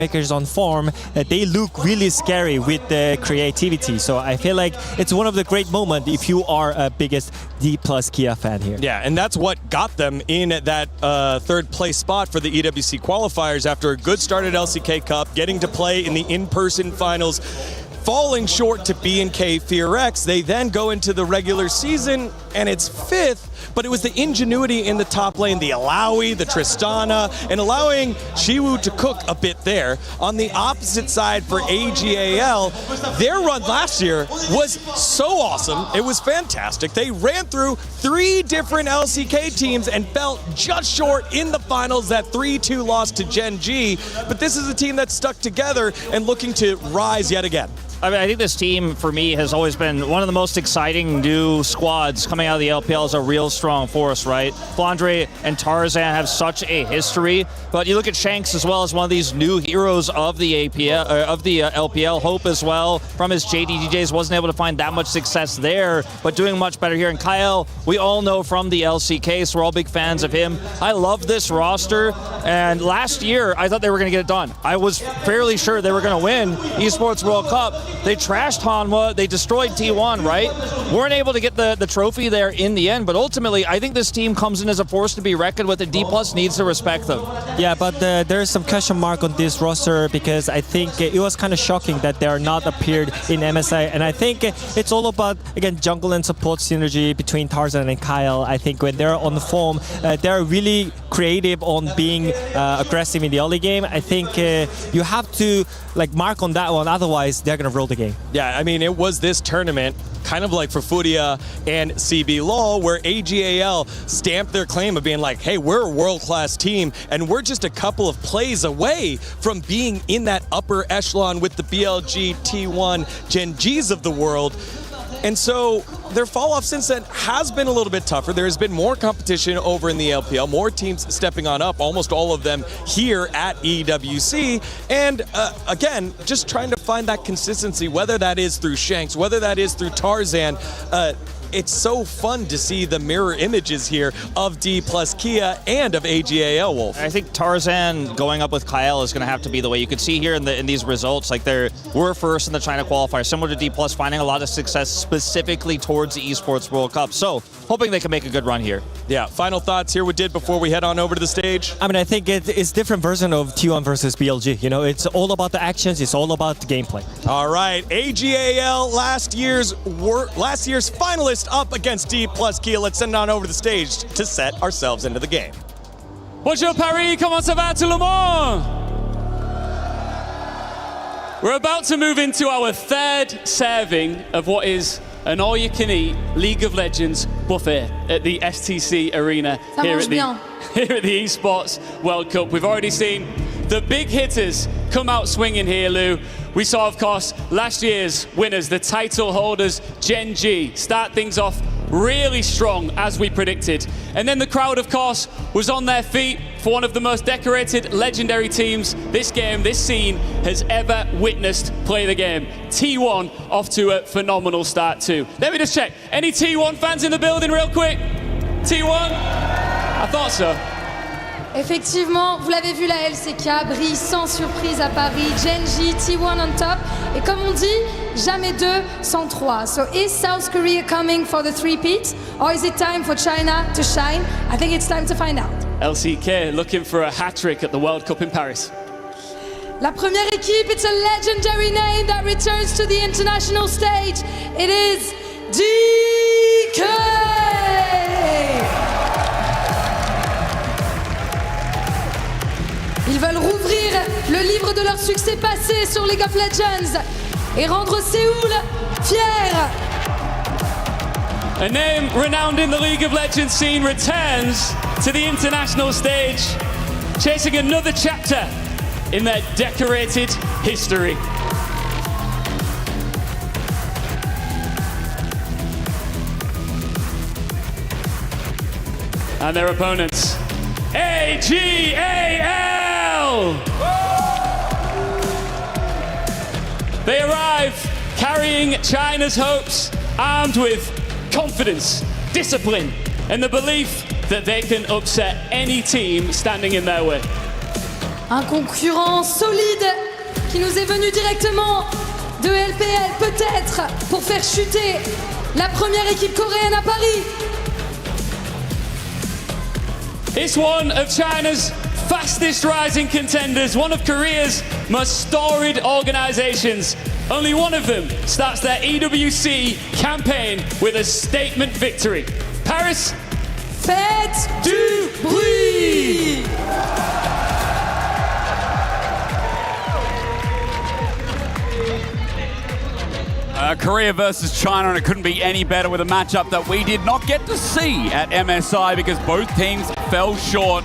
makers on form, they look really scary with the creativity. So I feel like it's one of the great moments if you are a biggest D+ Kia fan here. Yeah, and that's what got them in that third place spot for the EWC qualifiers after a good start at LCK Cup, getting to play in the in-person finals, falling short to B&K FearX. They then go into the regular season and it's 5th, but it was the ingenuity in the top lane, the Alawi, the Tristana, and allowing Shiwu to cook a bit there. On the opposite side for AGAL, their run last year was so awesome. It was fantastic. They ran through 3 different LCK teams and fell just short in the finals. That 3-2 loss to Gen G, but this is a team that's stuck together and looking to rise yet again. I mean, I think this team, for me, has always been one of the most exciting new squads coming out of the LPL as a real strong force, right? Flandre and Tarzan have such a history, but you look at Shanks as well as one of these new heroes of the LPL. Hope as well from his JDDJs wasn't able to find that much success there, but doing much better here. And Kyle, we all know from the LCK, so we're all big fans of him. I love this roster, and last year I thought they were going to get it done. I was fairly sure they were going to win Esports World Cup. They trashed Hanwha, they destroyed T1, right? Weren't able to get the trophy there in the end, but ultimately, I think this team comes in as a force to be reckoned with, and D+ needs to respect them. Yeah, but there's some question mark on this roster because I think it was kind of shocking that they are not appeared in MSI, and I think it's all about, again, jungle and support synergy between Tarzan and Kyle. I think when they're on the form, they're really creative on being aggressive in the early game. I think you have to mark on that one, otherwise they're going to roll the game. Yeah, I mean, it was this tournament, kind of like for Furia and CB LOL, where AGAL stamped their claim of being like, hey, we're a world-class team, and we're just a couple of plays away from being in that upper echelon with the BLG, T1, Gen Gs of the world. And so their fall off since then has been a little bit tougher. There has been more competition over in the LPL, more teams stepping on up, almost all of them here at EWC. And again, just trying to find that consistency, whether that is through Shanks, whether that is through Tarzan. It's so fun to see the mirror images here of D+ Kia and of AGAL Wolf. I think Tarzan going up with Kyle is going to have to be the way. You could see here in these results, like we're first in the China qualifier, similar to D+, finding a lot of success specifically towards the Esports World Cup. So, hoping they can make a good run here. Yeah, final thoughts here with Did before we head on over to the stage? I mean, I think it's different version of T1 versus BLG. You know, it's all about the actions, it's all about the gameplay. All right, AGAL, last year's finalist up against D+ Kia. Let's send it on over to the stage to set ourselves into the game. Bonjour Paris, comment ça va tout le monde? We're about to move into our 3rd serving of what is an all-you-can-eat League of Legends buffet at the STC Arena here at the Esports World Cup. We've already seen the big hitters come out swinging here, Lou. We saw, of course, last year's winners, the title holders, Gen G, start things off really strong, as we predicted. And then the crowd, of course, was on their feet for one of the most decorated legendary teams this scene has ever witnessed play the game. T1 off to a phenomenal start too. Let me just check. Any T1 fans in the building real quick? T1? I thought so. Effectivement, vous l'avez vu, la LCK brille sans surprise à Paris. Gen G, T1 on top. Et comme on dit, jamais 2 sans 3. So is South Korea coming for the three-peat? Or is it time for China to shine? I think it's time to find out. LCK looking for a hat-trick at the World Cup in Paris. La première équipe, it's a legendary name that returns to the international stage. It is DK! Ils veulent rouvrir le livre de leur succès passé sur League of Legends et rendre Séoul fier. A name renowned in the League of Legends scene returns to the international stage, chasing another chapter in their decorated history. And their opponents, AGAL! They arrive carrying China's hopes, armed with confidence, discipline, and the belief that they can upset any team standing in their way. Un concurrent solide qui nous est venu directement de LPL, peut-être pour faire chuter la première équipe coréenne à Paris. It's one of China's fastest rising contenders, one of Korea's most storied organizations. Only one of them starts their EWC campaign with a statement victory. Paris, Faites du bruit! Korea versus China, and it couldn't be any better with a matchup that we did not get to see at MSI because both teams fell short.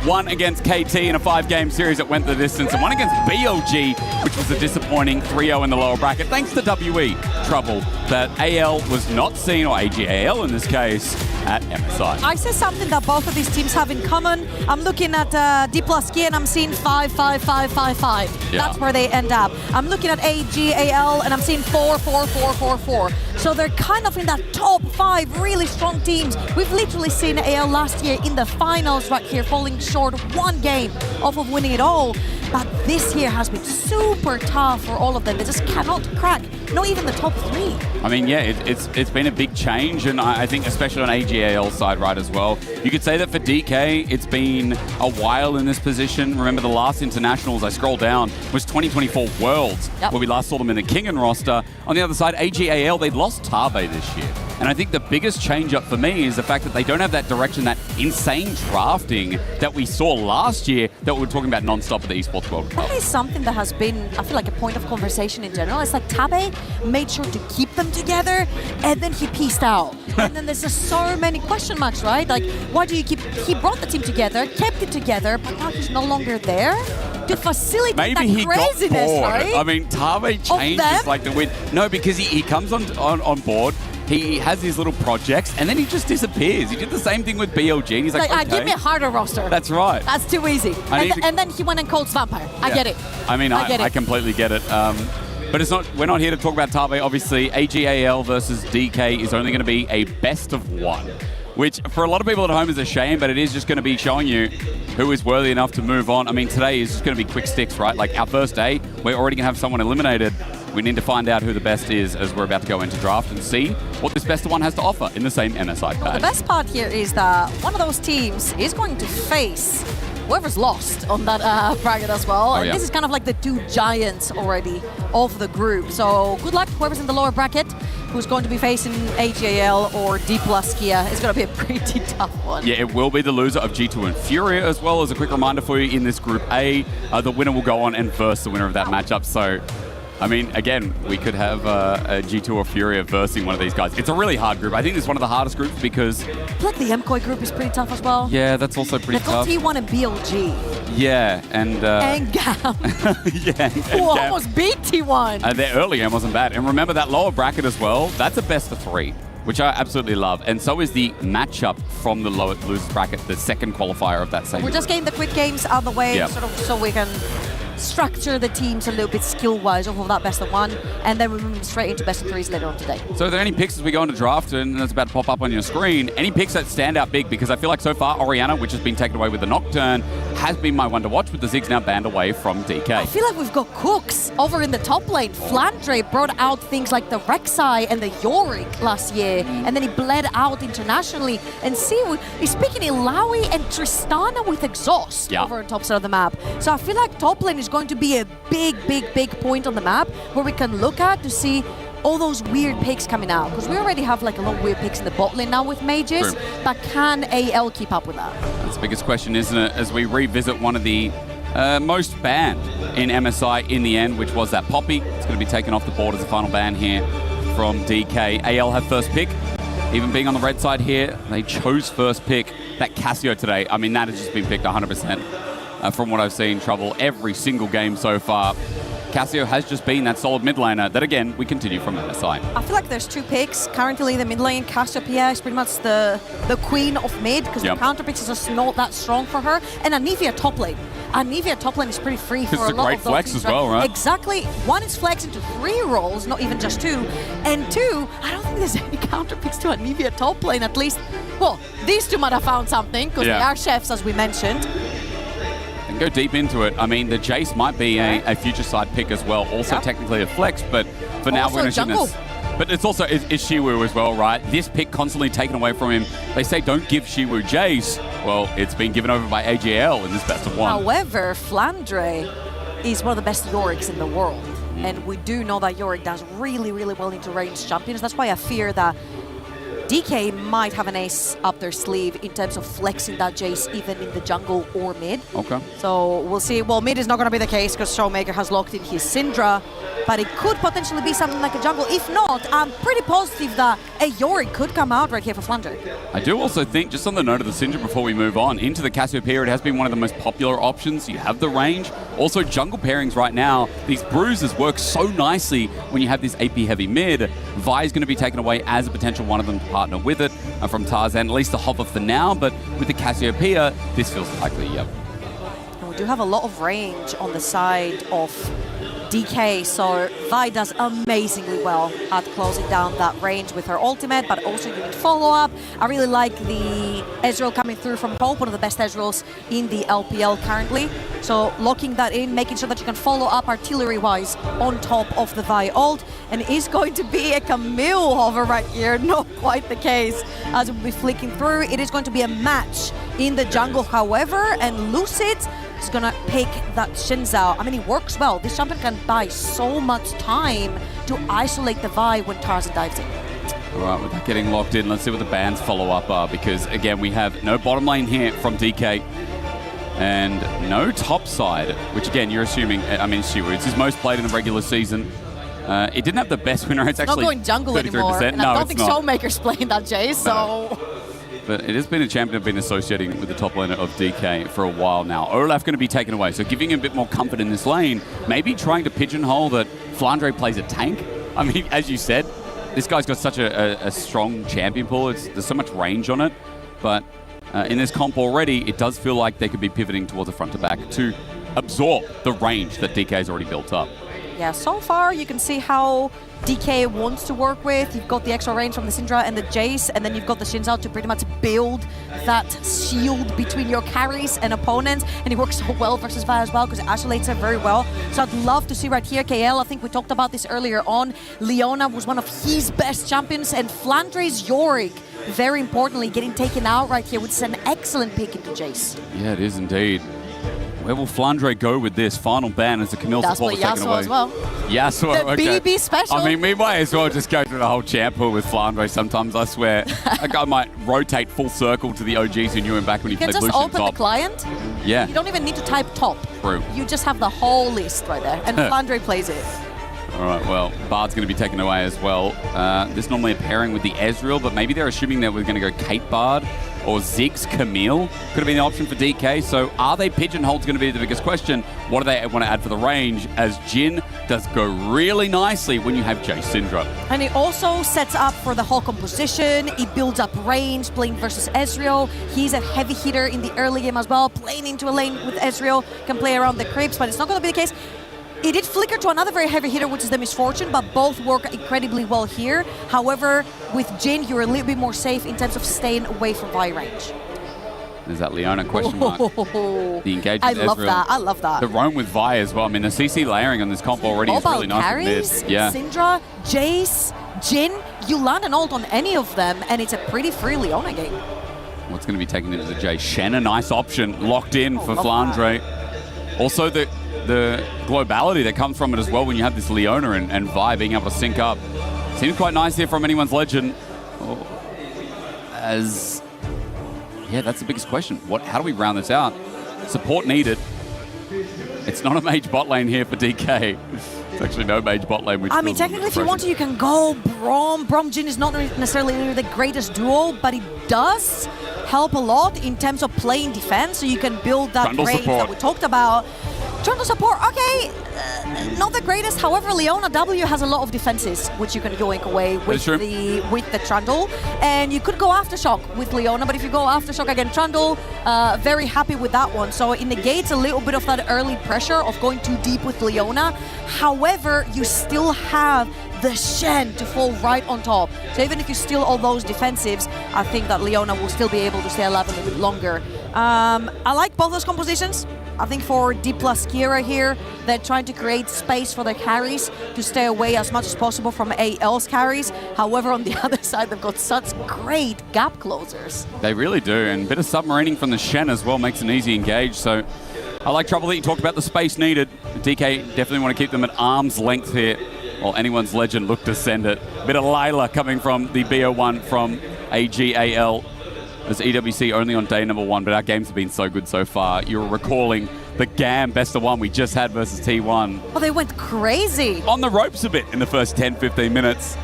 One against KT in a 5-game series that went the distance, and one against BOG, which was a disappointing 3-0 in the lower bracket, thanks to WE trouble that AL was not seen, or AGAL in this case, at MSI. I say something that both of these teams have in common. I'm looking at D+K and I'm seeing 5, 5, 5, 5, 5. Yeah. That's where they end up. I'm looking at AGAL and I'm seeing 4, 4, 4, 4, 4. So they're kind of in that top 5 really strong teams. We've literally seen AL last year in the finals right here, falling short 1 game off of winning it all. But this year has been super tough for all of them. They just cannot crack, not even the top 3. I mean, yeah, it's been a big change, and I think especially on AGAL's side, right, as well. You could say that for DK, it's been a while in this position. Remember the last internationals, I scroll down, was 2024 Worlds, where we last saw them in the Kingen roster. On the other side, AGAL, they lost Tabe this year. And I think the biggest change up for me is the fact that they don't have that direction, that insane drafting that we saw last year that we were talking about non-stop at the Esports World Cup. That is something that has been, I feel like, a point of conversation in general. It's like Tabe made sure to keep them together, and then he peaced out. And then there's just so many question marks, right? Like, why do you keep... He brought the team together, kept it together, but now he's no longer there to facilitate Maybe that he craziness, got bored. right? I mean, Tabe changes like the wind. No, because he comes on board. He has these little projects, and then he just disappears. He did the same thing with BOG. He's like, okay. Give me a harder roster. That's right. That's too easy. And then he went and called Vampire. I get it. I mean, I completely get it. But it's not. We're not here to talk about Tabe. Obviously, AGAL versus DK is only going to be a best of 1, which for a lot of people at home is a shame, but it is just going to be showing you who is worthy enough to move on. I mean, today is just going to be quick sticks, right? Like our first day, we're already going to have someone eliminated. We need to find out who the best is as we're about to go into draft and see what this best of 1 has to offer in the same MSI patch. Well, the best part here is that one of those teams is going to face whoever's lost on that bracket as well. And this is kind of like the 2 giants already of the group. So good luck whoever's in the lower bracket, who's going to be facing AGAL or D+Kia. It's going to be a pretty tough one. Yeah, it will be the loser of G2 and Furia, as well as a quick reminder for you in this Group A. The winner will go on and verse the winner of that matchup. So, I mean, again, we could have a G2 or Furia versing one of these guys. It's a really hard group. I think it's one of the hardest groups because... Like the MKOI group is pretty tough as well. Yeah, that's also pretty tough. They've got T1 and BLG. Yeah, and... and GAM. Who almost beat T1. Their early game wasn't bad. And remember that lower bracket as well, that's a best of 3, which I absolutely love. And so is the matchup from the lower losers bracket, the second qualifier of that same We're just getting the quick games out of the way sort of so we can structure the teams a little bit skill-wise off of that best of 1, and then we're moving straight into best of 3s later on today. So are there any picks as we go into draft, and that's about to pop up on your screen, any picks that stand out big? Because I feel like so far, Orianna, which has been taken away with the Nocturne, has been my one to watch, with the Ziggs now banned away from DK. I feel like we've got cooks over in the top lane. Flandre brought out things like the Rek'Sai and the Yorick last year, and then he bled out internationally. And see, he's picking Ilaoi and Tristana with Exhaust over on top side of the map. So I feel like top lane is going to be a big point on the map where we can look at to see all those weird picks coming out. Because we already have like a lot of weird picks in the bot lane now with mages, but can AL keep up with that? That's the biggest question, isn't it? As we revisit one of the most banned in MSI in the end, which was that Poppy. It's going to be taken off the board as a final ban here from DK. AL have first pick. Even being on the red side here, they chose first pick. That Cassio today, I mean, that has just been picked 100%. From what I've seen, Trouble every single game so far. Cassio has just been that solid mid laner that, again, we continue from MSI. I feel like there's 2 picks. Currently, the mid lane, Cassiopeia is pretty much the queen of mid because the counter picks is just not that strong for her. And Anivia top lane. Anivia top lane is pretty free for a lot of those. It's a great flex as well, right? Exactly. 1, it's flex into 3 roles, not even just 2. And 2, I don't think there's any counter picks to Anivia top lane, at least. Well, these 2 might have found something because they are chefs, as we mentioned. go deep into it. I mean, the Jace might be a future side pick as well. Also technically a flex, but for now we're going to jungle. But it's also is Shiwu as well, right? This pick constantly taken away from him. They say don't give Shiwu Jace. Well, it's been given over by AGL in this best of one. However, Flandre is one of the best Yoriks in the world. And we do know that Yorick does really, really well into ranged champions. That's why I fear that DK might have an ace up their sleeve in terms of flexing that Jace even in the jungle or mid. Okay. So we'll see. Well, mid is not going to be the case because Showmaker has locked in his Syndra, but it could potentially be something like a jungle. If not, I'm pretty positive that a Yorick could come out right here for Flandre. I do also think, just on the note of the Syndra before we move on, into the Cassiopeia, it has been one of the most popular options. You have the range. Also, jungle pairings right now, these bruises work so nicely when you have this AP heavy mid. Vi is going to be taken away as a potential one of them to partner with it from Tarzan, at least the hover for now, but with the Cassiopeia, this feels likely, yep. And we do have a lot of range on the side of DK, so Vi does amazingly well at closing down that range with her ultimate, but also you need follow-up. I really like the Ezreal coming through from Hope, one of the best Ezreals in the LPL currently. So locking that in, making sure that you can follow up artillery-wise on top of the Vi ult, and is going to be a Camille hover right here, not quite the case as we'll be flicking through. It is going to be a match in the jungle, however, and Lucid is gonna pick that Shinzao. I mean, it works well. This champion can buy so much time to isolate the Vi when Tarzan dives in. All right, with that getting locked in, let's see what the band's follow-up are, because again, we have no bottom lane here from DK and no top side, which again, you're assuming, I mean, Shiwu, it's his most played in the regular season. It didn't have the best win rate. It's actually not going jungle 33%. anymore, and no, I don't think Showmaker's playing that, Jay, so... But it has been a champion I've been associating with the top laner of DK for a while now. Olaf going to be taken away, so giving him a bit more comfort in this lane, maybe trying to pigeonhole that Flandre plays a tank. I mean, as you said, this guy's got such a strong champion pool. There's so much range on it, but in this comp already, it does feel like they could be pivoting towards the front to back to absorb the range that DK's already built up. Yeah, so far you can see how DK wants to work with. You've got the extra range from the Syndra and the Jace, and then you've got the Shinzao to pretty much build that shield between your carries and opponents, and it works so well versus Vi as well because it isolates her very well. So I'd love to see right here KL. I think we talked about this earlier on. Leona was one of his best champions, and Flandre's Yorick, very importantly, getting taken out right here, which is an excellent pick into Jace. Yeah, it is indeed. Where will Flandre go with this final ban as the Camille support was taken away? As well. Yasuo, the okay. BB special. I mean, we might as well just go through the whole champ pool with Flandre sometimes, I swear. A guy might rotate full circle to the OGs who knew him back when he played Lucian top. You can just open the client. Yeah. You don't even need to type top. True. You just have the whole list right there, and Flandre plays it. All right, well, Bard's going to be taken away as well. This normally a pairing with the Ezreal, but maybe they're assuming that we're going to go Kate Bard or Ziggs Camille. Could have been the option for DK. So are they pigeonholed going to be the biggest question? What do they want to add for the range? As Jhin does go really nicely when you have Jace Syndra. And it also sets up for the whole composition. It builds up range playing versus Ezreal. He's a heavy hitter in the early game as well. Playing into a lane with Ezreal, can play around the creeps, but it's not going to be the case. It did flicker to another very heavy hitter, which is the Misfortune, but both work incredibly well here. However, with Jhin, you're a little bit more safe in terms of staying away from Vi range. There's that Leona question mark. The engagement I love Ezreal. that. I love that. The roam with Vi as well. I mean, the CC layering on this comp already is really nice. Carries, yeah. Syndra, Jace, Jhin, you land an ult on any of them, and it's a pretty free Leona game. What's going to be taken into the Jay? Shen, a nice option, locked in for Flandre. Also, the globality that comes from it as well when you have this Leona and Vi being able to sync up. Seems quite nice here from anyone's Legend. Yeah, that's the biggest question. How do we round this out? Support needed. It's not a mage bot lane here for DK. It's actually no mage bot lane. Which I mean, technically, if you want to, you can go Braum. Braum Jhin is not necessarily the greatest duo, but it does help a lot in terms of playing defense, so you can build that range that we talked about. Trundle support, okay, not the greatest. However, Leona W has a lot of defenses, which you can yoink away with the Trundle. And you could go Aftershock with Leona, but if you go Aftershock again, Trundle, very happy with that one. So it negates a little bit of that early pressure of going too deep with Leona. However, you still have the Shen to fall right on top. So even if you steal all those defensives, I think that Leona will still be able to stay alive a little bit longer. I like both those compositions. I think for D plus Kira here, they're trying to create space for their carries to stay away as much as possible from AL's carries. However, on the other side, they've got such great gap closers. They really do, and a bit of submarining from the Shen as well makes an easy engage. So I like Trouble that you talked about the space needed. DK definitely want to keep them at arm's length here, while anyone's Legend look to send it. A bit of Lila coming from the BO1 from AGAL. As EWC only on day number 1, but our games have been so good so far. You're recalling the GAM best of 1 we just had versus T1. Oh, they went crazy. On the ropes a bit in the first 10-15 minutes.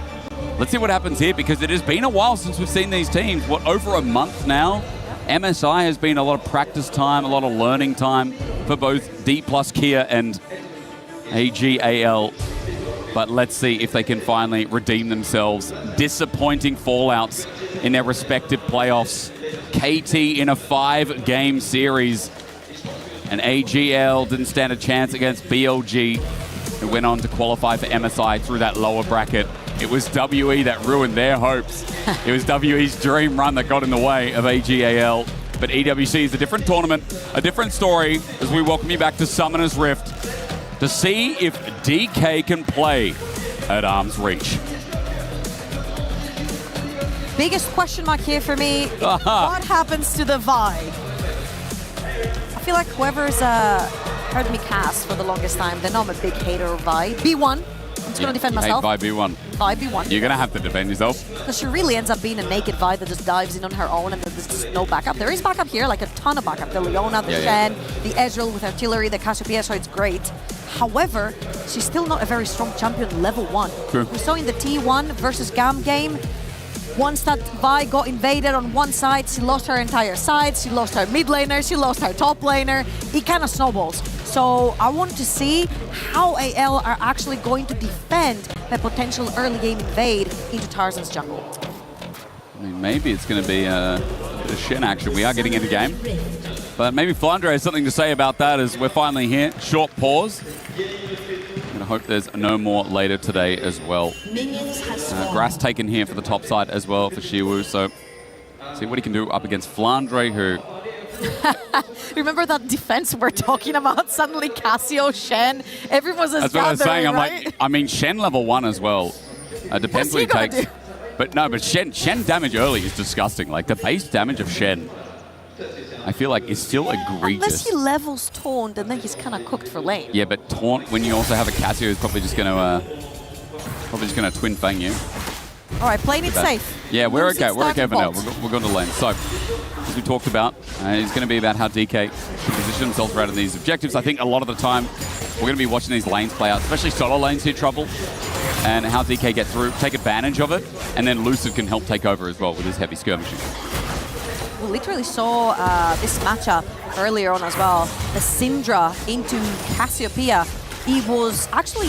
Let's see what happens here, because it has been a while since we've seen these teams. What, over a month now? MSI has been a lot of practice time, a lot of learning time for both D plus Kia and AGAL. But let's see if they can finally redeem themselves. Disappointing fallouts in their respective playoffs. KT in a 5-game series. And AGL didn't stand a chance against BLG, who went on to qualify for MSI through that lower bracket. It was WE that ruined their hopes. It was WE's dream run that got in the way of AGAL. But EWC is a different tournament, a different story, as we welcome you back to Summoner's Rift to see if DK can play at arm's reach. Biggest question mark here for me, what happens to the Vi? I feel like whoever's heard me cast for the longest time, they know I'm a big hater of Vi. B1, I'm just going to defend myself. Hate Vi B1. Vi B1. You're going to have to defend yourself. Because she really ends up being a naked Vi that just dives in on her own and there's just no backup. There is backup here, like a ton of backup. The Leona, the Shen, the Ezreal with artillery, the Cassiopeia, so it's great. However, she's still not a very strong champion level 1. True. We saw in the T1 versus GAM game, once that Vi got invaded on one side, she lost her entire side, she lost her mid laner, she lost her top laner. It kind of snowballs. So I want to see how AL are actually going to defend the potential early game invade into Tarzan's jungle. I mean, maybe it's going to be a bit of Shen action. We are getting into game. But maybe Flandre has something to say about that as we're finally here. Short pause. And I hope there's no more later today as well. Grass taken here for the top side as well for Shiwu. So see what he can do up against Flandre, who... Remember that defense we're talking about? Suddenly Cassio, Shen, everyone's just That's what I was saying. I'm right? like, I mean, Shen level 1 as well. Depends what he takes. Do? But no, but Shen damage early is disgusting. Like the base damage of Shen, I feel like is still egregious. Unless he levels Taunt, and then he's kind of cooked for lane. Yeah, but Taunt when you also have a Cassio is probably just going to twin fang you. All right, playing it safe. Yeah, we're okay. We're okay for now. Bolt. We're going to lane. So, as we talked about, it's going to be about how DK can position themselves right in these objectives. I think a lot of the time we're going to be watching these lanes play out, especially solo lanes here, Trouble, and how DK get through, take advantage of it, and then Lucid can help take over as well with his heavy skirmishing. We literally saw this matchup earlier on as well. The Syndra into Cassiopeia. It was actually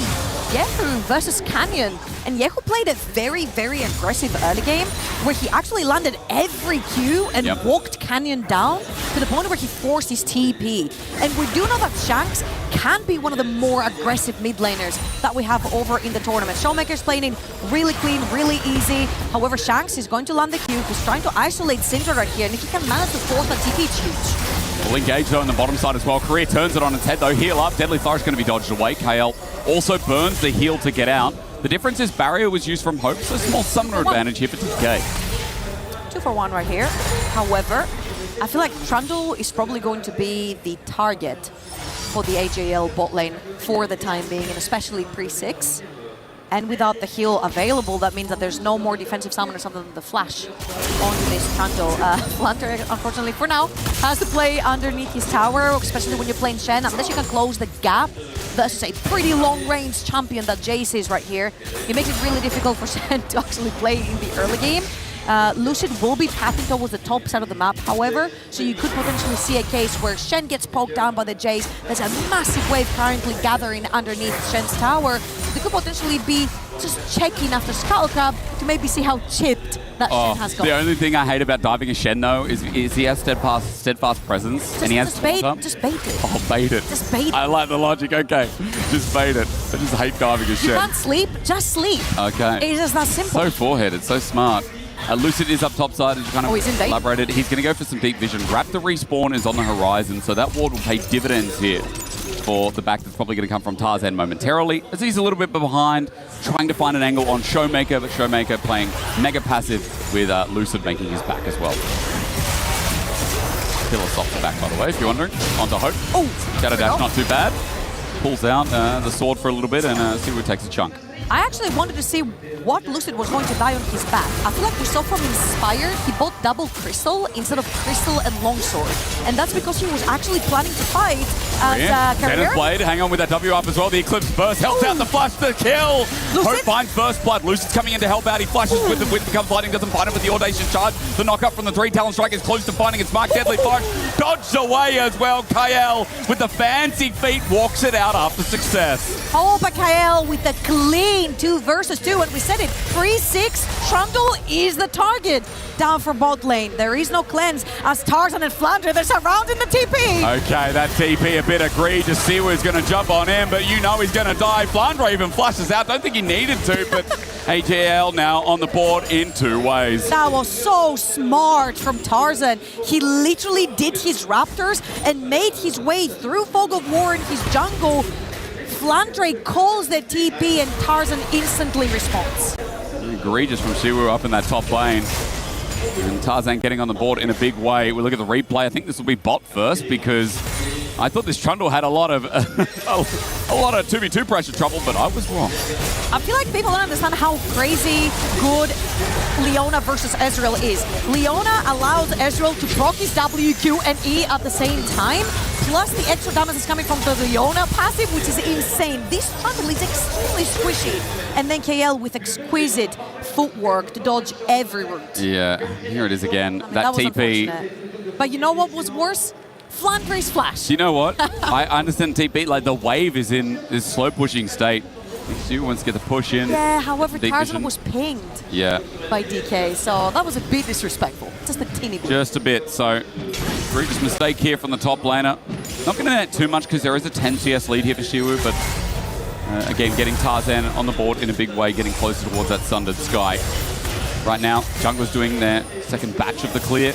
Yehu versus Canyon. And Yehu played a very, very aggressive early game where he actually landed every Q and walked Canyon down to the point where he forced his TP. And we do know that Shanks can be one of the more aggressive mid laners that we have over in the tournament. Showmaker's playing it really clean, really easy. However, Shanks is going to land the Q. He's trying to isolate Syndra right here. And if he can manage to force that TP, it's huge. Well, engage though on the bottom side as well. Career turns it on its head though. Heal up. Deadly Flourish going to be dodged away. KL also burns the heal to get out. The difference is Barrier was used from Hope, so a small summoner advantage here for DK. 2-for-1 right here. However, I feel like Trundle is probably going to be the target for the AJL bot lane for the time being, and especially pre-6. And without the heal available, that means that there's no more defensive summoners other than the Flash on this Trundle. Flanter, unfortunately for now, has to play underneath his tower, especially when you're playing Shen. Unless you can close the gap versus a pretty long-range champion that Jace is right here, it makes it really difficult for Shen to actually play in the early game. Lucid will be pathing towards the top side of the map, however, so you could potentially see a case where Shen gets poked down by the Jace. There's a massive wave currently gathering underneath Shen's tower. They could potentially be just checking after Skullcrab to maybe see how chipped that Shen has got. The only thing I hate about diving a Shen though is he has steadfast presence, and he has just bait it. Oh, bait it. Just bait it. I like the logic. Okay, just bait it. I just hate diving a Shen. You can't sleep, just sleep. Okay. It's just that simple. So foreheaded, so smart. Lucid is up top side, as you kind of he's in bait. elaborated. He's going to go for some deep vision. Raptor respawn is on the horizon, so that ward will pay dividends here for the back that's probably going to come from Tarzan momentarily, as he's a little bit behind, trying to find an angle on Showmaker, but Showmaker playing mega passive with Lucid making his back as well. Pillar's off the back, by the way, if you're wondering. Onto Hope. Oh, Shadow Dash not too bad. Pulls out the sword for a little bit, and Siwu takes a chunk. I actually wanted to see what Lucid was going to die on his back. I feel like we saw from Inspired, he bought double Crystal instead of Crystal and Longsword. And that's because he was actually planning to fight as Cannon's Blade, hang on with that W up as well. The Eclipse Burst helps out the flash, the kill. Hope finds first blood. Lucid's coming in to help out. He flashes with the wind, becomes lightning, doesn't find him with the Audacious Charge. The knockup from the 3 Talon Strike is close to finding its mark. Deadly Forge dodged away as well. Kael with the fancy feet walks it out after success. Oh, but Kael with the clean 2 versus 2, and we said it, 3-6, Trundle is the target. Down for bot lane, there is no cleanse as Tarzan and Flandre, there's a round in the TP. Okay, that TP a bit egregious. Siwu's going to jump on him, but you know he's going to die. Flandre even flashes out, don't think he needed to, but AJL now on the board in 2 ways. That was so smart from Tarzan. He literally did his Raptors and made his way through Fog of War in his jungle. Flandre calls the TP and Tarzan instantly responds. Egregious from Siwu up in that top lane. And Tarzan getting on the board in a big way. We look at the replay. I think this will be bot first because I thought this Trundle had a lot of 2v2 pressure trouble, but I was wrong. I feel like people don't understand how crazy good Leona versus Ezreal is. Leona allows Ezreal to proc his W, Q, and E at the same time. Plus the extra damage is coming from the Leona passive, which is insane. This Trundle is extremely squishy. And then KL with exquisite footwork to dodge every route. Yeah, here it is again. I mean, that was TP. unfortunate. But you know what was worse? Flandre's flash. You know what? I understand TP, like the wave is in this slow pushing state. Siwu wants to get the push in. Yeah, however, Deep Tarzan vision. was pinged Yeah, by DK, so that was a bit disrespectful. Just a teeny bit. just a bit. So, egregious mistake here from the top laner. Not going to net too much because there is a 10 CS lead here for Siwu, but again, getting Tarzan on the board in a big way, getting closer towards that Sundered Sky. Right now, Jungler's doing their second batch of the clear.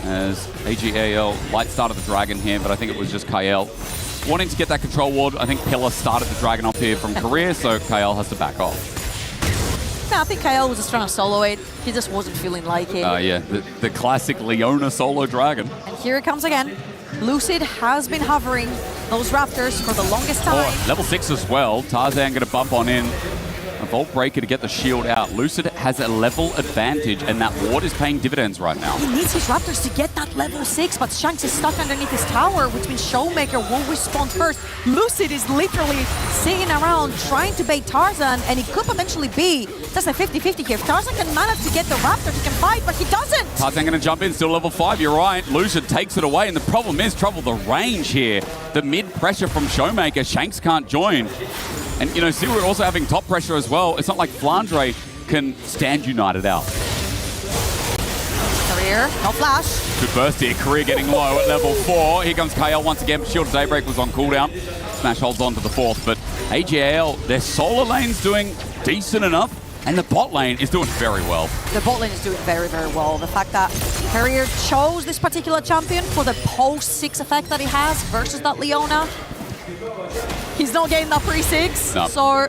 As AGAL light started the Dragon here, but I think it was just Kael wanting to get that control ward. I think Pillar started the Dragon off here from career, so Kael has to back off. No, I think Kael was just trying to solo it. He just wasn't feeling like it. Yeah, the classic Leona solo Dragon. And here it comes again. Lucid has been hovering those Raptors for the longest time. Oh, level 6 as well. Tarzan going to bump on in. A Vault Breaker to get the shield out. Lucid has a level advantage, and that ward is paying dividends right now. He needs his Raptors to get that level 6, but Shanks is stuck underneath his tower, which means Showmaker will respond first. Lucid is literally sitting around trying to bait Tarzan, and it could potentially be just a 50-50 here. If Tarzan can manage to get the Raptor, he can fight, but he doesn't. Tarzan going to jump in, still level 5, you're right. Lucid takes it away, and the problem is trouble the range here. The mid pressure from Showmaker, Shanks can't join. And, you know, Siwu also having top pressure as well. It's not like Flandre can stand United out. Career, no flash. Good burst here. Career getting low at level 4. Here comes KL once again. Shield of Daybreak was on cooldown. Smash holds on to the 4th. But AGL, their solar lane's doing decent enough. And the bot lane is doing very well. The bot lane is doing very, very well. The fact that Career chose this particular champion for the post-6 effect that he has versus that Leona. He's not getting that pre-6. No. So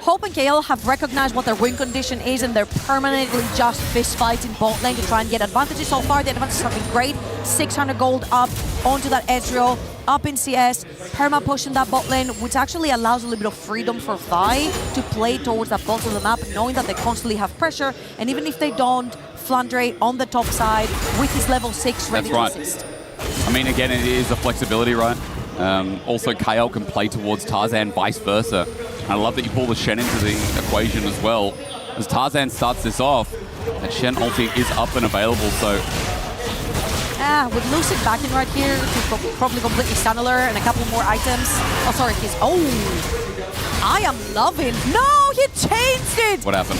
Hope and KL have recognized what their win condition is, and they're permanently just fist fighting bot lane to try and get advantages. So far, the advantages have been great. 600 gold up onto that Ezreal, up in CS, perma pushing that bot lane, which actually allows a little bit of freedom for Vi to play towards that bottom of the map, knowing that they constantly have pressure. And even if they don't, Flandre on the top side with his level 6 ready to assist. I mean, again, it is a flexibility, right? Also, KL can play towards Tarzan, vice versa. And I love that you pull the Shen into the equation as well. As Tarzan starts this off, that Shen ulti is up and available, so... With Lucid backing right here, he's probably completely Stunner and a couple more items. Oh, sorry, he's... Oh! I am loving... No, he changed it! What happened?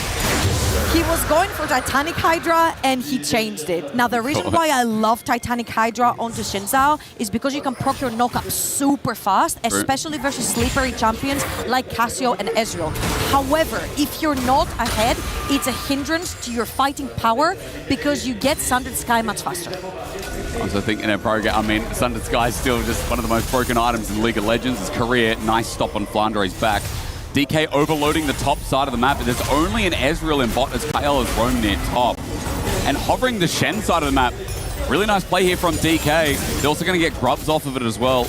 He was going for Titanic Hydra and he changed it. Now the reason why I love Titanic Hydra onto Shinzao is because you can proc your knock-up super fast, especially versus slippery champions like Cassio and Ezreal. However, if you're not ahead, it's a hindrance to your fighting power because you get Sundered Sky much faster. I also think in a program, I mean, Sundered Sky is still just one of the most broken items in League of Legends. His career, nice stop on Flandre's back. DK overloading the top side of the map, but there's only an Ezreal in bot as Kyle has roamed near top. And hovering the Shen side of the map, really nice play here from DK. They're also going to get grubs off of it as well.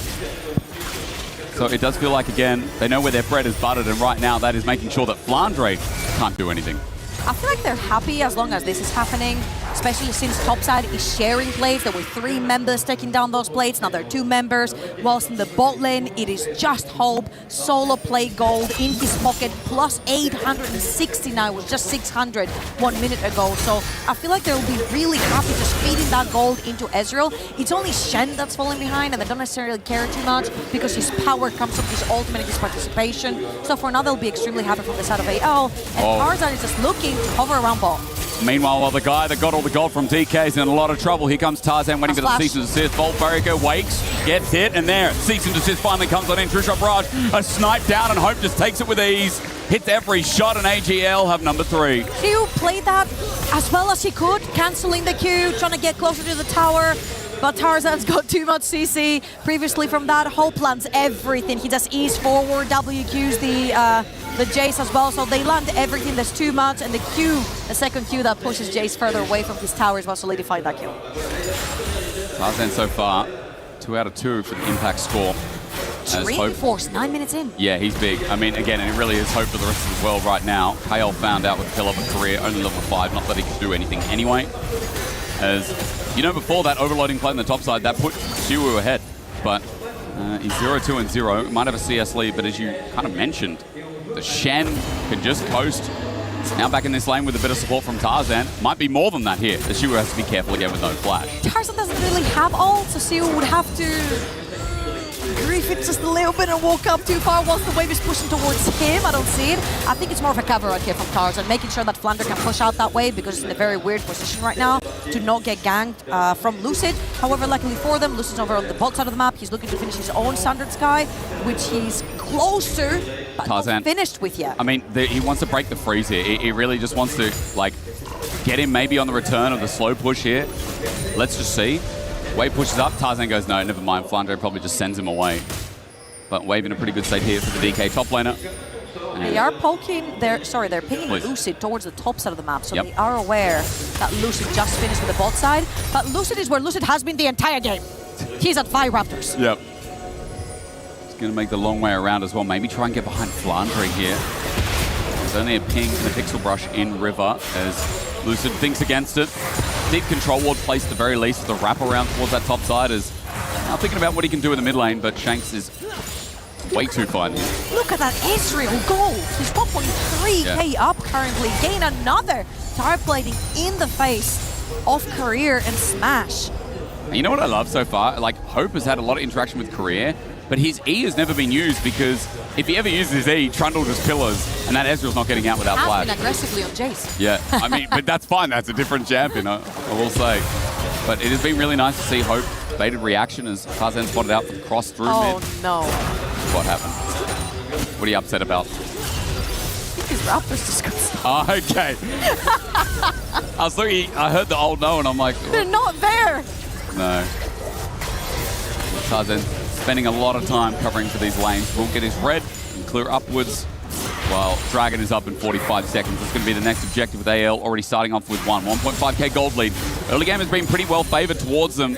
So it does feel like, again, they know where their bread is buttered, and right now that is making sure that Flandre can't do anything. I feel like they're happy as long as this is happening, especially since topside is sharing plates. There were 3 members taking down those plates, now there are 2 members, whilst in the bot lane it is just Hope, solo play gold in his pocket, plus 860 now, it was just 600 1 minute ago. So I feel like they'll be really happy just feeding that gold into Ezreal. It's only Shen that's falling behind and they don't necessarily care too much because his power comes from his ultimate and his participation. So for now they'll be extremely happy from the side of AL, and Tarzan is just looking to hover around ball. Meanwhile, while the guy that got all the gold from DK is in a lot of trouble, here comes Tarzan waiting for the cease and desist. Volt Barrier wakes, gets hit, and there, cease and desist finally comes on in. Trishop Raj, a snipe down, and Hope just takes it with ease. Hits every shot, and AGL have number 3. Q played that as well as he could, cancelling the Q, trying to get closer to the tower. But Tarzan's got too much CC previously from that. Hope lands everything. He does ease forward, WQs the Jace as well, so they land everything. There's too much, and the Q, the second Q that pushes Jace further away from his towers, will solidify that kill. Tarzan so far, 2 out of 2 for the impact score. Reinforced, 9 minutes in. Yeah, he's big. I mean, again, and it really is hope for the rest of the world right now. KL found out with kill of a career, only level 5, not that he could do anything anyway. As you know, before that overloading play on the top side, that put Shiwu ahead. But he's 0-2 and 0. Might have a CS lead, but as you kind of mentioned, the Shen can just coast. Now back in this lane with a bit of support from Tarzan. Might be more than that here. The Shiwu has to be careful again with no flash. Tarzan doesn't really have ult, so Shiwu would have to grief it just a little bit and walk up too far whilst the wave is pushing towards him. I don't see it. I think it's more of a cover out here from Tarzan, making sure that Flandre can push out that wave because it's in a very weird position right now to not get ganked from Lucid. However, luckily for them, Lucid's over on the bot side of the map. He's looking to finish his own Sundered Sky, which he's closer, but Tarzan, not finished with yet. I mean, he wants to break the freeze here. He really just wants to, like, get him maybe on the return of the slow push here. Let's just see. Wave pushes up, Tarzan goes, no, never mind. Flandre probably just sends him away. But Wave in a pretty good state here for the DK top laner. They are poking, they're pinging Lucid towards the top side of the map, so they are aware that Lucid just finished with the bot side. But Lucid is where Lucid has been the entire game. He's at 5 Raptors. Yep. He's going to make the long way around as well. Maybe try and get behind Flandre here. There's only a ping and a pixel brush in River as Lucid thinks against it. Deep control ward placed at the very least with the wrap around towards that top side is now thinking about what he can do in the mid lane, but Shanks is way too fine here. Look at that Ezreal gold. He's 1.3k up currently. Gain another tire plating in the face of Career and Smash. And you know what I love so far? Like, Hope has had a lot of interaction with Career, but his E has never been used because if he ever uses his E, Trundle just pillars, and that Ezreal's not getting out without flash. Been aggressively on Jace. Yeah, I mean, but that's fine. That's a different champion, I will say. But it has been really nice to see Hope baited reaction as Tarzan spotted out for the cross through mid. Oh, no. What happened? What are you upset about? I think his Raptors just got stuck. Oh, okay. I was looking, I heard the old no, and I'm like... They're not there! No. Tarzan spending a lot of time covering for these lanes. Will get his red and clear upwards while Dragon is up in 45 seconds. It's going to be the next objective with AL already starting off with 1.5k gold lead. Early game has been pretty well favored towards them,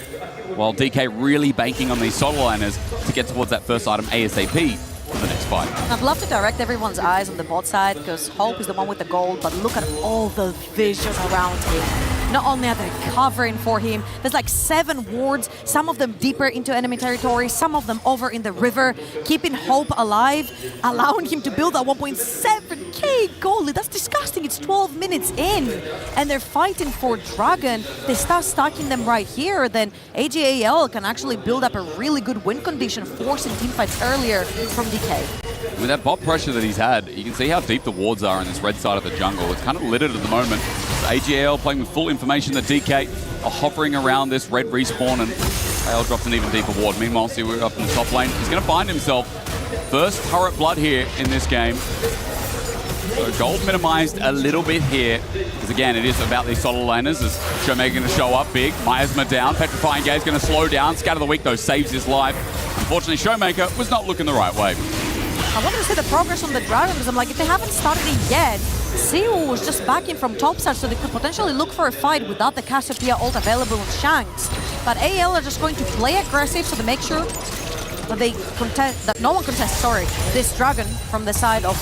while DK really banking on these solo liners to get towards that first item ASAP for the next fight. I'd love to direct everyone's eyes on the bot side because Hope is the one with the gold, but look at all the vision around him. Not only are they covering for him, there's like 7 wards, some of them deeper into enemy territory, some of them over in the river, keeping Hope alive, allowing him to build a 1.7k goalie. That's disgusting. It's 12 minutes in, and they're fighting for Dragon. They start stacking them right here, then AGAL can actually build up a really good win condition, forcing teamfights earlier from DK. With that bot pressure that he's had, you can see how deep the wards are in this red side of the jungle. It's kind of littered at the moment. So AGAL playing with full information that DK are hovering around this red respawn, and AL drops an even deeper ward. Meanwhile, see we're up in the top lane. He's going to find himself first turret blood here in this game. So gold minimized a little bit here, because again, it is about these solo laners. As Showmaker going to show up big, Miasma down, Petrifying Gaze going to slow down. Scatter the Weak though saves his life. Unfortunately, Showmaker was not looking the right way. I wanted to see the progress on the Dragon, because I'm like, if they haven't started it yet, Seoul was just backing from topside, so they could potentially look for a fight without the Cassiopeia ult available with Shanks. But AL are just going to play aggressive, so they make sure that they contest, that no one contests, this Dragon from the side of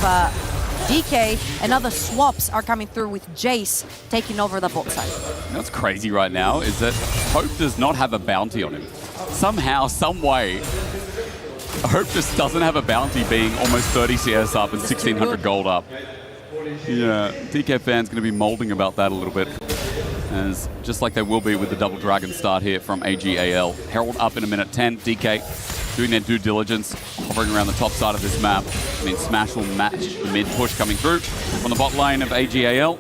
DK, and other swaps are coming through with Jace taking over the bot side. You know what's crazy right now is that Hope does not have a bounty on him. Somehow, some way, Hope just doesn't have a bounty being almost 30 CS up and 1,600 gold up. Yeah, DK fans going to be molding about that a little bit, as just like they will be with the double dragon start here from AGAL. Herald up in a minute 10, DK doing their due diligence, hovering around the top side of this map. I mean, Smash will match the mid push coming through from the bot lane of AGAL.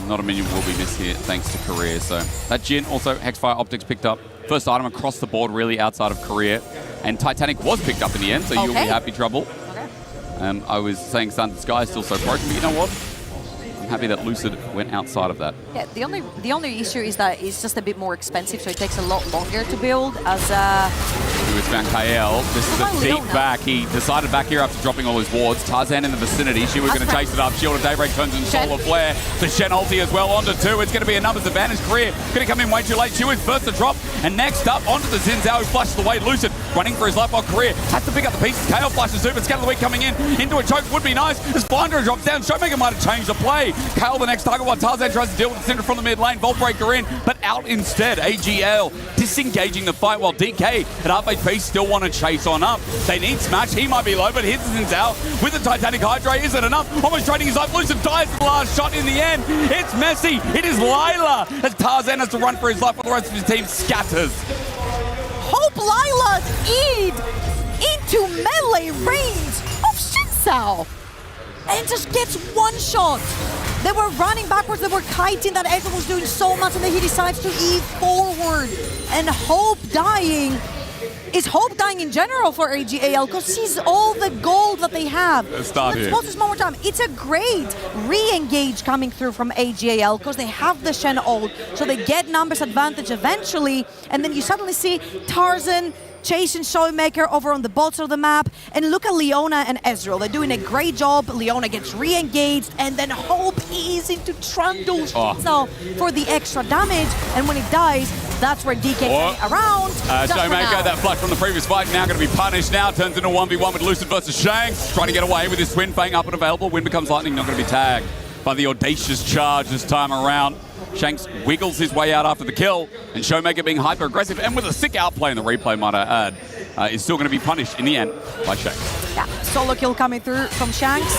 Not a minion will be missed here thanks to Career. So that Jhin, also Hexfire Optics picked up. First item across the board really outside of Career. And Titanic was picked up in the end, so you'll be happy, Trouble. Okay. I was saying Sundered Sky is still so broken, but you know what? I'm happy that Lucid went outside of that. Yeah, the only issue is that it's just a bit more expensive, so it takes a lot longer to build. As It's found KL. This is a deep back. He decided back here after dropping all his wards. Tarzan in the vicinity. She was going to chase it up. Shield of Daybreak turns into Solar Flare. The Shen ulti as well onto 2. It's going to be a numbers advantage. Career going to come in way too late. She was first to drop. And next up onto the Xin Zhao, who flushes the way. Lucid running for his life while Career has to pick up the pieces. KL flashes super. Scatter the Weak coming in into a choke would be nice. As Finder drops down, Showmaker might have changed the play. KL the next target while Tarzan tries to deal with the Cinder from the mid lane. Vault Breaker in, but out instead. AGL disengaging the fight while DK at half HP still want to chase on up. They need Smash. He might be low, but hits Xin Zhao with the Titanic Hydra. Is it enough? Almost trading his life. Lucid dies at the last shot in the end. It's messy. It is Lila as Tarzan has to run for his life while the rest of his team scatters. Hope Lila into melee range of Xin Zhao and just gets one shot. They were running backwards, they were kiting, that Ezra was doing so much, and then he decides to E forward. And Hope dying. Is Hope dying in general for AGAL? Because sees all the gold that they have. Let's watch this one more time. It's a great re-engage coming through from AGAL because they have the Shen ult, so they get numbers advantage eventually, and then you suddenly see Tarzan chasing Showmaker over on the bottom of the map, and look at Leona and Ezreal. They're doing a great job. Leona gets re-engaged, and then Hope is into Trundle for the extra damage, and when it dies, that's where DK came around. Showmaker, that flush from the previous fight, now going to be punished. Now turns into a 1v1 with Lucid versus Shanks, trying to get away with his Twin Fang up and available. Wind becomes lightning, not going to be tagged by the audacious charge this time around. Shanks wiggles his way out after the kill, and Showmaker being hyper-aggressive and with a sick outplay in the replay, might I add, is still going to be punished in the end by Shanks. Yeah, solo kill coming through from Shanks.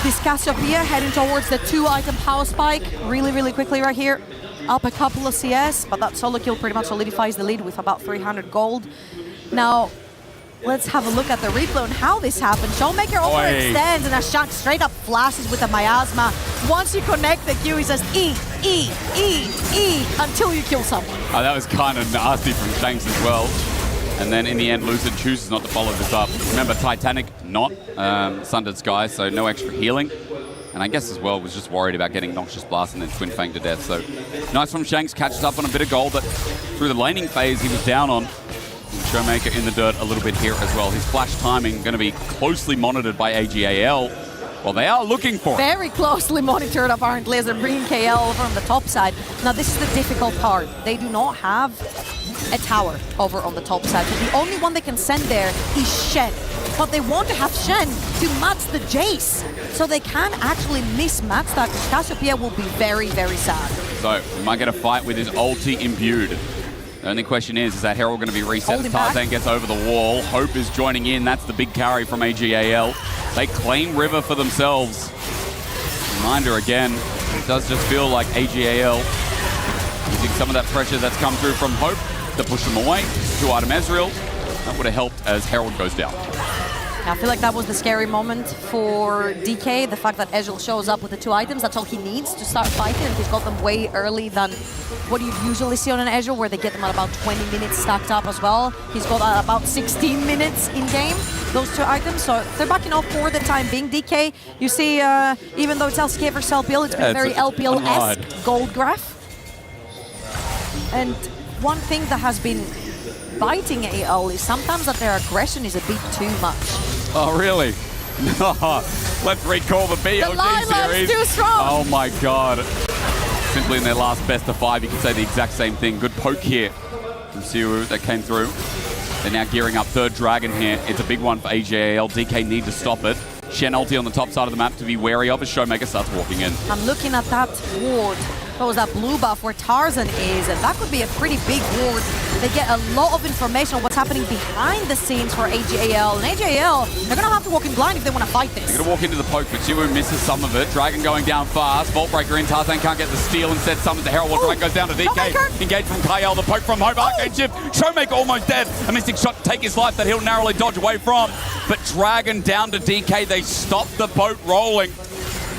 This Cassiopeia heading towards the 2-item power spike really, really quickly right here. Up a couple of CS, but that solo kill pretty much solidifies the lead with about 300 gold. Now, let's have a look at the replay on how this happened. Showmaker overextends, and a Shanks straight up flashes with a miasma. Once you connect the Q, he says E, E, E, E, until you kill someone. Oh, that was kind of nasty from Shanks as well. And then in the end, Lucid chooses not to follow this up. Remember, Titanic not Sundered Sky, so no extra healing. And I guess as well was just worried about getting Noxious Blast and then Twin Fang to death. So nice from Shanks, catches up on a bit of gold that through the laning phase he was down on. Showmaker in the dirt a little bit here as well. His flash timing going to be closely monitored by AGAL. Well, they are looking for it. Very closely monitored apparently as they're bringing KL over on the top side. Now this is the difficult part. They do not have a tower over on the top side. So the only one they can send there is Shen. But they want to have Shen to match the Jace. So they can actually mismatch that. Cassiopeia will be very, very sad. So we might get a fight with his ulti imbued. The only question is that Herald going to be reset as Tarzan gets over the wall. Hope is joining in. That's the big carry from AGAL. They claim River for themselves. Reminder again, it does just feel like AGAL using some of that pressure that's come through from Hope to push them away. 2-item Ezreal. That would have helped as Herald goes down. I feel like that was the scary moment for DK, the fact that Ezreal shows up with the 2 items. That's all he needs to start fighting, and he's got them way early than what you usually see on an Ezreal, where they get them at about 20 minutes stacked up as well. He's got about 16 minutes in game, those 2 items, so they're backing off for the time being. DK, you see, even though it's LCK versus LPL, it's been very LPL-esque gold graph. And one thing that has been biting AL is sometimes that their aggression is a bit too much. Oh, really? Let's recall the BOG series. Too strong. Oh my God. Simply in their last best of 5, you could say the exact same thing. Good poke here from Siwu that came through. They're now gearing up 3rd Dragon here. It's a big one for AJAL. DK need to stop it. Shen ulti on the top side of the map to be wary of as Showmaker starts walking in. I'm looking at that ward. That was that blue buff where Tarzan is, and that could be a pretty big ward. They get a lot of information on what's happening behind the scenes for AJAL. And AJAL, they're going to have to walk in blind if they want to fight this. They're going to walk into the poke, but Siwu misses some of it. Dragon going down fast. Vault Breaker in. Tarzan can't get the steal. Instead summons the Herald. Dragon goes down to DK. Showmaker. Engage from Kyle. The poke from Hope. Arcane Shift. Showmaker almost dead. A mystic shot to take his life that he'll narrowly dodge away from. But Dragon down to DK. They stop the boat rolling.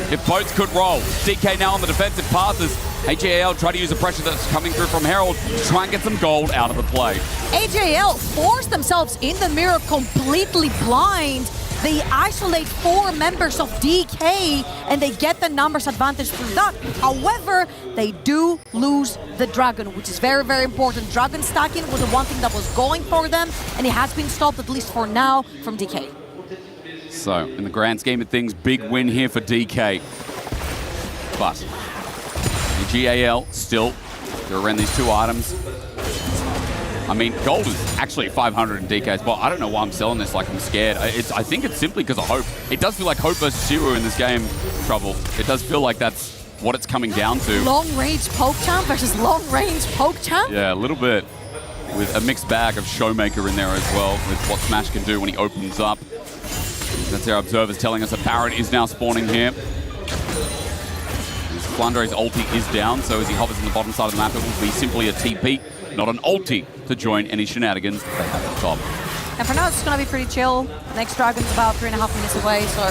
If boats could roll. DK now on the defensive passes. AJAL try to use the pressure that's coming through from Herald to try and get some gold out of the play. AJAL forced themselves in the mirror completely blind. They isolate 4 members of DK and they get the numbers advantage through that. However, they do lose the Dragon, which is very, very important. Dragon stacking was the one thing that was going for them, and it has been stopped, at least for now, from DK. So, in the grand scheme of things, big win here for DK. But the GAL still, they're around these 2 items. I mean, gold is actually 500 in DK as well. I don't know why I'm selling this like I'm scared. I think it's simply because of Hope. It does feel like Hope versus Siwu in this game, Trouble. It does feel like that's what it's coming down to. Long-range poke champ versus long-range poke champ? Yeah, a little bit. With a mixed bag of Showmaker in there as well, with what Smash can do when he opens up. That's our observers telling us a Barret is now spawning here. Flandre's ulti is down, so as he hovers in the bottom side of the map, it will be simply a TP, not an ulti, to join any shenanigans they have at the top. And for now, it's going to be pretty chill. Next Dragon's about 3.5 minutes away, so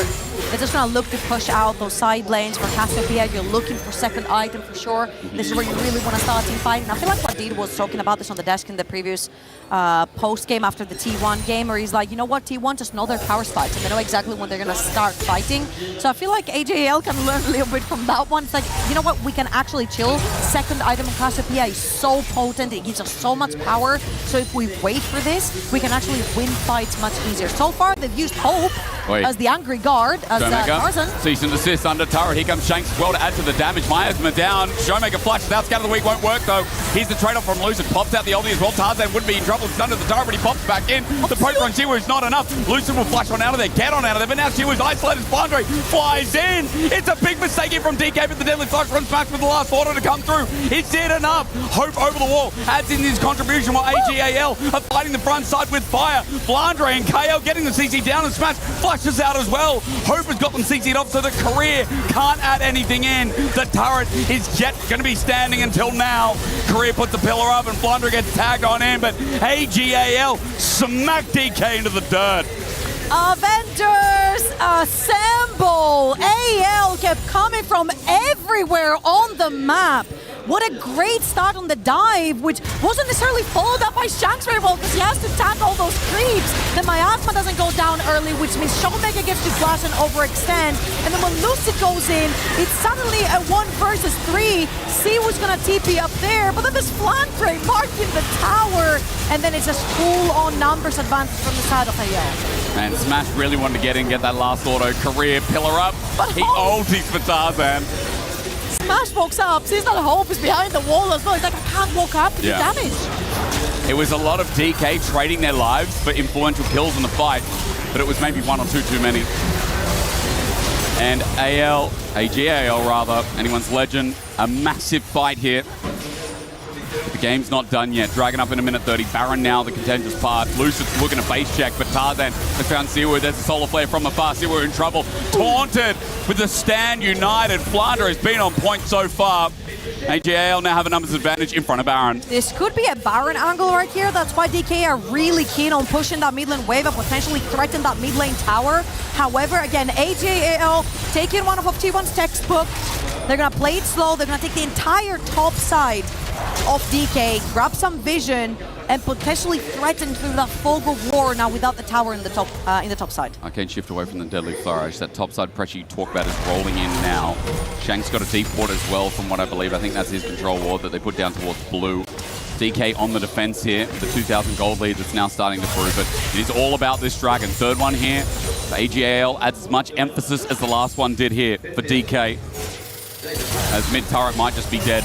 they're just going to look to push out those side lanes. For Cassiopeia, you're looking for 2nd item for sure. This is where you really want to start team fighting. I feel like Wadid was talking about this on the desk in the previous post-game after the T1 game, where he's like, you know what, T1 just know their power spikes, and they know exactly when they're going to start fighting. So I feel like AJAL can learn a little bit from that one. It's like, you know what, we can actually chill. 2nd item of Cassiopeia is so potent, it gives us so much power. So if we wait for this, we can actually win fights much easier. So far, they've used Hope as the angry guard, as Tarzan. Cease and desist under turret. Here comes Shanks as well to add to the damage. Miasma down. Showmaker flashes out. Scout of the week won't work though. Here's the trade-off from Lucid. Pops out the ulti as well. Tarzan would be in trouble. He's under the turret, but he pops back in. The poke on Siwu is not enough. Lucid will flash on out of there. Get on out of there. But now Siwu's isolated. Flandre flies in. It's a big mistake here from DK, but the Deadly Flash from Smash with the last order to come through. It did enough. Hope over the wall adds in his contribution while AGAL are fighting the front side with fire. Flandre and KO getting the CC down, and Smash flashes out as well. Hope has got them CC'd off, so the career can't add anything in. The turret is yet going to be standing until now. Career puts the pillar up, and Flandre gets tagged on in, but AGAL smack DK into the dirt. Avengers assemble! AL kept coming from everywhere on the map. What a great start on the dive, which wasn't necessarily followed up by Shanks very well because he has to tag all those creeps. Then Miasma doesn't go down early, which means Showmaker gets to flash and overextend. And then when Lucid goes in, it's suddenly a 1 versus 3. Siwu's gonna TP up there, but then there's Flandre marking the tower. And then it's just full-on numbers advantage from the side of AL. And Smash really wanted to get in, get that last auto. Career pillar up. But he ultis for Tarzan. Smash walks up, sees that Hope is behind the wall as well. He's like, I can't walk up to do damage. It was a lot of DK trading their lives for influential kills in the fight, but it was maybe 1 or 2 too many. And AGAL rather, anyone's legend, a massive fight here. But the game's not done yet. Dragon up in a minute 30. Baron now the contentious part. Lucid's looking to face check, but Tarzan has found Siwu. There's a solar flare from afar. Siwu in trouble. Taunted with the stand united. Flandre has been on point so far. AGL now have a numbers advantage in front of Baron. This could be a Baron angle right here. That's why DK are really keen on pushing that mid lane wave and potentially threaten that mid lane tower. However, again, AGL taking one of T1's textbook. They're gonna play it slow. They're gonna take the entire top side of DK, grab some vision, and potentially threaten through that fog of war now without the tower in the top side. I can shift away from the deadly flourish. That topside pressure you talk about is rolling in now. Shank's got a deep ward as well, from what I believe. I think that's his control ward that they put down towards blue. DK on the defense here with the 2,000 gold lead that's now starting to prove it. It is all about this dragon. Third one here. The AGAL adds as much emphasis as the last one did here for DK. As mid turret might just be dead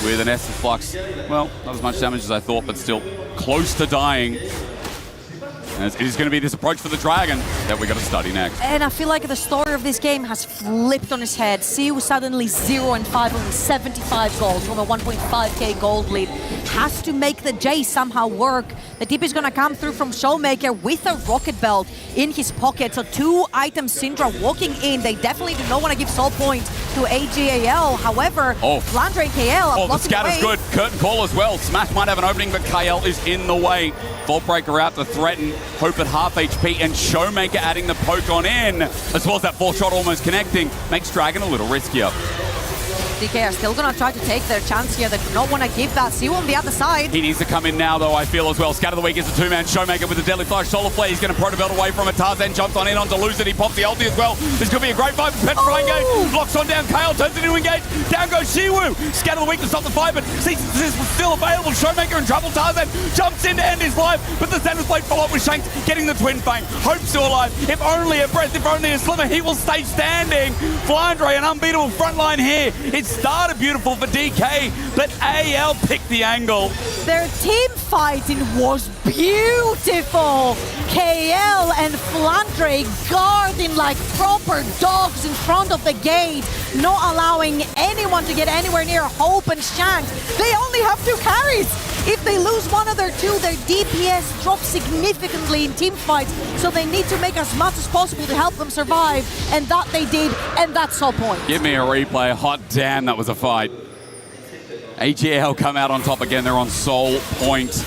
with an Essence Flux. Well, not as much damage as I thought, but still close to dying. As it is going to be this approach for the Dragon that we're going to study next. And I feel like the story of this game has flipped on its head. Siu suddenly 0-5, only 75 gold from a 1.5k gold lead. Has to make the J somehow work. The TP is going to come through from Showmaker with a rocket belt in his pocket. So 2 items Syndra walking in. They definitely do not want to give soul point to AGAL. However, Flandre and KL are the scatter's good. Curtain call as well. Smash might have an opening, but KL is in the way. Vault Breaker out to threaten. Hope at half HP, and Showmaker adding the poke on in, as well as that 4 shot almost connecting, makes Dragon a little riskier. DK are still going to try to take their chance here. They do not want to give that. Siu on the other side. He needs to come in now, though, I feel, as well. Scatter the Weak is a 2-man. Showmaker with the Deadly Flash. Solar Flare, he's going to proto belt away from it. Tarzan jumps on in onto Lose it. He pops the ulti as well. This could be a great fight for Petrifying Gate. Blocks on down. Kale turns it into engage. Down goes Shiwu. Scatter the Weak to stop the fight, but Cease was still available. Showmaker in trouble. Tarzan jumps in to end his life, but the Xander's Blade follow-up with Shanks getting the Twin Fang. Hope's still alive. If only a breath, if only a slimmer, he will stay standing. Flandre, an unbeatable front line here. It started beautiful for DK, but AL picked the angle. Their team fighting was beautiful. KL and Flandre guarding like proper dogs in front of the gate, not allowing anyone to get anywhere near Hope and Shanks. They only have 2 carries. If they lose one of their 2, their DPS drops significantly in team fights, so they need to make as much as possible to help them survive, and that they did, and that's Soul Point. Give me a replay. Hot damn, that was a fight. AGL come out on top again. They're on Soul Point.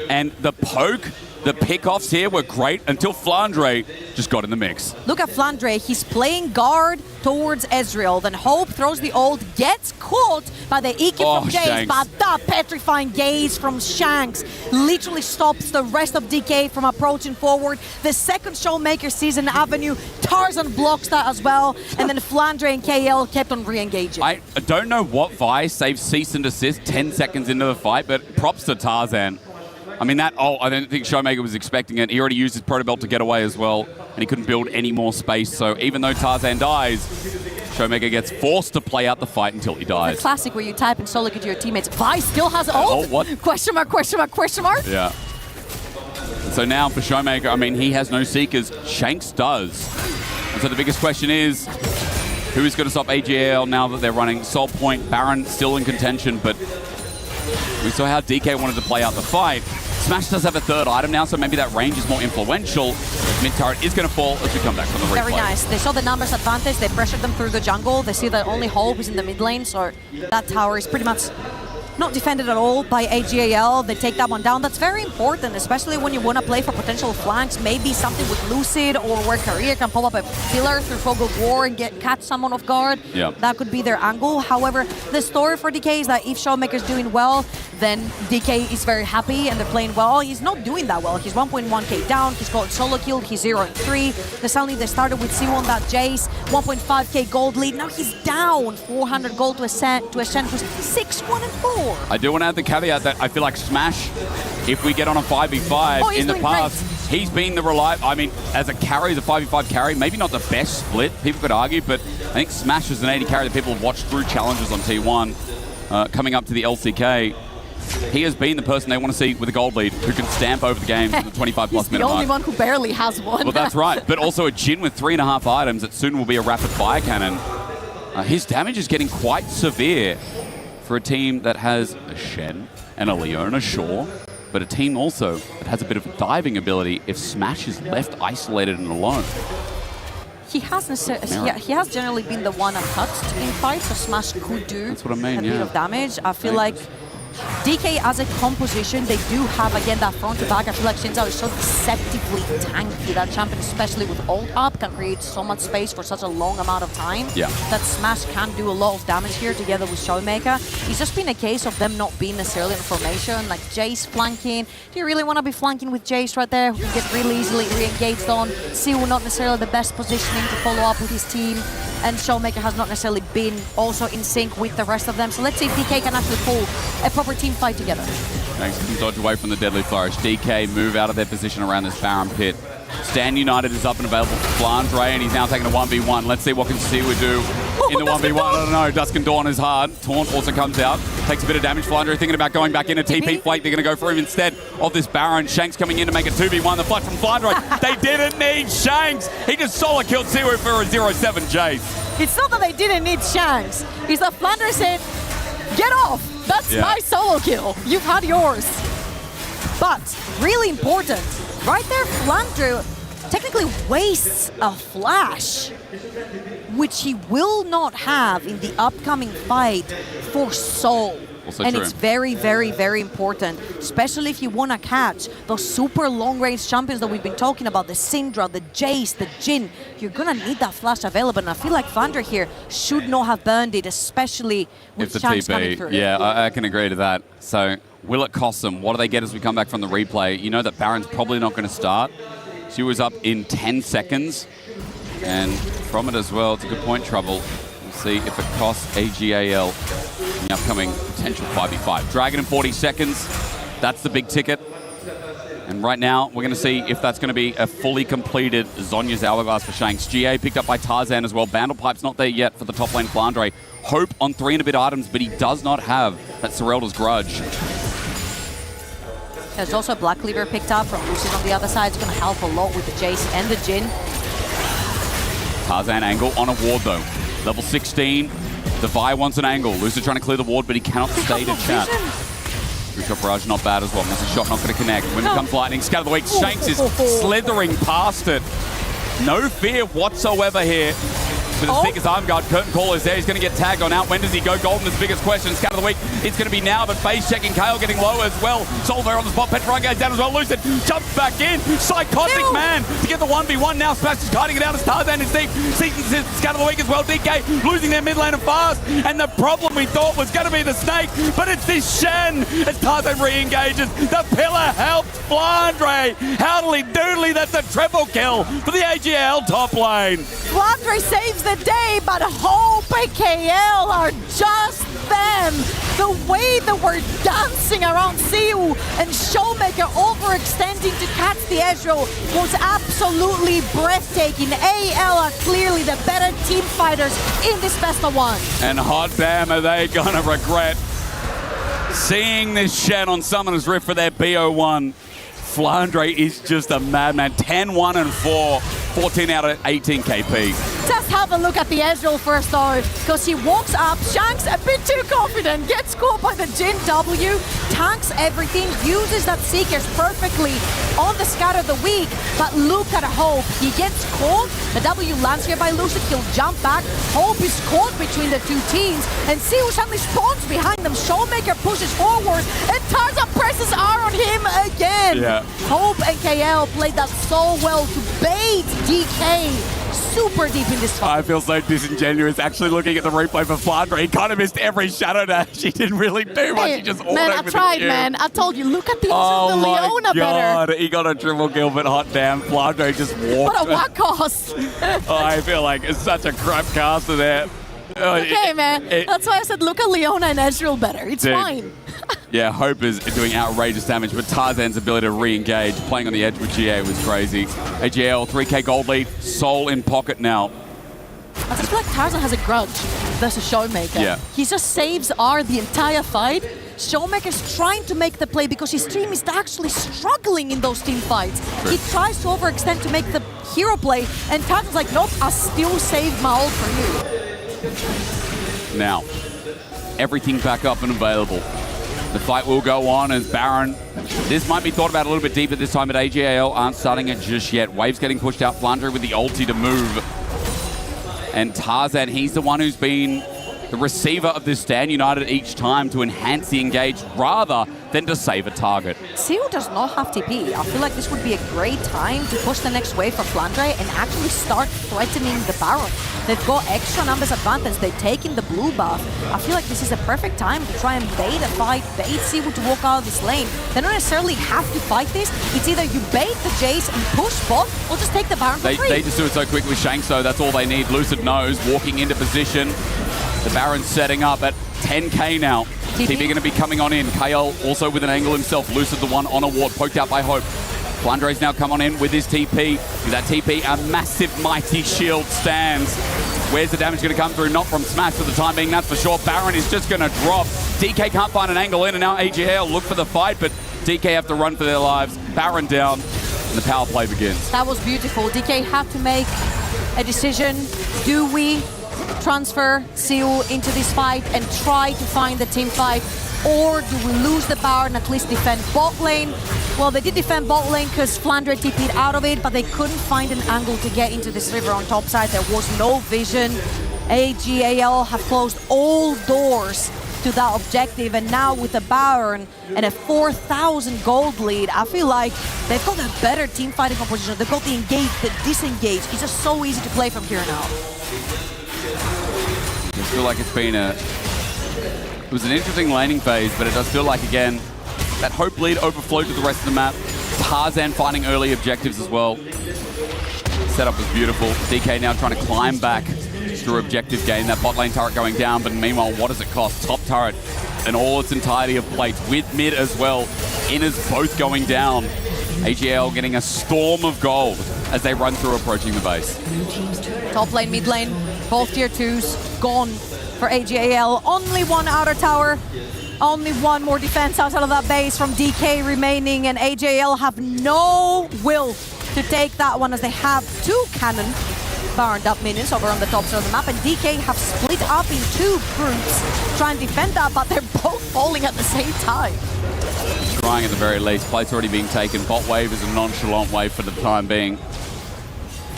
And the poke, the pickoffs here were great until Flandre just got in the mix. Look at Flandre. He's playing guard towards Ezreal. Then Hope throws the ult, gets caught by the EQ from Jace, Shanks. but that petrifying gaze from Shanks literally stops the rest of DK from approaching forward. The second Showmaker sees an avenue. Tarzan blocks that as well. And then Flandre and KL kept on re-engaging. I don't know what Vi saved cease and desist 10 seconds into the fight, but props to Tarzan. I mean, I don't think Showmaker was expecting it. He already used his proto belt to get away as well, and he couldn't build any more space. So even though Tarzan dies, Showmaker gets forced to play out the fight until he dies. The classic where you type in solo to your teammates. Vi still has ult. What? Question mark, question mark, question mark. Yeah. So now for Showmaker, I mean, he has no Seekers. Shanks does. And so the biggest question is, who is going to stop AGL now that they're running Soul Point? Baron still in contention, but we saw how DK wanted to play out the fight. Smash does have a 3rd item now, so maybe that range is more influential. Mid turret is going to fall as we come back from the replay. Very nice. They saw the numbers advantage. They pressured them through the jungle. They see that only Hope is in the mid lane, so that tower is pretty much not defended at all by AGAL. They take that one down. That's very important, especially when you want to play for potential flanks. Maybe something with Lucid or where Career can pop up a pillar through Fog of War and catch someone off guard. Yeah. That could be their angle. However, the story for DK is that if Showmaker's doing well, then DK is very happy and they're playing well. He's not doing that well. He's 1.1k down. He's got solo killed. He's 0-3. They started with Siu on that Jace. 1.5k gold lead. Now he's down 400 gold to Ascent, who's 6-1-4. I do want to add the caveat that I feel like Smash, if we get on a 5v5 in the past, he's been the reliable. I mean, as a carry, the 5v5 carry, maybe not the best split, people could argue, but I think Smash is an 80 carry that people have watched through challenges on T1 coming up to the LCK. He has been the person they want to see with a gold lead who can stamp over the game for the 25 plus minute mark. The only mark. one who barely has one. Well, that's right. But also a Jhin with 3.5 items that soon will be a rapid fire cannon. His damage is getting quite severe for a team that has a Shen and a Leona, sure, but a team also that has a bit of diving ability if Smash is left isolated and alone. he has he has generally been the one untouched in fights, so Smash could do That's what I mean, a bit of damage. I feel like DK as a composition, they do have, again, that front to back. I feel like Shinzao is so deceptively tanky. That champion, especially with ult up, can create so much space for such a long amount of time. Yeah. That Smash can do a lot of damage here together with Showmaker. It's just been a case of them not being necessarily in formation, like Jace flanking. Do you really want to be flanking with Jace right there, who can get really easily re-engaged on? Siwu not necessarily the best positioning to follow up with his team. And Showmaker has not necessarily been also in sync with the rest of them. So let's see if DK can actually pull a proper team fight together. Thanks. Can dodge away from the deadly flourish. DK move out of their position around this Baron pit. Stand United is up and available for Flandre, and he's now taking a 1v1. Let's see what can Siwu do in the 1v1. I don't know. Dusk and Dawn is hard. Taunt also comes out. Takes a bit of damage. Flandre thinking about going back in a TP flank. They're going to go for him instead of this Baron. Shanks coming in to make a 2v1. The flash from Flandre. They didn't need Shanks. He just solo killed Siwu for a 0-7 Jace. It's not that they didn't need Shanks. It's that Flandre said, get off. That's my solo kill. You've had yours. But really important, right there, Flandre technically wastes a flash, which he will not have in the upcoming fight for Soul. Also and true. It's very, very, very important, especially if you want to catch those super long-range champions that we've been talking about, the Syndra, the Jace, the Jhin. You're going to need that flash available, and I feel like Flandre here should not have burned it, especially with the Shanks coming through. Yeah, I can agree to that. So will it cost them? What do they get as we come back from the replay? You know that Baron's probably not going to start. She was up in 10 seconds. And from it as well, it's a good point, Trouble. We'll see if it costs AGAL in the upcoming potential 5v5. Dragon in 40 seconds. That's the big ticket. And right now, we're going to see if that's going to be a fully completed Zonya's Hourglass for Shanks. GA picked up by Tarzan as well. Bandlepipe's not there yet for the top lane Flandre. Hope on 3 and a bit items, but he does not have that Serelda's Grudge. There's also a Black Cleaver picked up from Lucius on the other side. It's going to help a lot with the Jace and the Jhin. Tarzan angle on a ward though. Level 16. The Vi wants an angle. Lucius trying to clear the ward, but he cannot stay to chat. Shot barrage not bad as well. Missing shot not going to connect. When it comes lightning, Scatter the Weak. Shanks is slithering past it. No fear whatsoever here. With his thickest arm guard, Curtain Call is there. He's going to get tagged on out. When does he go? Golden is the biggest question. Scatter the Weak. It's going to be now, but phase checking. Kale getting low as well. Solver on the spot. Petrifying goes down as well. Lucid jumps back in. Psychotic man to get the 1v1 now. Smash is kiting it out as Tarzan is deep. Season Scatter the Weak as well. DK losing their mid laner fast. And the problem we thought was going to be the snake, but it's this Shen as Tarzan re-engages. The pillar helped Flandre. Howdly doodly, that's a triple kill for the AGL top lane. Flandre saves the day, but Hope and KL are just them. The way that we're dancing around Siwu and Showmaker overextending to catch the Ezreal was absolutely breathtaking. AL are clearly the better team fighters in this best of one. And hot damn, are they gonna regret seeing this Shen on Summoner's Rift for their BO1. Flandre is just a madman. 10-1-4, 14 out of 18 KP. Just have a look at the Ezreal first though, because he walks up, Shanks a bit too confident, gets caught by the Jhin W, tanks everything, uses that Seekers perfectly on the Scatter the Weak, but look at Hope. He gets caught, the W lands here by Lucid, he'll jump back, Hope is caught between the two teams, and Siwu suddenly spawns behind them, Showmaker pushes forward, and Tarzan presses R on him again. Yeah. Hope and KL played that so well to bait DK super deep in this fight. I feel so disingenuous actually looking at the replay for Flandre. He kind of missed every shadow dash. He didn't really do much. He just man, I tried, man. I told you, look at the Leona God. better. He got a triple kill, but hot damn, Flandre just walked. What a whack cost. I feel like it's such a crap caster there. Okay, man. That's why I said look at Leona and Ezreal better. It's fine. Yeah, Hope is doing outrageous damage, but Tarzan's ability to re-engage, playing on the edge with GA was crazy. AGL, 3k gold lead, Soul in pocket now. I just feel like Tarzan has a grudge versus Showmaker. Yeah. He just saves R the entire fight. Showmaker's trying to make the play because his team is actually struggling in those team fights. True. He tries to overextend to make the hero play, and Tarzan's like, nope, I still saved my ult for you. Now, everything back up and available. The fight will go on as Baron. This might be thought about a little bit deeper this time, but AGAL aren't starting it just yet. Wave's getting pushed out. Flandre with the ulti to move. And Tarzan, he's the one who's been the receiver of this Stand United each time to enhance the engage rather than to save a target. Seo does not have TP. I feel like this would be a great time to push the next wave for Flandre and actually start threatening the Baron. They've got extra numbers advantage. They've taken the blue buff. I feel like this is a perfect time to try and bait a fight, bait Seo to walk out of this lane. They don't necessarily have to fight this. It's either you bait the Jace and push bot, or just take the Baron for free. They just do it so quickly with Shanks, though. That's all they need. Lucid knows, walking into position. The Baron's setting up at 10k now. TP going to be coming on in. KL also with an angle himself. Lucid the one on a ward, poked out by Hope. Flandre's now come on in with his TP. With that TP, a massive, mighty shield stands. Where's the damage going to come through? Not from Smash for the time being, that's for sure. Baron is just going to drop. DK can't find an angle in, and now AGL look for the fight, but DK have to run for their lives. Baron down, and the power play begins. That was beautiful. DK had to make a decision. Do we transfer Seo into this fight and try to find the team fight, or do we lose the Baron and at least defend bot lane? Well, they did defend bot lane because Flandre TP'd out of it, but they couldn't find an angle to get into this river on top side. There was no vision. AGAL have closed all doors to that objective, and now with the Baron and a 4,000 gold lead, I feel like they've got a better team fighting composition. They've got the engage, the disengage. It's just so easy to play from here now. I feel like it was an interesting laning phase, but it does feel like, again, that Hope lead overflowed to the rest of the map. Tarzan finding early objectives as well. Setup was beautiful. DK now trying to climb back through objective gain. That bot lane turret going down, but meanwhile, what does it cost? Top turret and all its entirety of plates with mid as well. Inners both going down. AGL getting a storm of gold as they run through approaching the base. Top lane, mid lane, both tier 2s gone for AGAL. Only one outer tower, only one more defense outside of that base from DK remaining, and AGAL have no will to take that one as they have 2 cannon Baroned up minions over on the top side of the map, and DK have split up in 2 groups trying to defend that, but they're both falling at the same time. Trying at the very least. Plate's already being taken. Bot wave is a nonchalant wave for the time being.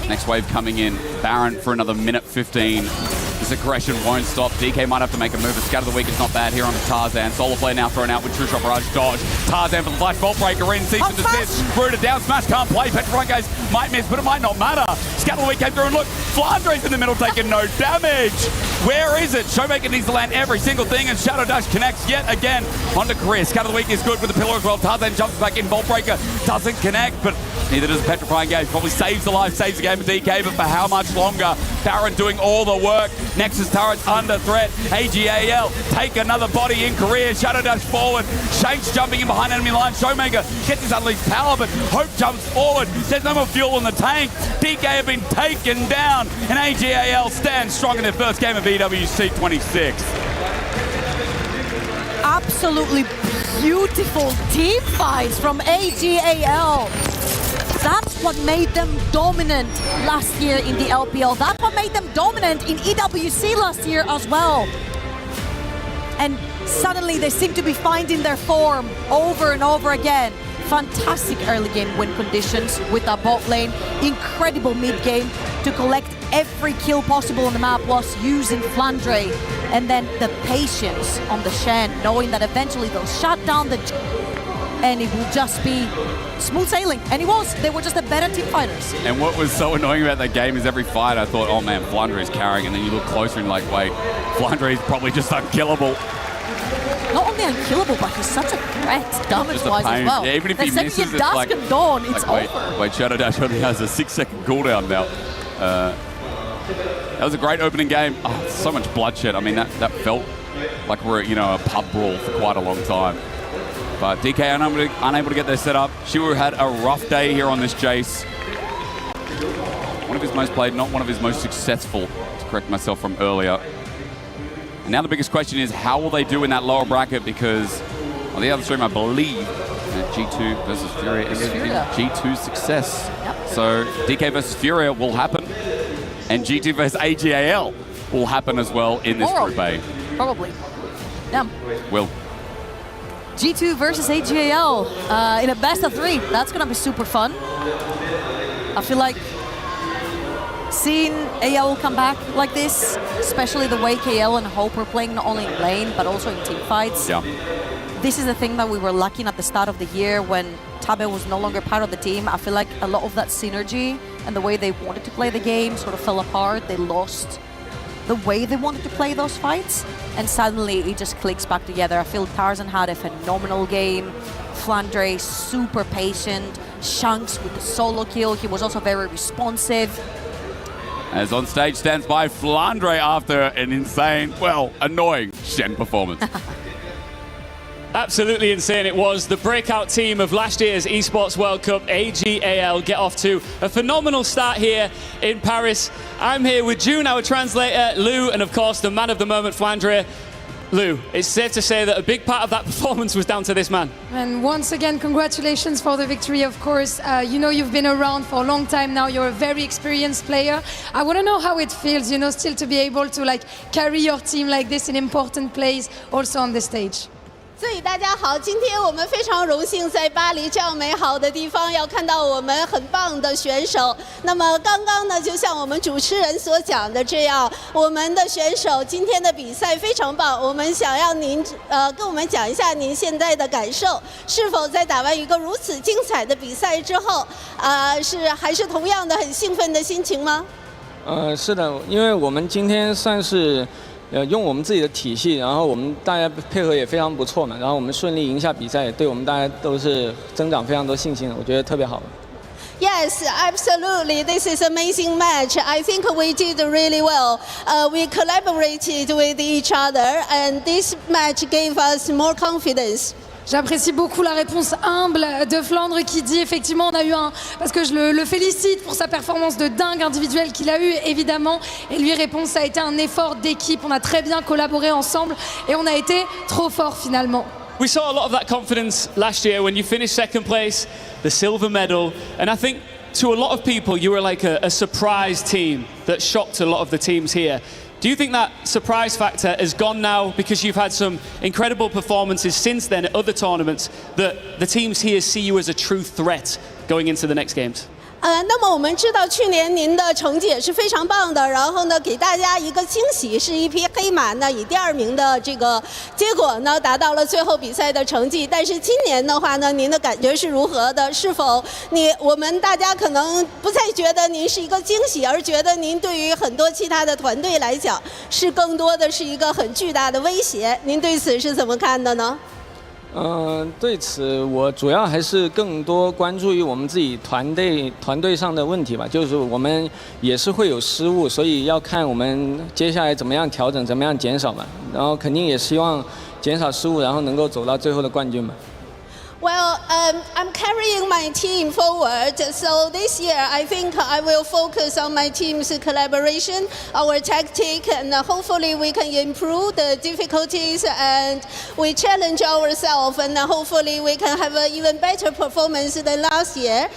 Next wave coming in. Baron for another minute 15. This aggression won't stop. DK might have to make a move. A Scatter the Weak is not bad here on the Tarzan. Solar Flare now thrown out with True Shot Barrage dodge. Tarzan for the Flash Bolt Breaker in. Cease and desist. Rooted down. Smash can't play. Petrifying guys might miss, but it might not matter. Scatter the Weak came through, and look, Flandre's in the middle taking no damage. Where is it? Showmaker needs to land every single thing, and Shadow Dash connects yet again onto Chris. Scatter the Weak is good with the pillar as well. Tarzan jumps back in. Bolt Breaker doesn't connect, but neither does Petrifying Gaze. Probably saves the life, saves the game of DK, but for how much longer? Baron doing all the work. Nexus turrets under threat. AGAL take another body in career. Shadow Dash forward. Shanks jumping in behind enemy line. Showmaker gets his unleashed power, but Hope jumps forward. There's no more fuel in the tank. DK have been taken down, and AGAL stands strong in their first game of EWC 26. Absolutely beautiful team fights from AGAL. That's what made them dominant last year in the LPL. That's what made them dominant in EWC last year as well. And suddenly they seem to be finding their form over and over again. Fantastic early game win conditions with that bot lane. Incredible mid game to collect every kill possible on the map whilst using Flandre. And then the patience on the Shen, knowing that eventually they'll shut down the and it will just be smooth sailing. And it was. They were just the better team fighters. And what was so annoying about that game is every fight I thought, oh man, Flandre is carrying, and then you look closer and you're like, wait, Flandre is probably just unkillable. Not only unkillable, but he's such a threat damage-wise as well. Yeah, even if he misses, it's dusk like, and dawn, it's over. Wait, Shadow Dash only has a 6-second cooldown now. That was a great opening game. Oh, so much bloodshed. I mean, that felt like we're at, a pub brawl for quite a long time. But DK unable to get their setup. Shiwu had a rough day here on this Jace. One of his most played, not one of his most successful, to correct myself from earlier. And now the biggest question is, how will they do in that lower bracket? Because on the other stream, I believe that G2 versus Furia is G2's success. Yep. So DK versus Furia will happen, and G2 versus AGAL will happen as well in this Group A. Probably. Yeah. Will. G2 versus AGAL in a best of 3. That's going to be super fun. I feel like seeing AL come back like this, especially the way KL and Hope were playing not only in lane but also in team fights. Yeah. This is the thing that we were lacking at the start of the year when Tabe was no longer part of the team. I feel like a lot of that synergy and the way they wanted to play the game sort of fell apart. They lost the way they wanted to play those fights, and suddenly it just clicks back together. I feel Tarzan had a phenomenal game. Flandre super patient. Shanks with the solo kill. He was also very responsive. As on stage stands by Flandre after an insane, well, annoying Shen performance. Absolutely insane it was. The breakout team of last year's Esports World Cup, AGAL, get off to a phenomenal start here in Paris. I'm here with June, our translator, Lou, and of course the man of the moment, Flandre. Lou, it's safe to say that a big part of that performance was down to this man. And once again, congratulations for the victory, of course. You know, you've been around for a long time now. You're a very experienced player. I want to know how it feels, you know, still to be able to carry your team like this in important plays also on the stage. 所以大家好，今天我们非常荣幸在巴黎这样美好的地方，要看到我们很棒的选手。那么刚刚呢，就像我们主持人所讲的这样，我们的选手今天的比赛非常棒。我们想要您跟我们讲一下您现在的感受，是否在打完一个如此精彩的比赛之后，还是同样的很兴奋的心情吗？是的，因为我们今天算是。用我们自己的体系，然后我们大家配合也非常不错嘛，然后我们顺利赢下比赛，也对我们大家都是增长非常多信心，我觉得特别好。Yes, absolutely. This is an amazing match. I think we did really well. We collaborated with each other, and this match gave us more confidence. J'apprécie beaucoup la réponse humble de Flandre qui dit effectivement on a eu parce que je le félicite pour sa performance de dingue individuelle qu'il a eu évidemment, et lui répond ça a été un effort d'équipe, on a très bien collaboré ensemble et on a été trop fort finalement. We saw a lot of that confidence last year when you finished second place, the silver medal, and I think to a lot of people you were like a surprise team that shocked a lot of the teams here. Do you think that surprise factor has gone now because you've had some incredible performances since then at other tournaments, that the teams here see you as a true threat going into the next games? 那么我们知道去年您的成绩也是非常棒的，然后呢给大家一个惊喜，是一匹黑马呢以第2名的这个结果呢达到了最后比赛的成绩。但是今年的话呢，您的感觉是如何的？是否我们大家可能不再觉得您是一个惊喜，而觉得您对于很多其他的团队来讲是更多的是一个很巨大的威胁？您对此是怎么看的呢？对此我主要还是更多关注于我们自己团队上的问题吧，就是我们也是会有失误，所以要看我们接下来怎么样调整，怎么样减少嘛，然后肯定也希望减少失误，然后能够走到最后的冠军嘛。Well, I'm carrying my team forward, so this year I think I will focus on my team's collaboration, our tactic, and hopefully we can improve the difficulties and we challenge ourselves, and hopefully we can have an even better performance than last year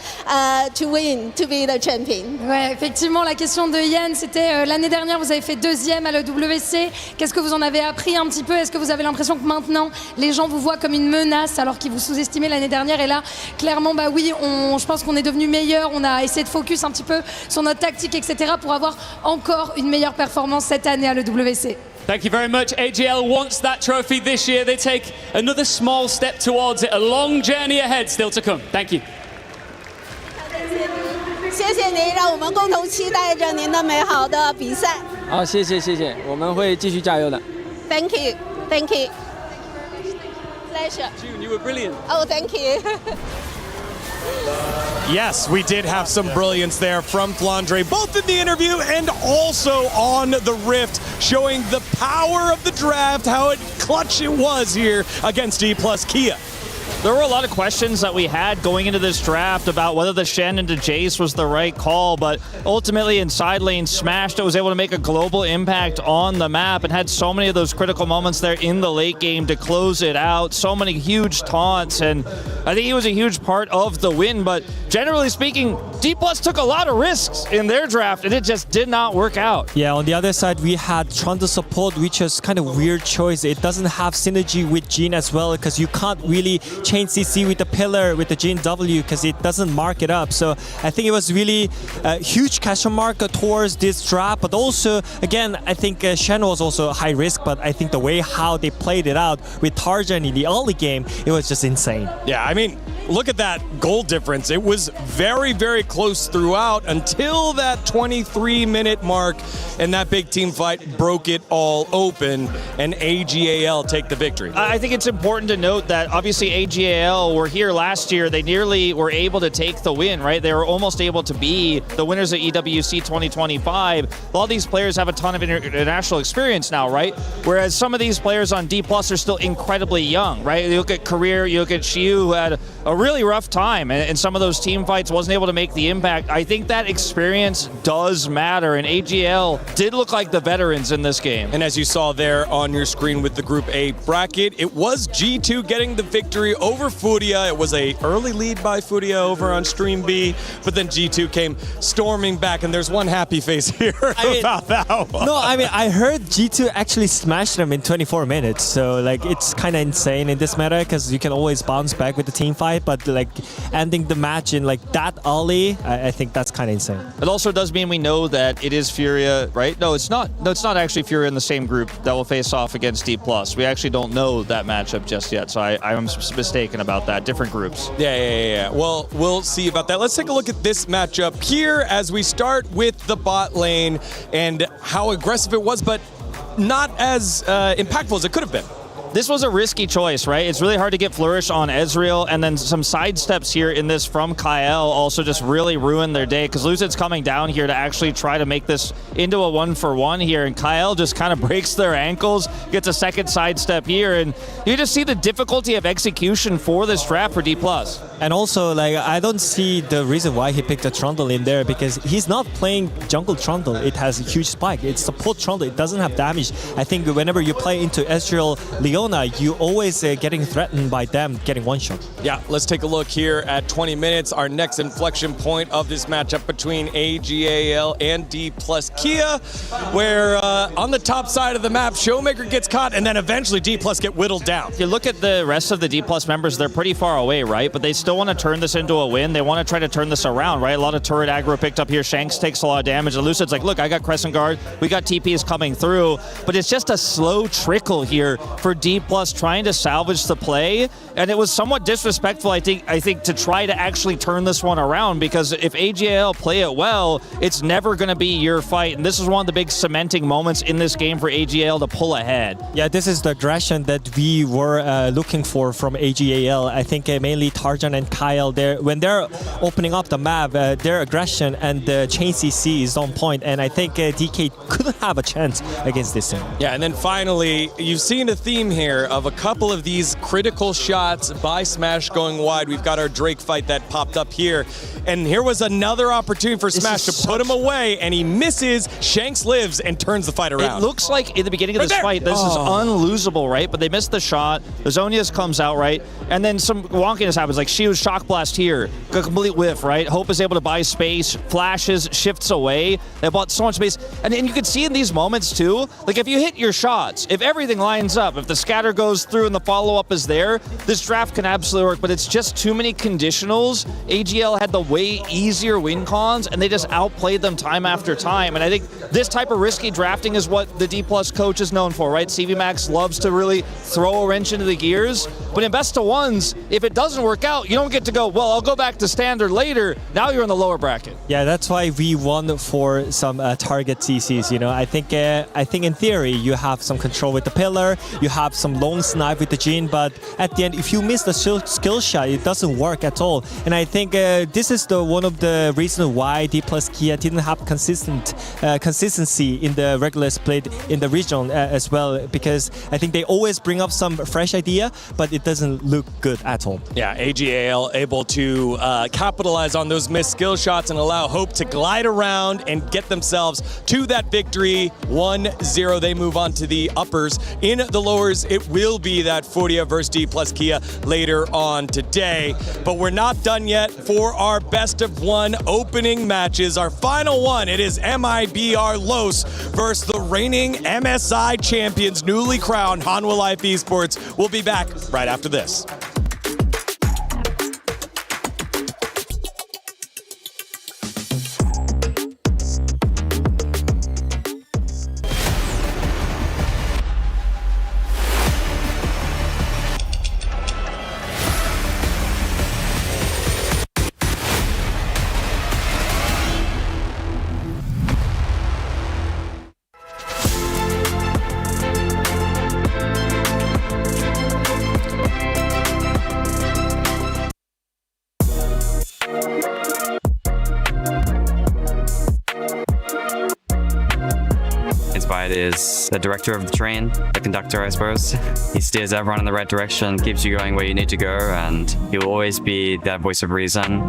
to win, to be the champion. Ouais, effectivement, la question de Yann, c'était l'année dernière, vous avez fait 2e à l'EWC. Qu'est-ce que vous en avez appris un petit peu? Est-ce que vous avez l'impression que maintenant, les gens vous voient comme une menace alors qu'ils vous sous-estiment l'année dernière? Et là, clairement, bah oui, je pense qu'on est devenu meilleur. On a essayé de focus un petit peu sur notre tactique, etc. pour avoir encore une meilleure performance cette année à l'EWC. Thank you very much. AGL wants that trophy this year. They take another small step towards it. A long journey ahead still to come. Thank you. 谢谢您，让我们共同期待着您的美好的比赛。好，谢谢，我们会继续加油的。Thank you. Pleasure. June, you were brilliant. Oh, thank you. Yes, we did have some brilliance there from Flandre, both in the interview and also on the Rift, showing the power of the draft, how clutch it was here against E+ Kia. There were a lot of questions that we had going into this draft about whether the Shen into Jace was the right call, but ultimately in side lane, Smashed was able to make a global impact on the map and had so many of those critical moments there in the late game to close it out. So many huge taunts, and I think he was a huge part of the win, but generally speaking, D+ took a lot of risks in their draft, and it just did not work out. Yeah, on the other side, we had Trundle support, which is kind of weird choice. It doesn't have synergy with Jhin as well, because you can't really chain CC with the pillar with the GW because it doesn't mark it up. So I think it was really a huge question mark towards this draft. But also, again, I think Shen was also high risk, but I think the way how they played it out with Tarzan in the early game, it was just insane. Yeah, I mean, look at that goal difference. It was very, very close throughout until that 23-minute mark, and that big team fight broke it all open, and AGAL take the victory. I think it's important to note that obviously AGAL were here last year. They nearly were able to take the win, right? They were almost able to be the winners of EWC 2025. All these players have a ton of international experience now, right? Whereas some of these players on D+ are still incredibly young, right? You look at Career, you look at Shiu, who had a really rough time, and some of those team fights wasn't able to make the impact. I think that experience does matter, and AGL did look like the veterans in this game. And as you saw there on your screen with the Group A bracket, it was G2 getting the victory over Furia. It was a early lead by Furia over on Stream B, but then G2 came storming back, and there's one happy face here about that one. No, I mean, I heard G2 actually smashed them in 24 minutes, so like it's kind of insane in this meta because you can always bounce back with the team fight, but like ending the match in like that early, I think that's kind of insane. It also does mean we know that it is Furia, right? No, it's not. No, it's not actually Furia in the same group that will face off against D+. We actually don't know that matchup just yet, so I'm mistaken about that. Different groups. Yeah. Well, we'll see about that. Let's take a look at this matchup here as we start with the bot lane and how aggressive it was, but not as impactful as it could have been. This was a risky choice, right? It's really hard to get Flourish on Ezreal, and then some sidesteps here in this from Kyle also just really ruined their day, because Lucid's coming down here to actually try to make this into a 1-for-1 here, and Kyle just kind of breaks their ankles, gets a second sidestep here, and you just see the difficulty of execution for this draft for D+. And also, like, I don't see the reason why he picked a Trundle in there, because he's not playing jungle Trundle. It has a huge spike. It's support Trundle. It doesn't have damage. I think whenever you play into Ezreal Leona, you always getting threatened by them getting one shot. Yeah, let's take a look here at 20 minutes, our next inflection point of this matchup between AGAL and D+ Kia, where on the top side of the map, Showmaker gets caught, and then eventually D+ get whittled down. If you look at the rest of the D+ members, they're pretty far away, right? But they still want to turn this into a win. They want to try to turn this around, right? A lot of turret aggro picked up here. Shanks takes a lot of damage. And Lucid's like, look, I got Crescent Guard. We got TPs coming through. But it's just a slow trickle here for D+ trying to salvage the play. And it was somewhat disrespectful, I think, to try to actually turn this one around, because if AGL play it well, it's never going to be your fight. And this is one of the big cementing moments in this game for AGL to pull ahead. Yeah, this is the aggression that we were looking for from AGAL. I think mainly Tarzan and Kyle, when they're opening up the map, their aggression and the chain CC is on point, and I think DK couldn't have a chance against this team. Yeah, and then finally, you've seen a theme here of a couple of these critical shots by Smash going wide. We've got our Drake fight that popped up here, and here was another opportunity for Smash to put him away, and he misses. Shanks lives and turns the fight around. It looks like in the beginning of this fight, this is unlosable, right? But they missed the shot. The Zonius comes out, right? And then some wonkiness happens, like Shio's Shock Blast here, a complete whiff, right? Hope is able to buy space, flashes, shifts away. They bought so much space. And you can see in these moments too, like if you hit your shots, if everything lines up, if the scatter goes through and the follow-up is there, this draft can absolutely work, but it's just too many conditionals. AGL had the way easier win cons, and they just outplayed them time after time. And I think this type of risky drafting is what the D+ coach is known for, right? CV Max loves to really throw a wrench into the gears, but in best of ones, if it doesn't work out, you don't get to go, well, I'll go back to standard later. Now you're in the lower bracket. Yeah, that's why we won for some target CCs, you know. I think in theory, you have some control with the pillar, you have some lone snipe with the Jhin, but at the end, if you miss the skill shot, it doesn't work at all. And I think this is one of the reasons why D+ Kia didn't have consistency in the regular split in the region as well, because I think they always bring up some fresh idea, but it doesn't look good at all. Yeah, AGAL able to capitalize on those missed skill shots and allow Hope to glide around and get themselves to that victory. 1-0, they move on to the uppers. In the lowers, it will be that Furia versus D+ Kia later on today. But we're not done yet for our best of one opening matches. Our final one, it is MIBR Los versus the reigning MSI champions, newly crowned Hanwha Life Esports. We'll be back right after this. side is the director of the train, the conductor, I suppose. He steers everyone in the right direction, keeps you going where you need to go, and he'll always be that voice of reason.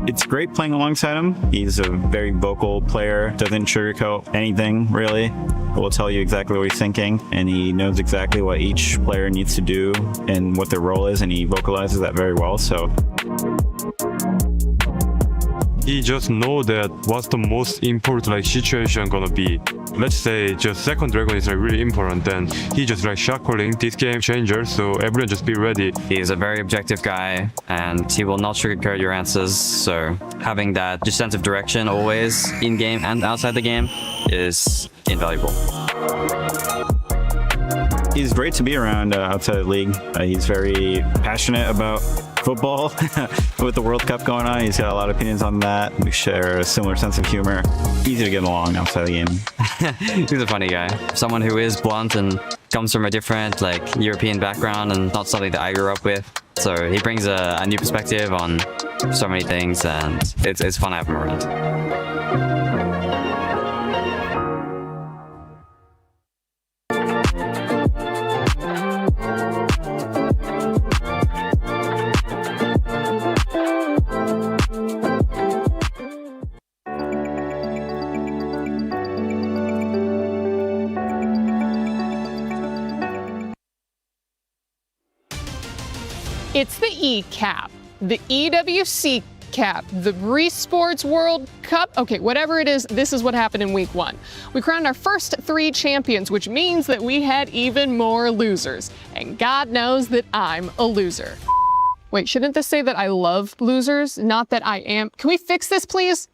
It's great playing alongside him. He's a very vocal player, doesn't sugarcoat anything, really. Will tell you exactly what he's thinking, and he knows exactly what each player needs to do and what their role is, and he vocalizes that very well, so. He just know that what's the most important situation gonna be. Let's say just second dragon is really important, then he just shot calling this game changer, so everyone just be ready. He's a very objective guy, and he will not sugarcoat your answers, so having that just sense of direction always in game and outside the game is invaluable. He's great to be around outside the league. He's very passionate about football with the World Cup going on. He's got a lot of opinions on that. We share a similar sense of humor. Easy to get along outside the game. He's a funny guy. Someone who is blunt and comes from a different European background and not something that I grew up with. So he brings a new perspective on so many things, and it's fun to have him around. It's the E-Cap, the EWC Cap, the Esports World Cup. Okay, whatever it is, this is what happened in week 1. We crowned our first 3 champions, which means that we had even more losers. And God knows that I'm a loser. Wait, shouldn't this say that I love losers? Not that I am. Can we fix this, please?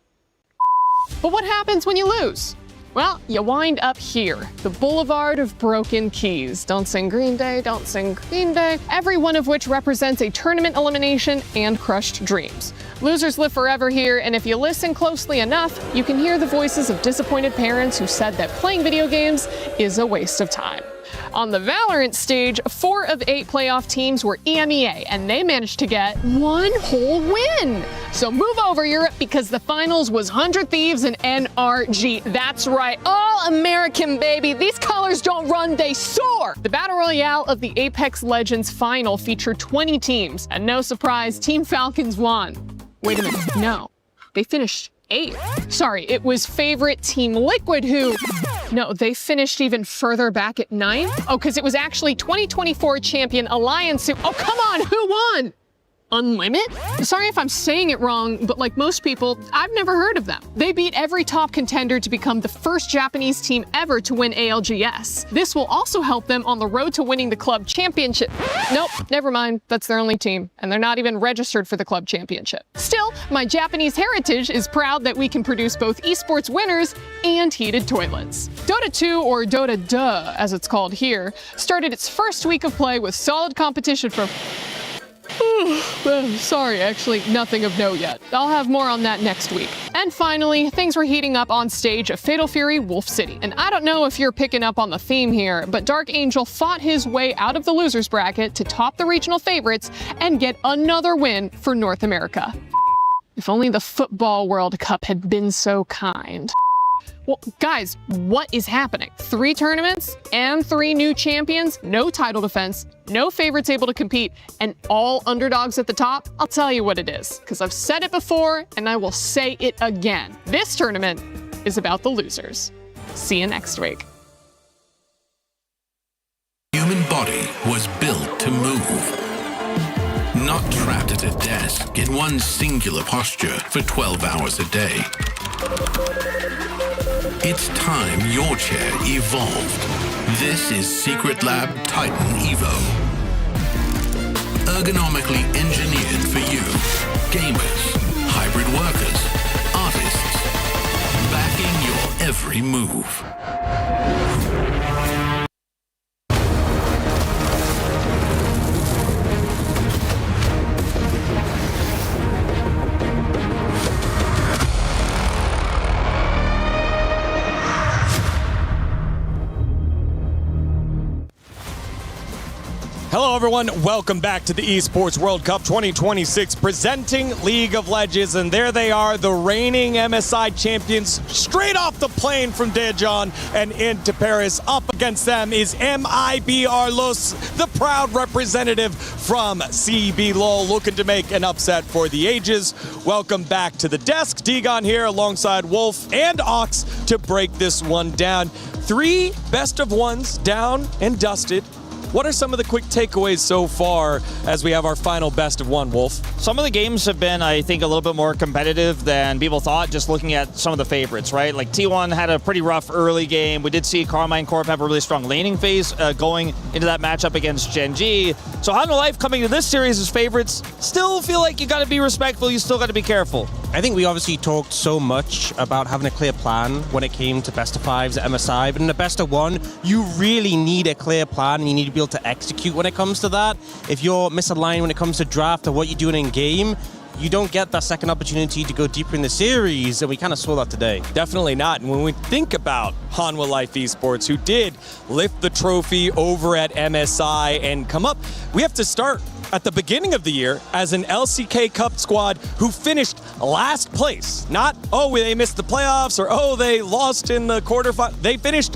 But what happens when you lose? Well, you wind up here, the Boulevard of Broken Keys. Don't sing Green Day, don't sing Green Day. Every one of which represents a tournament elimination and crushed dreams. Losers live forever here, and if you listen closely enough, you can hear the voices of disappointed parents who said that playing video games is a waste of time. On the Valorant stage, 4 of 8 playoff teams were EMEA, and they managed to get 1 whole win. So move over, Europe, because the finals was 100 Thieves and NRG. That's right, all American, baby. These colors don't run, they soar. The Battle Royale of the Apex Legends final featured 20 teams, and no surprise, Team Falcons won. Wait a minute, no, they finished 8th. Sorry, it was favorite Team Liquid who... No, they finished even further back at 9th? Oh, because it was actually 2024 champion Alliance who... Oh, come on, who won? Unlimit? Sorry if I'm saying it wrong, but like most people, I've never heard of them. They beat every top contender to become the first Japanese team ever to win ALGS. This will also help them on the road to winning the club championship. Nope, never mind. That's their only team, and they're not even registered for the club championship. Still, my Japanese heritage is proud that we can produce both esports winners and heated toilets. Dota 2, or Dota Duh, as it's called here, started its first week of play with solid competition from... Sorry, actually, nothing of note yet. I'll have more on that next week. And finally, things were heating up on stage at Fatal Fury Wolf City. And I don't know if you're picking up on the theme here, but Dark Angel fought his way out of the losers bracket to top the regional favorites and get another win for North America. If only the Football World Cup had been so kind. Well, guys, what is happening? 3 tournaments and 3 new champions, no title defense, no favorites able to compete, and all underdogs at the top? I'll tell you what it is, because I've said it before and I will say it again. This tournament is about the losers. See you next week. Human body was built to move. Not trapped at a desk in one singular posture for 12 hours a day. It's time your chair evolved. This is Secret Lab Titan Evo. Ergonomically engineered for you. Gamers, hybrid workers, artists. Backing your every move. Hello, everyone. Welcome back to the Esports World Cup 2026, presenting League of Legends. And there they are, the reigning MSI champions, straight off the plane from Daejeon and into Paris. Up against them is MIBR Los, the proud representative from CB LOL, looking to make an upset for the ages. Welcome back to the desk. Degon here alongside Wolf and Ox to break this one down. 3 best of ones down and dusted. What are some of the quick takeaways so far as we have our final best of one, Wolf? Some of the games have been, I think, a little bit more competitive than people thought, just looking at some of the favorites, right? Like T1 had a pretty rough early game. We did see Carmine Corp have a really strong laning phase going into that matchup against Gen G. So Hanwha Life coming to this series as favorites, still feel like you got to be respectful, you still got to be careful. I think we obviously talked so much about having a clear plan when it came to best of 5s at MSI, but in the best of 1, you really need a clear plan and you need to be able to execute when it comes to that. If you're misaligned when it comes to draft or what you're doing in game, you don't get that second opportunity to go deeper in the series, and we kind of saw that today. Definitely not. And when we think about Hanwha Life Esports, who did lift the trophy over at MSI and come up, we have to start at the beginning of the year as an LCK Cup squad who finished last place. Not, oh, they missed the playoffs or, oh, they lost in the quarterfinal. They finished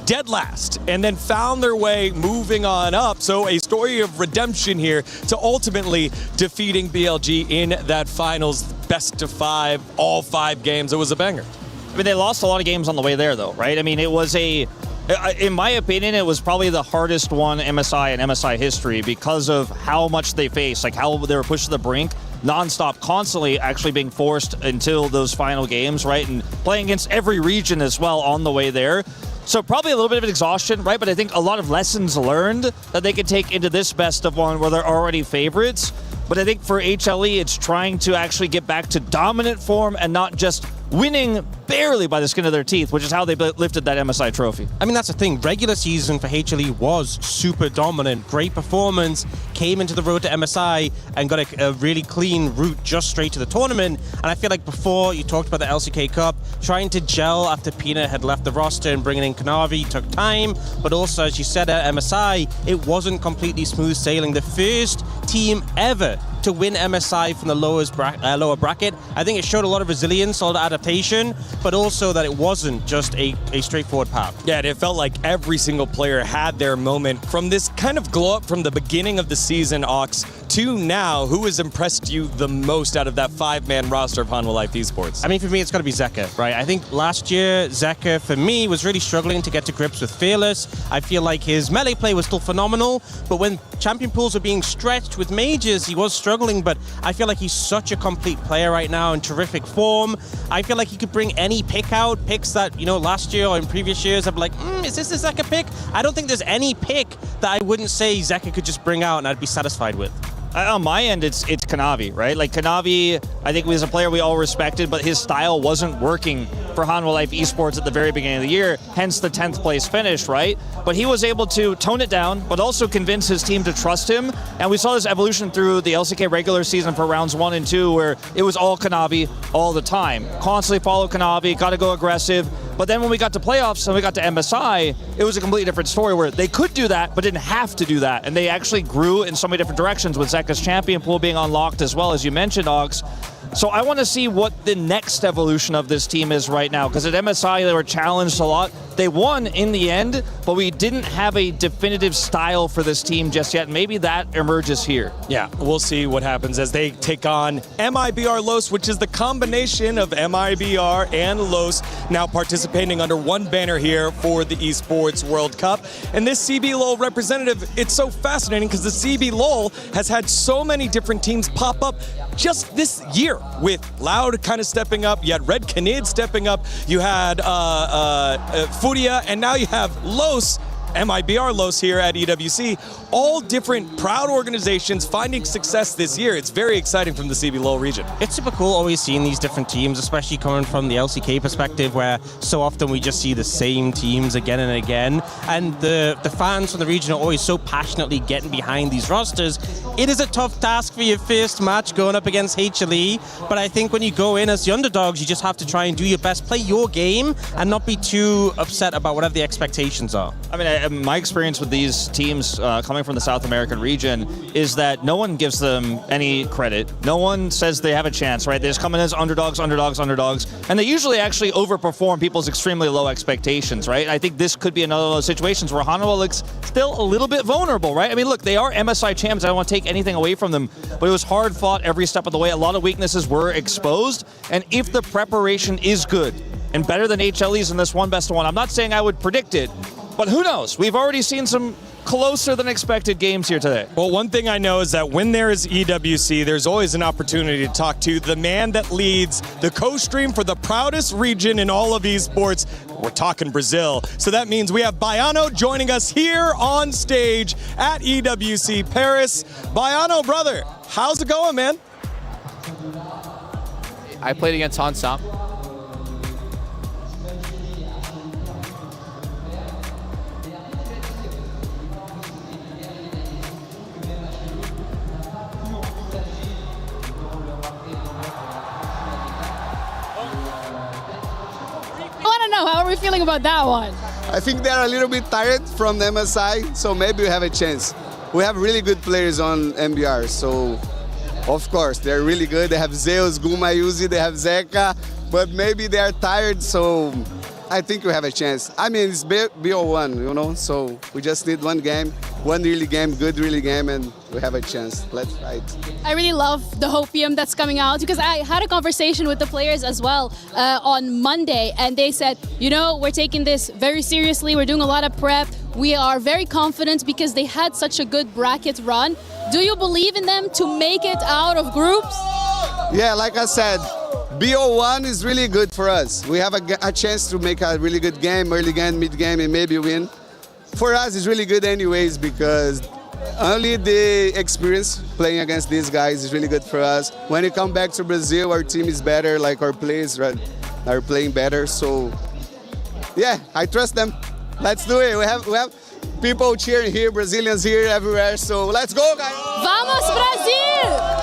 dead last and then found their way moving on up. So a story of redemption here to ultimately defeating BLG in that finals best of 5, all 5 games. It was a banger. I mean, they lost a lot of games on the way there, though, right? I mean, it was in my opinion, it was probably the hardest won MSI in MSI history because of how much they faced, like how they were pushed to the brink, nonstop, constantly actually being forced until those final games, right? And playing against every region as well on the way there. So probably a little bit of exhaustion, right? But I think a lot of lessons learned that they could take into this best of 1 where they're already favorites. But I think for HLE, it's trying to actually get back to dominant form and not just winning barely by the skin of their teeth, which is how they lifted that MSI trophy. I mean, that's the thing. Regular season for HLE was super dominant. Great performance. Came into the road to MSI and got a really clean route just straight to the tournament. And I feel like before, you talked about the LCK Cup, trying to gel after Peanut had left the roster and bringing in Kanavi took time. But also, as you said at MSI, it wasn't completely smooth sailing. The first team ever to win MSI from the lower bracket. I think it showed a lot of resilience, a lot of adaptation, but also that it wasn't just a straightforward path. Yeah, and it felt like every single player had their moment. From this kind of glow up from the beginning of the season, Ox, to now, who has impressed you the most out of that 5-man roster of Hanwha Life Esports? I mean, for me, it's got to be Zeka, right? I think last year, Zeka, for me, was really struggling to get to grips with Fearless. I feel like his melee play was still phenomenal, but when champion pools are being stretched with mages, he was struggling, but I feel like he's such a complete player right now in terrific form. I feel like he could bring any pick out, picks that, you know, last year or in previous years, I'd be like, is this a Zeka pick? I don't think there's any pick that I wouldn't say Zeka could just bring out and I'd be satisfied with. On my end, it's Kanavi, right? Like Kanavi, I think was a player we all respected, but his style wasn't working for Hanwha Life Esports at the very beginning of the year, hence the 10th place finish, right? But he was able to tone it down, but also convince his team to trust him. And we saw this evolution through the LCK regular season for rounds 1 and 2, where it was all Kanavi all the time. Constantly follow Kanavi, got to go aggressive. But then when we got to playoffs and we got to MSI, it was a completely different story where they could do that, but didn't have to do that. And they actually grew in so many different directions with Zeka's champion pool being unlocked as well, as you mentioned, Ox. So I want to see what the next evolution of this team is right now, because at MSI they were challenged a lot. They won in the end, but we didn't have a definitive style for this team just yet. Maybe that emerges here. Yeah, we'll see what happens as they take on MIBR Los, which is the combination of MIBR and Los now participating under one banner here for the Esports World Cup. And this CB LOL representative, it's so fascinating because the CB LOL has had so many different teams pop up just this year, with Loud kind of stepping up, you had Red Canid stepping up, you had Furia, and now you have Los, MIBR Los here at EWC. All different proud organizations finding success this year. It's very exciting from the CB LOL region. It's super cool always seeing these different teams, especially coming from the LCK perspective, where so often we just see the same teams again and again. And the fans from the region are always so passionately getting behind these rosters. It is a tough task for your first match going up against HLE, but I think when you go in as the underdogs, you just have to try and do your best, play your game, and not be too upset about whatever the expectations are. I mean, my experience with these teams coming from the South American region is that no one gives them any credit. No one says they have a chance, right? They just come in as underdogs, and they usually actually overperform people's extremely low expectations, right? I think this could be another of those situations where Hanwha looks still a little bit vulnerable, right? I mean, look, they are MSI champs. I don't want to take anything away from them, but it was hard fought every step of the way. A lot of weaknesses were exposed, and if the preparation is good and better than HLE's in this one best of one, I'm not saying I would predict it, but who knows? We've already seen some closer than expected games here today. Well, one thing I know is that when there is EWC, there's always an opportunity to talk to the man that leads the co-stream for the proudest region in all of esports. We're talking Brazil. So that means we have Baiano joining us here on stage at EWC Paris. Baiano, brother, how's it going, man? I played against Hansam. How are we feeling about that one? I think they're a little bit tired from the MSI, so maybe we have a chance. We have really good players on MBR, so of course they're really good. They have Zeus, Guma, Yuzi, they have Zeka, but maybe they are tired, so I think we have a chance. I mean, it's BO1, you know, so we just need one game, one really game, good really game, and we have a chance. Let's fight. I really love the Hopium that's coming out because I had a conversation with the players as well on Monday, and they said, you know, we're taking this very seriously. We're doing a lot of prep. We are very confident because they had such a good bracket run. Do you believe in them to make it out of groups? Yeah, like I said, BO1 is really good for us. We have a chance to make a really good game, early game, mid game, and maybe win. For us, it's really good anyways because only the experience playing against these guys is really good for us. When you come back to Brazil, our team is better, like our players are playing better. So, yeah, I trust them. Let's do it. We have people cheering here, Brazilians here, everywhere. So let's go, guys. Vamos, Brasil!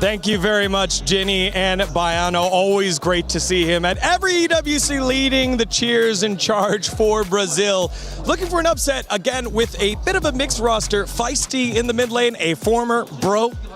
Thank you very much, Ginny and Baiano. Always great to see him at every EWC, leading the cheers and charge for Brazil. Looking for an upset, again, with a bit of a mixed roster. Feisty in the mid lane, a former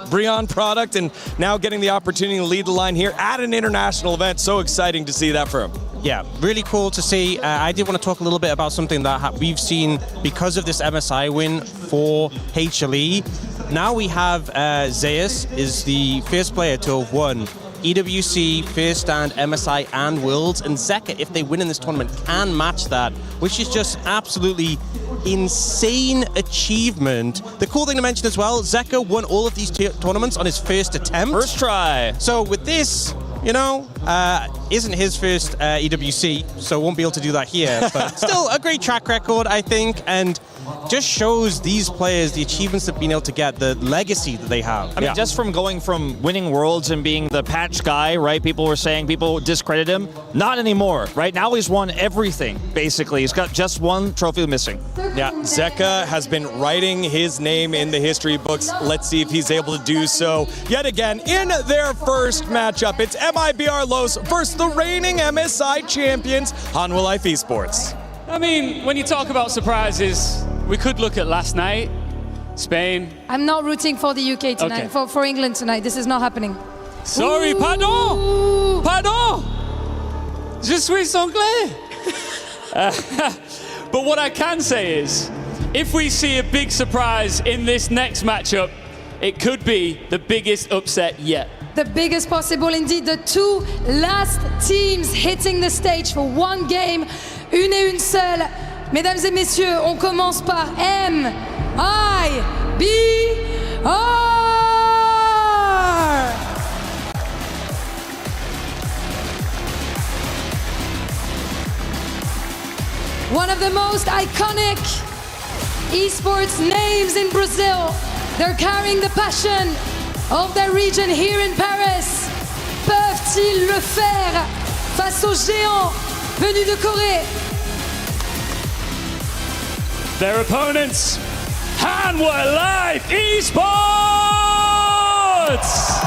Brion product, and now getting the opportunity to lead the line here at an international event. So exciting to see that for him. Yeah, really cool to see. I did want to talk a little bit about something that we've seen because of this MSI win for HLE. Now we have Zeus is the first player to have won EWC, First Stand, MSI, and Worlds. And Zeka, if they win in this tournament, can match that, which is just absolutely insane achievement. The cool thing to mention as well, Zeka won all of these tournaments on his first attempt. First try. So with this, you know, isn't his first EWC, so won't be able to do that here. But still a great track record, I think, and just shows these players the achievements they've been able to get, the legacy that they have. I mean, just from going from winning Worlds and being the patch guy, right? People were saying, people discredit him. Not anymore, right? Now he's won everything, basically. He's got just one trophy missing. Yeah, Zeka has been writing his name in the history books. Let's see if he's able to do so yet again in their first matchup. It's MIBR Los versus the reigning MSI champions, Hanwha Life Esports. I mean, when you talk about surprises, we could look at last night, Spain. I'm not rooting for the UK tonight, Okay. for England tonight. This is not happening. Sorry, pardon! Pardon! Je suis anglais! But what I can say is, if we see a big surprise in this next matchup, it could be the biggest upset yet. The biggest possible indeed. The two last teams hitting the stage for one game, une et une seule. Mesdames et messieurs, on commence par MIBR. One of the most iconic esports names in Brazil. They're carrying the passion of their region here in Paris. Peuvent-ils le faire face aux géants venus de Corée? Their opponents, Hanwha Life Esports! Squads.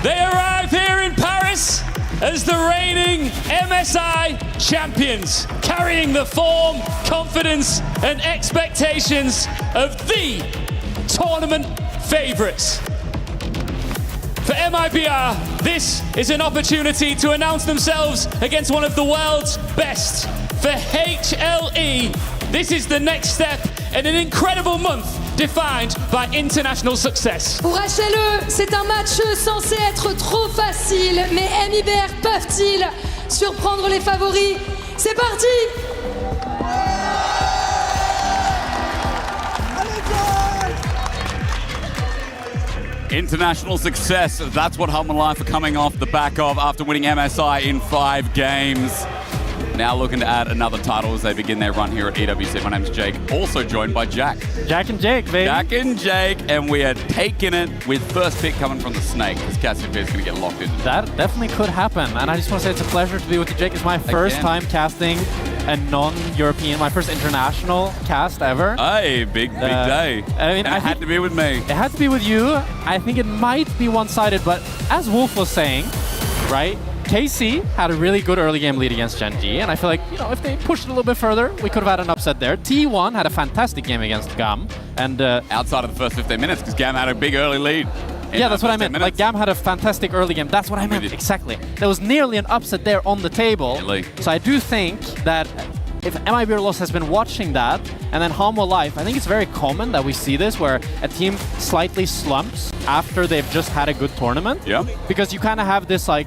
They arrive here in Paris as the reigning MSI champions, carrying the form, confidence, and expectations of the tournament favorites. For MIBR, this is an opportunity to announce themselves against one of the world's best. For HLE, this is the next step in an incredible month defined by international success. Pour HLE, c'est un match censé être trop facile, mais MIBR peuvent-ils surprendre les favoris? C'est parti! International success, that's what Hum Life are coming off the back of after winning MSI in 5 games. Now looking to add another title as they begin their run here at EWC. My name's Jake, also joined by Jack. Jack and Jake, baby. Jack and Jake, and we are taking it with first pick coming from the Snake, because Cassiopea is going to get locked in. That definitely could happen, and I just want to say it's a pleasure to be with you, Jake. It's my first time casting a non-European, my first international cast ever. Hey, big day. I mean, and it had to be with me. It had to be with you. I think it might be one-sided, but as Wolf was saying, right, KC had a really good early game lead against Gen G, and I feel like, you know, if they pushed it a little bit further, we could have had an upset there. T1 had a fantastic game against GAM, and outside of the first 15 minutes, because GAM had a big early lead. Yeah, that's what I meant. Like, GAM had a fantastic early game. That's what I meant, exactly. There was nearly an upset there on the table. So I do think that if MIBR Lost has been watching that, and then Homo Life, I think it's very common that we see this, where a team slightly slumps after they've just had a good tournament. Yeah. Because you kind of have this, like,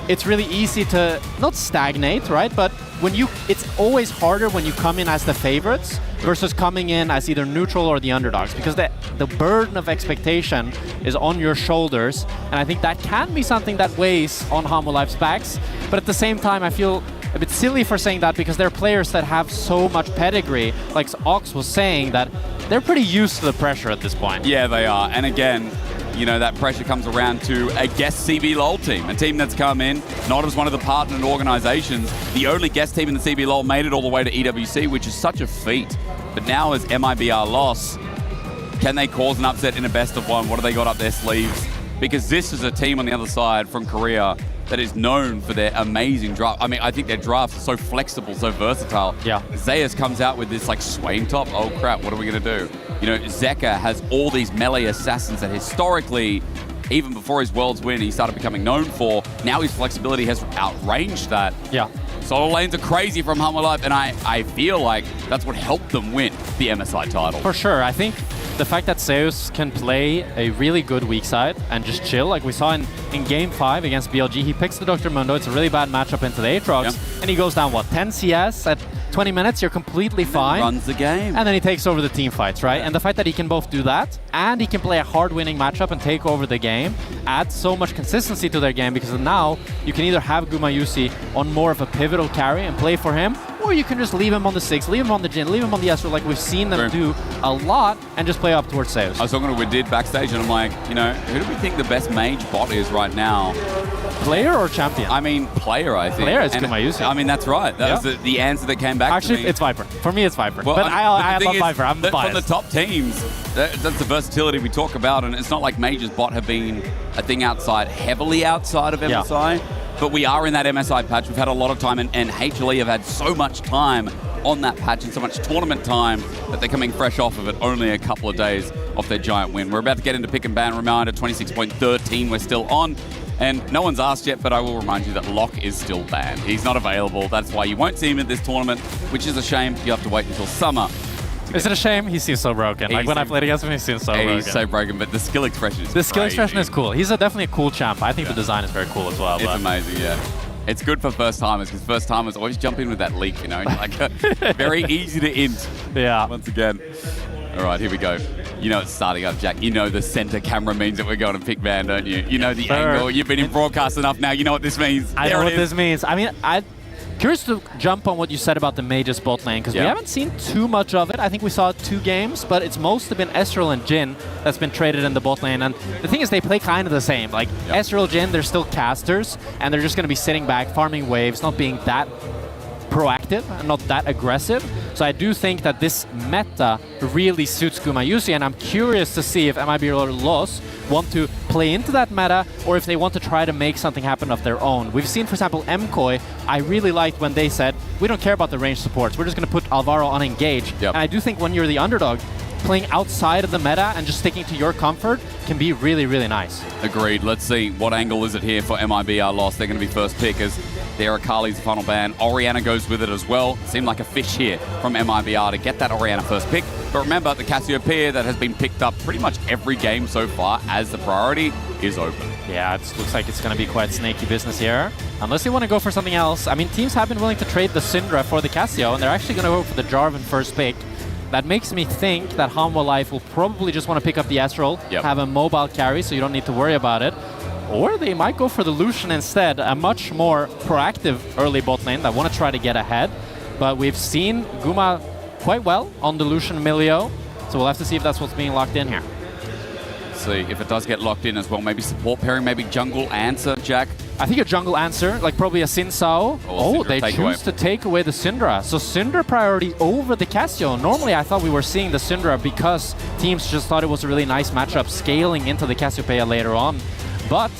it's really easy to not stagnate, right? But it's always harder when you come in as the favorites versus coming in as either neutral or the underdogs, because the burden of expectation is on your shoulders, and I think that can be something that weighs on Homo Life's backs. But at the same time, I feel a bit silly for saying that, because there are players that have so much pedigree, like Ox was saying, that they're pretty used to the pressure at this point. Yeah, they are. And again, you know, that pressure comes around to a guest CB LOL team, a team that's come in, not as one of the partnered organizations. The only guest team in the CB LOL made it all the way to EWC, which is such a feat. But now as MIBR Loss, can they cause an upset in a best of one? What do they got up their sleeves? Because this is a team on the other side from Korea that is known for their amazing draft. I mean, I think their drafts are so flexible, so versatile. Yeah. Zeus comes out with this like Swain top. Oh crap, what are we gonna do? You know, Zeka has all these melee assassins that historically, even before his Worlds win, he started becoming known for. Now his flexibility has outranged that. Yeah. Solo lanes are crazy from Hum Life, and I feel like that's what helped them win the MSI title. For sure. I think the fact that Zeus can play a really good weak side and just chill, like we saw in Game 5 against BLG, he picks the Dr. Mundo. It's a really bad matchup into the Aatrox, and he goes down, 10 CS at 20 minutes, you're completely fine. Runs the game. And then he takes over the team fights, right? And the fact that he can both do that, and he can play a hard-winning matchup and take over the game, adds so much consistency to their game, because now you can either have Gumayusi on more of a pivotal carry and play for him, or you can just leave him on the 6, leave him on the Jhin, leave him on the Ezreal, like we've seen them do a lot, and just play up towards Zeus. I was talking to Widid backstage, and I'm like, you know, who do we think the best mage bot is right now? Player or champion? I mean, player, I think. Player is Gumayusi. I mean, that's right. That was the answer that came back Actually, to me. it's Viper. For me, it's Viper. Well, but I love Viper. I'm biased. From the top teams, that's the versatility we talk about, and it's not like Mage's bot have been a thing heavily outside of MSI, but we are in that MSI patch. We've had a lot of time, and HLE have had so much time on that patch and so much tournament time that they're coming fresh off of it, only a couple of days off their giant win. We're about to get into pick and ban. Reminder, 26.13, we're still on. And no one's asked yet, but I will remind you that Locke is still banned. He's not available. That's why you won't see him at this tournament, which is a shame. You have to wait until summer. Is it a shame? He seems so broken. Like when I played against him, he seems so broken. He's so broken, but the skill expression is The skill expression is cool. He's definitely a cool champ. I think the design is very cool as well. It's amazing, yeah. It's good for first timers, because first timers always jump in with that leak, you know? Like very easy to int. Yeah. Once again. All right, here we go. You know it's starting up, Jack. You know the center camera means that we're going to pick ban, don't you? You know the angle. You've been in broadcast enough now. You know what this means. I know what this means. I mean, I'm curious to jump on what you said about the Mage's bot lane, because we haven't seen too much of it. I think we saw 2 games, but it's mostly been Ezreal and Jhin that's been traded in the bot lane. And the thing is, they play kind of the same. Like Ezreal, Jhin, they're still casters, and they're just going to be sitting back, farming waves, not being that proactive and not that aggressive. So I do think that this meta really suits Gumayusi, and I'm curious to see if MIB Los want to play into that meta or if they want to try to make something happen of their own. We've seen, for example, MKOI, I really liked when they said, we don't care about the range supports, we're just going to put Alvaro on engage. Yep. And I do think when you're the underdog, playing outside of the meta and just sticking to your comfort can be really, really nice. Agreed. Let's see, what angle is it here for MIBR Lost? They're going to be first pick as their Akali's the final ban. Orianna goes with it as well. Seemed like a fish here from MIBR to get that Orianna first pick. But remember, the Cassiopeia that has been picked up pretty much every game so far as the priority is open. Yeah, it looks like it's going to be quite snaky business here. Unless they want to go for something else. I mean, teams have been willing to trade the Syndra for the Cassio, and they're actually going to go for the Jarvan first pick. That makes me think that Hanwha Life will probably just want to pick up the Astral, have a mobile carry so you don't need to worry about it. Or they might go for the Lucian instead, a much more proactive early bot lane that want to try to get ahead. But we've seen Guma quite well on the Lucian Milio, so we'll have to see if that's what's being locked in here. See if it does get locked in as well. Maybe support pairing, maybe jungle answer, Jack. I think a jungle answer, like probably a Xin Sao. Oh, they choose to take away the Syndra. So Syndra priority over the Cassio. Normally I thought we were seeing the Syndra because teams just thought it was a really nice matchup scaling into the Cassiopeia later on. But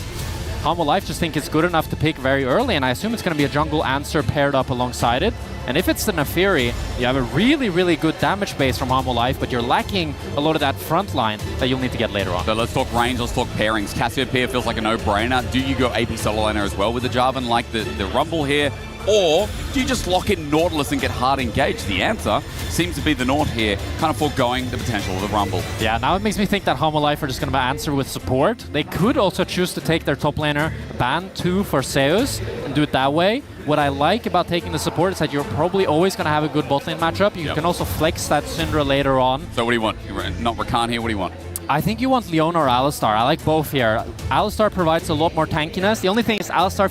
Hanwha Life just think it's good enough to pick very early, and I assume it's going to be a jungle answer paired up alongside it. And if it's the Neferi, you have a really, really good damage base from Hanwha Life, but you're lacking a lot of that front line that you'll need to get later on. So let's talk range, let's talk pairings. Cassiopeia feels like a no-brainer. Do you go AP solo laner as well with the Jarvan like the Rumble here? Or do you just lock in Nautilus and get hard engaged? The answer seems to be the Naut here, kind of foregoing the potential of the Rumble. Yeah, now it makes me think that Hanwha Life are just going to answer with support. They could also choose to take their top laner, ban 2 for Zeus, and do it that way. What I like about taking the support is that you're probably always going to have a good bot lane matchup. You can also flex that Syndra later on. So what do you want? Not Rakan here, what do you want? I think you want Leona or Alistar. I like both here. Alistar provides a lot more tankiness. The only thing is Alistar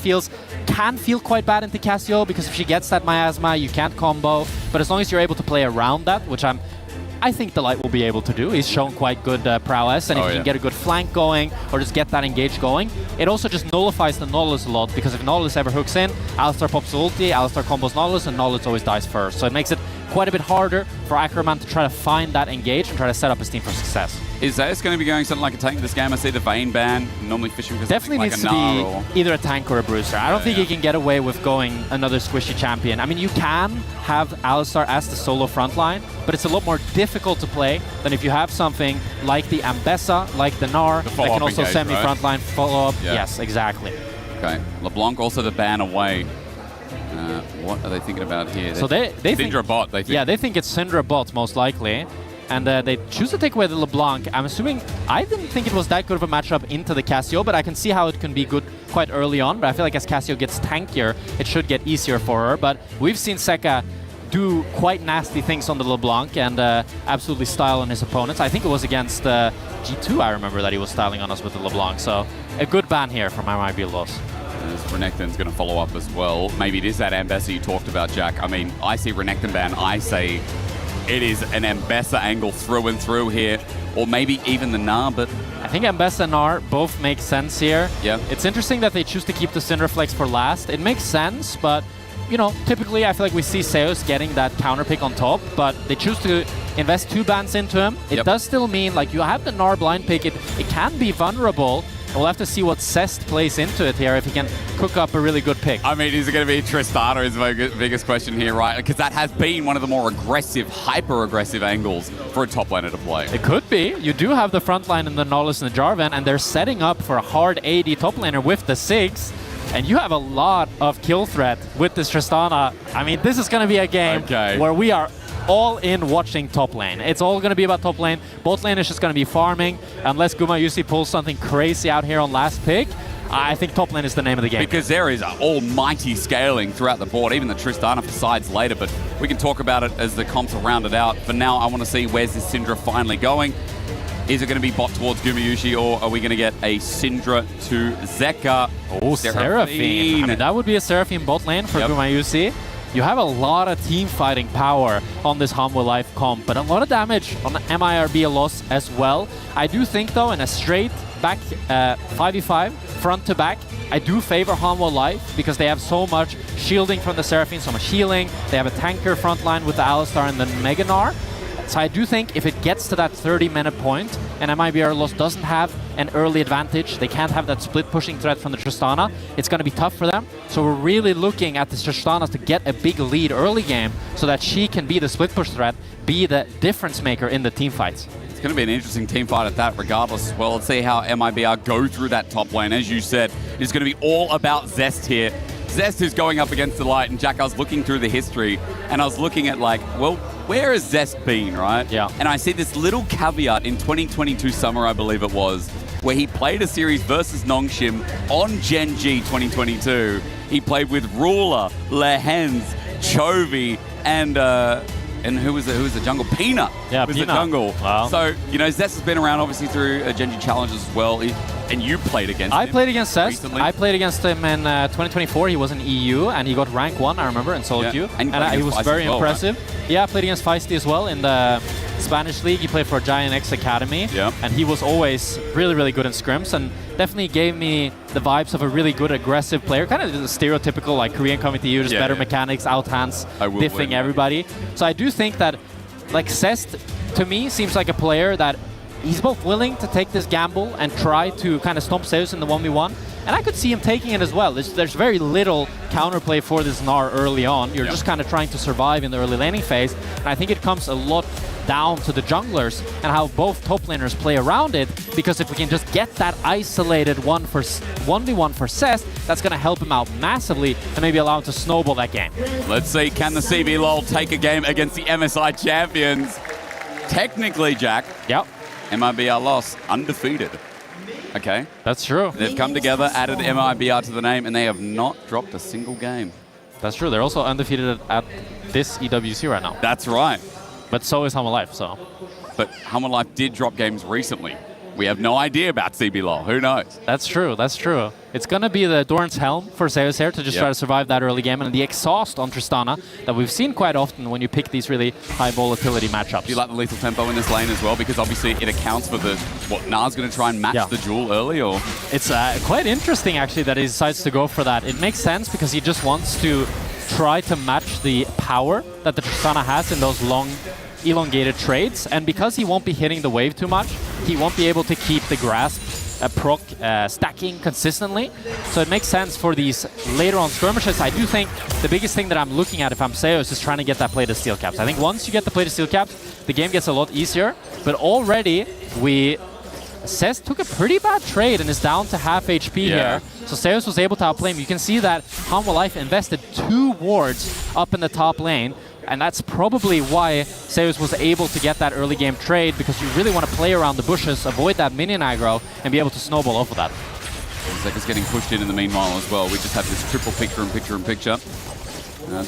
can feel quite bad into Cassio because if she gets that miasma, you can't combo. But as long as you're able to play around that, which I think Delight will be able to do. He's shown quite good prowess, and if you can get a good flank going or just get that engage going, it also just nullifies the Nautilus a lot, because if Nautilus ever hooks in, Alistar pops ulti, Alistar combos Nautilus, and Nautilus always dies first. So it makes it quite a bit harder for Ackerman to try to find that engage and try to set up his team for success. Is Zeus going to be going something like a tank this game? I see the Vayne ban, normally fishing for definitely like needs a to Gnar be either a tank or a bruiser. I don't think he can get away with going another squishy champion. I mean, you can have Alistar as the solo frontline, but it's a lot more difficult to play than if you have something like the Ambessa, like the Gnar, that can also semi-frontline follow-up. Yeah. Yes, exactly. Okay, LeBlanc also the ban away. What are they thinking about here? So they think Syndra bot, they think. Yeah, they think it's Syndra bot most likely. And they choose to take away the LeBlanc. I'm assuming, I didn't think it was that good of a matchup into the Cassio, but I can see how it can be good quite early on. But I feel like as Cassio gets tankier, it should get easier for her. But we've seen Seka do quite nasty things on the LeBlanc and absolutely style on his opponents. I think it was against G2, I remember that he was styling on us with the LeBlanc. So a good ban here from MIB Los. Renekton's going to follow up as well. Maybe it is that Ambessa you talked about, Jack. I mean, I see Renekton ban, I say it is an Ambessa angle through and through here, or maybe even the Gnar, but I think Ambessa and Gnar both make sense here. Yeah. It's interesting that they choose to keep the Syndra Flex for last. It makes sense, but you know, typically I feel like we see Zeus getting that counter pick on top, but they choose to invest 2 bans into him. It does still mean, like, you have the Gnar blind pick, it can be vulnerable. We'll have to see what Cest plays into it here, if he can cook up a really good pick. I mean, is it going to be Tristana is my biggest question here, right? Because that has been one of the more aggressive, hyper-aggressive angles for a top laner to play. It could be. You do have the front line in the Nautilus and the Jarvan, and they're setting up for a hard AD top laner with the 6. And you have a lot of kill threat with this Tristana. I mean, this is going to be a game where we are all in watching top lane. It's all going to be about top lane. Bot lane is just going to be farming. Unless Gumayusi pulls something crazy out here on last pick, I think top lane is the name of the game. Because there is almighty scaling throughout the board, even the Tristana for sides later, but we can talk about it as the comps are rounded out. For now, I want to see where's this Syndra finally going. Is it going to be bot towards Gumayusi, or are we going to get a Syndra to Zeka? Oh, Seraphine. I mean, that would be a Seraphine bot lane for Gumayusi. You have a lot of team fighting power on this Hanwha Life comp, but a lot of damage on the MIRB loss as well. I do think, though, in a straight back 5v5, front to back, I do favor Hanwha Life because they have so much shielding from the Seraphine, so much healing. They have a tanker front line with the Alistar and the Mega Gnar. So I do think if it gets to that 30-minute point and MIBR Lost doesn't have an early advantage, they can't have that split pushing threat from the Tristana, it's going to be tough for them. So we're really looking at the Tristana to get a big lead early game so that she can be the split push threat, be the difference maker in the team fights. It's going to be an interesting team fight at that regardless as well. Let's see how MIBR go through that top lane. As you said, it's going to be all about Zest here. Zest is going up against the Light, and Jack, I was looking through the history, and I was looking at like, well, where has Zest been, right? Yeah. And I see this little caveat in 2022 summer, I believe it was, where he played a series versus Nongshim on Gen G 2022. He played with Ruler, Lehens, Chovy, and who was the jungle? Peanut was the jungle. Wow. So, you know, Zest has been around obviously through Gen G challenges as well. And you played against him. I played against Zest. Recently. I played against him in 2024. He was in EU and he got rank 1, I remember, in solo queue. And he was very well, impressive. Right? Yeah, I played against Feisty as well in the Spanish league. He played for Giant X Academy. Yeah. And he was always really, really good in scrims and definitely gave me the vibes of a really good, aggressive player. Kind of the stereotypical like Korean coming to you, just better mechanics, outhands, diffing everybody. So I do think that like Zest, to me, seems like a player that he's both willing to take this gamble and try to kind of stomp Zeus in the 1v1, and I could see him taking it as well. There's very little counterplay for this Gnar early on. You're just kind of trying to survive in the early laning phase, and I think it comes a lot down to the junglers and how both top laners play around it, because if we can just get that isolated 1v1 for Zest, that's going to help him out massively and maybe allow him to snowball that game. Let's see, can the CB LOL take a game against the MSI champions? Technically, Jack. Yep. MIBR lost, undefeated. Okay. That's true. They've come together, added MIBR to the name, and they have not dropped a single game. That's true. They're also undefeated at this EWC right now. That's right. But so is Hanwha Life, so. But Hanwha Life did drop games recently. We have no idea about CBLOL. Who knows? That's true. That's true. It's going to be the Doran's Helm for Zeus here to just try to survive that early game, and the exhaust on Tristana that we've seen quite often when you pick these really high volatility matchups. Do you like the lethal tempo in this lane as well? Because obviously it accounts for what Na's going to try and match the duel early, or? It's quite interesting actually that he decides to go for that. It makes sense because he just wants to try to match the power that the Tristana has in those long elongated trades, and because he won't be hitting the wave too much, he won't be able to keep the grasp proc stacking consistently. So it makes sense for these later on skirmishes. I do think the biggest thing that I'm looking at if I'm Zeus is trying to get that play to steel caps. I think once you get the play to steel caps, the game gets a lot easier, but already Zest took a pretty bad trade and is down to half HP here. So Zeus was able to outplay him. You can see that Hanwha Life invested 2 wards up in the top lane, and that's probably why Zeus was able to get that early game trade, because you really want to play around the bushes, avoid that minion aggro, and be able to snowball off of that. Zeus getting pushed in the meanwhile as well. We just have this triple picture.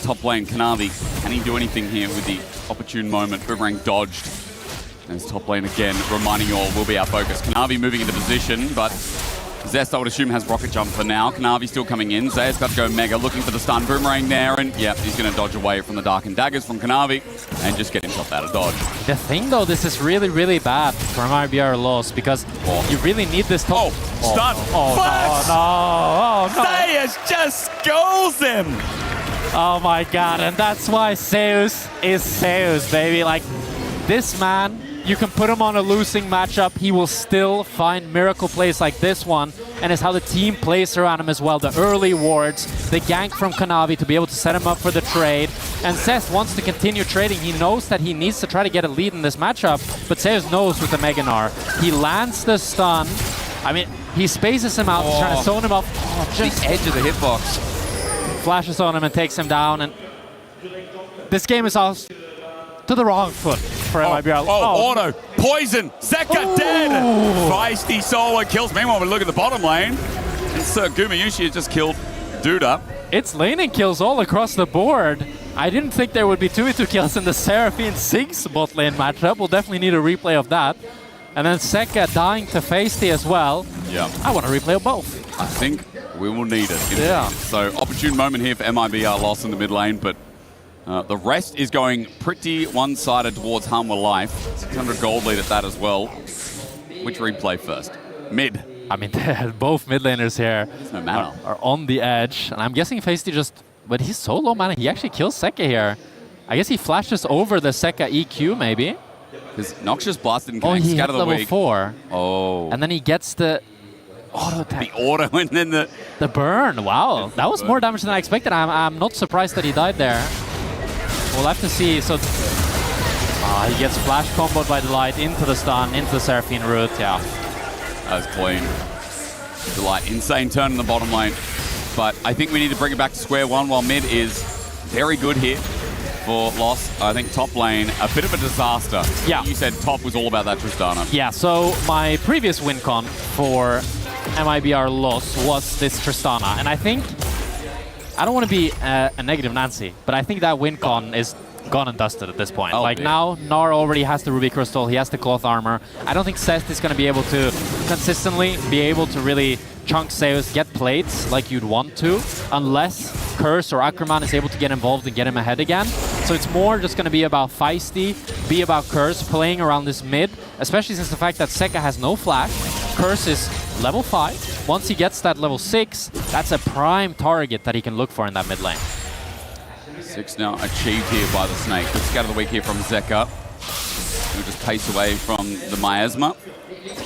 Top lane, Kanavi, can he do anything here with the opportune moment? Boomerang dodged. There's top lane again, reminding you all will be our focus. Kanavi moving into position, but Zest, I would assume, has rocket jump for now. Kanavi still coming in. Zay's got to go mega, looking for the stun. Boomerang there, and he's going to dodge away from the Dark and Daggers from Kanavi and just get himself out of dodge. The thing, though, this is really, really bad for MIBR loss, because you really need this top... Stun! No! Zayas just schools him! Oh my god, and that's why Zeus is Zeus, baby. Like, this man... You can put him on a losing matchup, he will still find miracle plays like this one, and it's how the team plays around him as well. The early wards, the gank from Kanavi to be able to set him up for the trade. And Zest wants to continue trading. He knows that he needs to try to get a lead in this matchup, but Zeus knows with the Mega Gnar. He lands the stun. I mean, he spaces him out, trying to zone him up. Just the edge of the hitbox. Flashes on him and takes him down, and this game is off to the wrong foot for MIBR. Auto, poison, Zeka dead! Feisty solo kills. Meanwhile, we look at the bottom lane, and Sir Gumayushi has just killed Duda. It's laning kills all across the board. I didn't think there would be 2v2 kills in the Seraphine Sigs bot lane matchup. We'll definitely need a replay of that. And then Zeka dying to Feisty as well. Yeah. I want a replay of both. I think we will need it. Yeah. So, opportune moment here for MIBR loss in the mid lane, but the rest is going pretty one-sided towards Hanwha Life. 600 gold lead at that as well. Which replay first? Mid. I mean, both mid laners here no mana. are on the edge. And I'm guessing Feisty but he's so low mana, he actually kills Seka here. I guess he flashes over the Seka EQ maybe. Because Noxious Blast didn't connect. He hit Scatter the level weak. 4. Oh. And then he gets the auto attack. The auto and then the burn. Wow, that was more damage than I expected. I'm not surprised that he died there. We'll have to see. So he gets flash comboed by Delight into the stun, into the Seraphine root. Yeah. That was clean. Delight, insane turn in the bottom lane. But I think we need to bring it back to square one while mid is very good here for Lost. I think top lane, a bit of a disaster. Yeah. You said top was all about that Tristana. Yeah, so my previous win con for MIBR Lost was this Tristana. And I think, I don't want to be a negative Nancy, but I think that win con is gone and dusted at this point. Now, Gnar already has the Ruby Crystal, he has the cloth armor. I don't think Cest is going to be able to consistently be able to really chunk Zeus, get plates like you'd want to, unless Curse or Ackerman is able to get involved and get him ahead again. So it's more just going to be about Feisty, be about Curse, playing around this mid, especially since the fact that Seka has no flash. Curse is level 5. Once he gets that level 6, that's a prime target that he can look for in that mid lane. 6 now achieved here by the Snake. Let's scatter the weak here from Zeka. He'll just pace away from the Miasma.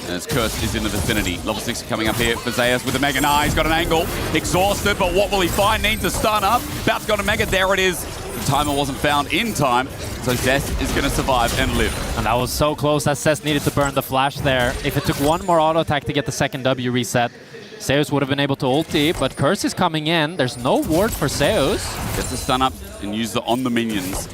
As Curse is in the vicinity. Level 6 coming up here for Zeus with the Mega Knight. He's got an angle. Exhausted, but what will he find? Needs a stun up. About to go to Mega. There it is. The timer wasn't found in time. So Zest is going to survive and live. And that was so close that Zest needed to burn the flash there. If it took one more auto attack to get the second W reset, Zeus would have been able to ulti, but Curse is coming in. There's no ward for Zeus. Gets the stun up and use it on the minions.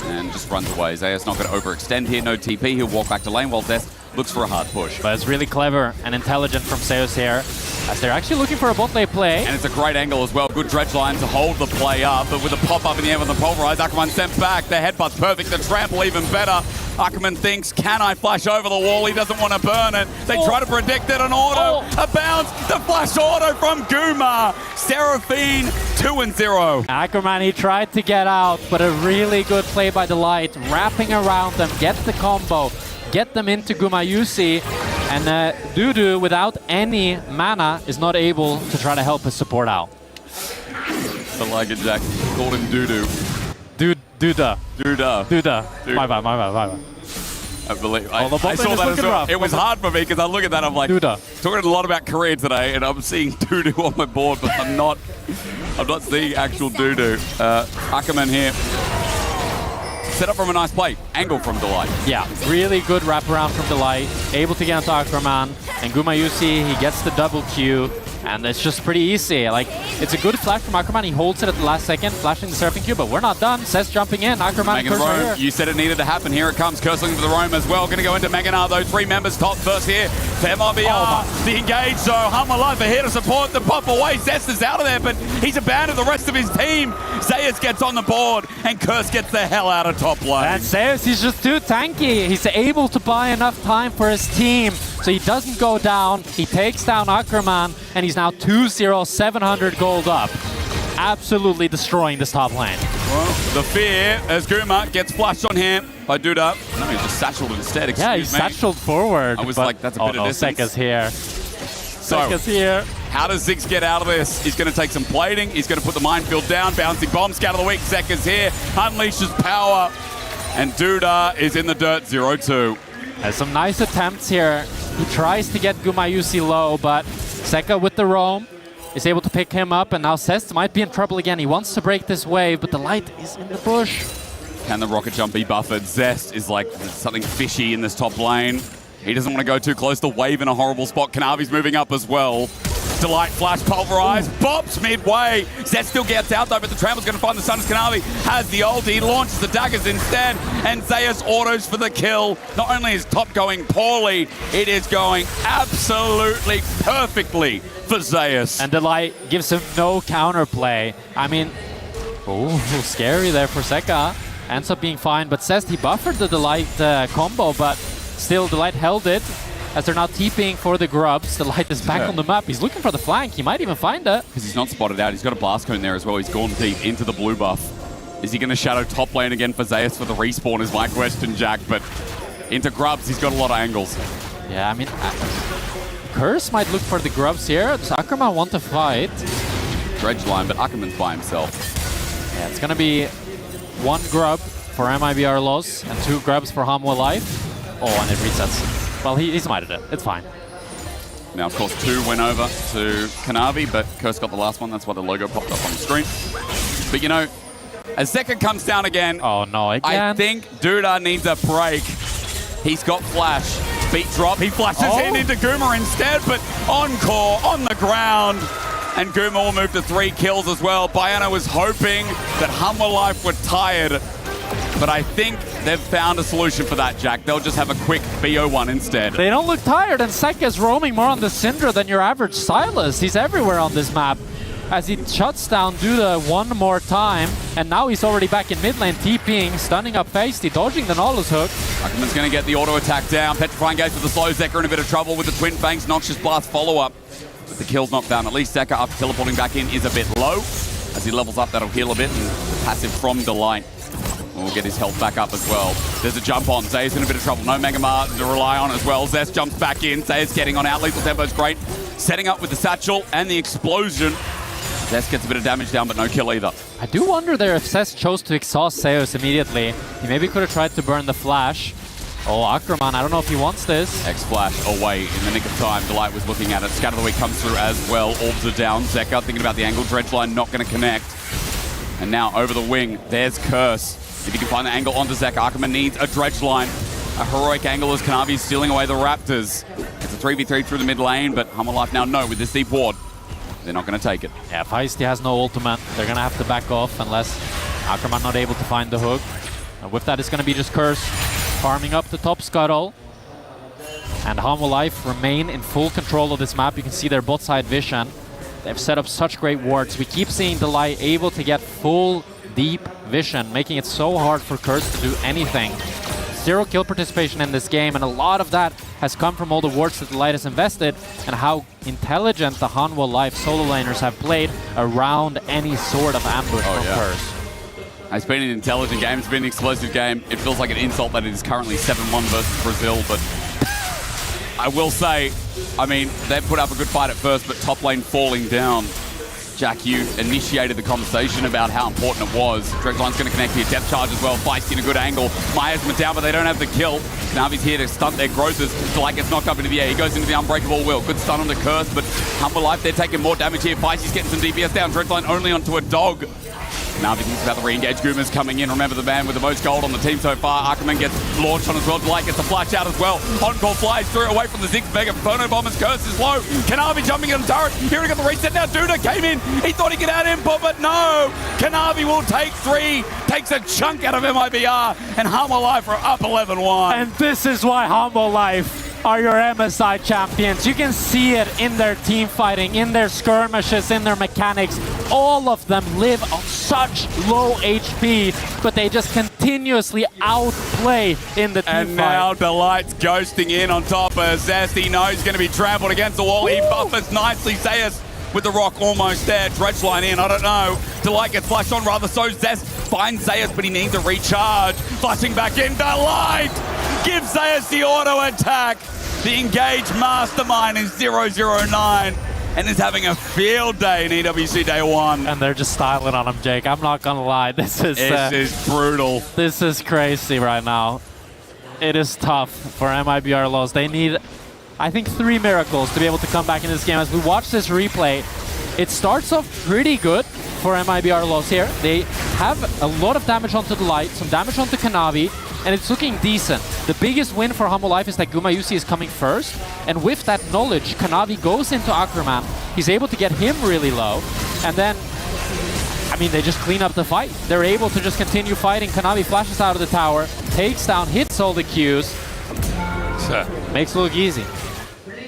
And just runs away. Zeus not going to overextend here. No TP. He'll walk back to lane while Zest looks for a hard push. But it's really clever and intelligent from Zeus here, as they're actually looking for a bot lane play. And it's a great angle as well. Good dredge line to hold the play up, but with a pop-up in the air with the pulverize, Ackerman sent back. The headbutt's perfect. The trample even better. Ackerman thinks, can I flash over the wall? He doesn't want to burn it. They try to predict it. An auto, a bounce, the flash auto from Guma. Seraphine, 2-0. Ackerman, he tried to get out, but a really good play by Delight. Wrapping around them, get the combo, get them into Gumayusi. And Dudu, without any mana, is not able to try to help his support out. I like it, Jack. Called him Dudu. Duda. Duda. My bad. I believe. I bot saw lane is that as looking well. rough. It was hard for me because I look at that, I'm like, talking a lot about Korea today, and I'm seeing Dudu on my board, but I'm not seeing actual Dudu. Ackerman here. Set up from a nice play. Angle from Delight. Yeah, really good wraparound from Delight. Able to get onto Ackerman. And Gumayusi, he gets the double Q. And it's just pretty easy. Like, it's a good flash from Ackerman. He holds it at the last second, flashing the Seraphine Q, but we're not done. Cest jumping in. Ackerman Making the Curse roam. right here. You said it needed to happen. Here it comes. Curse looking for the roam as well. Going to go into Meganar, though. 3 members top first here. For MRBR. The engage, so Hummer Life are here to support the pop away. Zest is out of there, but he's abandoned the rest of his team. Zeus gets on the board, and Curse gets the hell out of top lane. And Zeus, he's just too tanky. He's able to buy enough time for his team, so he doesn't go down. He takes down Ackerman, and he's now 2-0, 700 gold up. Absolutely destroying this top lane. Well, the fear as Guma gets flashed on him by Duda. No, he just satcheled instead, excuse Yeah, me. he satcheled forward. I was like, that's a bit of distance. Seka's here. So, Seka's here. How does Ziggs get out of this? He's going to take some plating. He's going to put the minefield down. Bouncing bomb, scatter the weak. Zeka's here. Unleashes power. And Duda is in the dirt, 0-2. There's some nice attempts here. He tries to get Gumayusi low, but Seka with the roam is able to pick him up, and now Cest might be in trouble again. He wants to break this wave, but the light is in the bush. Can the rocket jump be buffered? Zest is like something fishy in this top lane. He doesn't want to go too close. The wave in a horrible spot. Kanavi's moving up as well. Delight flash pulverize, bops midway. Zest still gets out though, but the Trample's going to find the sun as Kanavi has the ult. He launches the daggers instead, and Zeus autos for the kill. Not only is top going poorly, it is going absolutely perfectly for Zeus. And Delight gives him no counterplay. I mean, scary there for Seka. Ends up being fine, but Cest, he buffered the Delight combo, but still Delight held it. As they're now TPing for the grubs, Delight is back on the map. He's looking for the flank. He might even find it. Because he's not spotted out. He's got a blast cone there as well. He's gone deep into the blue buff. Is he going to shadow top lane again for Zeus for the respawn is my question, Jack. But into grubs, he's got a lot of angles. Yeah, I mean, Curse might look for the grubs here. Does Ackerman want to fight? Dredge line, but Ackerman's by himself. Yeah, it's gonna be 1 grub for MIBR loss and 2 grubs for Hamwa Life. Oh, and it resets. Well, he smited it. It's fine. Now, of course, 2 went over to Kanavi, but Curse got the last one. That's why the logo popped up on the screen. But, you know, as Zeka comes down again, oh no, again? I think Duda needs a break. He's got flash. Beat drop. He flashes in into Guma instead, but Encore on the ground. And Guma will move to 3 kills as well. Bayana was hoping that Hamwa Life were tired, but I think they've found a solution for that, Jack. They'll just have a quick BO1 instead. They don't look tired, and Zeka's roaming more on the Syndra than your average Sylas. He's everywhere on this map as he shuts down Duda one more time, and now he's already back in mid lane, TPing, stunning up Feisty, dodging the Nautilus hook. Ackerman's going to get the auto attack down. Petrifying Gaze with the slow. Zeka in a bit of trouble with the Twin Fangs. Noxious Blast follow-up. But the kill's knocked down. At least Zeka, after teleporting back in, is a bit low. As he levels up, that'll heal a bit, and passive from Delight will get his health back up as well. There's a jump on. Zaya's in a bit of trouble. No Megamart to rely on as well. Zest jumps back in. Zaya's getting on out. Lethal tempo's great. Setting up with the satchel and the explosion. Zest gets a bit of damage down, but no kill either. I do wonder there if Zest chose to exhaust Zeus immediately. He maybe could have tried to burn the flash. Oh, Ackerman, I don't know if he wants this. X-Flash away in the nick of time. Delight was looking at it. Scatter the Week comes through as well. Orbs are down. Zeka thinking about the angle. Dredge line not going to connect. And now over the wing, there's Curse. If he can find the angle onto Zeka, Ackerman needs a Dredge line. A heroic angle as Kanavi stealing away the Raptors. It's a 3v3 through the mid lane, but Hamwa Life now know with this deep ward, they're not going to take it. Yeah, Feisty has no ultimate. They're going to have to back off unless Ackerman not able to find the hook. And with that, it's going to be just Curse farming up the top scuttle. And Hamwa Life remain in full control of this map. You can see their bot side vision. They've set up such great wards. We keep seeing Delight able to get full deep vision, making it so hard for Curse to do anything. 0 kill participation in this game, and a lot of that has come from all the wards that Delight has invested and how intelligent the Hamwa Life solo laners have played around any sort of ambush from Curse. It's been an intelligent game, it's been an explosive game. It feels like an insult that it is currently 7-1 versus Brazil, but I will say, I mean, they put up a good fight at first, but top lane falling down. Jack, you initiated the conversation about how important it was. Dredge line's going to connect here. Depth charge as well. Feisty in a good angle. Myers went down, but they don't have the kill. Navi's here to stunt their growthers. Delight gets knocked up into the air. He goes into the Unbreakable Will. Good stun on the Curse, but Hamwa Life, they're taking more damage here. Feisty's getting some DPS down. Dredge line only onto a dog. Navi thinks about the re-engage. Guma's coming in. Remember the man with the most gold on the team so far. Ackerman gets launched on as well. Delight gets a flash out as well. Encore flies through away from the Ziggs Mega. Phono Bomber's Curse is low. Kanavi jumping on the turret. Here we got the reset now. Duda came in. He thought he could add input, but no. Kanavi will take 3. Takes a chunk out of MIBR. And Hamwa Life are up 11-1. And this is why Hamwa Life are your MSI champions. You can see it in their team fighting, in their skirmishes, in their mechanics. All of them live on such low HP, but they just continuously outplay in the team and fight. Now Delight's ghosting in on top of Zest. He knows he's going to be trampled against the wall. He buffers nicely. Zayas with the rock almost there. Dredge line in, I don't know. Delight gets flashed on rather so. Zest finds Zayas, but he needs a recharge. Flashing back in. Delight gives Zayas the auto attack. The engaged mastermind is 009 and is having a field day in EWC Day 1. And they're just styling on him, Jake. I'm not gonna lie. This is brutal. This is crazy right now. It is tough for MIBR loss. They need, I think, 3 miracles to be able to come back in this game. As we watch this replay, it starts off pretty good for MIBR loss here. They have a lot of damage onto the Light, some damage onto Kanavi, and it's looking decent. The biggest win for Hamwa Life is that Gumayusi is coming first, and with that knowledge, Kanavi goes into Ackerman. He's able to get him really low, and then, I mean, they just clean up the fight. They're able to just continue fighting. Kanavi flashes out of the tower, takes down, hits all the Qs. Makes it look easy.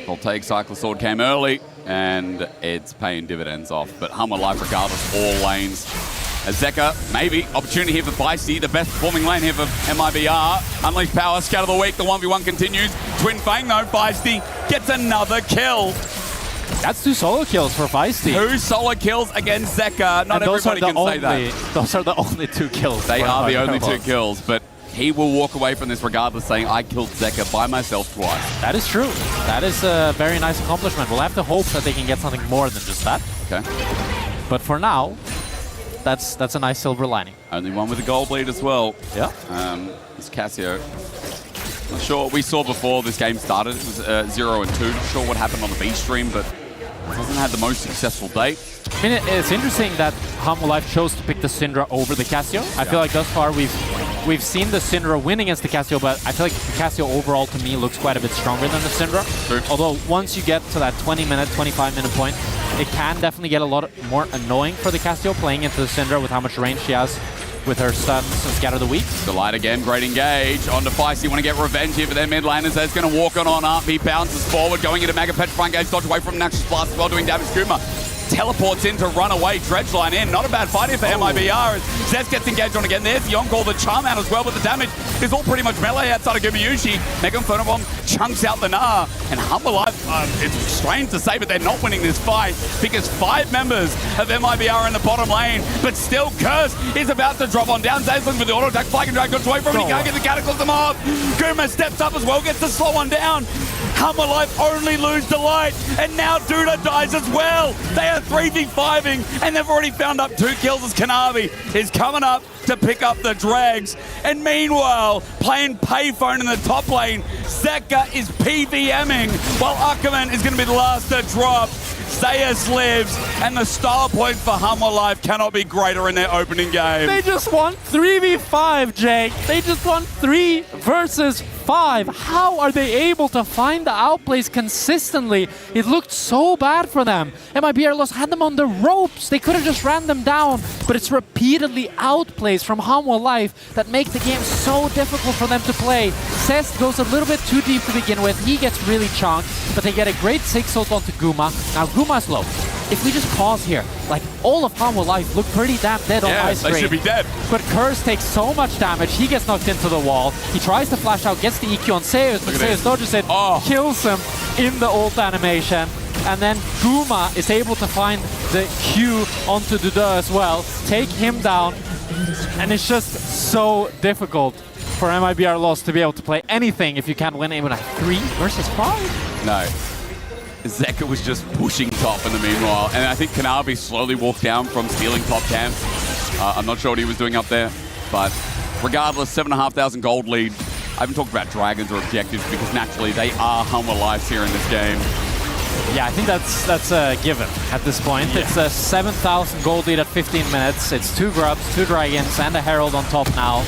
Full take, Cycler Sword came early, and it's paying dividends off. But Hamwa Life, regardless, all lanes. Zeka, maybe. Opportunity here for Feisty, the best performing lane here for MIBR. Unleash power, scatter the weak, the 1v1 continues. Twin Fang though, Feisty gets another kill. That's 2 solo kills for Feisty. 2 solo kills against Zeka. Not everybody can say that. Those are the only 2 kills. They are the only 2 kills, but he will walk away from this regardless, saying, I killed Zeka by myself twice. That is true. That is a very nice accomplishment. We'll have to hope that they can get something more than just that. Okay. But for now, that's a nice silver lining. Only one with a gold lead as well. Yeah. It's Casio. Not sure. We saw before this game started, it was 0 and 2. Not sure what happened on the B stream, but it hasn't had the most successful date. I mean, it's interesting that Humble Life chose to pick the Syndra over the Casio. I feel like thus far we've seen the Syndra win against the Casio, but I feel like the Casio overall to me looks quite a bit stronger than the Syndra. True. Although once you get to that 20-minute, 25-minute point, it can definitely get a lot more annoying for the Casio playing into the Syndra with how much range she has with her stuns and Scatter the Weak. Delight again, great engage. On to Feisty, want to get revenge here for their mid laners. They're going to walk on up. He bounces forward, going into Mega Petrifying engage, dodge away from Nexus Blast as well, doing damage. Kuma teleports in to run away, Dredgeline in. Not a bad fight here for MIBR as Zez gets engaged on again. There's the on-call, the charm out as well, but the damage is all pretty much melee outside of Gumayushi. Mega Inferno Bomb chunks out the Gnar, and Humble Life, it's strange to say, but they're not winning this fight because 5 members of MIBR in the bottom lane, but still Curse is about to drop on down. Zez looking for the auto attack, Flag and Drag goes away from him, he can't get the Cataclysm off. Kuma steps up as well, gets the slow one down. Humble Life only lose Delight, and now Duda dies as well. They are 3v5ing, and they've already found up 2 kills as Kanavi is coming up to pick up the drags. And meanwhile, playing payphone in the top lane, Zeka is PVMing, while Ackerman is going to be the last to drop. Zayas lives, and the style point for Humble Life cannot be greater in their opening game. They just won 3v5, Jake. They just won 3 versus 5. How are they able to find the outplays consistently? It looked so bad for them. MIBR had them on the ropes. They could have just ran them down, but it's repeatedly outplays from Humble Life that make the game so difficult for them to play. Cest goes a little bit too deep to begin with. He gets really chunked, but they get a great 6 ult onto Guma. Now Guma's low. If we just pause here, like all of Humble Life look pretty damn dead on my screen. They should be dead. But Curse takes so much damage. He gets knocked into the wall. He tries to flash out, gets the EQ on Zeus, but Zeus dodges it, kills him in the ult animation. And then Guma is able to find the Q onto Duda as well, take him down. And it's just so difficult for MIBR Lost to be able to play anything if you can't win even at 3 versus 5. No. Zeka was just pushing top in the meanwhile, and I think Kanavi slowly walked down from stealing top camp. I'm not sure what he was doing up there, but regardless, 7,500 gold lead. I haven't talked about dragons or objectives because naturally they are Humble Lives here in this game. Yeah, I think that's a given at this point. Yeah. It's a 7,000 gold lead at 15 minutes. It's 2 grubs, 2 dragons, and a herald on top now.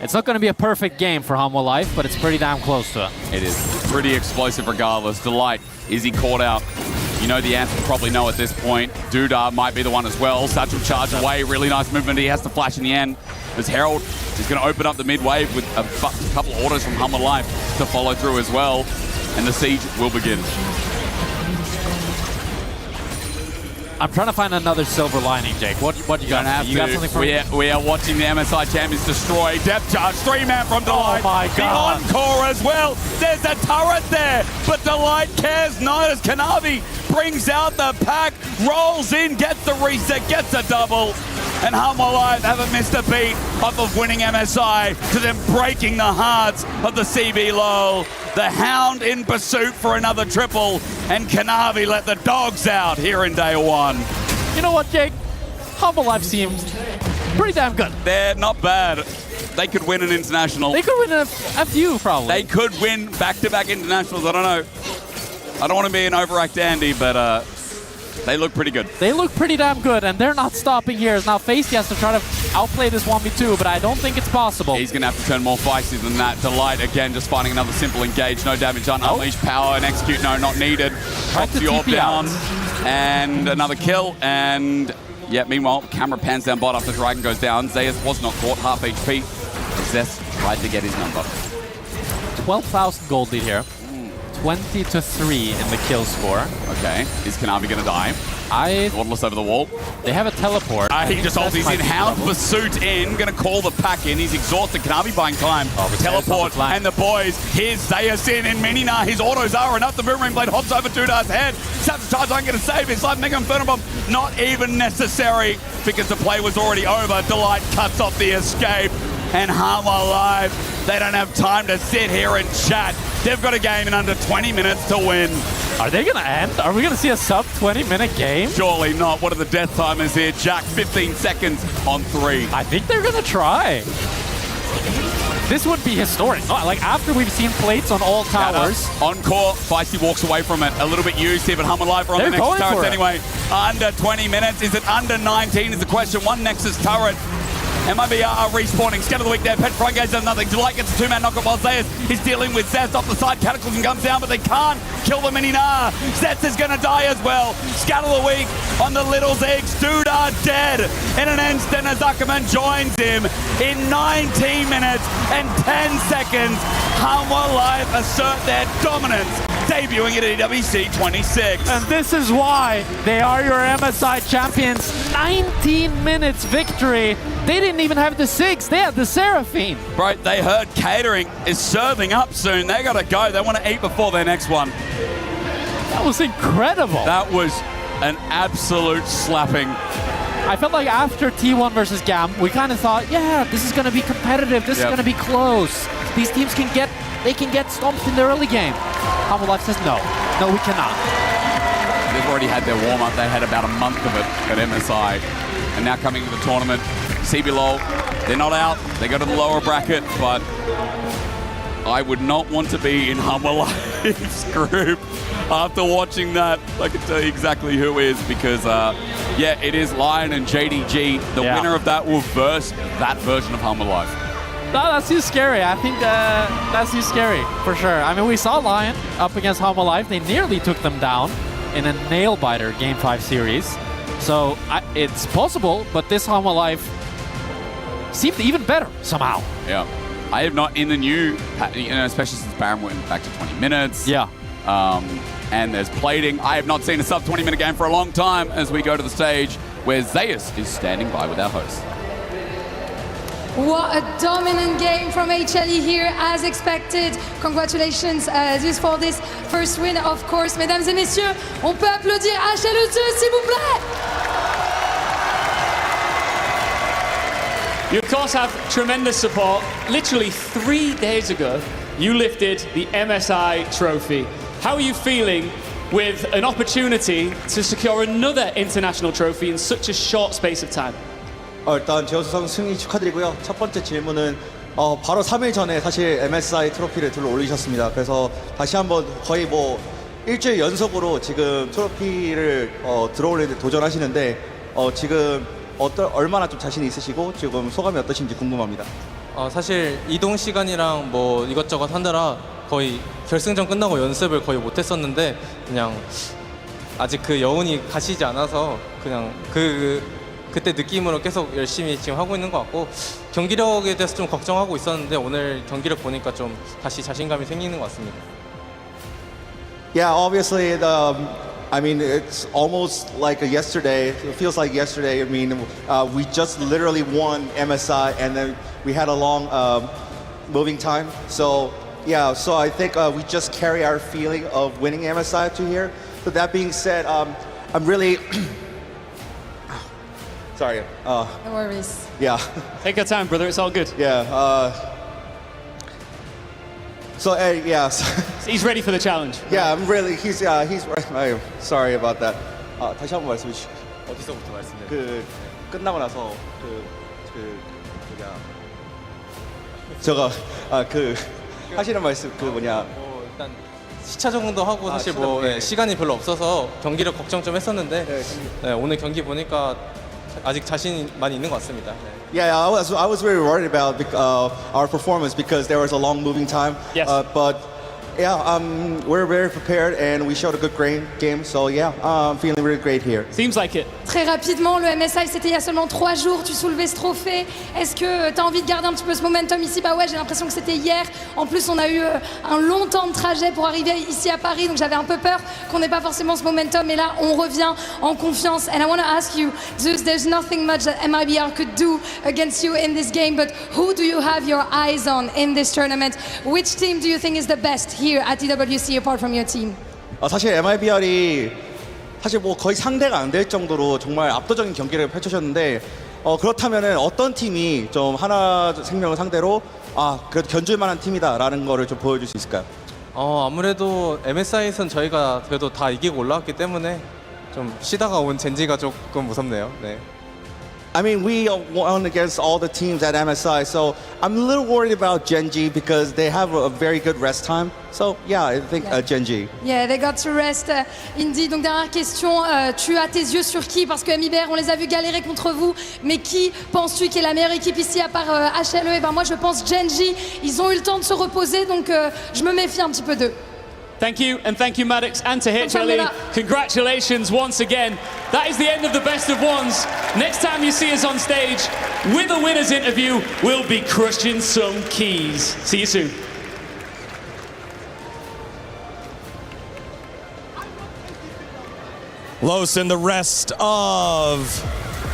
It's not going to be a perfect game for Humble Life, but it's pretty damn close to it. It is pretty explosive regardless. Delight, is he caught out? You know the answer, probably know at this point. Duda might be the one as well. Satchel charge away, really nice movement. He has to flash in the end. As Herald is going to open up the mid wave with a couple of orders from Humble Life to follow through as well. And the siege will begin. I'm trying to find another silver lining, Jake. What you got? You got something for me? We are watching the MSI champions destroy. Depth charge, 3-man from Delight. Oh my God. The encore as well. There's a turret there, but Delight cares not as Kanavi brings out the pack, rolls in, gets the reset, gets a double. And Humble Life haven't missed a beat off of winning MSI to them breaking the hearts of the CB LOL. The Hound in pursuit for another triple, and Kanavi let the dogs out here in day 1. You know what, Jake? Humble Life seems pretty damn good. They're not bad. They could win an international. They could win a few, probably. They could win back-to-back internationals. I don't know. I don't want to be an overact Andy, but they look pretty good. They look pretty damn good, and they're not stopping here. Now, Feisty has to try to outplay this 1v2, but I don't think it's possible. He's going to have to turn more feisty than that. Delight, again, just finding another simple engage. No damage done. Unleash power and execute. No, not needed. Drops the orb down. And another kill. And, yeah, meanwhile, camera pans down bot after Dragon goes down. Zeus was not caught. Half HP. Zest tried to get his number. 12,000 gold lead here. 20-3 in the kill score. Okay, is Kanavi going to die? Waterless over the wall. They have a teleport. He just holds. He's in Hound Pursuit in. Going to call the pack in. He's exhausted. Kanavi buying time. Teleport and the boys. Here's Zeus in Minina. His autos are enough. The Boomerang Blade hops over Duda's head. Satchel charge aren't going to save his life. Mega Inferno Bomb not even necessary because the play was already over. Delight cuts off the escape. and Hartwell Live, they don't have time to sit here and chat. They've got a game in under 20 minutes to win. Are they going to end? Are we going to see a sub 20-minute game? Surely not. What are the death timers here? Jack, 15 seconds on 3. I think they're going to try. This would be historic. Oh, like after we've seen plates on all towers. On court, Feisty walks away from it. A little bit used here, but Hummer Life are on the Nexus turrets anyway. Under 20 minutes. Is it under 19 is the question. One Nexus turret. MIBR are respawning. Scout of the week there. Petrifying Gaze does nothing. Delight gets a two-man knockup while Zayas is dealing with Zest off the side. Cataclysm comes down, but they can't kill the Mini-Nar. Zest is going to die as well. Scout of the week on the Little Zegs. Dude are dead in an instant as Zuckerman joins him in 19 minutes and 10 seconds. Hanwha Life assert their dominance, debuting at EWC 26. And this is why they are your MSI champions. 19 minutes victory. They didn't even have the 6, they had the Seraphine. Right, they heard catering is serving up soon. They gotta go, they want to eat before their next one. That was incredible. That was an absolute slapping. I felt like after T1 versus GAM, we kind of thought, yeah, this is gonna be competitive, this is gonna be close. These teams can get stomped in the early game. Hanwha Life says no, we cannot. They've already had their warm-up, they had about a month of it at MSI. And now coming to the tournament, CBLOL, they're not out, they go to the lower bracket, but I would not want to be in Hanwha Life's group after watching that. I can tell you exactly who is, because yeah, it is Lion and JDG. The winner of that will verse that version of Hanwha Life. No, that's too scary. I think that's too scary, for sure. I mean, we saw Lion up against Hanwha Life. They nearly took them down in a nail-biter Game 5 series. So it's possible, but this Hanwha Life seemed even better somehow. Yeah. I have not in the new, especially since Baron went back to 20 minutes. Yeah. And there's plating. I have not seen a sub 20-minute game for a long time as we go to the stage where Zayas is standing by with our host. What a dominant game from HLE here, as expected. Congratulations, Zeus, for this first win, of course. Mesdames et messieurs, on peut applaudir HLE2, s'il vous plaît. You, of course, have tremendous support. Literally 3 days ago, you lifted the MSI trophy. How are you feeling with an opportunity to secure another international trophy in such a short space of time? 일단 제우스 선수 승리 축하드리고요. 첫 번째 질문은 바로 3일 전에 사실 MSI 트로피를 들어 올리셨습니다. 그래서 다시 한번 거의 뭐 일주일 연속으로 지금 트로피를 들어올리는데 도전하시는데 지금 얼마나 좀 자신 있으시고 지금 소감이 어떠신지 궁금합니다. 사실 이동 시간이랑 뭐 이것저것 하느라 거의 결승전 끝나고 연습을 거의 못했었는데 그냥 아직 그 여운이 가시지 않아서 그냥 그때 느낌으로 계속 열심히 지금 하고 있는 것 같고 경기력에 대해서 좀 걱정하고 있었는데 오늘 경기력 보니까 좀 다시 자신감이 생기는 것 같습니다. Yeah, obviously I mean, it's almost like yesterday. It feels like yesterday. I mean, we just literally won MSI, and then we had a long moving time. So, yeah, so I think we just carry our feeling of winning MSI to here. So that being said, I'm really sorry. No worries. Yeah. Take your time, brother. It's all good. Yeah. So yeah, he's ready for the challenge. Yeah, I'm really. He's right. Sorry about that. 다시 한번 말씀해 주시죠. 어디서부터 말씀드려요? 그 끝나고 나서 제가 하시는 말씀 뭐냐. 일단 시차 적응도 하고 사실 뭐 시간이 별로 없어서 경기력 걱정 좀 했었는데 오늘 경기 보니까 아직 자신 많이 있는 것 같습니다. Yeah, I was very worried about our performance because there was a long moving time. Yes. But yeah, we're very prepared and we showed a good game. So yeah, I'm feeling really great here. Seems like it. Très rapidement, le MSI, c'était il y a seulement 3 jours, tu soulevais ce trophée. Est-ce que tu as envie de garder un petit peu ce momentum ici? Bah ouais, j'ai l'impression que c'était hier. En plus, on a eu un long temps de trajet pour arriver ici à Paris, donc j'avais un peu peur qu'on n'ait pas forcément ce momentum. Et là, on revient en confiance. And I want to ask you, Zeus, there's nothing much that MIBR could do against you in this game, but who do you have your eyes on in this tournament? Which team do you think is the best here at EWC apart from your team? 사실 MIBR이 사실 뭐 거의 상대가 안 될 정도로 정말 압도적인 경기를 펼쳐졌는데 그렇다면은 어떤 팀이 좀 하나생명을 상대로 그래도 견줄 만한 팀이다라는 거를 좀 보여줄 수 있을까요? 아무래도 MSI에선 저희가 그래도 다 이기고 올라왔기 때문에 좀 쉬다가 온 젠지가 조금 무섭네요. 네. I mean, we won against all the teams at MSI, so I'm a little worried about Genji because they have a very good rest time. So yeah, I think Genji. Yeah, they got to rest. Indy, donc dernière question, tu as tes yeux sur qui? Parce que MIBR, on les a vus galérer contre vous, mais qui penses-tu qui est la meilleure équipe ici à part HLE? Et ben moi je pense Genji. Ils ont eu le temps de se reposer, donc je me méfie un petit peu d'eux. Thank you, and thank you, Maddox and Tahitali. Congratulations once again. That is the end of the best of ones. Next time you see us on stage with a winners interview, we'll be crushing some keys. See you soon. Los and the rest of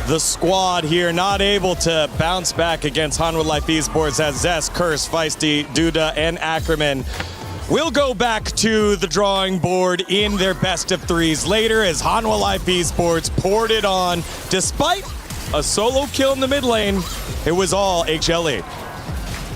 the squad here not able to bounce back against Hanwha Life Esports as Zest, Curse, Feisty, Duda, and Ackerman will go back to the drawing board in their best of threes later as Hanwha Life Esports poured it on. Despite a solo kill in the mid lane, it was all HLE.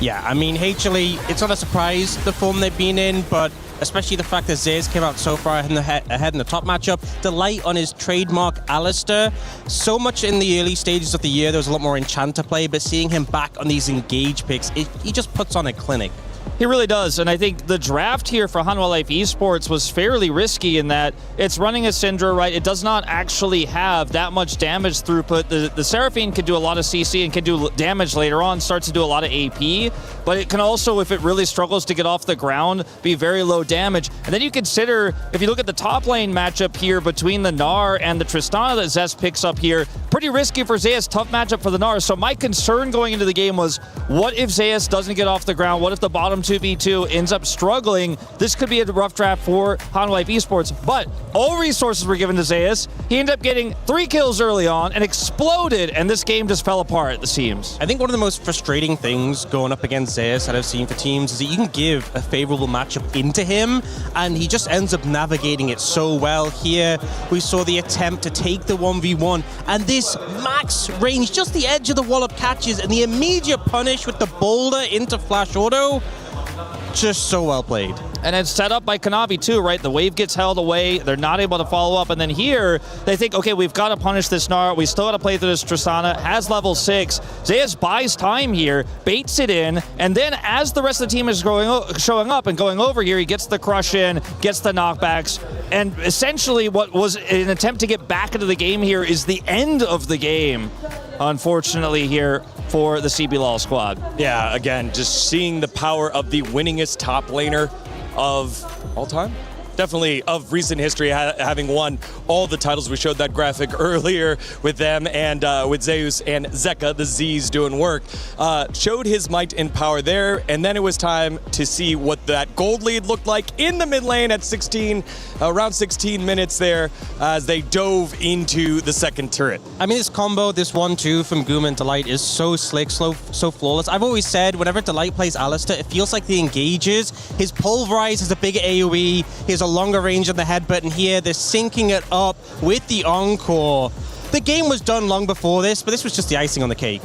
Yeah, I mean, HLE, it's not a surprise the form they've been in, but especially the fact that Zayas came out so far ahead in the top matchup. Delight on his trademark Alistair. So much in the early stages of the year, there was a lot more Enchanter play, but seeing him back on these engage picks, he just puts on a clinic. He really does, and I think the draft here for Hanwha Life Esports was fairly risky in that it's running a Syndra, right? It does not actually have that much damage throughput. The Seraphine can do a lot of CC and can do damage later on, starts to do a lot of AP, but it can also, if it really struggles to get off the ground, be very low damage. And then you consider, if you look at the top lane matchup here between the Gnar and the Tristana that Zest picks up here, pretty risky for Zayas, tough matchup for the Gnar. So my concern going into the game was, what if Zayas doesn't get off the ground? What if the bottom 2v2 ends up struggling? This could be a rough draft for Hanwha Life Esports, but all resources were given to Zayas. He ended up getting 3 kills early on and exploded, and this game just fell apart, it seems. I think one of the most frustrating things going up against Zayas that I've seen for teams is that you can give a favorable matchup into him, and he just ends up navigating it so well. Here, we saw the attempt to take the 1v1, and this max range, just the edge of the wallop catches, and the immediate punish with the boulder into flash auto. Just so well played. And it's set up by Kanavi too, right? The wave gets held away. They're not able to follow up. And then here, they think, okay, we've got to punish this Gnar. We still got to play through this Tristana. Has level 6. Zayas buys time here, baits it in, and then as the rest of the team is showing up and going over here, he gets the crush in, gets the knockbacks. And essentially what was an attempt to get back into the game here is the end of the game, unfortunately, here for the CBLOL squad. Yeah, again, just seeing the power of the winningest top laner of all time. Definitely of recent history, having won all the titles. We showed that graphic earlier with them and with Zeus and Zeka, the Z's doing work. Showed his might and power there, and then it was time to see what that gold lead looked like in the mid lane at around 16 minutes there as they dove into the second turret. I mean, this combo, this 1-2 from Goom and Delight is so slick, so flawless. I've always said, whenever Delight plays Alistair, it feels like the engages. His Pulverize has a bigger AoE, he has a longer range on the headbutt, and here they're syncing it up with the Encore. The game was done long before this, but this was just the icing on the cake.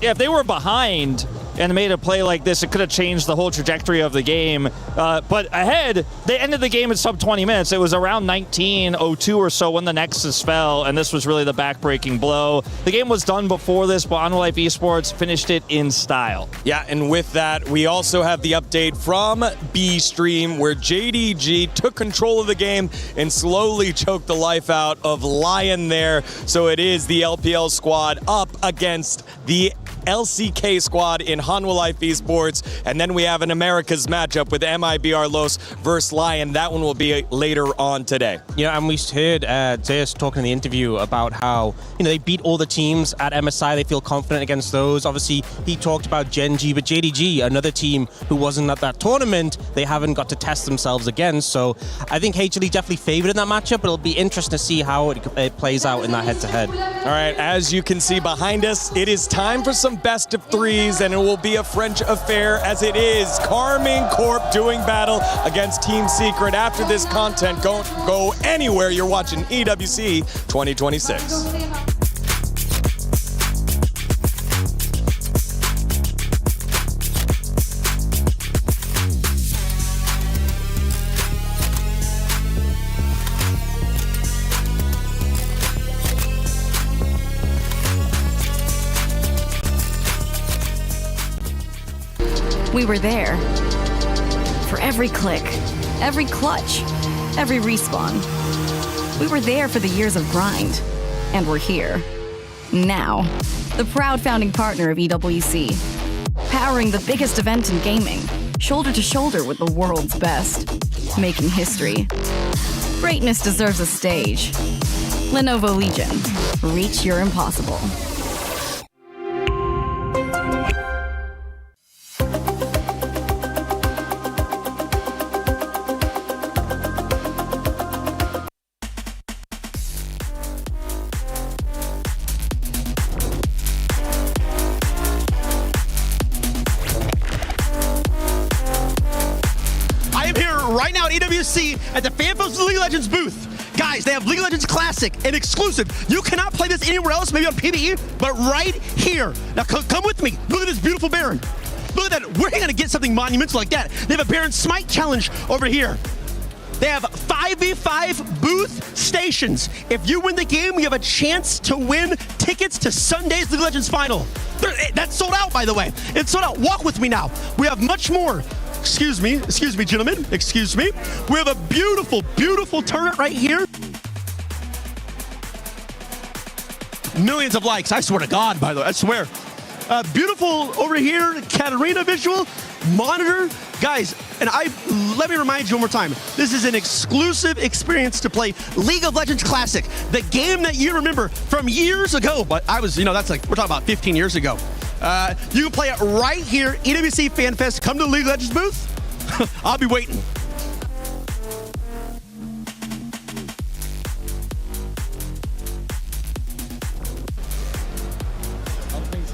Yeah, if they were behind and made a play like this, it could have changed the whole trajectory of the game. But ahead, they ended the game in sub 20 minutes. It was around 19:02 or so when the Nexus fell, and this was really the back-breaking blow. The game was done before this, but Hanwha Life Esports finished it in style. Yeah, and with that, we also have the update from B-Stream, where JDG took control of the game and slowly choked the life out of Lion there. So it is the LPL squad up against the LCK squad in Hanwha Life Esports, and then we have an Americas matchup with MIBR Los versus Lion. That one will be later on today. Yeah, and we heard Zeus talking in the interview about how, they beat all the teams at MSI. They feel confident against those. Obviously, he talked about Genji, but JDG, another team who wasn't at that tournament, they haven't got to test themselves against. So I think HLE definitely favored in that matchup, but it'll be interesting to see how it plays out in that head-to-head. All right, as you can see behind us, it is time for some best of threes, and it will be a French affair as it is Carmine Corp doing battle against Team Secret. After this content, don't go anywhere. You're watching EWC 2026. We were there. For every click, every clutch, every respawn. We were there for the years of grind. And we're here. Now. The proud founding partner of EWC. Powering the biggest event in gaming. Shoulder to shoulder with the world's best. Making history. Greatness deserves a stage. Lenovo Legion. Reach your impossible. Right now at EWC at the FanFest League of Legends booth. Guys, they have League of Legends Classic, an exclusive. You cannot play this anywhere else, maybe on PvE, but right here. Now come with me. Look at this beautiful Baron. Look at that. We're going to get something monumental like that. They have a Baron Smite challenge over here. They have 5v5 booth stations. If you win the game, you have a chance to win tickets to Sunday's League of Legends final. That's sold out, by the way. It's sold out. Walk with me now. We have much more. Excuse me, gentlemen, excuse me. We have a beautiful, beautiful tournament right here. Millions of likes, I swear to God, by the way, I swear. Beautiful over here, Katarina visual, monitor. Guys, and let me remind you one more time, this is an exclusive experience to play League of Legends Classic, the game that you remember from years ago, but that's like, we're talking about 15 years ago. You can play it right here, EWC FanFest. Come to the League of Legends booth. I'll be waiting.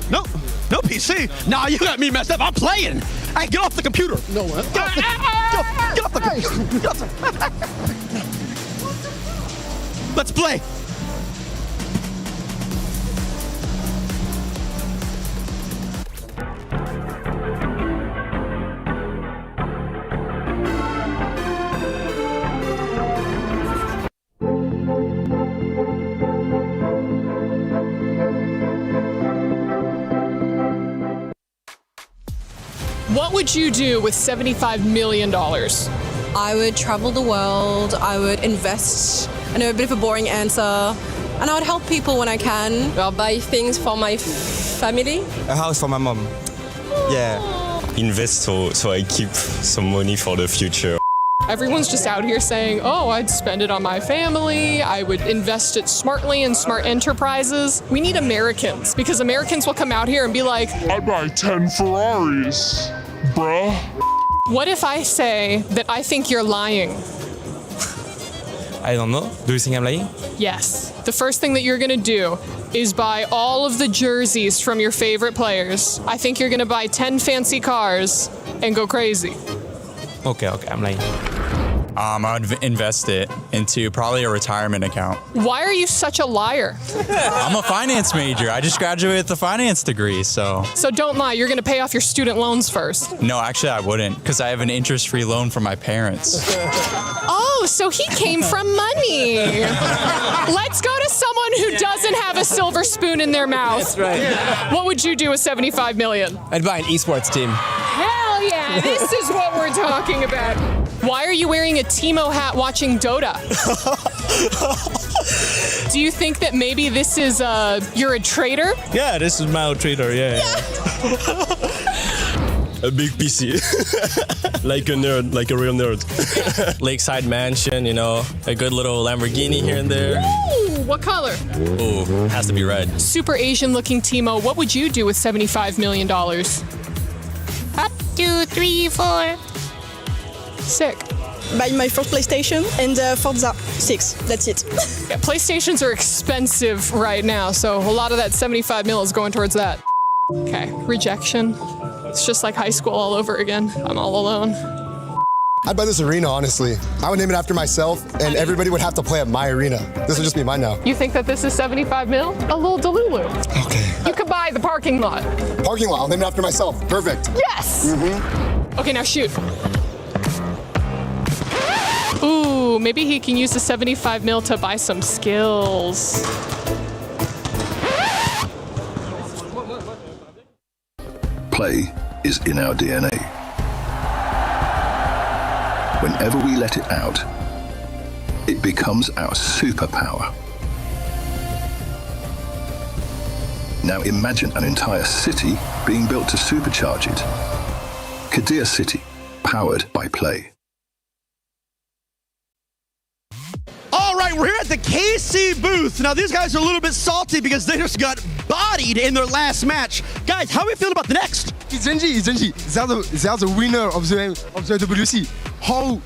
No PC. Nah, you got me messed up. I'm playing. Hey, get off the computer. No, what? Get off the computer. Let's play. What would you do with $75 million? I would travel the world, I would invest, I know a bit of a boring answer, and I would help people when I can. I'll buy things for my family. A house for my mom. Yeah. Invest so I keep some money for the future. Everyone's just out here saying, oh, I'd spend it on my family, I would invest it smartly in smart enterprises. We need Americans, because Americans will come out here and be like, I buy 10 Ferraris, bruh. What if I say that I think you're lying? I don't know. Do you think I'm lying? Yes. The first thing that you're gonna do is buy all of the jerseys from your favorite players. I think you're gonna buy 10 fancy cars and go crazy. Okay, I'm lying. I would invest it into probably a retirement account. Why are you such a liar? I'm a finance major. I just graduated with a finance degree, so. So don't lie, you're gonna pay off your student loans first. No, actually I wouldn't, because I have an interest-free loan from my parents. Oh, so he came from money. Let's go to someone who doesn't have a silver spoon in their mouth. That's right. What would you do with $75 million? I'd buy an esports team. Hell yeah, this is what we're talking about. Why are you wearing a Teemo hat watching Dota? Do you think that maybe this is, you're a traitor? Yeah, this is my traitor, yeah. A big PC. Like a nerd, like a real nerd. Lakeside mansion, a good little Lamborghini here and there. Ooh, what color? Ooh, has to be red. Super Asian looking Teemo, what would you do with $75 million? 1, 2, 3, 4. Sick. Buy my first PlayStation and Forza 6. That's it. Yeah, PlayStations are expensive right now, so a lot of that $75 million is going towards that. Okay, rejection. It's just like high school all over again. I'm all alone. I'd buy this arena, honestly. I would name it after myself, and everybody would have to play at my arena. This would just be mine now. You think that this is $75 million? A little delulu. Okay. You could buy the parking lot. Parking lot, I'll name it after myself. Perfect. Yes! Okay, now shoot. Ooh, maybe he can use the $75 million to buy some skills. Play is in our DNA. whenever we let it out, it becomes our superpower. Now imagine an entire city being built to supercharge it. Kadir City, powered by Play. All right, we're here at the KC booth. Now, these guys are a little bit salty because they just got bodied in their last match. Guys, how are we feeling about the next? It's Genji. They are the winner of the EWC. How?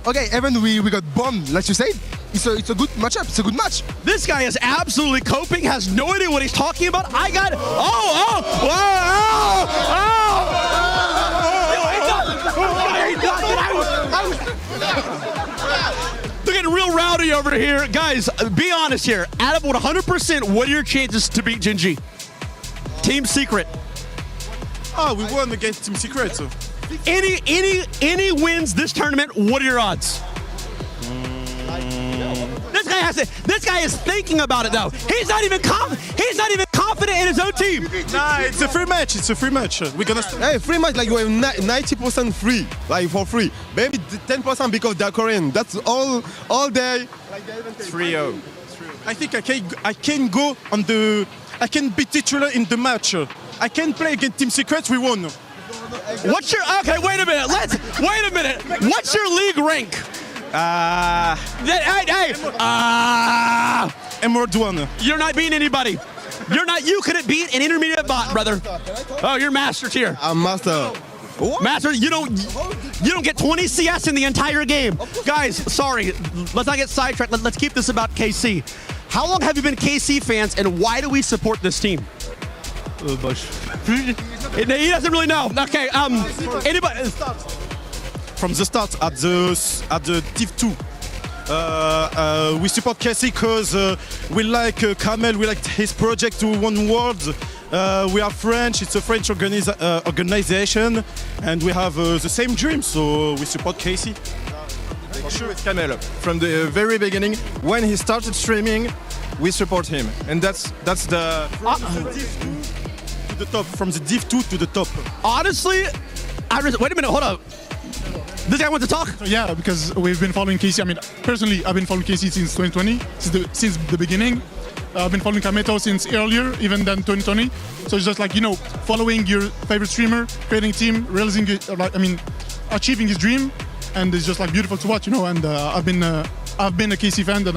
Okay, even we got bombed, like you said. It's a good matchup. It's a good match. This guy is absolutely coping, has no idea what he's talking about. I got They're getting real rowdy over here. Guys, be honest here. Out of 100%, what are your chances to beat Genji? Team Secret. Oh, we won against Team Secret. So. Any wins this tournament, what are your odds? This guy is thinking about it though. He's not even confident in his own team. Nah, it's a free match. It's a free match. We're gonna start. Hey, free match, like you have 90% free, like for free. Maybe 10% because they're Korean. That's all day. Like 3-0. I think I can go on the. I can be titular in the match. I can play against Team Secret. We won. What's your wait a minute. What's your league rank? Emerald 1. You're not beating anybody. You couldn't beat an intermediate bot, brother. Oh, you're master tier. I'm master. Master, you don't get 20 CS in the entire game. Guys, sorry, let's not get sidetracked. Let's keep this about KC. How long have you been KC fans, and why do we support this team? He doesn't really know. Okay, anybody? From the start at the Div 2. We support KC because we like Kamel, we like his project to one world. We are French, it's a French organization, and we have the same dream, so we support KC. For sure, it's Kamel. From the very beginning, when he started streaming, we support him, and that's the. From the Div 2 to the top. Honestly, wait a minute, hold up. This guy wants to talk? Yeah, because we've been following KC. I mean, personally, I've been following KC since 2020, since the beginning. I've been following Kameto since earlier, even than 2020. So it's just like, following your favorite streamer, creating a team, realizing, achieving his dream, and it's just like beautiful to watch, And I've been a KC fan, and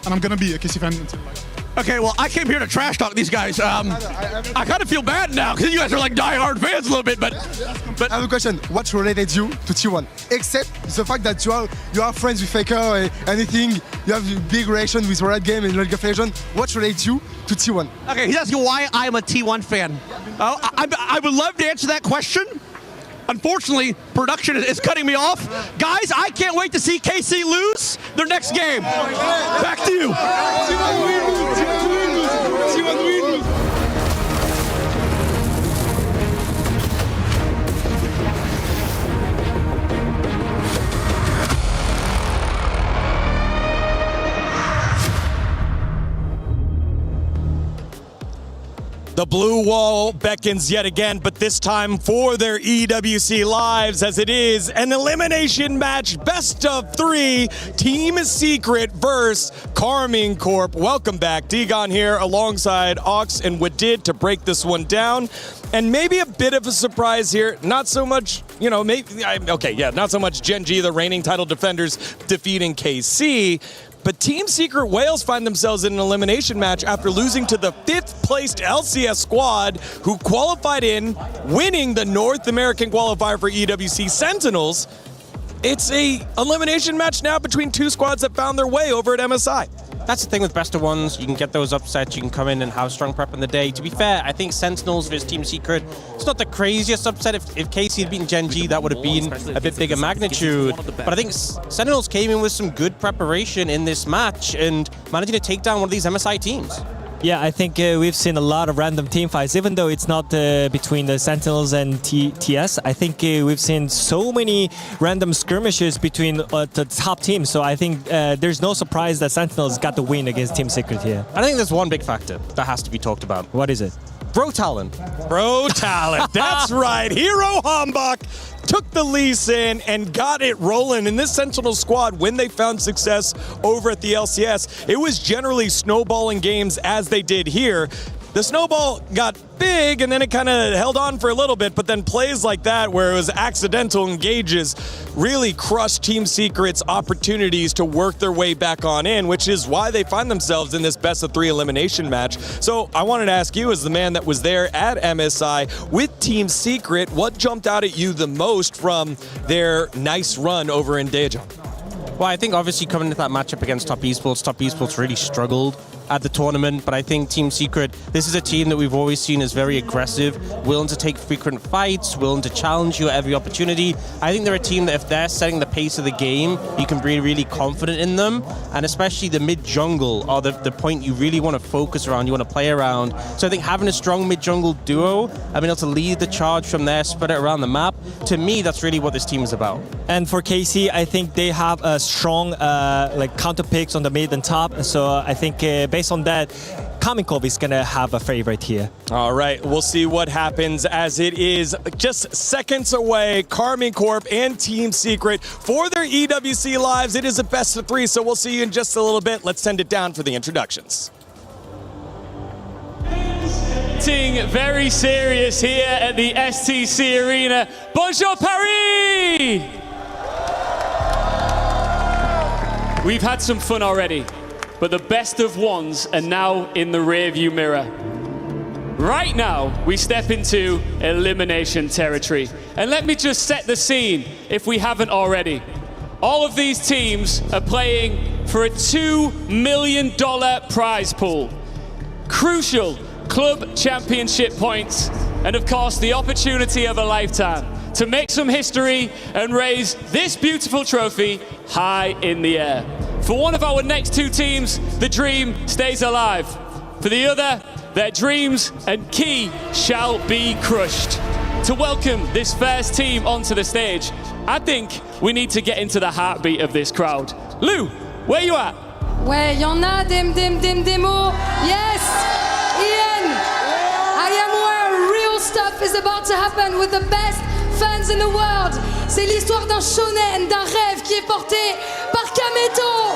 I'm gonna be a KC fan until like. Okay, well, I came here to trash talk these guys. I kind of feel bad now because you guys are like die-hard fans a little bit, but I have a question. What related you to T1? Except the fact that you are friends with Faker, anything, you have a big relation with Riot Game and League of Legends. What relates you to T1? Okay, he's asking why I'm a T1 fan. I would love to answer that question. Unfortunately, production is cutting me off. Guys, I can't wait to see KC lose their next game. Back to you. The blue wall beckons yet again, but this time for their EWC lives, as it is an elimination match, best of 3, Team Secret versus Carmine Corp. Welcome back. Digon here alongside Ox and Wadid to break this one down. And maybe a bit of a surprise here, not so much, not so much Genji, the reigning title defenders, defeating KC. But Team Secret Wales find themselves in an elimination match after losing to the 5th-placed LCS squad, who qualified in, winning the North American qualifier for EWC Sentinels. It's a elimination match now between 2 squads that found their way over at MSI. That's the thing with best of ones. You can get those upsets. You can come in and have strong prep in the day. To be fair, I think Sentinels versus Team Secret, it's not the craziest upset. If KC had beaten Genji, that would have been a bit bigger magnitude. But I think Sentinels came in with some good preparation in this match and managing to take down one of these MSI teams. Yeah, I think we've seen a lot of random team fights, even though it's not between the Sentinels and TS. I think we've seen so many random skirmishes between the top teams. So I think there's no surprise that Sentinels got the win against Team Secret here. I think there's one big factor that has to be talked about. What is it? Bro talent. Bro talent. That's right. Hero Hambach took the lease in and got it rolling. And this Sentinel squad, when they found success over at the LCS, it was generally snowballing games as they did here. The snowball got big and then it kind of held on for a little bit, but then plays like that where it was accidental engages really crushed Team Secret's opportunities to work their way back on in, which is why they find themselves in this best-of-3 elimination match. So I wanted to ask you, as the man that was there at MSI with Team Secret, what jumped out at you the most from their nice run over in Daejeon? Well, I think obviously coming into that matchup against Top Esports really struggled at the tournament, but I think Team Secret, this is a team that we've always seen as very aggressive, willing to take frequent fights, willing to challenge you at every opportunity. I think they're a team that if they're setting the pace of the game, you can be really confident in them, and especially the mid-jungle are the point you really want to focus around, you want to play around. So I think having a strong mid-jungle duo, I mean, able to lead the charge from there, spread it around the map, to me, that's really what this team is about. And for KC, I think they have a strong like counter picks on the mid and top, so I think based on that, Kamikov is gonna have a favorite here. All right, we'll see what happens as it is just seconds away. Karmine Corp and Team Secret for their EWC lives. It is a best of 3, so we'll see you in just a little bit. Let's send it down for the introductions. Very serious here at the STC Arena. Bonjour Paris! We've had some fun already, but the best of ones are now in the rearview mirror. Right now, we step into elimination territory. And let me just set the scene, if we haven't already. All of these teams are playing for a $2 million prize pool. Crucial club championship points, and of course, the opportunity of a lifetime to make some history and raise this beautiful trophy high in the air. For one of our next 2 teams, the dream stays alive. For the other, their dreams and key shall be crushed. To welcome this first team onto the stage, I think we need to get into the heartbeat of this crowd. Lou, where you at? Ouais, y en a des mots. Yes, Ian, I am where real stuff is about to happen with the best fans in the world. C'est l'histoire d'un shonen, d'un rêve qui est porté par Kameto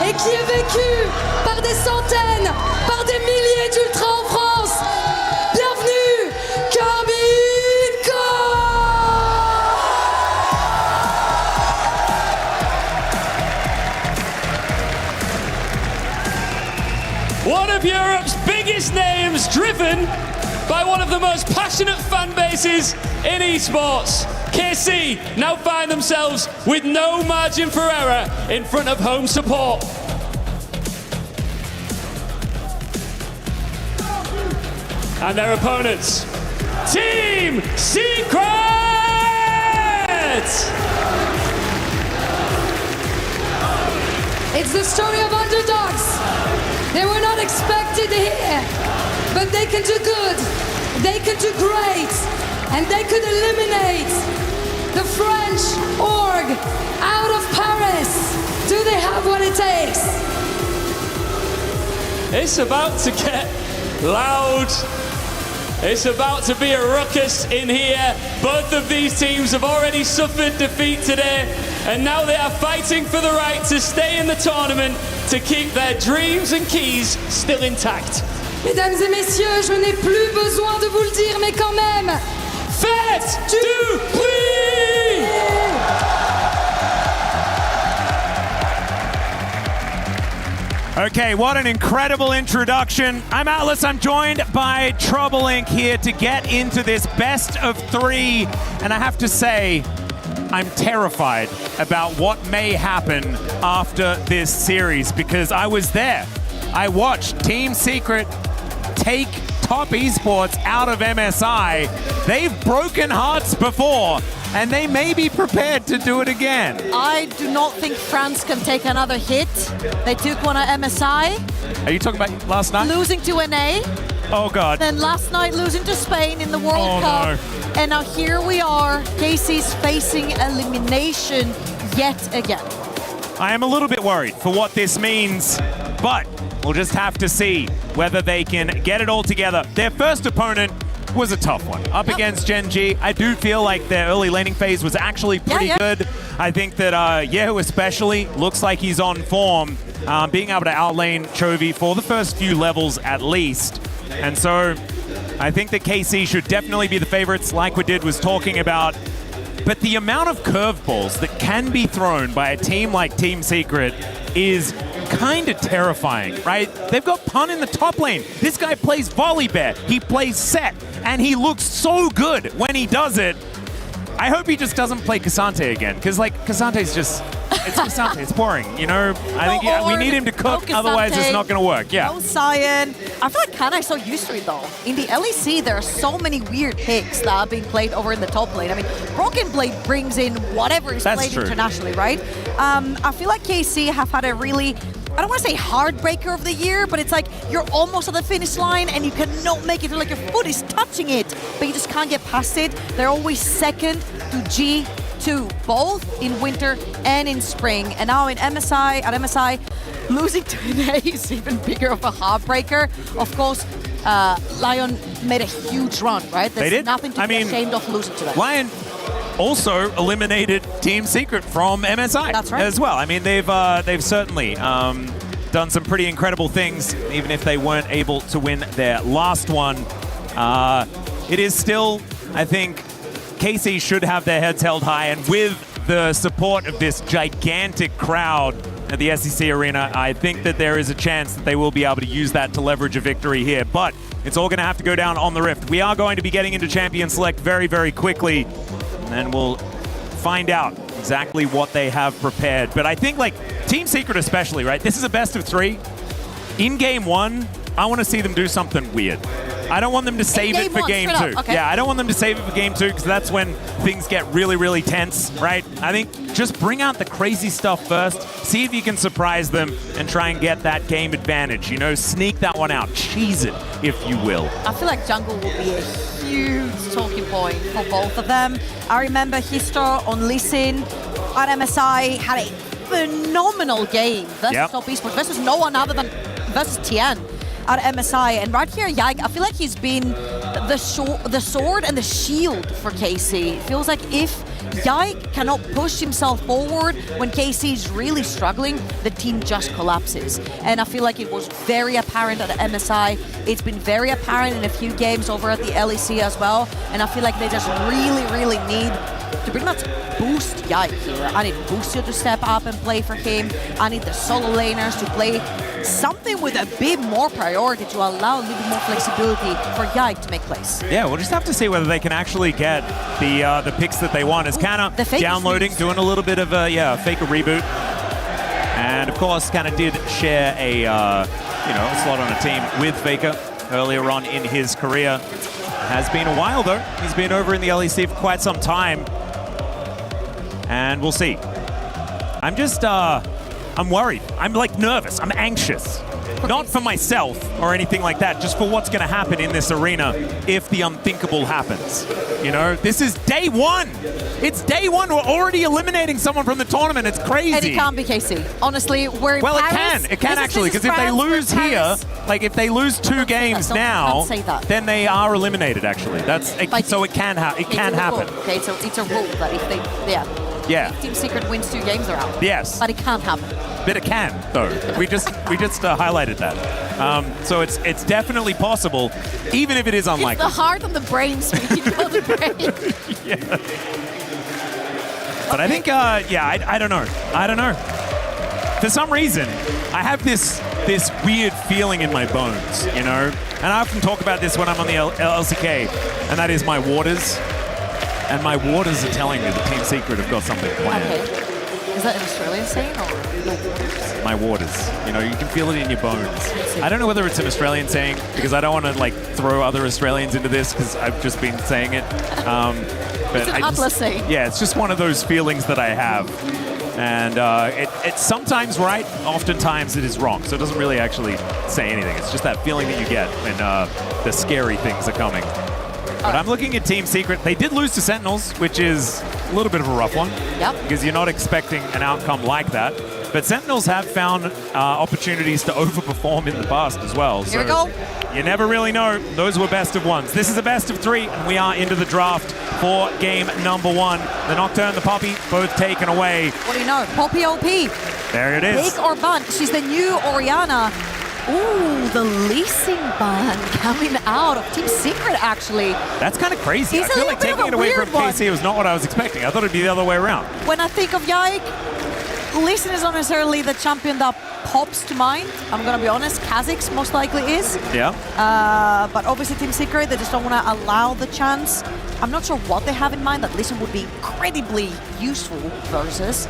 et qui est vécu par des centaines, par des milliers d'ultras en France. Bienvenue, Karmine Corp! One of Europe's biggest names, driven by one of the most passionate fan bases in esports. KC now find themselves with no margin for error in front of home support. And their opponents, Team Secret! It's the story of underdogs. They were not expected here, but they can do good, they can do great, and they could eliminate the French org out of Paris. Do they have what it takes? It's about to get loud. It's about to be a ruckus in here. Both of these teams have already suffered defeat today, and now they are fighting for the right to stay in the tournament, to keep their dreams and keys still intact. Mesdames et messieurs, je n'ai plus besoin de vous le dire, mais quand même, faites du bruit! Okay, what an incredible introduction. I'm Atlas, I'm joined by Trouble Inc. here to get into this best of 3. And I have to say, I'm terrified about what may happen after this series because I was there. I watched Team Secret take Top Esports out of MSI. They've broken hearts before, and they may be prepared to do it again. I do not think France can take another hit. They took one at MSI. Are you talking about last night? Losing to NA. Oh, God. Then last night losing to Spain in the World Cup. No. And now here we are. KC's facing elimination yet again. I am a little bit worried for what this means, but we'll just have to see whether they can get it all together. Their first opponent was a tough one. Up against Gen G, I do feel like their early laning phase was actually pretty good. I think that Yehu especially looks like he's on form, being able to outlane Chovy for the first few levels at least. And so I think that KC should definitely be the favorites, like Wadid was talking about. But the amount of curveballs that can be thrown by a team like Team Secret is kind of terrifying, right? They've got Pun in the top lane. This guy plays volley bear. He plays set, and he looks so good when he does it. I hope he just doesn't play Cassante again, because like Cassante's just, it's Cassante, it's boring, you know? I think we need him to cook, otherwise it's not going to work. Yeah. No Cyan. I feel like Kana is so used to it though. In the LEC, there are so many weird picks that are being played over in the top lane. I mean, Broken Blade brings in whatever is played internationally, right? I feel like KC have had a really, I don't want to say heartbreaker of the year, but it's like you're almost at the finish line and you cannot make it. Like your foot is touching it, but you just can't get past it. They're always second to G2, both in winter and in spring. And now in MSI, at MSI, losing to NA is even bigger of a heartbreaker. Of course, Lion made a huge run, right? There's they did. Nothing to be ashamed of losing to them. Lion also eliminated Team Secret from MSI. That's right. As well. I mean, they've certainly done some pretty incredible things, even if they weren't able to win their last one. It is still, I think, KC should have their heads held high, and with the support of this gigantic crowd at the SEC Arena, I think that there is a chance that they will be able to use that to leverage a victory here. But it's all going to have to go down on the Rift. We are going to be getting into Champion Select very, very quickly, and then we'll find out exactly what they have prepared. But I think, like, Team Secret especially, right? This is a best of 3. In game 1, I want to see them do something weird. I don't want them to save it for game 2. Okay. Yeah, I don't want them to save it for game 2 because that's when things get really, really tense, right? I think just bring out the crazy stuff first, see if you can surprise them and try and get that game advantage. You know, sneak that one out, cheese it, if you will. I feel like jungle will be a huge talking point for both of them. I remember Histor on Lee Sin at MSI had a phenomenal game versus Top Esports, versus no one other than versus Tian at MSI. And right here, Yike, I feel like he's been the sword and the shield for KC. It feels like if Yike cannot push himself forward when KC is really struggling, the team just collapses. And I feel like it was very apparent at MSI. It's been very apparent in a few games over at the LEC as well. And I feel like they just really, really need to pretty much boost Yike here. I need Boostio to step up and play for him. I need the solo laners to play something with a bit more priority to allow a little bit more flexibility for Yike to make plays. Yeah, we'll just have to see whether they can actually get the picks that they want. As Kana downloading, doing a little bit of a Faker reboot. And of course, Kana did share a slot on a team with Faker earlier on in his career. Has been a while though. He's been over in the LEC for quite some time. And we'll see. I'm just, I'm worried. I'm like nervous. I'm anxious. Not for myself or anything like that, just for what's going to happen in this arena if the unthinkable happens. You know, this is day 1. It's day 1. We're already eliminating someone from the tournament. It's crazy. And it can't be KC. Honestly, we're in Paris. It can actually, because if they lose here, like if they lose 2 games now, then they are eliminated. Actually, so it can happen. It can happen. Okay, so it's a rule that if they, if Team Secret wins 2 games, they're out. Yes, but it can't happen. But it can, though. we just highlighted that. So it's definitely possible, even if it is unlikely. It's the heart and the brain speaking of the brain. Yeah. But I think, I don't know. I don't know. For some reason, I have this weird feeling in my bones, you know? And I often talk about this when I'm on the LCK, and that is my waters. And my waters are telling me that Team Secret have got something planned. Okay. Is that an Australian saying or my waters? You know, you can feel it in your bones. I don't know whether it's an Australian saying, because I don't want to like throw other Australians into this because I've just been saying it. But it's an Atlas saying. Yeah, it's just one of those feelings that I have. And it's sometimes right, oftentimes it is wrong. So it doesn't really actually say anything. It's just that feeling that you get when the scary things are coming. But I'm looking at Team Secret. They did lose to Sentinels, which is a little bit of a rough one. Yep. Because you're not expecting an outcome like that. But Sentinels have found opportunities to overperform in the past as well. Here we go. You never really know. Those were best of ones. This is a best of 3, and we are into the draft for game number 1. The Nocturne, the Poppy, both taken away. What do you know? Poppy OP. There it is. Big or ban. She's the new Orianna. Ooh, the leasing ban coming out of Team Secret, actually. That's kind of crazy. It's I feel like taking it away from KC was not what I was expecting. I thought it'd be the other way around. When I think of Yike, Lee Sin is not necessarily the champion that pops to mind. I'm going to be honest, Kha'Zix most likely is. Yeah. But obviously Team Secret, they just don't want to allow the chance. I'm not sure what they have in mind that Lee Sin would be incredibly useful versus.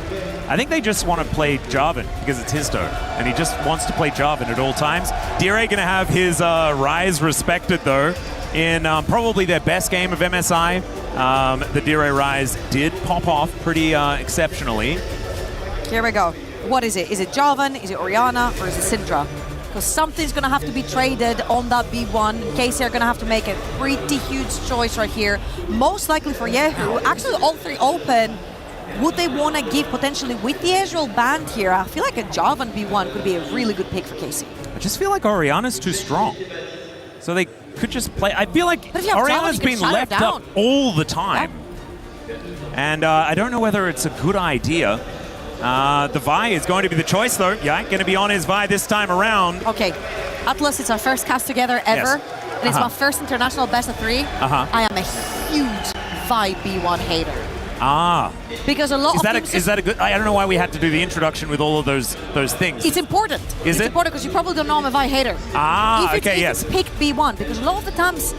I think they just want to play Jarvan because it's his turn, and he just wants to play Jarvan at all times. Dire going to have his Rise respected, though, in probably their best game of MSI. The Dire Rise did pop off pretty exceptionally. Here we go. What is it? Is it Jarvan, is it Orianna, or is it Syndra? Because something's going to have to be traded on that B1. KC are going to have to make a pretty huge choice right here. Most likely for Yehu. Actually, all 3 open. Would they want to give potentially with the Ezreal banned here? I feel like a Jarvan B1 could be a really good pick for KC. I just feel like Orianna's too strong. So they could just play. I feel like Orianna's been left up all the time. Yeah. And I don't know whether it's a good idea. The Vi is going to be the choice, though. Yeah, going to be on his Vi this time around. Okay, Atlas, it's our first cast together ever. Yes. And it's my first international best of 3. I am a huge Vi B1 hater. Ah. Because a lot is of that is that a good? I don't know why we had to do the introduction with all of those things. It's important. Is it's important because you probably don't know I'm a Vi hater. Ah, if okay, yes. Pick B1 because a lot of the times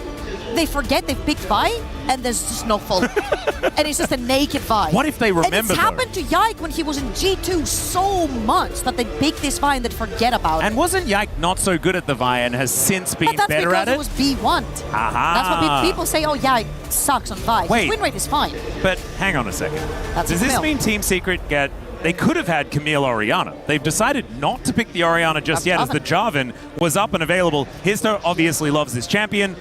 they forget they've picked Vi and there's just no fault. And it's just a naked Vi. What if they remember? And it's happened to Yike when he was in G2 so much that they pick this Vi and they'd forget about it. And wasn't Yike not so good at the Vi and has since been better at it? That's because it was B1. Aha. That's what people say, oh, Yike sucks on Vi. Wait. His win rate is fine. But hang on a second. Does this mean Team Secret get... They could have had Camille Orianna. They've decided not to pick the Orianna just yet as the Jarvan was up and available. Histo obviously loves this champion.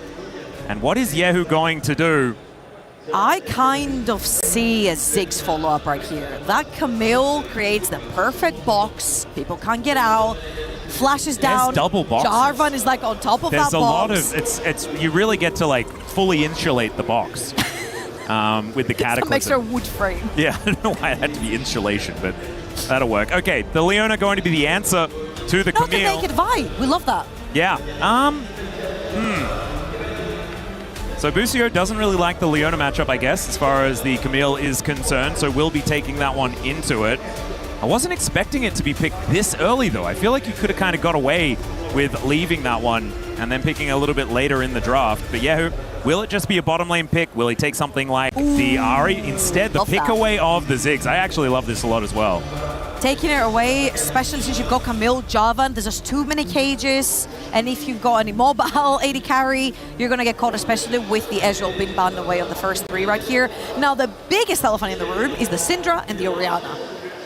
And what is Yehu going to do? I kind of see a Ziggs follow-up right here. That Camille creates the perfect box. People can't get out. Flashes down. There's double box. Jarvan is like on top of that box. There's a lot of... It's you really get to like fully insulate the box with the Cataclysm. Some extra wood frame. Yeah, I don't know why it had to be insulation, but that'll work. Okay, the Leona going to be the answer to the Camille. No, naked Vi. We love that. Yeah. So Busio doesn't really like the Leona matchup, I guess, as far as the Camille is concerned, so we'll be taking that one into it. I wasn't expecting it to be picked this early, though. I feel like you could have kind of got away with leaving that one and then picking a little bit later in the draft. But Yehu, will it just be a bottom lane pick? Will he take something like the Ahri? Instead, the pick away of the Ziggs. I actually love this a lot as well. Taking it away, especially since you've got Camille, Jarvan, there's just too many cages, and if you've got an immobile 80 carry, you're going to get caught, especially with the Ezreal being banned away on the first 3 right here. Now, the biggest elephant in the room is the Syndra and the Orianna.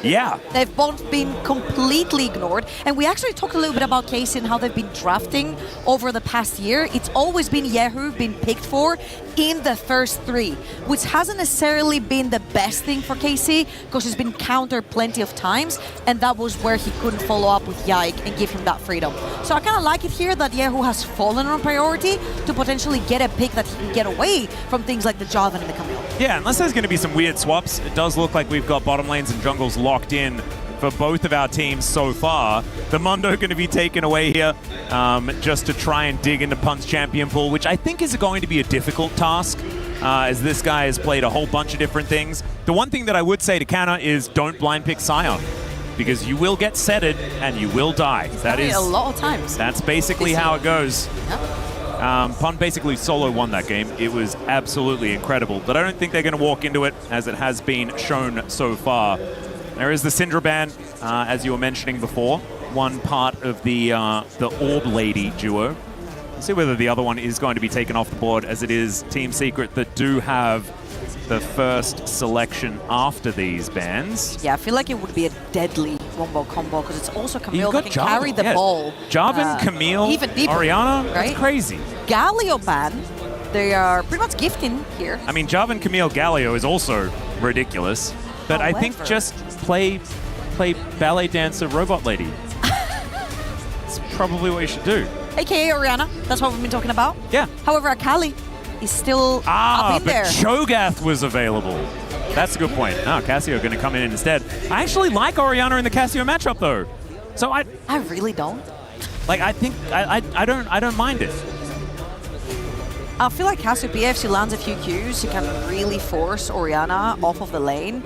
Yeah. They've both been completely ignored. And we actually talked a little bit about KC and how they've been drafting over the past year. It's always been Yehu being picked for in the first 3, which hasn't necessarily been the best thing for KC because he's been countered plenty of times, and that was where he couldn't follow up with Yike and give him that freedom. So I kind of like it here that Yehu has fallen on priority to potentially get a pick that he can get away from things like the Jarvan and the Camille. Yeah, unless there's going to be some weird swaps, it does look like we've got bottom lanes and jungles locked in for both of our teams so far. The Mundo going to be taken away here just to try and dig into Pun's champion pool, which I think is going to be a difficult task as this guy has played a whole bunch of different things. The one thing that I would say to counter is don't blind pick Sion, because you will get setted and you will die. That is a lot of times. That's basically how it goes. Yep. Pun basically solo won that game. It was absolutely incredible, but I don't think they're going to walk into it as it has been shown so far. There is the Syndra ban, as you were mentioning before, one part of the Orb Lady duo. We'll see whether the other one is going to be taken off the board, as it is Team Secret that do have the first selection after these bans. Yeah, I feel like it would be a deadly wombo combo because it's also Camille that can Jarvan, carry the ball. Jarvan, Camille, even deeper, Orianna, right? That's crazy. Galio ban, they are pretty much gifting here. I mean, Jarvan, Camille, Galio is also ridiculous, but I think just play play ballet dancer robot lady. That's probably what you should do. AKA Orianna. That's what we've been talking about. Yeah. However, Akali is still up in but there. Cho'Gath was available. That's a good point. No, Cassio going to come in instead. I actually like Orianna in the Cassio matchup though. So I really don't. Like I think I don't mind it. I feel like Cassiopeia, if she lands a few Qs, she can really force Orianna off of the lane.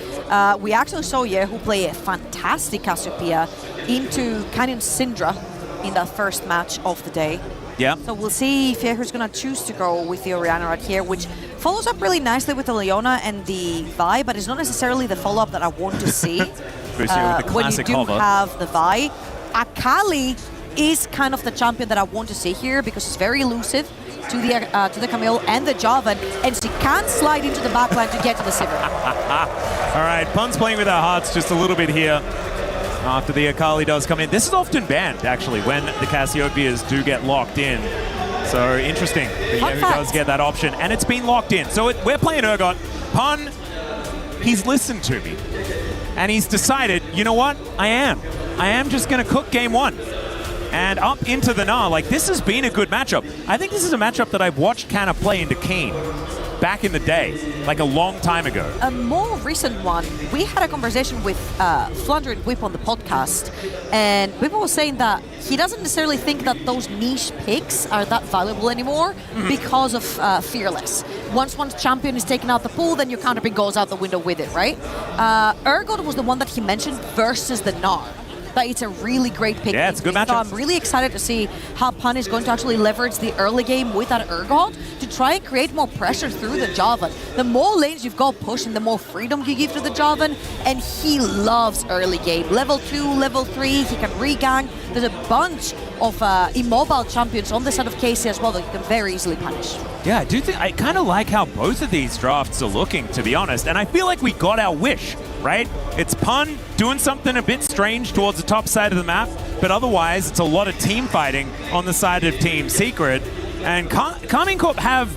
We actually saw Yehu play a fantastic Cassiopeia into Canyon Syndra in that first match of the day. Yeah. So we'll see if Yehu's going to choose to go with the Orianna right here, which follows up really nicely with the Leona and the Vi, but it's not necessarily the follow-up that I want to see. With the when you classic do hover. have the Vi. Akali is kind of the champion that I want to see here because she's very elusive to the Camille and the Javan, and she can slide into the backline to get to the Sivir. All right, Pun's playing with our hearts just a little bit here after the Akali does come in. This is often banned, actually, when the Cassiopeias do get locked in. So interesting that Yehu does get that option, and it's been locked in. So we're playing Urgot. Pun, he's listened to me, and he's decided, you know what? I am just going to cook game one. And up into the Gnar. Like, this has been a good matchup. I think this is a matchup that I've watched Canna play into Kane back in the day, like a long time ago. A more recent one, we had a conversation with Flunder and Whip on the podcast, and Whip was saying that he doesn't necessarily think that those niche picks are that valuable anymore because of Fearless. Once one champion is taken out the pool, then your counter pick goes out the window with it, right? Urgot was the one that he mentioned versus the Gnar. But it's a really great pick. Yeah, it's a good matchup. So I'm really excited to see how Pun is going to actually leverage the early game with that Urgot to try and create more pressure through the Javan. The more lanes you've got pushing, the more freedom you give to the Javan, and he loves early game. Level 2, level 3, he can regang. There's a bunch of immobile champions on the side of KC as well that you can very easily punish. Yeah, I kind of like how both of these drafts are looking, to be honest. And I feel like we got our wish, right? It's Pun doing something a bit strange towards the top side of the map, but otherwise it's a lot of team fighting on the side of Team Secret. And Karmine Corp have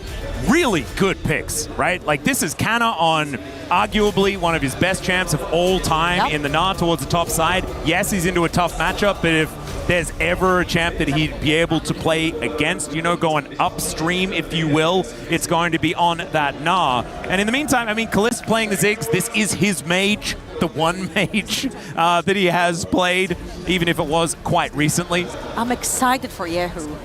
really good picks, right? Like, this is Canna on arguably one of his best champs of all time in the Gnar towards the top side. Yes, he's into a tough matchup, but if there's ever a champ that he'd be able to play against, you know, going upstream, if you will, it's going to be on that Gnar. And in the meantime, I mean, Kalist playing the Ziggs, this is his mage, the one mage that he has played, even if it was quite recently. I'm excited for Yehu.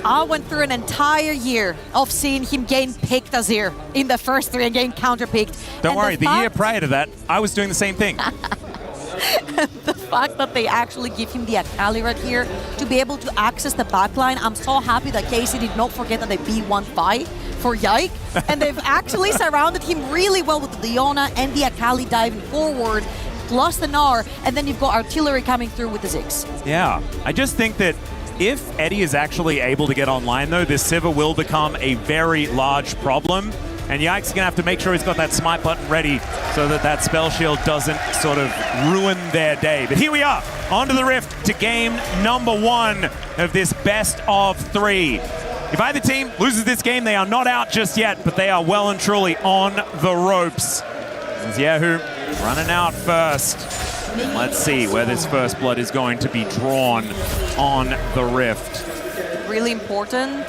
I went through an entire year of seeing him gain picked Azir in the first 3 and gain counter-picked. Don't worry, the year prior to that, I was doing the same thing. The fact that they actually give him the Akali right here to be able to access the backline, I'm so happy that KC did not forget that they B1-5 for Yike, and they've actually surrounded him really well with the Leona and the Akali diving forward, plus the Gnar, and then you've got artillery coming through with the Ziggs. Yeah, I just think that if Eddie is actually able to get online, though, this Sivir will become a very large problem. And Yike's going to have to make sure he's got that smite button ready so that that spell shield doesn't sort of ruin their day. But here we are, onto the Rift to game number 1 of this best of 3. If either team loses this game, they are not out just yet, but they are well and truly on the ropes. As Yehu running out first. Let's see where this first blood is going to be drawn on the Rift. Really important.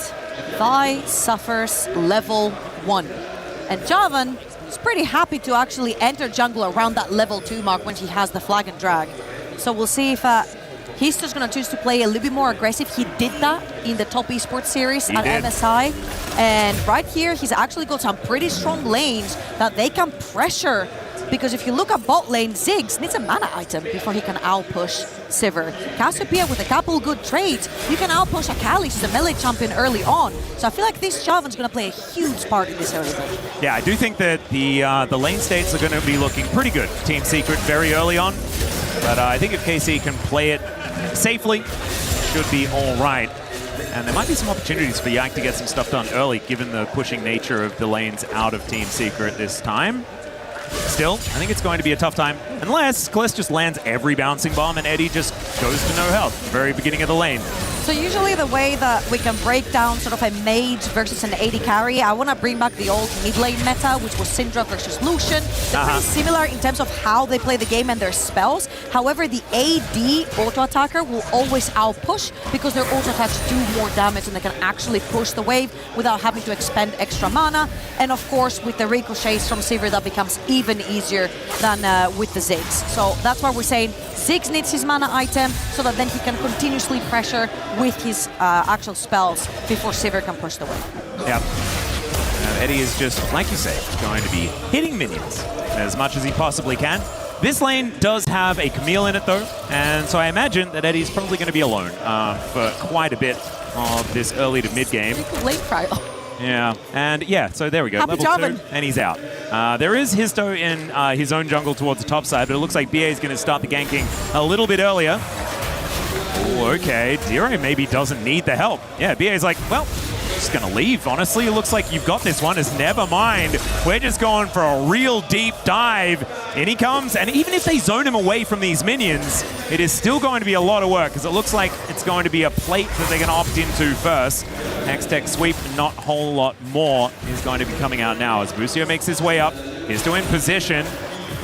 Vi suffers level 1. And Javan is pretty happy to actually enter jungle around that level 2 mark when he has the flag and drag. So we'll see if he's just going to choose to play a little bit more aggressive. He did that in the top esports series at MSI. And right here, he's actually got some pretty strong lanes that they can pressure. Because if you look at bot lane, Ziggs needs a mana item before he can outpush Sivir. Cassiopeia with a couple good trades, you can outpush Akali, she's a melee champion early on. So I feel like this Javan's going to play a huge part in this early game. Yeah, I do think that the lane states are going to be looking pretty good. Team Secret very early on. But I think if KC can play it safely, should be all right. And there might be some opportunities for Yike to get some stuff done early, given the pushing nature of the lanes out of Team Secret this time. Still, I think it's going to be a tough time, unless Kalist just lands every bouncing bomb and Eddie just goes to no health at the very beginning of the lane. So usually the way that we can break down sort of a mage versus an AD carry, I want to bring back the old mid lane meta, which was Syndra versus Lucian. They're pretty similar in terms of how they play the game and their spells. However, the AD auto-attacker will always outpush because their auto-attacks do more damage and they can actually push the wave without having to expend extra mana. And of course, with the ricochets from Sivir, that becomes even easier than with the Ziggs. So that's why we're saying Ziggs needs his mana item so that then he can continuously pressure with his actual spells before Sivir can push the wave. Yep. Eddie is just, like you say, going to be hitting minions as much as he possibly can. This lane does have a Camille in it though, and so I imagine that Eddie's probably going to be alone for quite a bit of this early to mid game. Late trial. Yeah, and yeah, so there we go. Happy Level 2, jobbing. and he's out. There is Histo in his own jungle towards the top side, but it looks like BA is going to start the ganking a little bit earlier. Oh, okay. Dire maybe doesn't need the help. Yeah, BA's like, well, just going to leave. Honestly, it looks like you've got this one. As never mind. We're just going for a real deep dive. In he comes, and even if they zone him away from these minions, it is still going to be a lot of work, because it looks like it's going to be a plate that they're going to opt into first. Hextech sweep, not a whole lot more, is going to be coming out now as Busio makes his way up. He's still in position.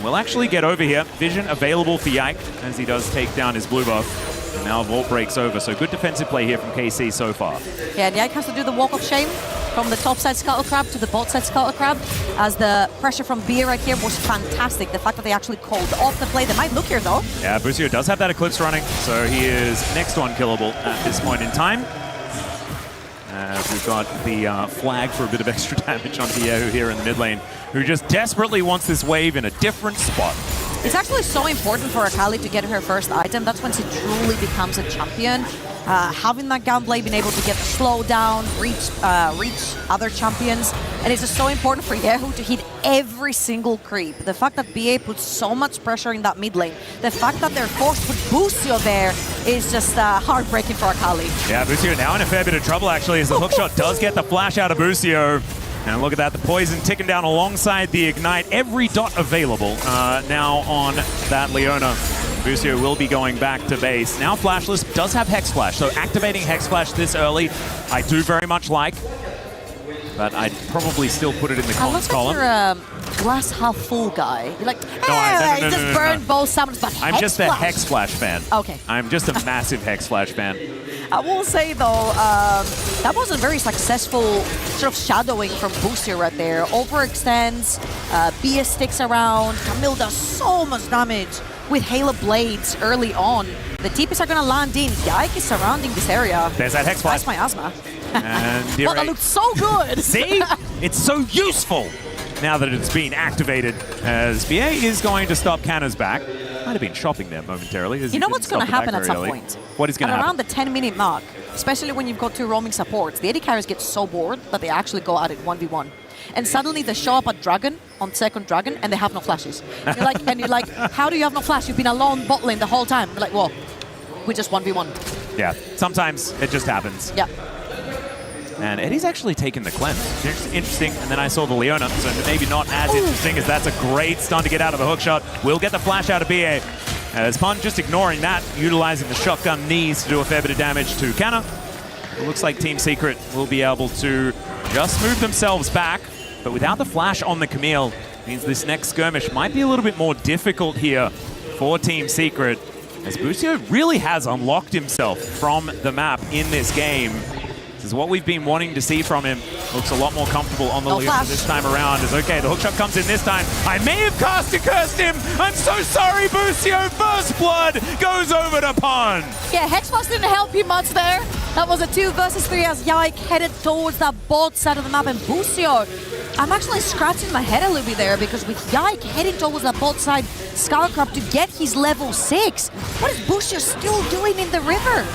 We'll actually get over here. Vision available for Yike as he does take down his blue buff. And now Vault breaks over, so good defensive play here from KC so far. Yeah, and Yike has to do the walk of shame from the top side Scuttle Crab to the bot side Scuttle Crab, as the pressure from BA right here was fantastic. The fact that they actually called off the play. They might look here though. Yeah, Busio does have that Eclipse running, so he is next to unkillable at this point in time. We've got the flag for a bit of extra damage on Viejo here in the mid lane, who just desperately wants this wave in a different spot. It's actually so important for Akali to get her first item. That's when she truly becomes a champion. Having that gunblade, being able to get the slowdown, reach other champions. And it's just so important for Yehu to hit every single creep. The fact that BA puts so much pressure in that mid lane, the fact that they're forced to put Busio there is just heartbreaking for Akali. Yeah, Busio now in a fair bit of trouble actually, as the hookshot does get the flash out of Busio. And look at that, the poison ticking down alongside the ignite. Every dot available now on that Leona. Busio will be going back to base. Now Flashless does have Hex Flash, so activating Hex Flash this early, I do very much like. But I'd probably still put it in the cons column. You're a glass half full guy. You're like, no, just burn both summons, but I'm just a Hex Flash fan. Okay. I'm just a massive Hex Flash fan. I will say though, that wasn't very successful sort of shadowing from Busio right there. Overextends, BS sticks around, Camille does so much damage with Halo Blades early on. The TPs are gonna land in. Yike is surrounding this area. There's that Hex Flash. That's my asthma. And well, that looked so good. See? It's so useful now that it's been activated, as BA is going to stop Canna's back. Might have been shopping there momentarily. You know what's going to happen at some point? What is going to happen? Around the 10-minute mark, especially when you've got two roaming supports, the AD carriers get so bored that they actually go at it 1v1. And suddenly they show up at Dragon, on second Dragon, and they have no flashes. You're like, how do you have no flash? You've been alone bot lane the whole time. They're like, well, we just 1v1. Yeah, sometimes it just happens. Yeah. And Eddie's actually taken the cleanse. It's interesting. And then I saw the Leona, so maybe not as interesting, as that's a great stun to get out of the hookshot. We'll get the flash out of BA. As Pun just ignoring that, utilizing the shotgun knees to do a fair bit of damage to Canna. It looks like Team Secret will be able to just move themselves back, but without the flash on the Camille, means this next skirmish might be a little bit more difficult here for Team Secret, as Busio really has unlocked himself from the map in this game. This is what we've been wanting to see from him. Looks a lot more comfortable on the Leona this time around. As okay, the hookshot comes in this time. I may have cursed him. I'm so sorry, Busio. First blood goes over to Pun. Yeah, Hexflash didn't help you much there. That was a 2 versus 3 as Yike headed towards that bot side of the map. And Busio, I'm actually scratching my head a little bit there, because with Yike heading towards that bot side Skullcrab to get his level 6, what is Busio still doing in the river?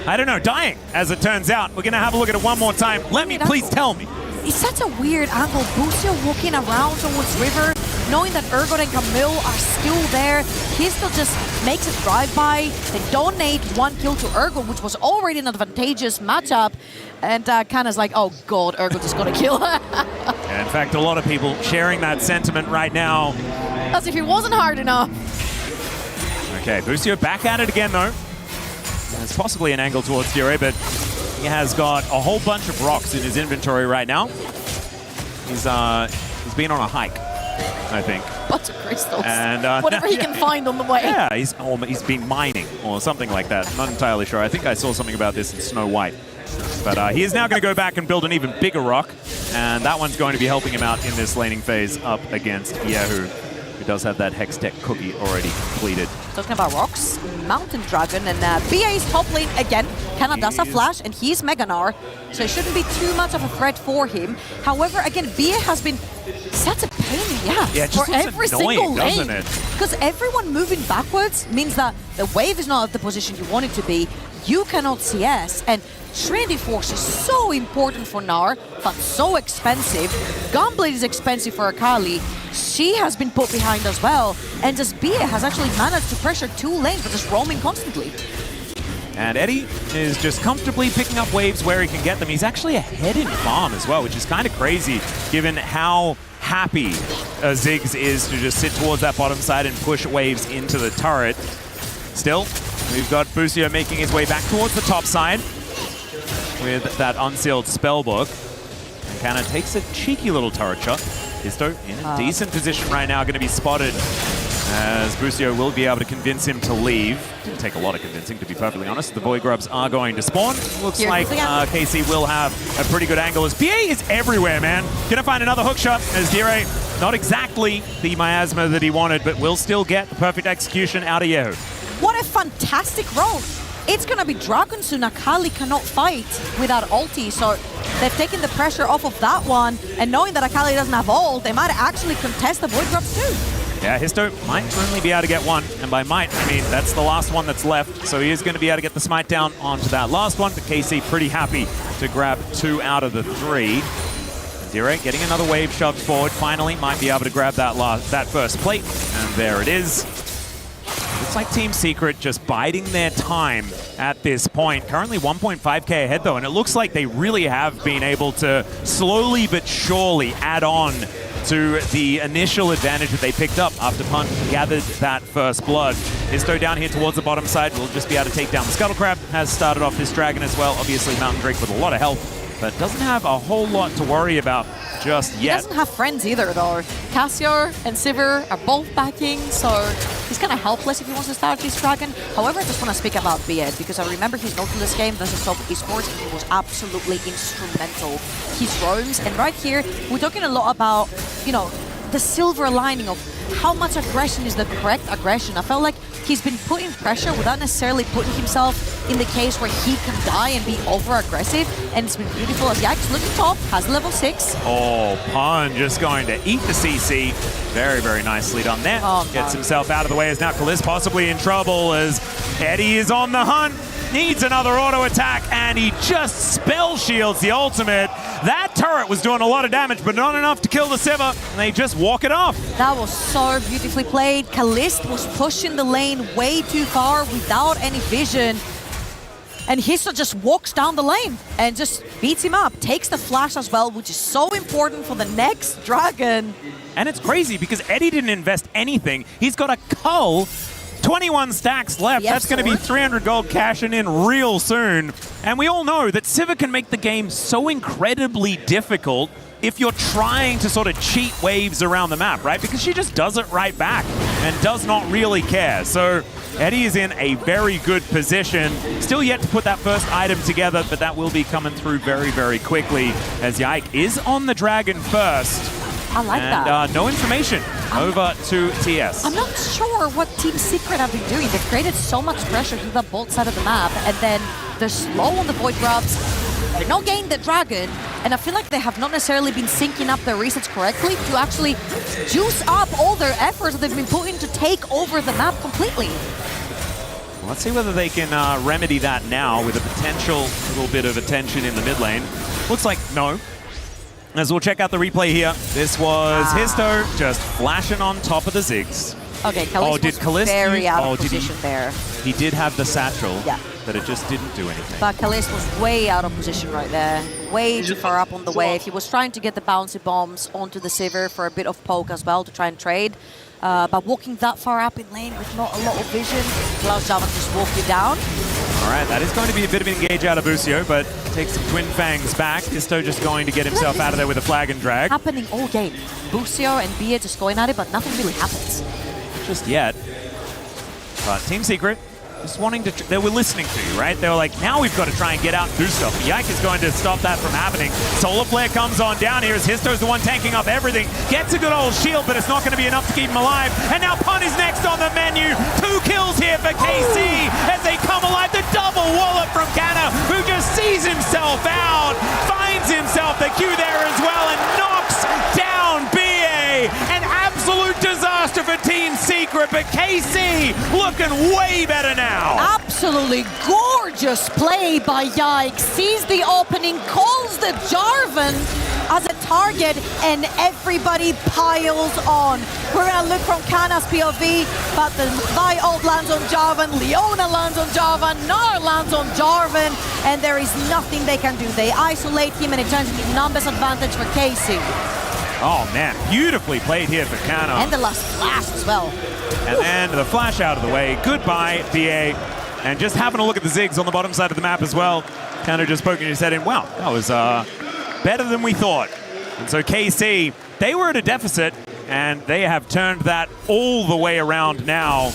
I don't know, dying, as it turns out. We're going to have a look at it one more time. Please tell me. It's such a weird angle. Busio walking around towards river, knowing that Urgot and Camille are still there. He still just makes a drive-by. They donate 1 kill to Urgot, which was already an advantageous matchup. And Kanna's like, oh god, Urgot just got a kill. Yeah, in fact, a lot of people sharing that sentiment right now. As if it wasn't hard enough. Okay, Busio back at it again, though. There's possibly an angle towards Dire, but he has got a whole bunch of rocks in his inventory right now. He's been on a hike, I think. Bunch of crystals. And whatever he can find on the way. Yeah, he's been mining or something like that. Not entirely sure. I think I saw something about this in Snow White. But he is now going to go back and build an even bigger rock, and that one's going to be helping him out in this laning phase up against Yahoo, who does have that Hex Tech cookie already completed. Talking about rocks, Mountain Dragon, and BA is top lane again. Kana does a flash, and he's Meganar, so it shouldn't be too much of a threat for him. However, again, BA has been such a pain in the ass for every single lane. Because everyone moving backwards means that the wave is not at the position you want it to be. You cannot CS, and Trinity Force is so important for Gnar, but so expensive. Gunblade is expensive for Akali. She has been put behind as well, and just BA has actually managed to pressure 2 lanes, but just roaming constantly. And Eddie is just comfortably picking up waves where he can get them. He's actually ahead in farm as well, which is kind of crazy given how happy Ziggs is to just sit towards that bottom side and push waves into the turret. Still, we've got Busio making his way back towards the top side with that unsealed spellbook. And Kana takes a cheeky little turret shot. Histo in a decent position right now, going to be spotted as Busio will be able to convince him to leave. Didn't take a lot of convincing, to be perfectly honest. The Void Grubs are going to spawn. Looks like KC will have a pretty good angle as PA is everywhere, man. Gonna find another hook shot as Dire, not exactly the miasma that he wanted, but will still get the perfect execution out of Yahoo. What a fantastic roll. It's going to be Dragon soon. Akali cannot fight without ulti, so they've taken the pressure off of that one, and knowing that Akali doesn't have ult, they might actually contest the Void Grubs too. Yeah, Histo might only be able to get one, and by might, I mean that's the last one that's left, so he is going to be able to get the smite down onto that last one, but KC pretty happy to grab 2 out of the 3. Dire getting another wave shoved forward, finally might be able to grab that first plate, and there it is. Looks like Team Secret just biding their time at this point. Currently 1.5k ahead though, and it looks like they really have been able to slowly but surely add on to the initial advantage that they picked up after Punt gathered that first blood. Histo down here towards the bottom side will just be able to take down the Scuttle Crab. Has started off this dragon as well. Obviously Mountain Drake with a lot of health, but doesn't have a whole lot to worry about just yet. He doesn't have friends either though. Cassio and Sivir are both backing, so he's kind of helpless if he wants to start this dragon. However, I just want to speak about Beard because I remember his Nautilus game versus Top Esports, and he was absolutely instrumental. His roams, and right here, we're talking a lot about, you know, the silver lining of how much aggression is the correct aggression. I felt like he's been putting pressure without necessarily putting himself in the case where he can die and be over-aggressive, and it's been beautiful. As Yikes looking top, has level 6. Oh, Pun just going to eat the CC. Very, very nicely done there. Gets himself out of the way as now Kalisz possibly in trouble as Eddie is on the hunt. Needs another auto attack, and he just spell shields the ultimate. That turret was doing a lot of damage, but not enough to kill the Sivir, and they just walk it off. That was so beautifully played. Kalisz was pushing the lane way too far without any vision. And Histo just walks down the lane and just beats him up. Takes the flash as well, which is so important for the next dragon. And it's crazy because Eddie didn't invest anything. He's got a cull. 21 stacks left. That's going to be 300 gold cashing in real soon. And we all know that Sivir can make the game so incredibly difficult if you're trying to sort of cheat waves around the map, right? Because she just does it right back and does not really care. So Eddie is in a very good position. Still yet to put that first item together, but that will be coming through very, very quickly as Yike is on the dragon first. I like that. No information over to TS. I'm not sure what Team Secret have been doing. They've created so much pressure to the both side of the map, and then they're slow on the Void Grubs. They're not getting the dragon, and I feel like they have not necessarily been syncing up their resets correctly to actually juice up all their efforts that they've been putting to take over the map completely. Let's see whether they can remedy that now with a potential little bit of attention in the mid lane. Looks like no. As we'll check out the replay here, this was Histo just flashing on top of the Ziggs. Okay, Kalisz was very out of position there. He did have the satchel, but it just didn't do anything. But Kalisz was way out of position right there. Way too far up on the wave. He was trying to get the bouncy bombs onto the Sivir for a bit of poke as well to try and trade. But walking that far up in lane with not a lot of vision allows Java to just walk you down. All right, that is going to be a bit of an engage out of Busio, but takes some Twin Fangs back. Histo just going to get himself out of there with a flag and drag. Happening all game. Busio and Bia just going at it, but nothing really happens. Just yet. But Team Secret just wanting to, they were listening to you, right? They were like, now we've got to try and get out and do stuff. Yike is going to stop that from happening. Solar Flare comes on down here as Histo's the one tanking up everything. Gets a good old shield, but it's not going to be enough to keep him alive. And now Pun is next on the menu. 2 kills here for KC as they come alive. The double wallop from Kana, who just sees himself out, finds himself the Q there as well, and knocks down BA. An absolute disaster for Team Secret, but KC looking way better now. Absolutely gorgeous play by Yike. Sees the opening, calls the Jarvan as a target, and everybody piles on. We're gonna look from Kana's POV, but the Vi ult lands on Jarvan, Leona lands on Jarvan, Gnar lands on Jarvan, and there is nothing they can do. They isolate him, and it turns into numbers advantage for KC. Oh man, beautifully played here for Kana. And the last flash as well. And then the flash out of the way. Goodbye, BA. And just having a look at the zigs on the bottom side of the map as well. Kana just poking his head in. Wow, that was better than we thought. And so KC, they were at a deficit, and they have turned that all the way around now.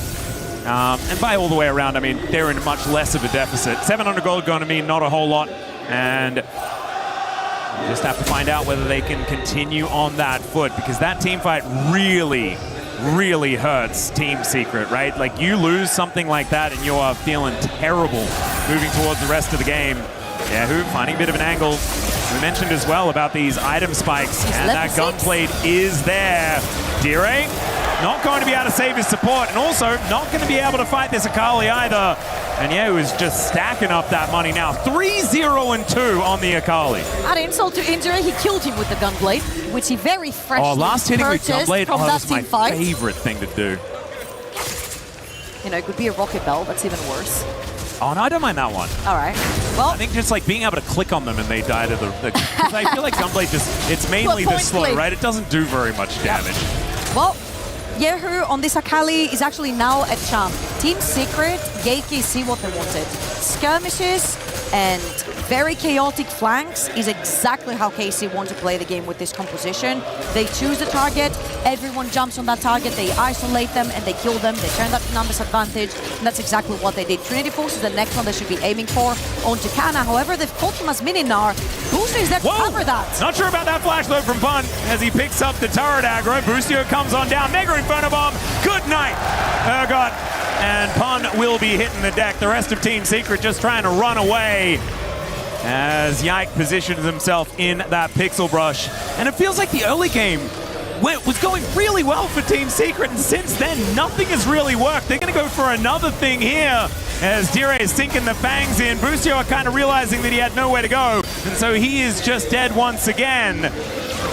And by all the way around, I mean they're in much less of a deficit. 700 gold going to mean not a whole lot. And just have to find out whether they can continue on that foot, because that team fight really hurts Team Secret, right? Like, you lose something like that and you are feeling terrible moving towards the rest of the game. Yahoo finding a bit of an angle. We mentioned as well about these item spikes, and that gunblade is there. Dire not going to be able to save his support, and also not going to be able to fight this Akali either. And Yahoo is just stacking up that money now. 3-0-2 on the Akali. Add insult to injury, he killed him with the gunblade, which he very freshly last hitting with gunblade, from that was my team fight. favorite thing to do. You know, it could be a rocket bell, that's even worse. Oh, no, I don't mind that one. All right. Well, I think just like being able to click on them and they die to the... Because I feel like gunblade just, it's mainly the slow, right? It doesn't do very much damage. Well, Yahoo on this Akali is actually now a champ. Team Secret gave KC what they wanted. Skirmishes and very chaotic flanks is exactly how KC want to play the game with this composition. They choose the target, everyone jumps on that target, they isolate them and they kill them, they turn that numbers advantage, and that's exactly what they did. Trinity Force is the next one they should be aiming for. On to Kana, however, they've caught him as mini-Gnar. Booster is there to cover that. Not sure about that flash though from Pun as he picks up the turret aggro. Busio comes on down, Mega Inferno Bomb, good night, Urgot. And Pun will be hitting the deck. The rest of Team Secret just trying to run away as Yike positions himself in that pixel brush. And it feels like the early game was going really well for Team Secret, and since then, nothing has really worked. They're going to go for another thing here as Dire is sinking the fangs in. Busio are kind of realizing that he had nowhere to go, and so he is just dead once again.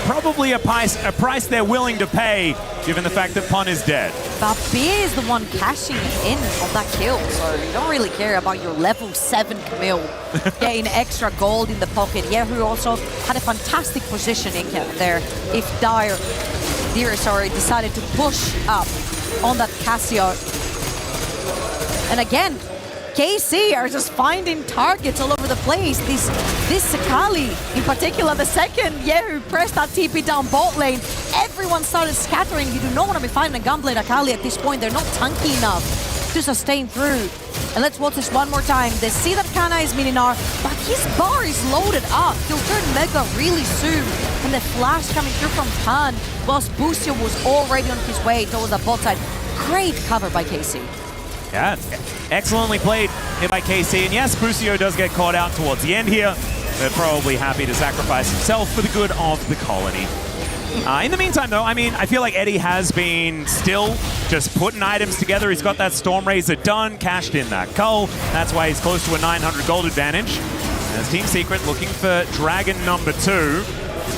Probably a price they're willing to pay, given the fact that Pun is dead. But Bia is the one cashing in on that kill, so you don't really care about your level 7 Camille getting extra gold in the pocket. Yahoo also had a fantastic positioning there. If Dire decided to push up on that Cassio. And again, KC are just finding targets all over the place. This Akali, in particular, the second Yahoo pressed that TP down bot lane, everyone started scattering. You do not want to be fighting a Gunblade Akali at this point. They're not tanky enough to sustain through. And let's watch this one more time. They see that Kana is mini-Gnar, but his bar is loaded up. He'll turn Mega really soon. And the flash coming through from Pan, whilst Busio was already on his way towards the bot side. Great cover by KC. Yeah, excellently played here by KC. And yes, Busio does get caught out towards the end here. They're probably happy to sacrifice himself for the good of the colony. In the meantime, though, I mean, I feel like Eddie has been still just putting items together. He's got that Storm Razor done, cashed in that Cull. That's why he's close to a 900 gold advantage. As Team Secret looking for Dragon number 2.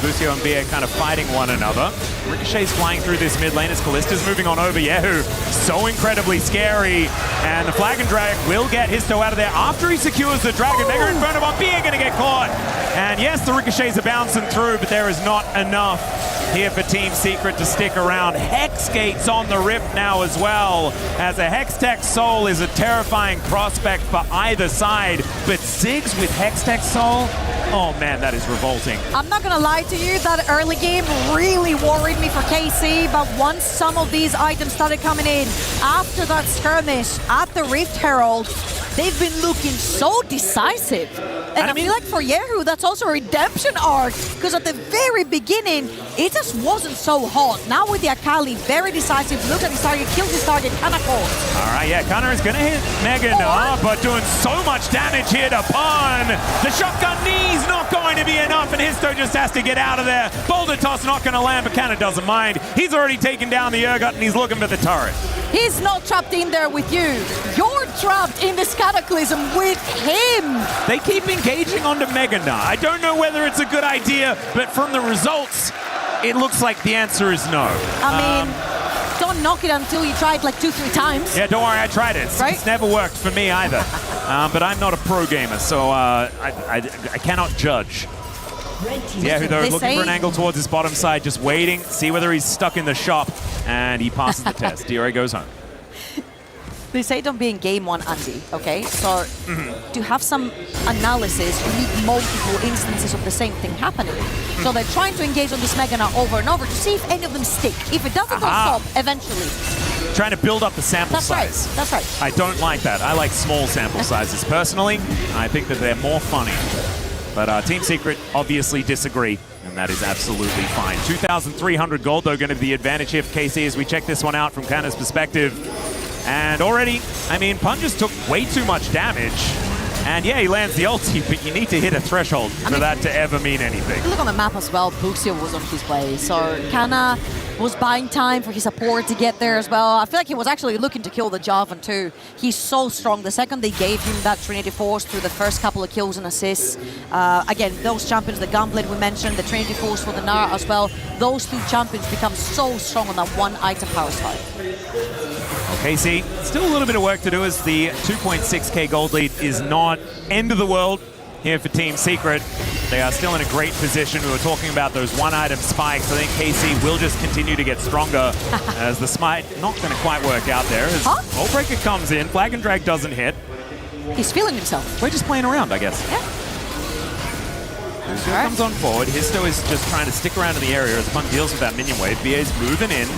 Busio and Bia kind of fighting one another. Ricochet's flying through this mid lane as Kallista's moving on over. Yahoo, so incredibly scary. And the flag and drag will get Histo out of there after he secures the Dragon. Mega Inferno Bomb, Bia gonna get caught. And yes, the Ricochets are bouncing through, but there is not enough here for Team Secret to stick around. Hexgate's on the Rift now as well, as a Hextech Soul is a terrifying prospect for either side, but Ziggs with Hextech Soul, oh man, that is revolting. I'm not gonna lie to you, that early game really worried me for KC, but once some of these items started coming in, after that skirmish at the Rift Herald, they've been looking so decisive. And I feel like for Yehu, that's also a redemption arc, because at the very beginning, it just wasn't so hot. Now with the Akali, very decisive, look at his target, kills his target, and a call. All right, yeah, Connor is gonna hit Megan, but doing so much damage here to Pun. The shotgun knee's not going to be enough, and Histo just has to get out of there. Boulder toss not gonna land, but Canna doesn't mind. He's already taken down the Urgot, and he's looking for the turret. He's not trapped in there with you. You're trapped in this Cataclysm with him. They keep engaging onto Megana. I don't know whether it's a good idea, but from the results, it looks like the answer is no. I mean, don't knock it until you try it like 2-3 times. Yeah, don't worry, I tried it. Right? It's never worked for me either. But I'm not a pro gamer, so I cannot judge. Yeah, though, looking for an angle towards his bottom side, just waiting, see whether he's stuck in the shop, and he passes the test. Diore goes home. They say don't be in game one, Andy, okay? So to have some analysis, you need multiple instances of the same thing happening. So they're trying to engage on this Megana over and over to see if any of them stick. If it doesn't, they'll stop eventually. Trying to build up the sample size. That's right. I don't like that. I like small sample sizes. Personally, I think that they're more funny. But Team Secret obviously disagree, and that is absolutely fine. 2,300 gold, though, going to be the advantage here for KC as we check this one out from Kanna's perspective. And already, I mean, Pun just took way too much damage. And yeah, he lands the ulti, but you need to hit a threshold for that to ever mean anything. Look on the map as well, Buxio was on his way. So Kanna was buying time for his support to get there as well. I feel like he was actually looking to kill the Jarvan too. He's so strong. The second they gave him that Trinity Force through the first couple of kills and assists, again, those champions, the Gunblade we mentioned, the Trinity Force for the Nara as well, those two champions become so strong on that one item power spike. KC, still a little bit of work to do as the 2.6k gold lead is not end of the world here for Team Secret. They are still in a great position. We were talking about those one-item spikes. I think KC will just continue to get stronger as the smite not going to quite work out there. As Oathbreaker comes in, Flag and Drag doesn't hit. He's feeling himself. We're just playing around, I guess. Yeah. Histo comes on forward. Histo is just trying to stick around in the area as Pun deals with that minion wave. BA's moving in.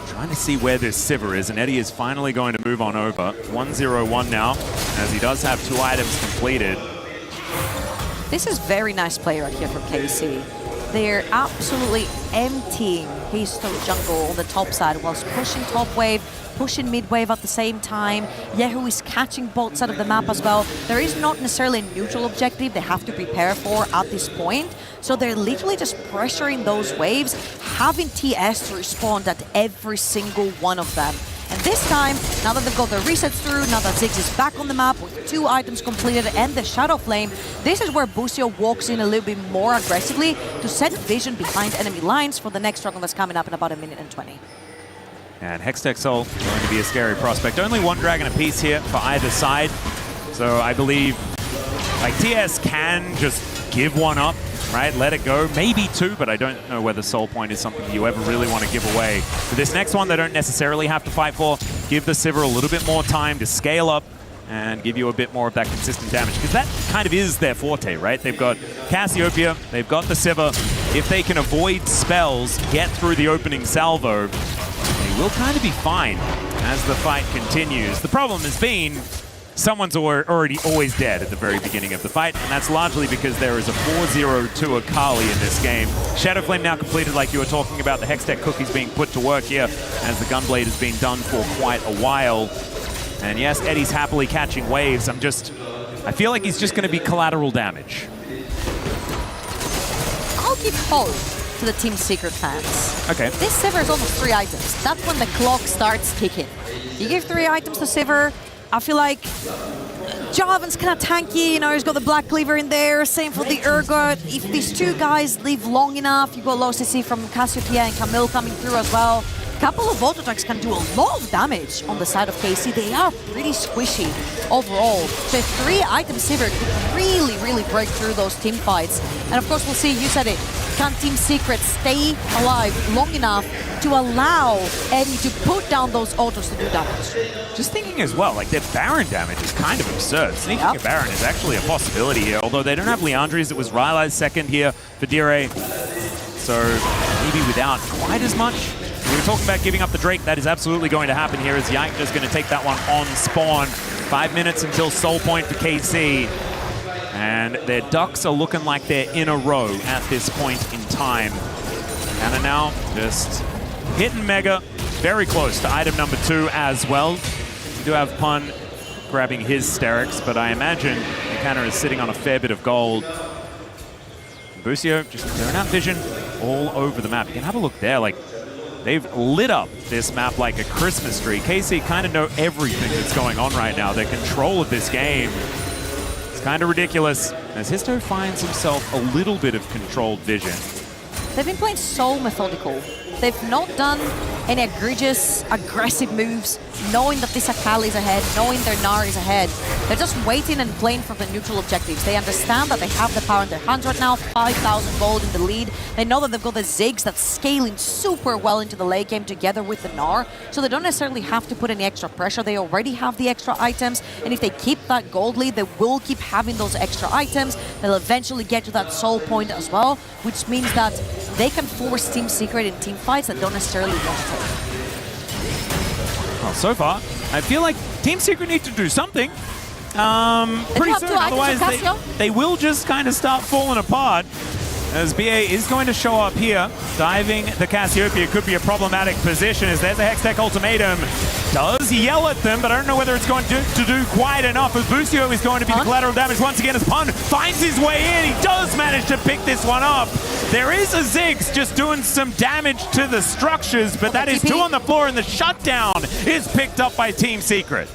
Trying to see where this Sivir is, and Eddie is finally going to move on over. 1-0-1 now, as he does have 2 items completed. This is very nice play right here from KC. They're absolutely emptying Histo jungle on the top side whilst pushing top wave, pushing mid wave at the same time. Yehu is catching both sides of the map as well. There is not necessarily a neutral objective they have to prepare for at this point. So they're literally just pressuring those waves, having TS to respond at every single one of them. And this time, now that they've got their resets through, now that Ziggs is back on the map with 2 items completed and the Shadow Flame, this is where Buxio walks in a little bit more aggressively to set vision behind enemy lines for the next struggle that's coming up in about 1 minute and 20. And Hextech Soul going to be a scary prospect. Only 1 dragon apiece here for either side. So I believe like TS can just give 1 up, right? Let it go. Maybe 2, but I don't know whether Soul Point is something you ever really want to give away. For this next one, they don't necessarily have to fight for. Give the Sivir a little bit more time to scale up and give you a bit more of that consistent damage, because that kind of is their forte, right? They've got Cassiopeia, they've got the Sivir. If they can avoid spells, get through the opening salvo, they will kind of be fine as the fight continues. The problem has been someone's already always dead at the very beginning of the fight, and that's largely because there is a 4-0-2 Akali in this game. Shadow Flame now completed, like you were talking about. The Hextech cookies being put to work here as the Gunblade has been done for quite a while. And yes, Eddie's happily catching waves. I feel like he's just going to be collateral damage. I'll give hope to the Team Secret fans. Okay. This Sivir is almost 3 items. That's when the clock starts ticking. You give 3 items to Sivir, I feel like Jarvan's kind of tanky, you know, he's got the Black Cleaver in there, same for the Urgot. If these 2 guys live long enough, you've got low CC from Cassiopeia and Camille coming through as well. couple of auto attacks can do a lot of damage on the side of KC. They are pretty squishy overall. So 3-item Sivir could really, really break through those team fights. And of course, we'll see, you said it, can Team Secret stay alive long enough to allow Eddie to put down those autos to do damage? Just thinking as well, like their Baron damage is kind of absurd. Sneaking a Baron is actually a possibility here, although they don't have Leandri's. It was Rylai's second here for Dire. So maybe without quite as much. We were talking about giving up the Drake. That is absolutely going to happen here as Yike just going to take that one on spawn. 5 minutes until Soul Point for KC. And their ducks are looking like they're in a row at this point in time. Anna now just hitting Mega. Very close to item number 2 as well. We do have Pun grabbing his Sterix, but I imagine Kanna is sitting on a fair bit of gold. Busio just clearing out vision all over the map. You can have a look there, like they've lit up this map like a Christmas tree. KC kind of know everything that's going on right now. Their control of this game is kind of ridiculous as Histo finds himself a little bit of controlled vision. They've been playing so methodical. They've not done any egregious, aggressive moves, knowing that this Akali is ahead, knowing their Gnar is ahead. They're just waiting and playing for the neutral objectives. They understand that they have the power in their hands right now, 5,000 gold in the lead. They know that they've got the Ziggs that's scaling super well into the late game together with the Gnar, so they don't necessarily have to put any extra pressure. They already have the extra items, and if they keep that gold lead, they will keep having those extra items. They'll eventually get to that soul point as well, which means that they can force Team Secret in team fights that don't necessarily want to take. Well, so far, I feel like Team Secret need to do something pretty soon, otherwise they will just kind of start falling apart. As BA is going to show up here, diving the Cassiopeia could be a problematic position as there's a Hextech ultimatum. Does yell at them, but I don't know whether it's going to do quite enough as Busio is going to be the collateral damage once again as Pun finds his way in. He does manage to pick this one up. There is a Ziggs just doing some damage to the structures, but that is 2 on the floor and the shutdown is picked up by Team Secret.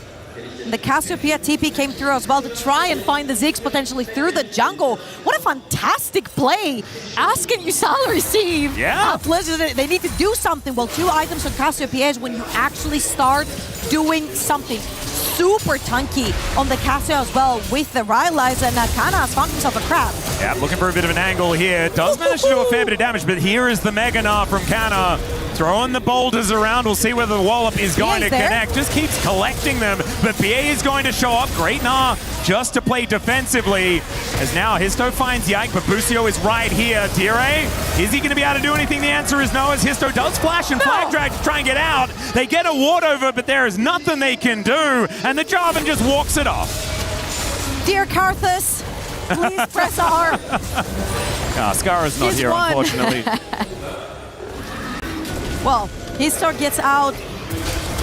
The Cassiopeia TP came through as well to try and find the Ziggs potentially through the jungle. What a fantastic play. Ask and you shall receive. Yeah. They need to do something. Well, 2 items on Cassiopeia is when you actually start doing something. Super tanky on the Cassio as well with the Rylai's, and Kanna has found himself a crab. Yeah, looking for a bit of an angle here. Does manage to do a fair bit of damage, but here is the Mega Gnar from Kanna. Throwing the boulders around. We'll see whether the wallop is going to connect. Just keeps collecting them, but BA is going to show up. Great Gnar just to play defensively. As now Histo finds Yike, but Busio is right here. Dire, is he going to be able to do anything? The answer is no, as Histo does flash and flag drag to try and get out. They get a ward over, but there is nothing they can do, and the Jarvan just walks it off. Dear Karthus, please press R. Skara's not here, unfortunately. Well, Histo gets out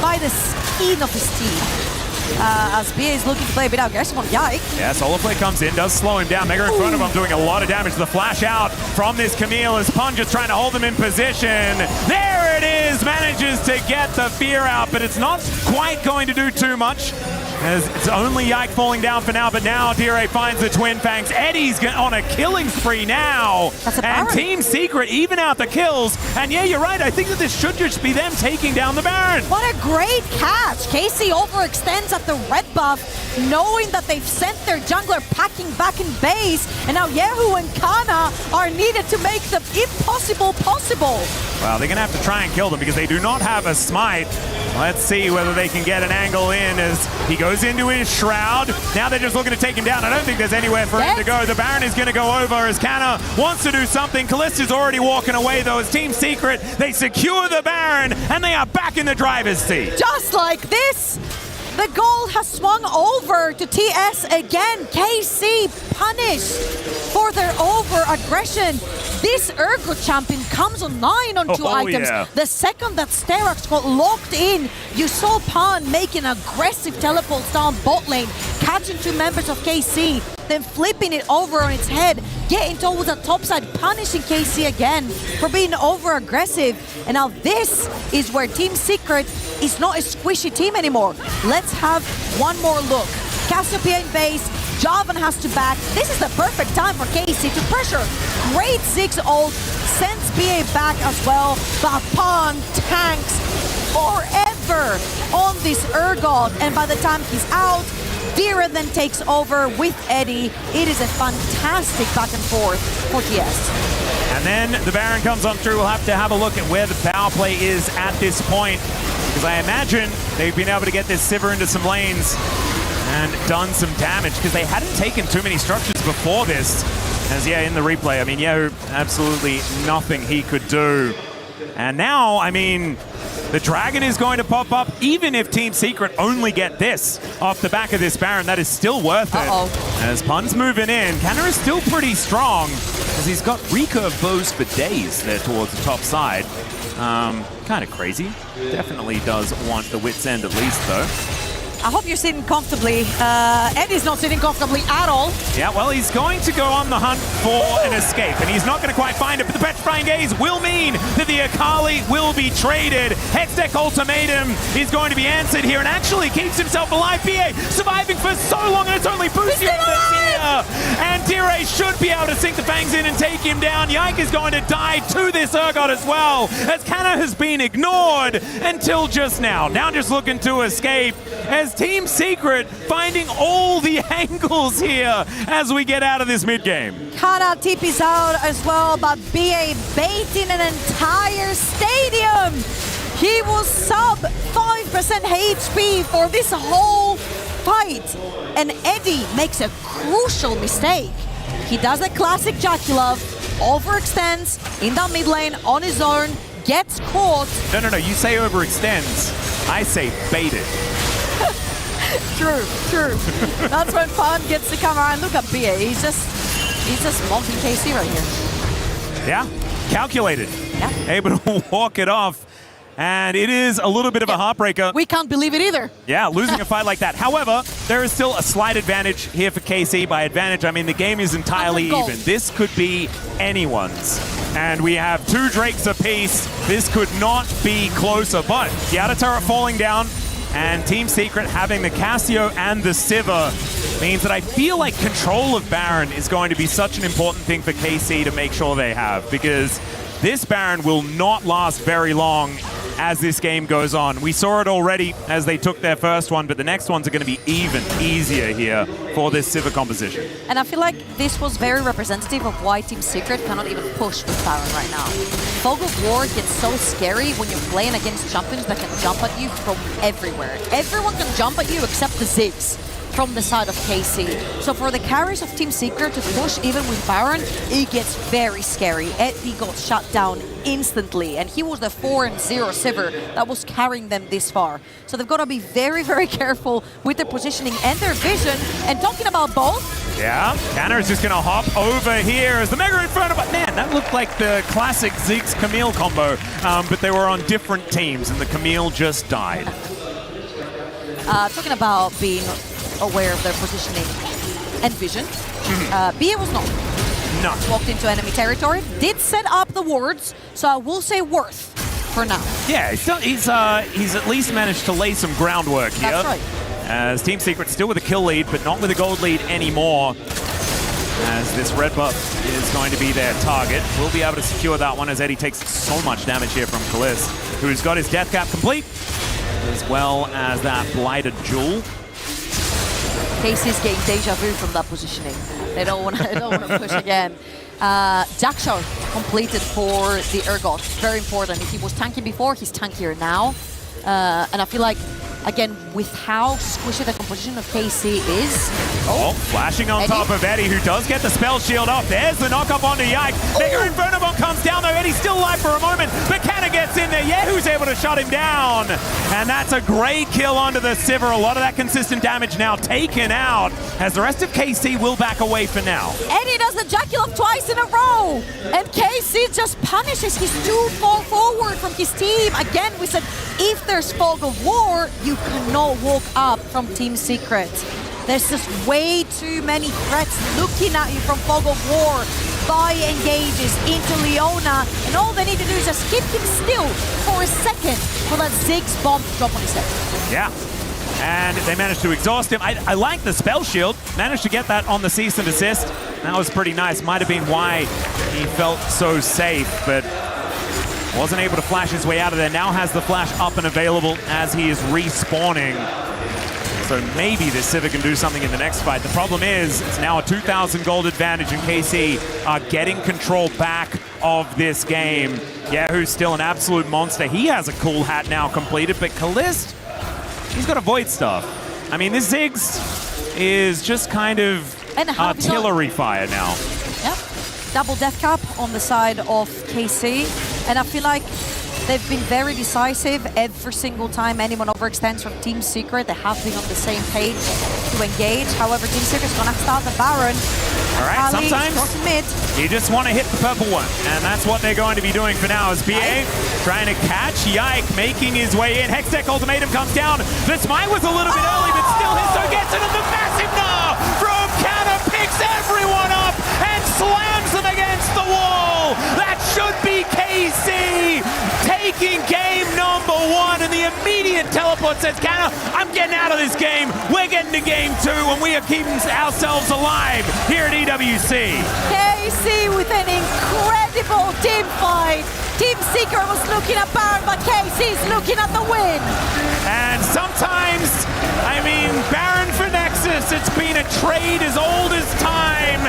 by the skin of his teeth. As BA is looking to play a bit aggressive on Yike. Yeah, solo play comes in, does slow him down. Mega in front of him doing a lot of damage. The flash out from this Camille as Pun just trying to hold him in position. There it is, manages to get the fear out, but it's not quite going to do too much. As it's only Yike falling down for now, but now Dire finds the Twin Fangs. Eddie's on a killing spree now. And Team Secret even out the kills. And yeah, you're right. I think that this should just be them taking down the Baron. What a great catch. KC overextends at the red buff, knowing that they've sent their jungler packing back in base. And now Yehu and Kanna are needed to make the impossible possible. Well, they're going to have to try and kill them because they do not have a smite. Let's see whether they can get an angle in as he goes into his shroud. Now they're just looking to take him down. I don't think there's anywhere for him to go. The Baron is going to go over as Kanna wants to do something. Kallista's already walking away though as Team Secret. They secure the Baron and they are back in the driver's seat. Just like this, the goal has swung over to TS again. KC punished for their over-aggression. This Ergo champion comes online on 2 items. Yeah. The second that Sterix got locked in, you saw Pan making aggressive teleports down bot lane, catching 2 members of KC, then flipping it over on its head, getting towards the top side, punishing KC again for being over-aggressive. And now this is where Team Secret is not a squishy team anymore. Let's have one more look. Cassiopeia in base, Javan has to back. This is the perfect time for KC to pressure. Great Ziggs ult, sends BA back as well, but Pan tanks forever on this Urgot, and by the time he's out, Dira then takes over with Eddie. It is a fantastic back and forth for TS. And then the Baron comes on through. We'll have to have a look at where the power play is at this point, because I imagine they've been able to get this Sivir into some lanes and done some damage, because they hadn't taken too many structures before this. As in the replay, I mean, absolutely nothing he could do. And now, I mean, the Dragon is going to pop up. Even if Team Secret only get this off the back of this Baron, that is still worth it. As Pun's moving in, Canna is still pretty strong, as he's got recurve bows for days there towards the top side. Kind of crazy. Definitely does want the wit's end at least, though. I hope you're sitting comfortably. Eddie's not sitting comfortably at all. Yeah, well, he's going to go on the hunt for an escape, and he's not going to quite find it, but the Petrifying Gaze will mean that the Akali will be traded. Hextech Ultimatum is going to be answered here, and actually keeps himself alive. BA surviving for so long, and it's only Busio that's here. And Dire should be able to sink the fangs in and take him down. Yike is going to die to this Urgot as well, as Canna has been ignored until just now. Now just looking to escape, as Team Secret finding all the angles here as we get out of this mid-game. Canna TP's out as well, but BA baiting an entire stadium. He will sub 5% HP for this whole fight. And Eddie makes a crucial mistake. He does a classic Jaculov, overextends in that mid lane on his own, gets caught. No, you say overextends. I say baited. True. That's when Pan gets to come around. Look at BA. He's just mocking KC right here. Yeah, calculated. Yeah. Able to walk it off. And it is a little bit of a heartbreaker. We can't believe it either. Yeah, losing a fight like that. However, there is still a slight advantage here for KC. By advantage, I mean the game is entirely even. This could be anyone's. And we have 2 Drakes apiece. This could not be closer, but the outer turret falling down, and Team Secret having the Cassio and the Sivir means that I feel like control of Baron is going to be such an important thing for KC to make sure they have, because this Baron will not last very long as this game goes on. We saw it already as they took their first one, but the next ones are going to be even easier here for this Sivir composition. And I feel like this was very representative of why Team Secret cannot even push with Baron right now. Fog of War gets so scary when you're playing against champions that can jump at you from everywhere. Everyone can jump at you except the Ziggs from the side of KC. So for the carries of Team Secret to push even with Baron, it gets very scary. Eddie got shut down instantly, and he was the 4-0 Sivir that was carrying them this far. So they've got to be very, very careful with their positioning and their vision. And talking about both, yeah, Canna is just going to hop over here as the Mega Inferno, but man, that looked like the classic Ziggs Camille combo, but they were on different teams, and the Camille just died. Talking about being aware of their positioning and vision. BA was not. No. Walked into enemy territory, did set up the wards, so I will say worth for now. Yeah, he's at least managed to lay some groundwork here. That's right. As Team Secret still with a kill lead, but not with a gold lead anymore. As this red buff is going to be their target. We'll be able to secure that one as Eddie takes so much damage here from Kalis, who's got his death cap complete, as well as that blighted jewel. KC's getting deja vu from that positioning. They don't want to push again. Jackshot completed for the Urgot. Very important. If he was tanky before, he's tankier now. And I feel like, again, with how squishy the composition of KC is. Oh, flashing on top of Eddie, who does get the spell shield off. There's the knock-up onto Yike. Mega Inferno Bomb comes down, though. Eddie's still alive for a moment, but Canna gets in there. Yehu's able to shut him down. And that's a great kill onto the Sivir. A lot of that consistent damage now taken out, as the rest of KC will back away for now. Eddie does the Jaculov twice in a row, and KC just punishes his 2 fall forward from his team. Again, we said, if there's Fog of War, you cannot walk up from Team Secret. There's just way too many threats looking at you from Fog of War. Vi engages into Leona, and all they need to do is just keep him still for a second for that Ziggs bomb to drop on his head. Yeah. And they managed to exhaust him. I like the spell shield. Managed to get that on the cease and desist. That was pretty nice. Might have been why he felt so safe, but wasn't able to flash his way out of there. Now has the flash up and available as he is respawning. So maybe this Civic can do something in the next fight. The problem is it's now a 2,000 gold advantage, and KC are getting control back of this game. Yahoo's still an absolute monster. He has a cool hat now completed, but Kalist, he's got a Void Staff. I mean, this Ziggs is just kind of artillery fire now. Yep. Double death cap on the side of KC. And I feel like they've been very decisive every single time anyone overextends from Team Secret. They have been on the same page to engage. However, Team Secret's gonna start the Baron. All right, Ali, sometimes mid. you just want to hit the purple one, and that's what they're going to be doing for now. As BA trying to catch Yike, making his way in. Hextech ultimatum comes down. The smite was a little bit early, but still Histo gets it, and the massive gnaw from Canna picks everyone up and slams them against the wall. That should be KC taking game number 1, and the immediate teleport says, Canna, I'm getting out of this game. We're getting to game 2, and we are keeping ourselves alive here at EWC. KC with an incredible team fight. Team Secret was looking at Baron, but KC's looking at the win. And sometimes, I mean, Baron for Nexus, it's been a trade as old as time.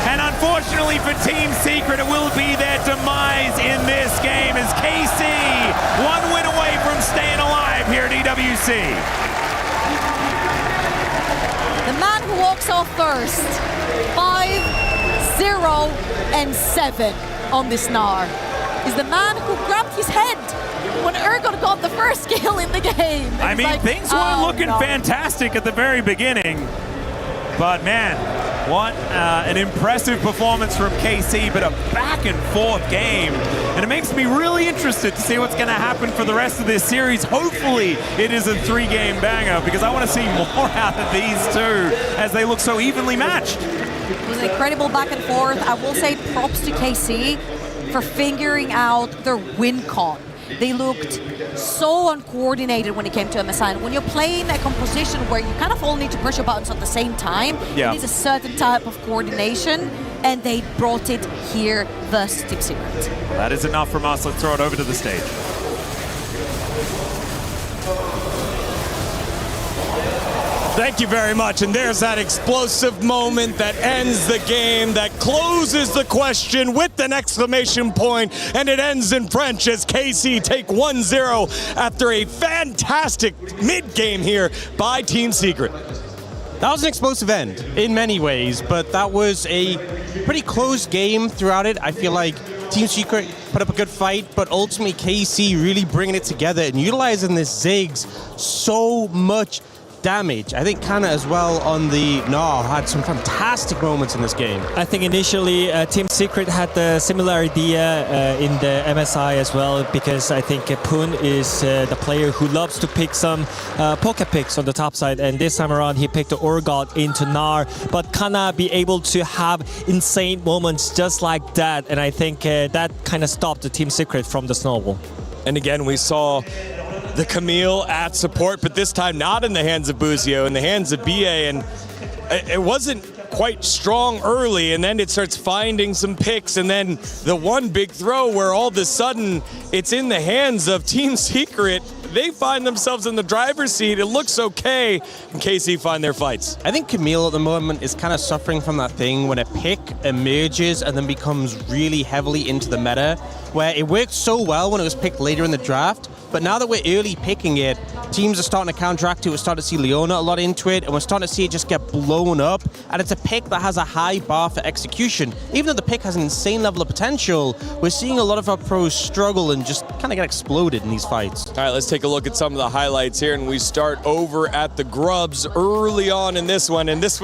And unfortunately for Team Secret, it will be their demise in this game as KC, one win away from staying alive here at EWC. The man who walks off first, 5-0 and 7 on this Gnar, is the man who grabbed his head when Ergon got the first kill in the game. I mean, like, things weren't looking fantastic at the very beginning, but man, what an impressive performance from KC, but a back and forth game. And it makes me really interested to see what's going to happen for the rest of this series. Hopefully it is a 3-game banger, because I want to see more out of these two as they look so evenly matched. It was an incredible back and forth. I will say props to KC for figuring out their win con. They looked so uncoordinated when it came to MSI. And when you're playing a composition where you kind of all need to push your buttons at the same time, it needs a certain type of coordination, and they brought it here versus Team Secret. That is enough from us. Let's throw it over to the stage. Thank you very much. And there's that explosive moment that ends the game, that closes the question with an exclamation point, and it ends in French as KC take 1-0 after a fantastic mid-game here by Team Secret. That was an explosive end in many ways, but that was a pretty close game throughout it. I feel like Team Secret put up a good fight, but ultimately KC really bringing it together and utilizing this Ziggs so much damage. I think Canna as well on the Gnar had some fantastic moments in this game. I think initially Team Secret had a similar idea in the MSI as well, because I think Poon is the player who loves to pick some poke picks on the top side, and this time around he picked the Orgot into Gnar, but Canna be able to have insane moments just like that, and I think that kind of stopped the Team Secret from the snowball. And again, we saw the Camille at support, but this time not in the hands of Buzio, in the hands of BA, and it wasn't quite strong early, and then it starts finding some picks, and then the one big throw where all of a sudden it's in the hands of Team Secret. They find themselves in the driver's seat. It looks okay, and KC find their fights. I think Camille at the moment is kind of suffering from that thing when a pick emerges and then becomes really heavily into the meta, where it worked so well when it was picked later in the draft, but now that we're early picking it, teams are starting to counteract it. We're starting to see Leona a lot into it, and we're starting to see it just get blown up. And it's a pick that has a high bar for execution. Even though the pick has an insane level of potential, we're seeing a lot of our pros struggle and just kind of get exploded in these fights. All right, let's take a look at some of the highlights here, and we start over at the Grubs early on in this one. And this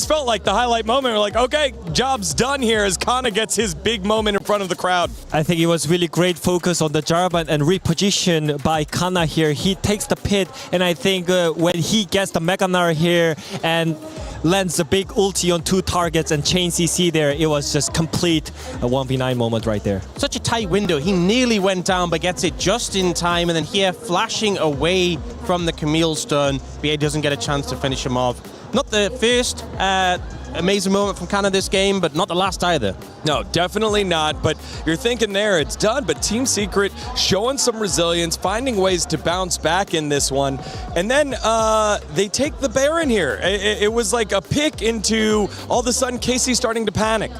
felt like the highlight moment. We're like, okay, job's done here as Kana gets his big moment in front of the crowd. I think it was really great focus on the Jarvan and reposition by Kana here. He takes the pit, and I think when he gets the Mega Gnar here and lands a big ulti on 2 targets and chain CC there, it was just complete a 1v9 moment right there. Such a tight window. He nearly went down, but gets it just in time. And then here, flashing away from the Camille stun, BA doesn't get a chance to finish him off. Not the first amazing moment from Canada this game, but not the last either. No, definitely not. But you're thinking there, it's done. But Team Secret showing some resilience, finding ways to bounce back in this one. And then they take the Baron here. It was like a pick into all of a sudden KC starting to panic.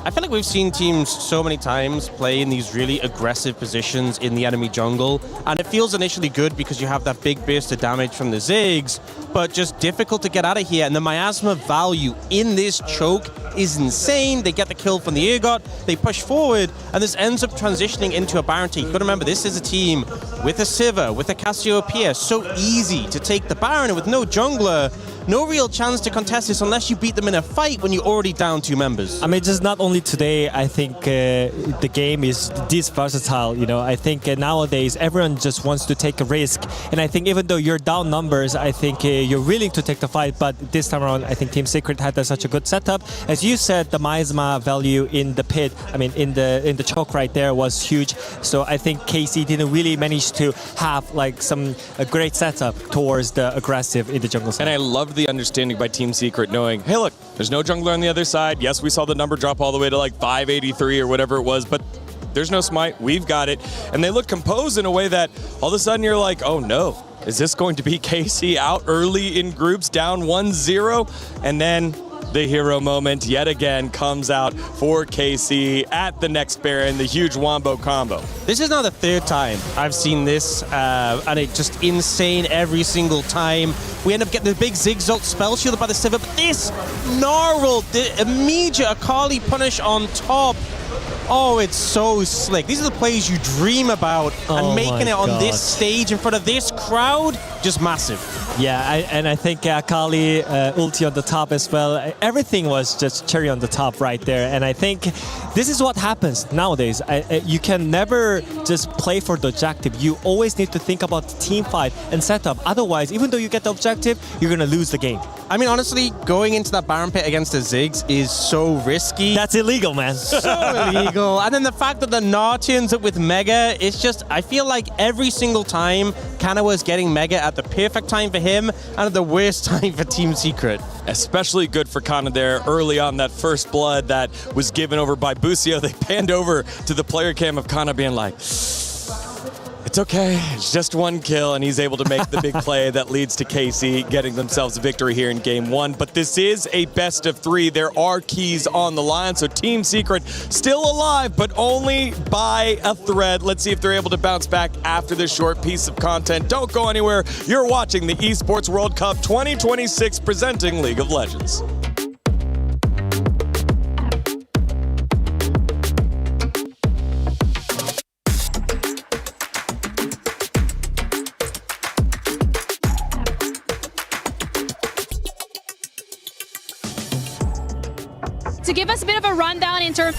I feel like we've seen teams so many times play in these really aggressive positions in the enemy jungle, and it feels initially good because you have that big burst of damage from the Ziggs, but just difficult to get out of here. And the miasma value in this choke is insane. They get the kill from the Ergot, they push forward, and this ends up transitioning into a Baron take. You've got to remember, this is a team with a Sivir, with a Cassiopeia. So easy to take the Baron, and with no jungler, no real chance to contest this unless you beat them in a fight when you're already down 2 members. I mean, just not only today, I think the game is this versatile. You know, I think nowadays everyone just wants to take a risk. And I think even though you're down numbers, I think you're willing to take the fight. But this time around, I think Team Secret had such a good setup. As you said, the miasma value in the pit, I mean, in the choke right there was huge. So I think KC didn't really manage to have like a great setup towards the aggressive in the jungle side. And I love the understanding by Team Secret knowing, hey look, there's no jungler on the other side. Yes, we saw the number drop all the way to like 583 or whatever it was, but there's no smite, we've got it. And they look composed in a way that all of a sudden you're like, oh no, is this going to be KC out early in groups, down 1-0? And then the hero moment yet again comes out for KC at the next Baron, the huge Wombo combo. This is now the 3rd time I've seen this, and it's just insane every single time. We end up getting the big Zigzag spell shielded by the Sivir, but this gnarled, the immediate Akali punish on top. Oh, it's so slick. These are the plays you dream about, and making it on this stage in front of this crowd, just massive. Yeah, and I think Akali ulti on the top as well. Everything was just cherry on the top right there. And I think this is what happens nowadays. You can never just play for the objective. You always need to think about the team fight and setup. Otherwise, even though you get the objective, you're going to lose the game. I mean, honestly, going into that Baron pit against the Ziggs is so risky. That's illegal, man. So illegal. And then the fact that the Gnar turns up with Mega, it's just, I feel like every single time Kana was getting Mega at the perfect time for him and at the worst time for Team Secret. Especially good for Kana there early on, that first blood that was given over by Busio. They panned over to the player cam of Kana being like, it's okay, it's just 1 kill, and he's able to make the big play that leads to KC getting themselves a victory here in Game 1. But this is a best of 3. There are keys on the line, so Team Secret still alive, but only by a thread. Let's see if they're able to bounce back after this short piece of content. Don't go anywhere. You're watching the Esports World Cup 2026 presenting League of Legends. To give us a bit of a rundown in terms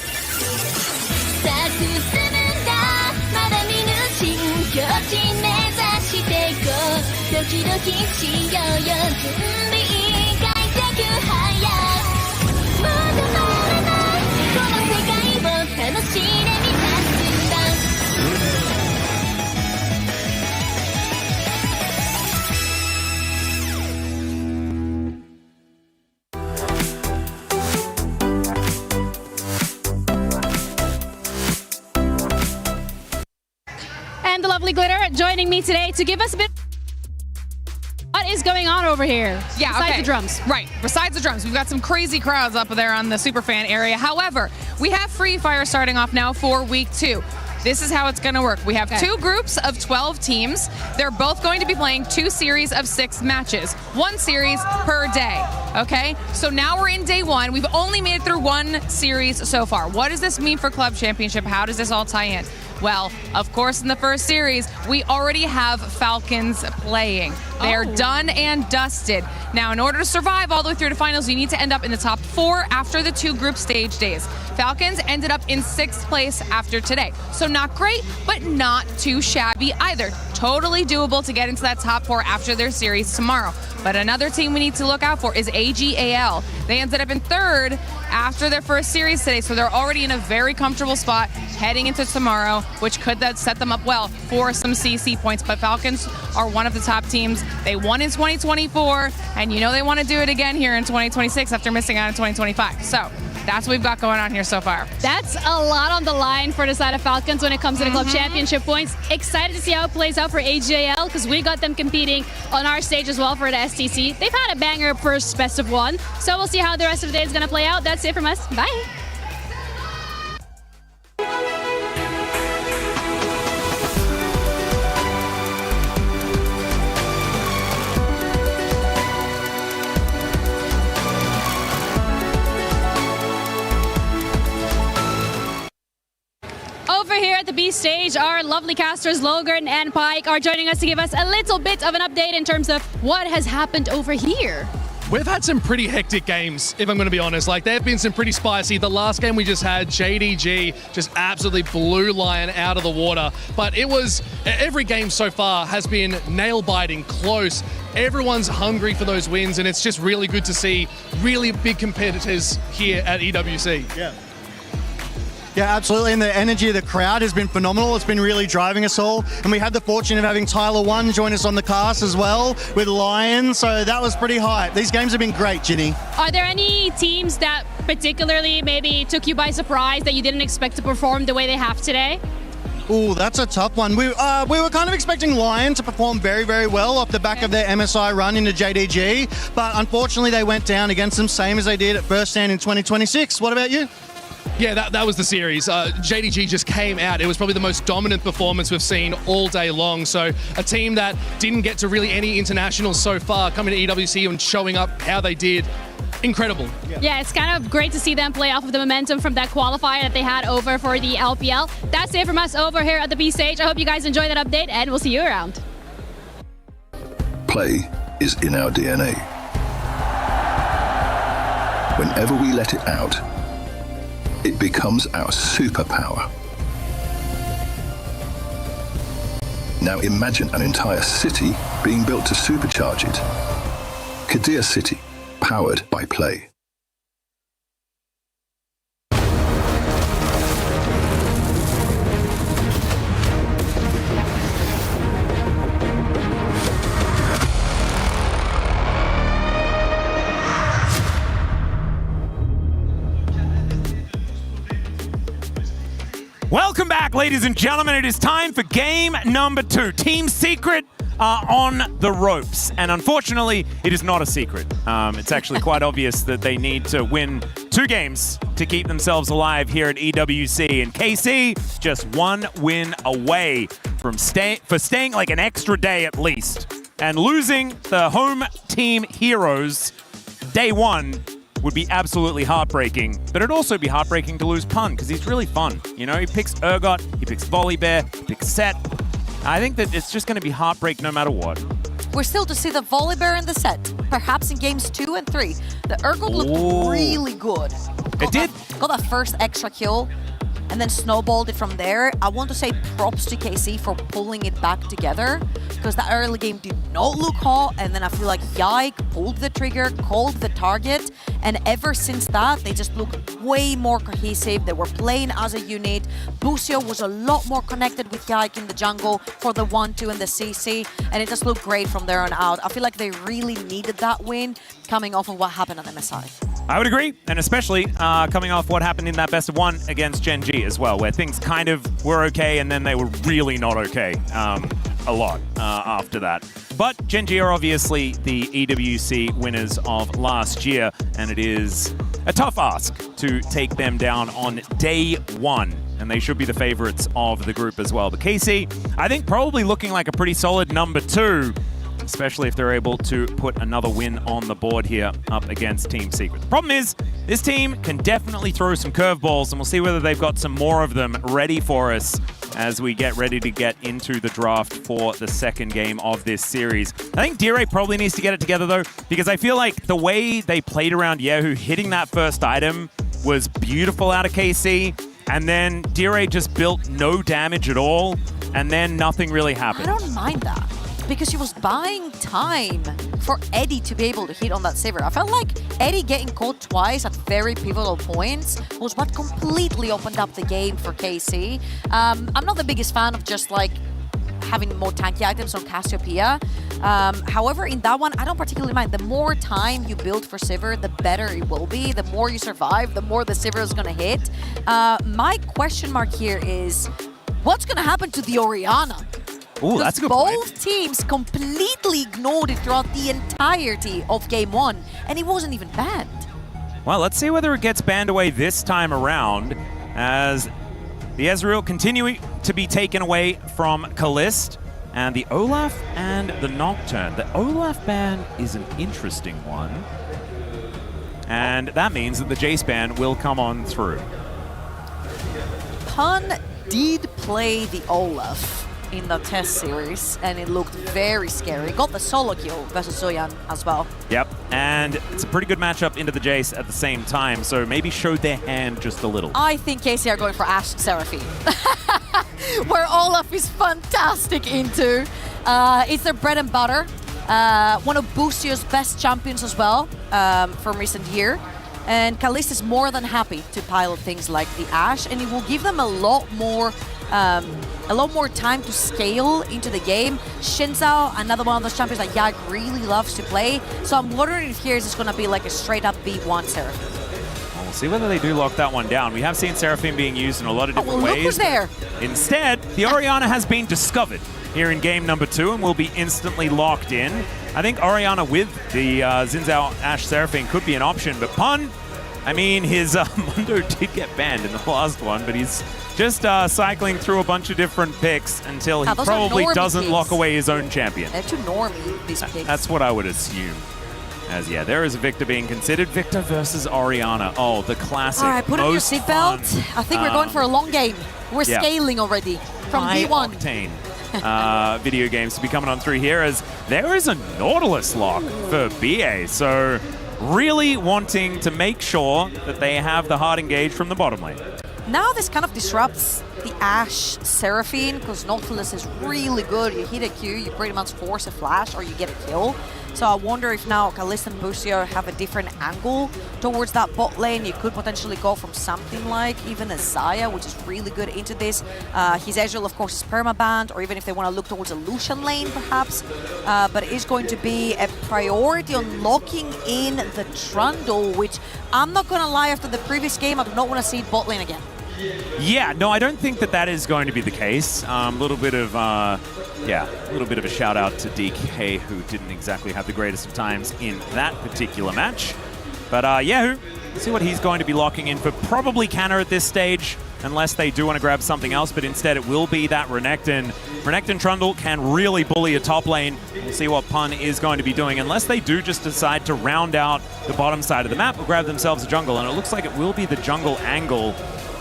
and the lovely Glitter joining me today to give us a bit. What is going on over here? Yeah, besides the drums. Right, besides the drums. We've got some crazy crowds up there on the Superfan area. However, we have Free Fire starting off now for week 2. This is how it's going to work. We have 2 groups of 12 teams. They're both going to be playing 2 series of 6 matches, 1 series per day. Okay, so now we're in day 1. We've only made it through 1 series so far. What does this mean for Club Championship? How does this all tie in? Well, of course, in the first series, we already have Falcons playing. They're done and dusted. Now, in order to survive all the way through to finals, you need to end up in the top 4 after the 2 group stage days. Falcons ended up in 6th place after today. So not great, but not too shabby either. Totally doable to get into that top 4 after their series tomorrow. But another team we need to look out for is AGAL. They ended up in 3rd after their first series today, so they're already in a very comfortable spot heading into tomorrow, which could then set them up well for some CC points. But Falcons are one of the top teams. They won in 2024, and you know they want to do it again here in 2026 after missing out in 2025. So that's what we've got going on here so far. That's a lot on the line for the side of Falcons when it comes to the club championship points. Excited to see how it plays out for AGL because we got them competing on our stage as well for the STC. They've had a banger first best of 1, so we'll see how the rest of the day is going to play out. That's it from us. Bye. Over here at the B stage, our lovely casters Logan and Pike are joining us to give us a little bit of an update in terms of what has happened over here. We've had some pretty hectic games, if I'm going to be honest. Like, there have been some pretty spicy. The last game we just had, JDG just absolutely blew Lion out of the water. But it was, every game so far has been nail-biting, close. Everyone's hungry for those wins, and it's just really good to see really big competitors here at EWC. Yeah. Yeah, absolutely, and the energy of the crowd has been phenomenal. It's been really driving us all, and we had the fortune of having Tyler One join us on the cast as well with Lion, so that was pretty hype. These games have been great, Ginny. Are there any teams that particularly maybe took you by surprise that you didn't expect to perform the way they have today? Ooh, that's a tough one. We were kind of expecting Lion to perform very, very well off the back of their MSI run into JDG, but unfortunately they went down against them, same as they did at First Stand in 2026. What about you? Yeah, that was the series. JDG just came out. It was probably the most dominant performance we've seen all day long. So a team that didn't get to really any internationals so far coming to EWC and showing up how they did, incredible. Yeah, it's kind of great to see them play off of the momentum from that qualifier that they had over for the LPL. That's it from us over here at the B stage. I hope you guys enjoyed that update, and we'll see you around. Play is in our DNA. Whenever we let it out, it becomes our superpower. Now imagine an entire city being built to supercharge it. Kadir City, powered by play. Welcome back, ladies and gentlemen. It is time for game number 2. Team Secret are on the ropes. And unfortunately, it is not a secret. It's actually quite obvious that they need to win 2 games to keep themselves alive here at EWC. And KC, just 1 win away from staying like an extra day at least. And losing the home team heroes day 1 would be absolutely heartbreaking, but it'd also be heartbreaking to lose Pun, because he's really fun. You know, he picks Urgot, he picks Volibear, he picks Set. I think that it's just going to be heartbreak no matter what. We're still to see the Volibear in the set, perhaps in games 2 and 3. The Urgot looked really good. It did. Got that first extra kill, and then snowballed it from there. I want to say props to KC for pulling it back together, because that early game did not look hot, and then I feel like Yike pulled the trigger, called the target, and ever since that, they just looked way more cohesive. They were playing as a unit. Bucio was a lot more connected with Yike in the jungle for the 1-2 and the CC, and it just looked great from there on out. I feel like they really needed that win coming off of what happened at MSI. I would agree, and especially coming off what happened in that best of 1 against Gen G as well, where things kind of were okay and then they were really not okay a lot after that. But Gen G are obviously the EWC winners of last year, and it is a tough ask to take them down on day 1, and they should be the favorites of the group as well. But KC, I think probably looking like a pretty solid number 2, especially if they're able to put another win on the board here up against Team Secret. The problem is, this team can definitely throw some curveballs, and we'll see whether they've got some more of them ready for us as we get ready to get into the draft for the second game of this series. I think Dire probably needs to get it together, though, because I feel like the way they played around Yehu, hitting that first item was beautiful out of KC, and then Dire just built no damage at all, and then nothing really happened. I don't mind that, because he was buying time for Eddie to be able to hit on that Sivir. I felt like Eddie getting caught twice at very pivotal points was what completely opened up the game for KC. I'm not the biggest fan of just like having more tanky items on Cassiopeia. However, in that one, I don't particularly mind. The more time you build for Sivir, the better it will be. The more you survive, the more the Sivir is going to hit. My question mark here is, what's going to happen to the Orianna? Ooh, that's a good point. Both teams completely ignored it throughout the entirety of Game 1, and it wasn't even banned. Well, let's see whether it gets banned away this time around, as the Ezreal continuing to be taken away from Kalist, and the Olaf and the Nocturne. The Olaf ban is an interesting one, and that means that the Jace ban will come on through. Pun did play the Olaf in the test series, and it looked very scary. Got the solo kill versus Zoyan as well. Yep, and it's a pretty good matchup into the Jace at the same time, so maybe showed their hand just a little. I think KC are going for Ashe Seraphine, where Olaf is fantastic into. It's their bread and butter. One of Boostio's best champions as well from recent year. And Kalist is more than happy to pilot things like the Ashe, and it will give them a lot more time to scale into the game. Shinzao, another one of those champions that Yag really loves to play. So I'm wondering if here is going to be like a straight up B1 Seraphine. We'll see whether they do lock that one down. We have seen Seraphine being used in a lot of different ways. Look who's there. Instead, the Orianna has been discovered here in game number 2 and will be instantly locked in. I think Orianna with the Xin Zhao Ashe Seraphine could be an option, but Pun, I mean, his Mundo did get banned in the last one, but he's just cycling through a bunch of different picks until he probably doesn't lock away his own champion. They're too normie, these picks. That's what I would assume. As yeah, there is a Victor being considered. Victor versus Orianna. Oh, the classic. All right, put on your seatbelt. I think we're going for a long game. We're scaling already from high B1. Octane video games to be coming on through here, as there is a Nautilus lock for BA. So really wanting to make sure that they have the hard engage from the bottom lane. Now this kind of disrupts the Ashe Seraphine, because Nautilus is really good. You hit a Q, you pretty much force a flash, or you get a kill. So I wonder if now Kalist and Boostio have a different angle towards that bot lane. You could potentially go from something like even a Xayah, which is really good into this. His Ezreal, of course, is permabanned, or even if they want to look towards a Lucian lane, perhaps. But it is going to be a priority on locking in the Trundle, which I'm not going to lie, after the previous game, I do not want to see bot lane again. Yeah, no, I don't think that that is going to be the case. A little bit of a shout out to DK, who didn't exactly have the greatest of times in that particular match. But Yehu, see what he's going to be locking in for. Probably Canna at this stage, unless they do want to grab something else, but instead it will be that Renekton. Renekton Trundle can really bully a top lane. We'll see what Pun is going to be doing, unless they do just decide to round out the bottom side of the map or grab themselves a jungle, and it looks like it will be the jungle angle,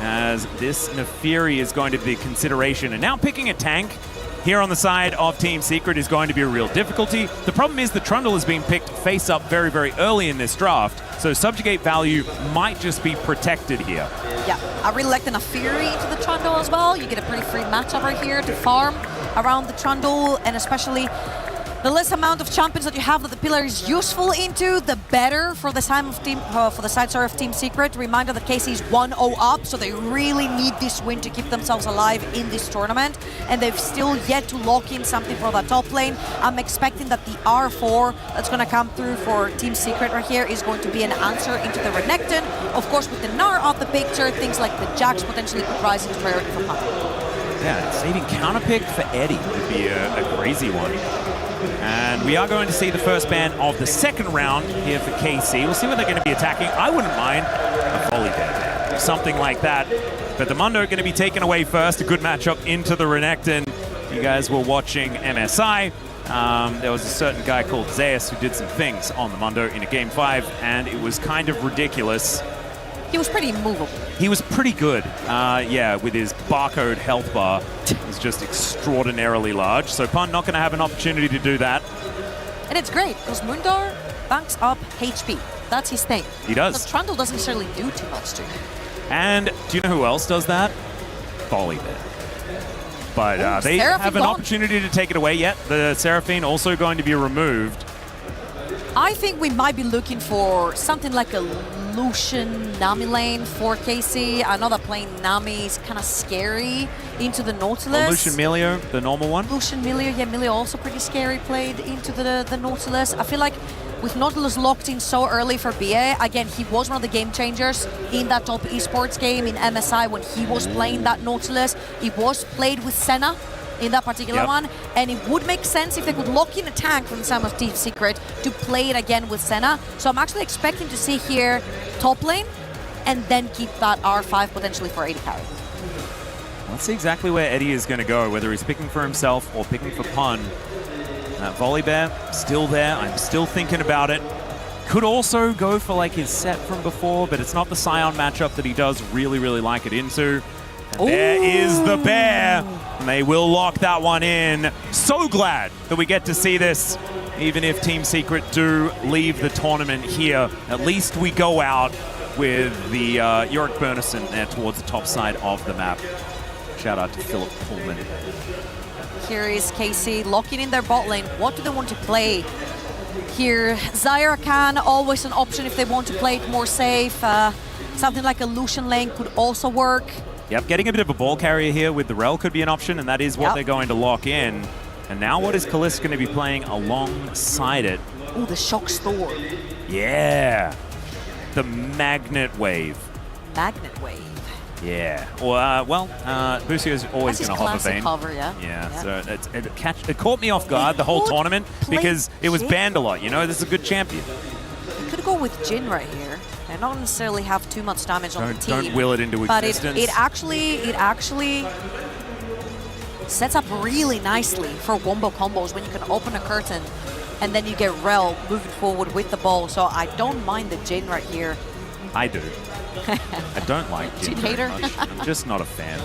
as this Nefiri is going to be the consideration. And now picking a tank here on the side of Team Secret is going to be a real difficulty. The problem is the Trundle is being picked face up very, very early in this draft, so subjugate value might just be protected here. Yeah, I really like the Nefiri into the Trundle as well. You get a pretty free matchup right here to farm around the Trundle, and especially the less amount of champions that you have that the pillar is useful into, the better for the side of Team Secret. Reminder that KC is 1-0 up, so they really need this win to keep themselves alive in this tournament, and they've still yet to lock in something for that top lane. I'm expecting that the R4 that's going to come through for Team Secret right here is going to be an answer into the Renekton. Of course, with the Gnar out the picture, things like the Jax potentially could rise into priority for Pun. Yeah, saving counterpick for Eddie would be a crazy one. And we are going to see the first ban of the second round here for KC. We'll see what they're going to be attacking. I wouldn't mind a Folly Dead, something like that. But the Mundo are going to be taken away first. A good matchup into the Renekton. You guys were watching MSI. There was a certain guy called Zeus who did some things on the Mundo in a Game 5, and it was kind of ridiculous. He was pretty immovable. He was pretty good. Yeah, with his barcode health bar. It's just extraordinarily large. So Pun not going to have an opportunity to do that. And it's great, because Mundar banks up HP. That's his thing. He does. So Trundle doesn't necessarily do too much to him. And do you know who else does that? Volibear. But they Seraphine have an gone. opportunity to take it away yet. The Seraphine also going to be removed. I think we might be looking for something like a Lucian Nami lane for KC. I know that playing Nami is kind of scary into the Nautilus. Or Lucian Melio, the normal one. Lucian Melio, yeah, Melio also pretty scary played into the Nautilus. I feel like with Nautilus locked in so early for BA, again, he was one of the game changers in that top esports game in MSI when he was playing that Nautilus. It was played with Senna in that particular one, and it would make sense if they could lock in a tank from Samus Deep Secret to play it again with Senna. So I'm actually expecting to see here top lane and then keep that R5 potentially for AD carry. Let's see exactly where Eddie is going to go, whether he's picking for himself or picking for Pun. That Volibear, still there. I'm still thinking about it. Could also go for like his set from before, but it's not the Scion matchup that he does really, really like it into. And there is the bear, and they will lock that one in. So glad that we get to see this, even if Team Secret do leave the tournament here. At least we go out with the Yorick Burnison there towards the top side of the map. Shout out to Philip Pullman. Here is KC locking in their bot lane. What do they want to play here? Zyra Khan, always an option if they want to play it more safe. Something like a Lucian lane could also work. Yep, getting a bit of a ball carrier here with the Rel could be an option, and that is what they're going to lock in. And now what is Kalista going to be playing alongside it? Oh, the Shock Storm. Yeah, the Magnet Wave. Magnet Wave. Yeah, well, Busio always going to hover Vayne. Cover, yeah. Yeah, so it caught me off guard the whole tournament because it was banned a lot. You know, this is a good champion. You could go with Jhin right here and not necessarily have too much damage on the team. Don't will it into existence. But it actually sets up really nicely for wombo combos when you can open a curtain and then you get Rel moving forward with the ball. So I don't mind the Jhin right here. I do. I don't like Jhin very hater? much. I'm just not a fan.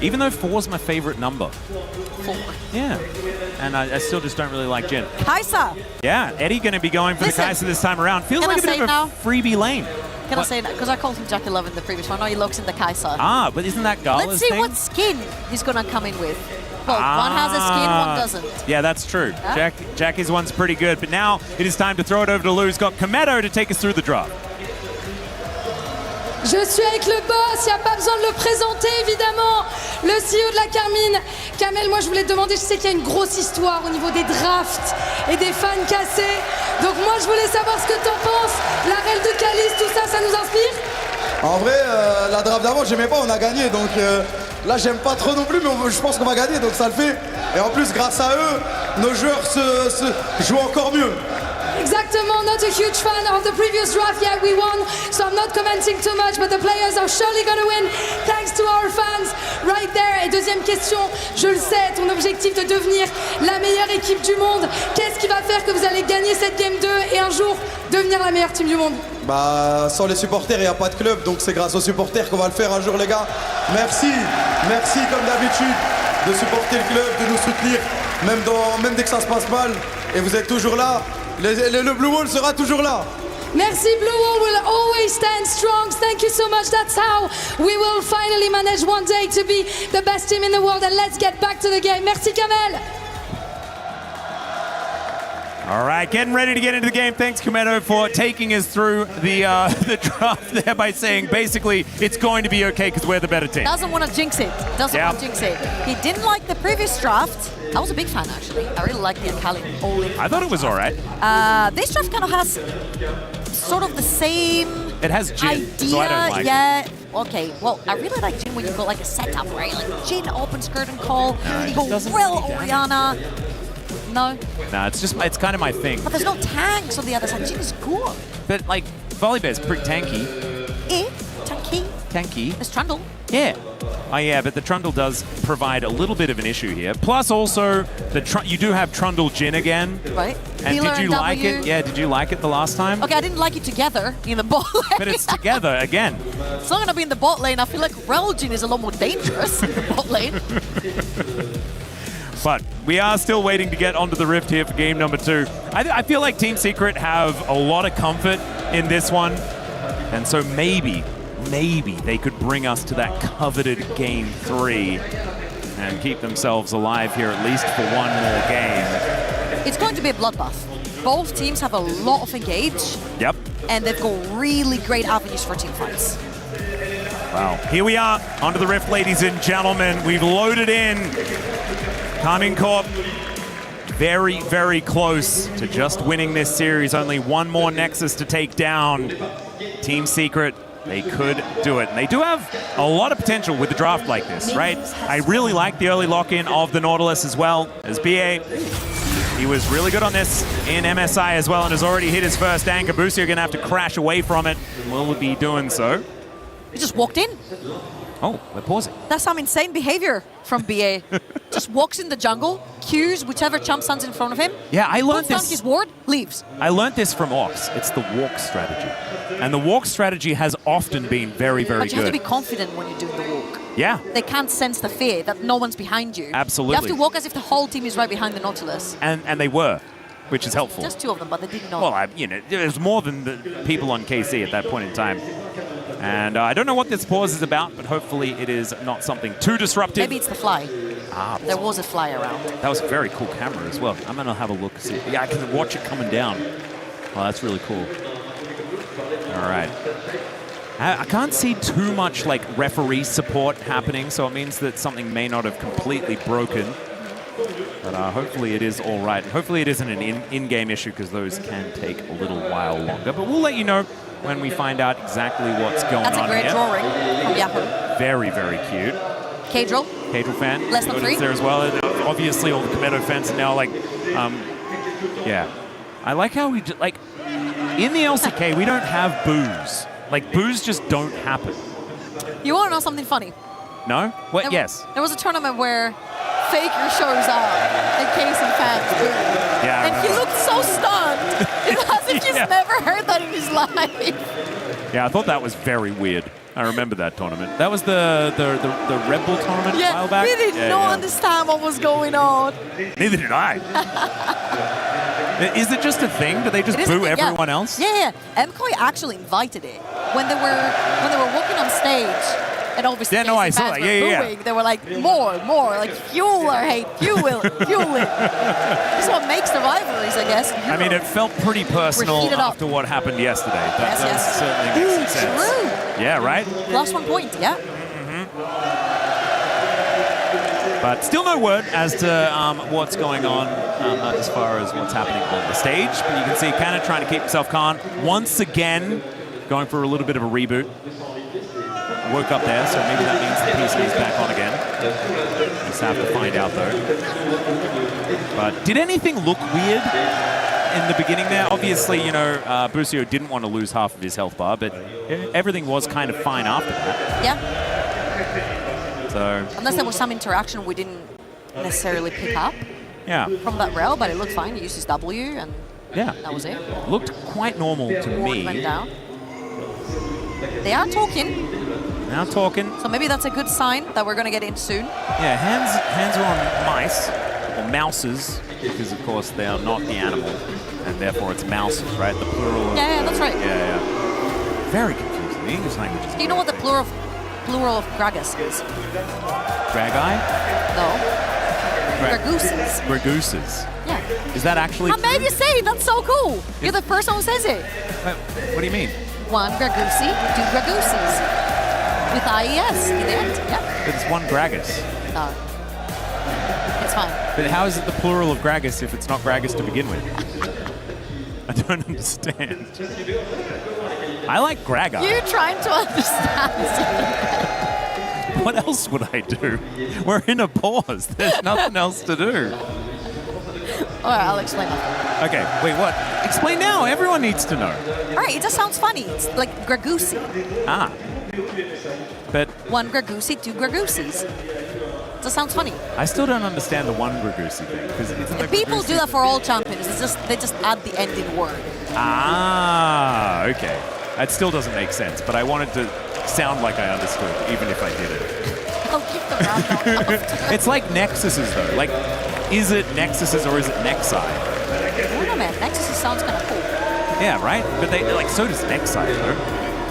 Even though 4 is my favorite number. 4. Yeah. And I still just don't really like Jhin. Kaisa! Yeah, Eddie going to be going for the Kaisa this time around. Feels like a bit of a freebie lane. Can I say that? Because I called him Jackie Love in the previous one. No, he looks in the Kaisa. Ah, but isn't that Gala's Let's see thing? what skin he's going to come in with. Well, one has a skin, one doesn't. Yeah, that's true. Yeah. Jackie's one's pretty good. But now it is time to throw it over to Lou. He's got Kometo to take us through the draft. Je suis avec le boss, il n'y a pas besoin de le présenter évidemment, le CEO de la Carmine. Kamel, moi je voulais te demander, je sais qu'il y a une grosse histoire au niveau des drafts et des fans cassés. Donc moi je voulais savoir ce que t'en penses, la règle de Calice, tout ça, ça nous inspire? En vrai, la draft d'avant, j'aimais pas, on a gagné. Donc là, j'aime pas trop non plus, mais je pense qu'on va gagner, donc ça le fait. Et en plus, grâce à eux, nos joueurs se jouent encore mieux. Exactement, not a huge fan of the previous draft. Yeah, we won, so I'm not commenting too much, but the players are surely going to win thanks to our fans right there. Et deuxième question, je le sais, ton objectif de devenir la meilleure équipe du monde, qu'est-ce qui va faire que vous allez gagner cette Game 2 et un jour devenir la meilleure team du monde? Bah, sans les supporters, il n'y a pas de club, donc c'est grâce aux supporters qu'on va le faire un jour, les gars. Merci comme d'habitude de supporter le club, de nous soutenir, même dès que ça se passe mal. Et vous êtes toujours là. Le Blue Wall sera toujours là. Merci, Blue Wall will always stand strong. Thank you so much. That's how we will finally manage one day to be the best team in the world. And let's get back to the game. Merci, Kamel. All right, getting ready to get into the game. Thanks, Kometo, for taking us through the draft there by saying basically it's going to be okay because we're the better team. Doesn't want to jinx it. Doesn't want to jinx it. He didn't like the previous draft. I was a big fan, actually. I really like the Akali all-in. I thought it was all right. This draft kind of has sort of the same It has Jhin, idea. so I don't like yeah. Okay, well, I really like Jhin when you go like a setup, right? Like Jhin, open skirt and call. You go Rel, Orianna. No? Nah, it's kind of my thing. But there's no tanks on the other side. Jhin is good. But like, Volibear's pretty tanky. Tanky. There's Trundle. Yeah. Oh yeah, but the Trundle does provide a little bit of an issue here. Plus also, you do have Trundle Jhin again. Right. And Healer did you and like W. it? Yeah, did you like it the last time? Okay, I didn't like it together in the bot lane. But it's together again. It's not going to be in the bot lane. I feel like Relgin is a lot more dangerous in the bot lane. But we are still waiting to get onto the Rift here for game number 2. I feel like Team Secret have a lot of comfort in this one. And so maybe they could bring us to that coveted game 3 and keep themselves alive here at least for one more game. It's going to be a bloodbath. Both teams have a lot of engage. Yep. And they've got really great avenues for team fights. Wow. Here we are, onto the Rift, ladies and gentlemen. We've loaded in. Karmine Corp, very, very close to just winning this series. Only one more Nexus to take down. Team Secret, they could do it. And they do have a lot of potential with the draft like this, right? I really like the early lock-in of the Nautilus as well as BA. He was really good on this in MSI as well and has already hit his first anchor. Boosie are going to have to crash away from it. Will be doing so. He just walked in. Oh, we're pausing. That's some insane behavior from BA. Just walks in the jungle, cues whichever champ stands in front of him. Yeah, I learned puts this. down his ward, leaves. I learned this from Ox. It's the walk strategy. And the walk strategy has often been very, very But you good. have to be confident when you're doing the walk. Yeah. They can't sense the fear that no one's behind you. Absolutely. You have to walk as if the whole team is right behind the Nautilus. And they were, which is helpful. Just 2 of them, but they didn't know. Well, there's more than the people on KC at that point in time. And I don't know what this pause is about, but hopefully it is not something too disruptive. Maybe it's the fly. Ah, there was a fly around. that was a very cool camera as well. I'm going to have a look. See. Yeah, I can watch it coming down. Oh, that's really cool. All right. I can't see too much like referee support happening, so it means that something may not have completely broken. But hopefully it is all right. And hopefully it isn't an in-game issue, because those can take a little while longer. But we'll let you know when we find out exactly what's going on. That's a great here. drawing from Yahoo. Very, very cute. K-Drill. K-Drill fan. Less than 3. There as well. And obviously all the Kometo fans are now like, yeah. I like how we, like, in the LCK, we don't have boos. Like, boos just don't happen. You want to know something funny? No? What? Yes. There was a tournament where Faker shows up and KC fans boo. Yeah, and he looked so stunned. As if he's never heard that in his life. Yeah, I thought that was very weird. I remember that tournament. That was the Red Bull tournament a while back? We did not understand what was going on. Neither did I. Is it just a thing? Do they just boo everyone else? Yeah. MCOY actually invited it. When they were walking on stage, and obviously I saw fans that. were Yeah. booing, they were like, more, like fuel our hate, fuel it. This is what makes the rivalries, I guess. I mean, it felt pretty personal heated up. after what happened yesterday. That Yes. certainly makes some sense. True. Yeah, right? Plus 1 point, yeah. But still no word as to what's going on as far as what's happening on the stage. But you can see Kana trying to keep himself calm. Once again, going for a little bit of a reboot. Woke up there, so maybe that means the PC is back on again. Just have to find out, though. But did anything look weird in the beginning there? Obviously, Busio didn't want to lose half of his health bar, but everything was kind of fine after that. Yeah. So Unless there was some interaction we didn't necessarily pick up from that rail, but it looked fine. He used his W, and that was it. Looked quite normal to me. Went down. They are talking. Now talking. So maybe that's a good sign that we're going to get in soon. Yeah, hands are on mice, or mouses, because of course they are not the animal, and therefore it's mouses, right? The plural. Yeah, that's right. Yeah. Very confusing. The English language is. Do you know what the plural of Gragas is? Drag-eye? No. Gragooses. Gragooses. Yeah. Is that actually I made you say it. That's so cool. You're the first one who says it. What do you mean? 1 Gragoosie, 2 Gragooses. With IES in the end, yeah. But it's 1 Gragas. No. It's fine. But how is it the plural of Gragas if it's not Gragas to begin with? I don't understand. I like Graga. You're trying to understand. What else would I do? We're in a pause. There's nothing else to do. All right, I'll explain that. Okay, wait, what? Explain now. Everyone needs to know. All right, it just sounds funny. It's like Gragoosie. Ah. But 1 Gragoosie, 2 Gragoosies. Just sounds funny. I still don't understand the one Gregusi thing because People do that for all champions. They just add the ending word. Ah, okay. That still doesn't make sense, but I wanted to sound like I understood, even if I didn't. I'll keep the round It's like Nexuses, though. Like, is it Nexuses or is it Nexi? I don't know, man. Nexus sounds kind of cool. Yeah, right? But like, so does Nexi, though.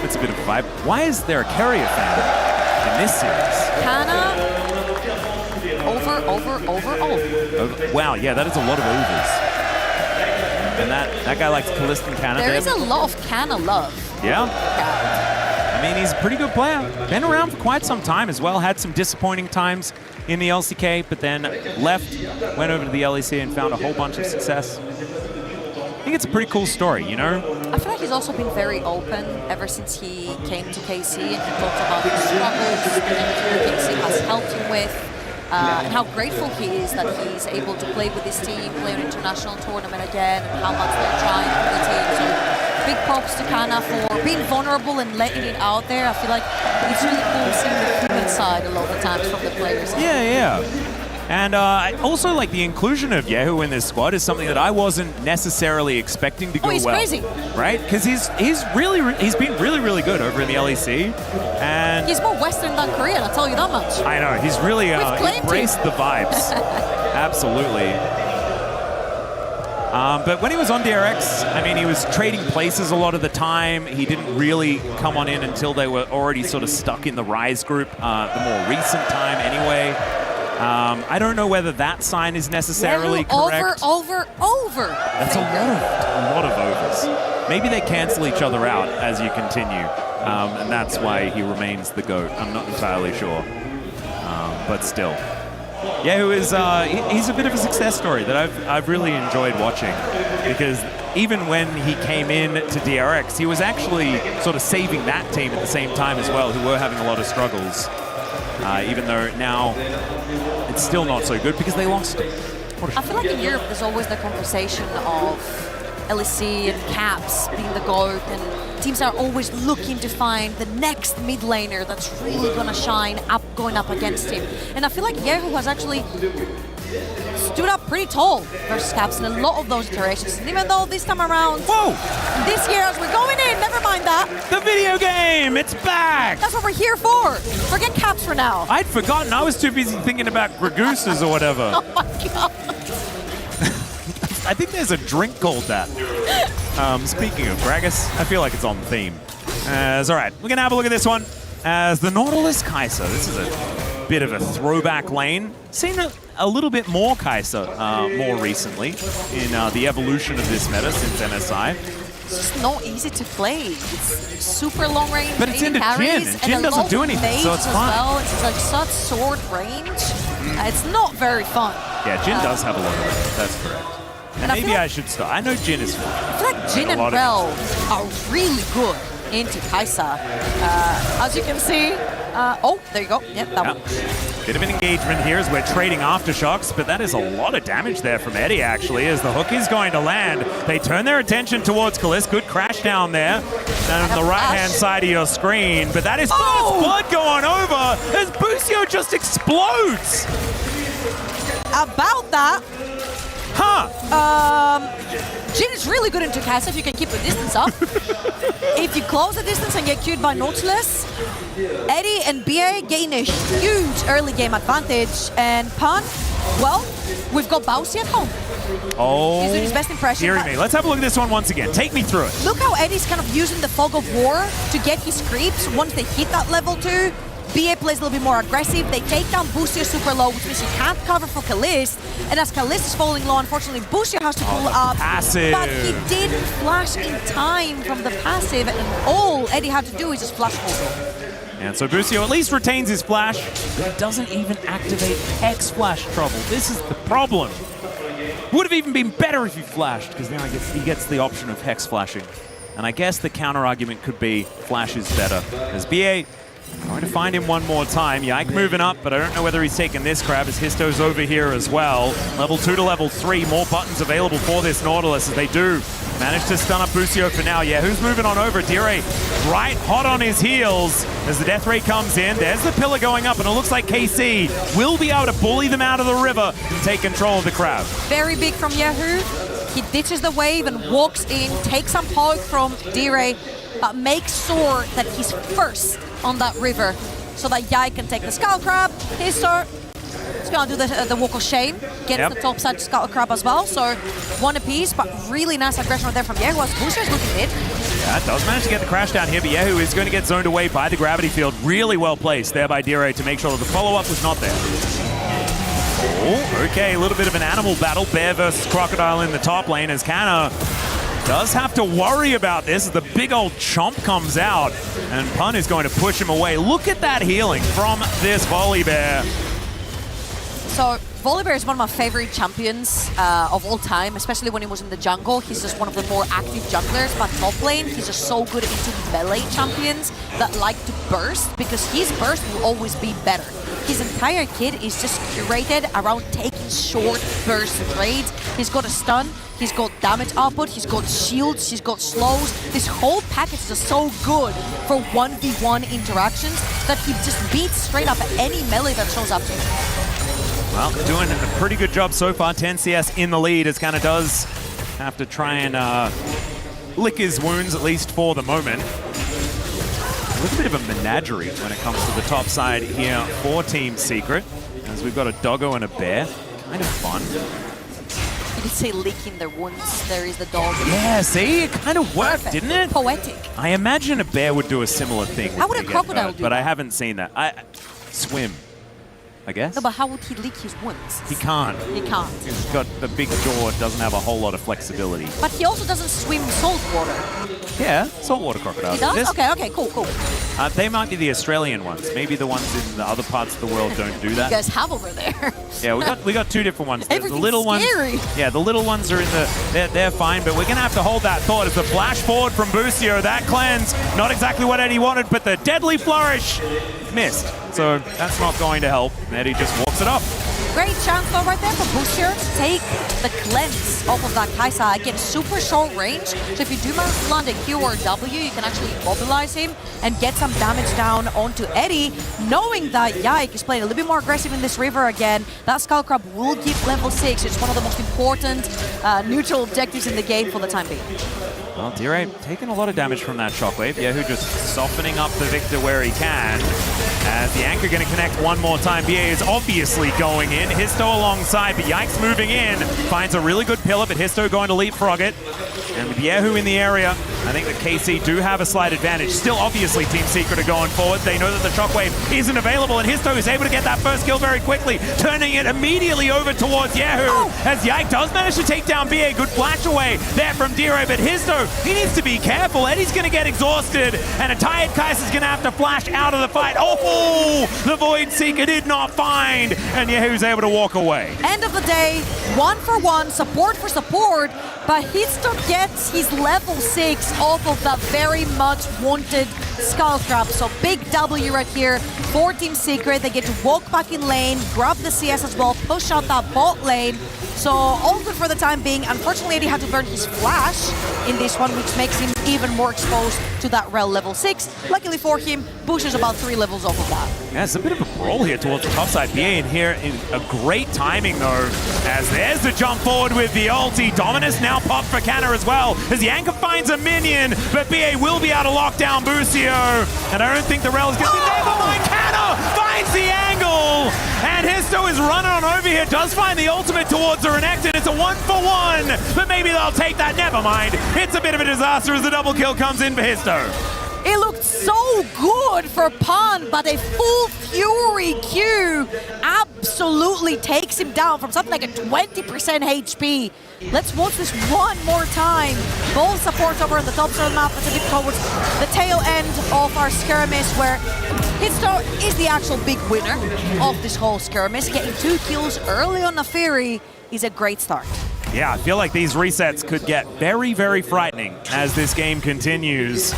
It's a bit of a vibe. Why is there a carrier fan in this series? Kana, over. Wow, yeah, that is a lot of overs. And that guy likes Kalista Kana. There is a lot of Kana love. Yeah? I mean, he's a pretty good player. Been around for quite some time as well. Had some disappointing times in the LCK, but then left, went over to the LEC and found a whole bunch of success. I think it's a pretty cool story, you know? I feel like he's also been very open ever since he came to KC, and he talks about the struggles that KC has helped him with, and how grateful he is that he's able to play with his team, play an international tournament again, and how much they're trying for the team. So big props to Kana for being vulnerable and letting it out there. I feel like it's really cool seeing the human side a lot of the times from the players. Yeah. And also, like, the inclusion of Yehu in this squad is something that I wasn't necessarily expecting to go well. He's crazy. Right? Because he's been really good over in the LEC. And he's more Western than Korean, I'll tell you that much. I know. He's really embraced the vibes. Absolutely. But when he was on DRX, I mean, he was trading places a lot of the time. He didn't really come on in until they were already sort of stuck in the Rise group, the more recent time anyway. I don't know whether that sign is necessarily correct. Over. That's a lot of overs. Maybe they cancel each other out as you continue, and that's why he remains the GOAT. I'm not entirely sure, but still. Yehu is he's a bit of a success story that I've really enjoyed watching, because even when he came in to DRX, he was actually sort of saving that team at the same time as well, who were having a lot of struggles. Even though now it's still not so good because they lost it. I feel like in Europe there's always the conversation of LEC and Caps being the GOAT, and teams are always looking to find the next mid laner that's really gonna shine up, going up against him. And I feel like Yehu has actually stood up pretty tall versus Caps in a lot of those iterations. And even though this time around, this year as we're going in, never mind that. The video game, it's back! That's what we're here for. Forget Caps for now. I'd forgotten. I was too busy thinking about Greguses or whatever. Oh my god. I think there's a drink called that. Speaking of Gragas, I feel like it's on theme. It's all right. We're going to have a look at this one. As the Nautilus Kai'Sa. This is a bit of a throwback lane. Seen a little bit more Kai'Sa more recently in the evolution of this meta since MSI. It's just not easy to play. It's super long range. But it's into Jhin, and Jhin doesn't do anything, so it's fun. Well. It's like such sword range. It's not very fun. Yeah, Jhin does have a lot of range. That's correct. And maybe I should start. I know Jhin is fun. I feel like Jhin and Rel are really good into Kai'Sa. As you can see, oh, there you go. Yep, that one. Bit of an engagement here as we're trading aftershocks, but that is a lot of damage there from Eddie, actually, as the hook is going to land. They turn their attention towards Kalista. Good crash down there on the right-hand side of your screen, but that is first blood going over as Busio just explodes. About that, Huh. Jhin is really good into Kai'Sa if you can keep the distance up. If you close the distance and get queued by Nautilus, Eddie and BA gain a huge early game advantage. And Pan, well, we've got Bausi at home. Oh, he's doing his best impression. Dear me. Let's have a look at this one once again. Take me through it. Look how Eddie's kind of using the fog of war to get his creeps. Once they hit that level 2, BA plays a little bit more aggressive. They take down Busio super low, which means he can't cover for Kalist. And as Kalist is falling low, unfortunately, Busio has to pull up. Passive. But he didn't flash in time from the passive, and all Eddie had to do is just flash pull. And so Busio at least retains his flash, but he doesn't even activate Hex Flash Trouble. This is the problem. Would have even been better if he flashed, because now he gets the option of Hex Flashing. And I guess the counter argument could be Flash is better, as BA going to find him one more time. Yike moving up, but I don't know whether he's taking this grab as Histo's over here as well. Level 2 to level 3, more buttons available for this Nautilus as they do Managed to stun up Busio for now. Yeah, who's moving on over? Dire right hot on his heels as the death ray comes in. There's the pillar going up, and it looks like KC will be able to bully them out of the river and take control of the crowd. Very big from Yahoo. He ditches the wave and walks in, takes some poke from Dire, but makes sure that he's first on that river so that Yai can take the Skull Crab. Histo is going to do the Walk of Shame, gets the top side Skull Crab as well, so one apiece, but really nice aggression right there from Yahoo as Booster's looking mid. Yeah, does manage to get the crash down here, but Yahoo is going to get zoned away by the gravity field. Really well placed there by Dire to make sure that the follow-up was not there. Oh, okay, a little bit of an animal battle. Bear versus Crocodile in the top lane as Canna does have to worry about this as the big old chomp comes out, and Pun is going to push him away. Look at that healing from this Volibear. So Volibear is one of my favorite champions of all time, especially when he was in the jungle. He's just one of the more active junglers, but top lane, he's just so good into melee champions that like to burst, because his burst will always be better. His entire kit is just curated around taking short burst trades. He's got a stun, he's got damage output, he's got shields, he's got slows. This whole package is just so good for 1v1 interactions that he just beats straight up any melee that shows up to him. Well, doing a pretty good job so far. 10 CS in the lead as Canna does have to try and lick his wounds, at least for the moment. A little bit of a menagerie when it comes to the top side here for Team Secret, as we've got a doggo and a bear. Kind of fun. You could say licking their wounds. There is the dog. Yeah, see? It kind of worked, Perfect. didn't it? Poetic. I imagine a bear would do a similar thing. How would a crocodile do but that? I haven't seen that. Swim, I guess? No, but how would he lick his wounds? He can't. He can't. He's got the big jaw, doesn't have a whole lot of flexibility. But he also doesn't swim salt water. Yeah, saltwater crocodiles. He does? exist. Okay, cool. They might be the Australian ones. Maybe the ones in the other parts of the world don't do that. You guys have over there. Yeah, we got two different ones. The little scary. ones. Yeah, the little ones are in the. They're fine, but we're gonna have to hold that thought as the flash forward from Busio. That cleanse, not exactly what Eddie wanted, but the deadly flourish missed. So that's not going to help. Eddie just walks it up. Great chance though right there for Booster to take the cleanse off of that Kaisa. Again, super short range. So if you do manage to land a Q or W, you can actually mobilize him and get some damage down onto Eddie, knowing that Yike is playing a little bit more aggressive in this river again. That Skull Crab will give level 6. It's one of the most important neutral objectives in the game for the time being. Well, Dire taking a lot of damage from that shockwave. Yahoo just softening up the Victor where he can. As the anchor going to connect one more time. BA is obviously going in. Histo alongside, but Yike's moving in. Finds a really good pillar, but Histo going to leapfrog it. And with Yahoo in the area, I think that KC do have a slight advantage. Still, obviously, Team Secret are going forward. They know that the shockwave isn't available, and Histo is able to get that first kill very quickly, turning it immediately over towards Yahoo. As Yike does manage to take down BA. Good flash away there from Dire, but Histo, he needs to be careful. Eddie's going to get exhausted, and a tired Kaiser's going to have to flash out of the fight. Oh, the Void Seeker did not find, and Yahoo's able to walk away. End of the day, 1 for 1, support for support, but Histo gets his level 6 off of that very much wanted Skull Crab. So big W right here for Team Secret. They get to walk back in lane, grab the CS as well, push out that bot lane. So all good for the time being. Unfortunately, Eddie had to burn his flash in this one, which makes him even more exposed to that rel level 6. Luckily for him, Bush is about 3 levels off of that. Yeah, it's a bit of a brawl here towards the top side. BA in here in a great timing though, as there's the jump forward with the ulti. Dominus now popped for Canna as well, as the anchor finds a minion, but BA will be able to lock down Busio. And I don't think the rel is going to be never mind. Canna finds the angle, and Histo is running on over here, does find the ultimate towards the Renekton. It's a 1 for 1, but maybe they'll take that. Never mind. It's a bit of a disaster as the double kill comes in for Histo. It looked so good for Pun, but a full Fury Q absolutely takes him down from something like a 20% HP. Let's watch this one more time. Both supports over on the top side of the map, but a bit towards the tail end of our skirmish, where Histo is the actual big winner of this whole skirmish. Getting 2 kills early on the Fury is a great start. Yeah, I feel like these resets could get very, very frightening as this game continues.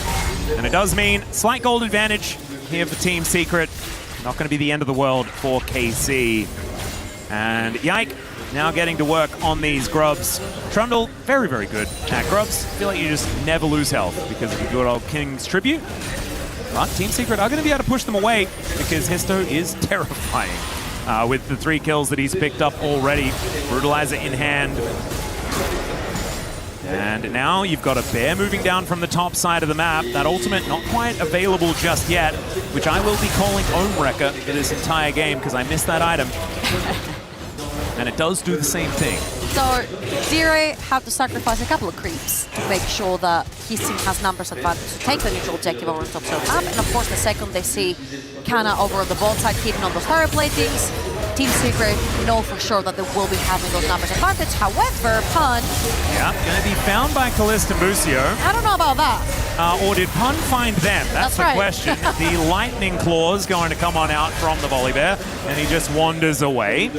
And it does mean slight gold advantage here for Team Secret. Not going to be the end of the world for KC. And Yike now getting to work on these grubs. Trundle, very, very good at grubs. I feel like you just never lose health because of the good old King's Tribute. But Team Secret are going to be able to push them away because Histo is terrifying with the 3 kills that he's picked up already. Brutalizer in hand. And now you've got a bear moving down from the top side of the map. That ultimate not quite available just yet, which I will be calling Ohm Wrecker for this entire game because I missed that item. And it does do the same thing. So Dire have to sacrifice a couple of creeps to make sure that his team has numbers advantage to take the neutral objective over the top side of the map. And of course, the second they see Kana over on the bot side hidden on those fire platings, Team Secret know for sure that they will be having those numbers advantage. However, Pun... Yeah, going to be found by Calista and Busio. I don't know about that. Or did Pun find them? That's the right. question. The Lightning Claw's going to come on out from the volley bear, and he just wanders away.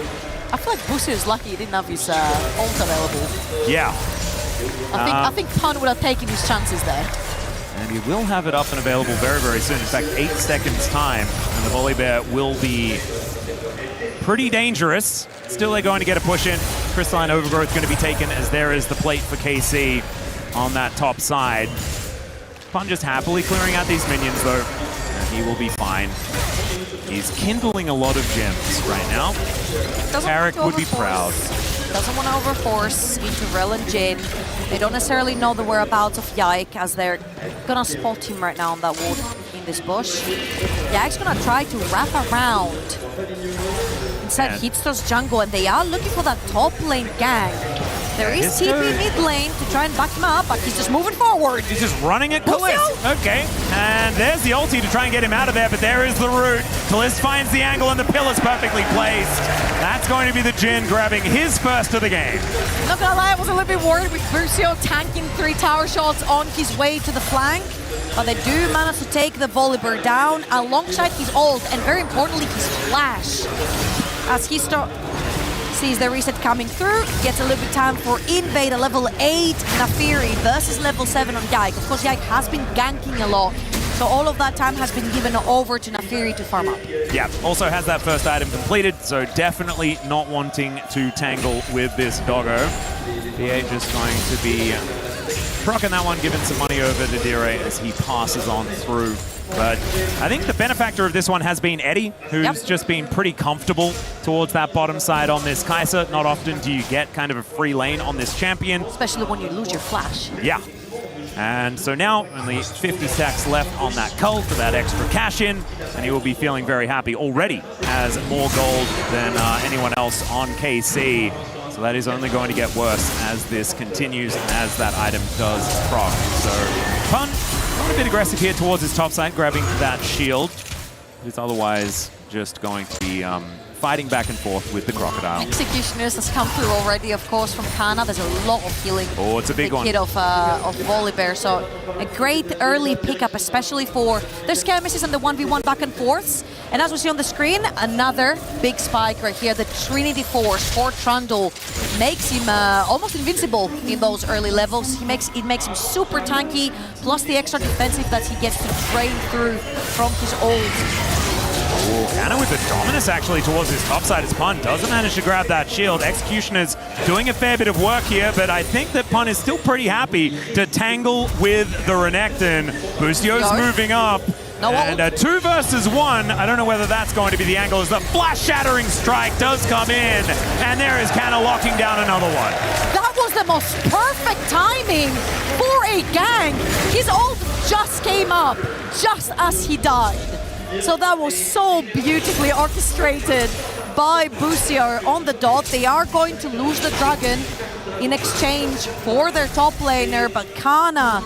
I feel like Busio's lucky he didn't have his ult available. Yeah. I think Pun would have taken his chances there. And he will have it up and available very, very soon. In fact, 8 seconds time, and the volley bear will be pretty dangerous. Still, they're going to get a push in. Crystalline Overgrowth going to be taken as there is the plate for KC on that top side. Pun just happily clearing out these minions, though, and he will be fine. He's kindling a lot of gems right now. Tarek would be proud. Doesn't want to overforce into Rel and Jin. They don't necessarily know the whereabouts of Yike as they're gonna spot him right now on that wall in this bush. Yike's gonna try to wrap around inside Hitster's jungle, and they are looking for that top lane gang. There is TP mid lane to try and back him up, but he's just moving forward. He's just running at Kalist. Okay, and there's the ulti to try and get him out of there, but there is the root. Kalist finds the angle and the pillar's perfectly placed. That's going to be the Jhin grabbing his first of the game. Not gonna lie, I was a little bit worried with Busio tanking 3 tower shots on his way to the flank, but they do manage to take the Volibear down alongside his ult, and very importantly, his flash. As he sees the reset coming through, gets a little bit of time for invade a level 8 Nafiri versus level 7 on Yike. Of course, Yike has been ganking a lot, so all of that time has been given over to Nafiri to farm up. Yeah, also has that first item completed, so definitely not wanting to tangle with this doggo. BA just going to be procking that one, giving some money over to Dire as he passes on through. But I think the benefactor of this one has been Eddie, who's just been pretty comfortable towards that bottom side on this Kai'Sa. Not often do you get kind of a free lane on this champion. Especially when you lose your flash. Yeah. And so now only 50 stacks left on that cult for that extra cash in, and he will be feeling very happy. Already has more gold than anyone else on KC. So that is only going to get worse as this continues and as that item does proc. So Pun, a bit aggressive here towards his top side, grabbing that shield. He's otherwise just going to be fighting back and forth with the Crocodile. Executioners has come through already, of course, from Kana. There's a lot of healing. Oh, it's a big one. The kid of Volibear, so a great early pickup, especially for their skirmishes and the 1v1 back and forths. And as we see on the screen, another big spike right here. The Trinity Force for Trundle makes him almost invincible in those early levels. It makes him super tanky, plus the extra defensive that he gets to drain through from his ult. Kana with the dominance actually towards his top side as Pun doesn't manage to grab that shield. Executioner's doing a fair bit of work here, but I think that Pun is still pretty happy to tangle with the Renekton. Bustio's moving up. And a 2 versus 1. I don't know whether that's going to be the angle as the flash-shattering strike does come in. And there is Kana locking down another one. That was the most perfect timing for a gang. His ult just came up just as he died. So that was so beautifully orchestrated by Busio on the dot. They are going to lose the dragon in exchange for their top laner, but Kana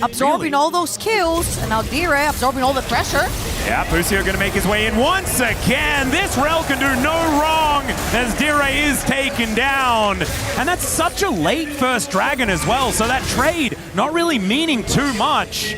absorbing all those kills, and now Dire absorbing all the pressure. Yeah, Busio going to make his way in once again. This Rel can do no wrong as Dire is taken down. And that's such a late first dragon as well, so that trade not really meaning too much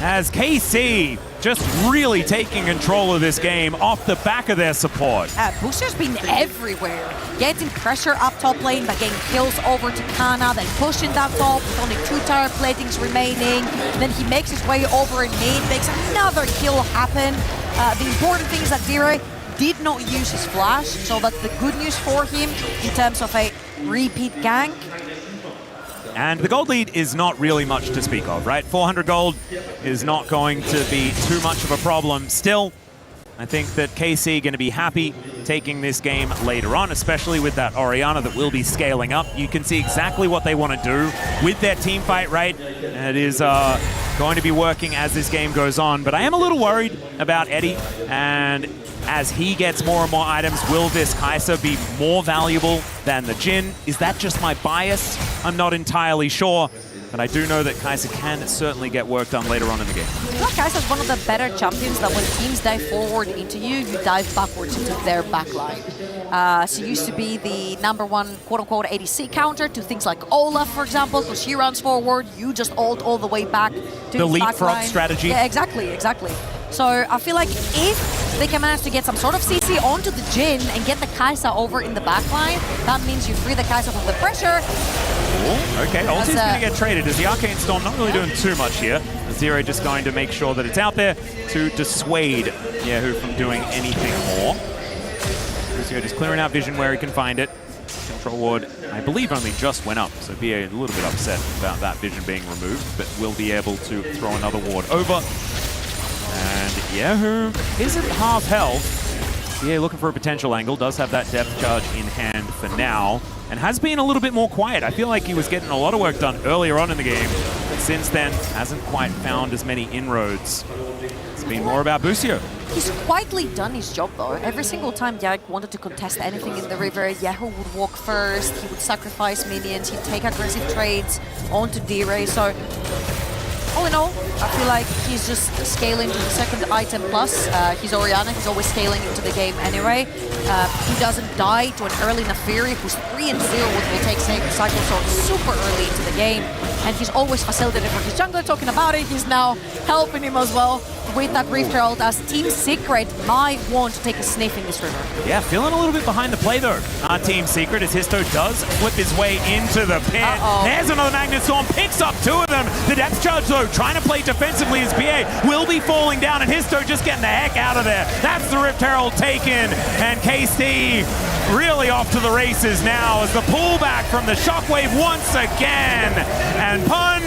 as KC just really taking control of this game off the back of their support. Busio's been everywhere, getting pressure up top lane by getting kills over to Kana, then pushing that top with only 2 tower platings remaining. Then he makes his way over in mid, makes another kill happen. The important thing is that Dire did not use his flash, so that's the good news for him in terms of a repeat gank. And the gold lead is not really much to speak of, right? 400 gold is not going to be too much of a problem. Still, I think that KC going to be happy taking this game later on, especially with that Orianna that will be scaling up. You can see exactly what they want to do with their team fight, right? And it is going to be working as this game goes on. But I am a little worried about Eddie, and as he gets more and more items, will this Kai'Sa be more valuable than the Jhin? Is that just my bias? I'm not entirely sure. But I do know that Kai'Sa can certainly get work done later on in the game. I feel like Kai'Sa is one of the better champions that when teams dive forward into you, you dive backwards into their backline. She used to be the #1 quote-unquote ADC counter to things like Olaf, for example, because she runs forward, you just ult all the way back to the his leapfrog backline. strategy. Yeah, exactly. So I feel like if they can manage to get some sort of CC onto the Jhin and get the Kai'Sa over in the backline, that means you free the Kai'Sa from the pressure. Okay, ulti's going to get traded as the Arcane Storm not really doing too much here. Zero just going to make sure that it's out there to dissuade Yahoo from doing anything more. Zero just clearing out vision where he can find it. Control ward, I believe, only just went up, so BA a little bit upset about that vision being removed, but will be able to throw another ward over. And Yahoo isn't half health. BA looking for a potential angle, does have that depth charge in hand for now, and has been a little bit more quiet. I feel like he was getting a lot of work done earlier on in the game, but since then hasn't quite found as many inroads. It's been more about Busio. He's quietly done his job though. Every single time Yag wanted to contest anything in the river, Yahoo would walk first, he would sacrifice minions, he'd take aggressive trades onto D-Ray, so all in all, I feel like he's just scaling to the second item plus. He's Orianna, he's always scaling into the game anyway. He doesn't die to an early Nafiri who's 3-0 with will take cycle, so super early into the game. And he's always facilitated for his jungler, talking about it. He's now helping him as well with that Rift Herald, as Team Secret might want to take a sniff in this river. Yeah, feeling a little bit behind the play though. Team Secret, as Histo does flip his way into the pit. There's another Magnet Storm, picks up 2 of them. The depth charge though, trying to play defensively as BA will be falling down, and Histo just getting the heck out of there. That's the Rift Herald taken, and KC really off to the races now as the pullback from the Shockwave once again. And Pun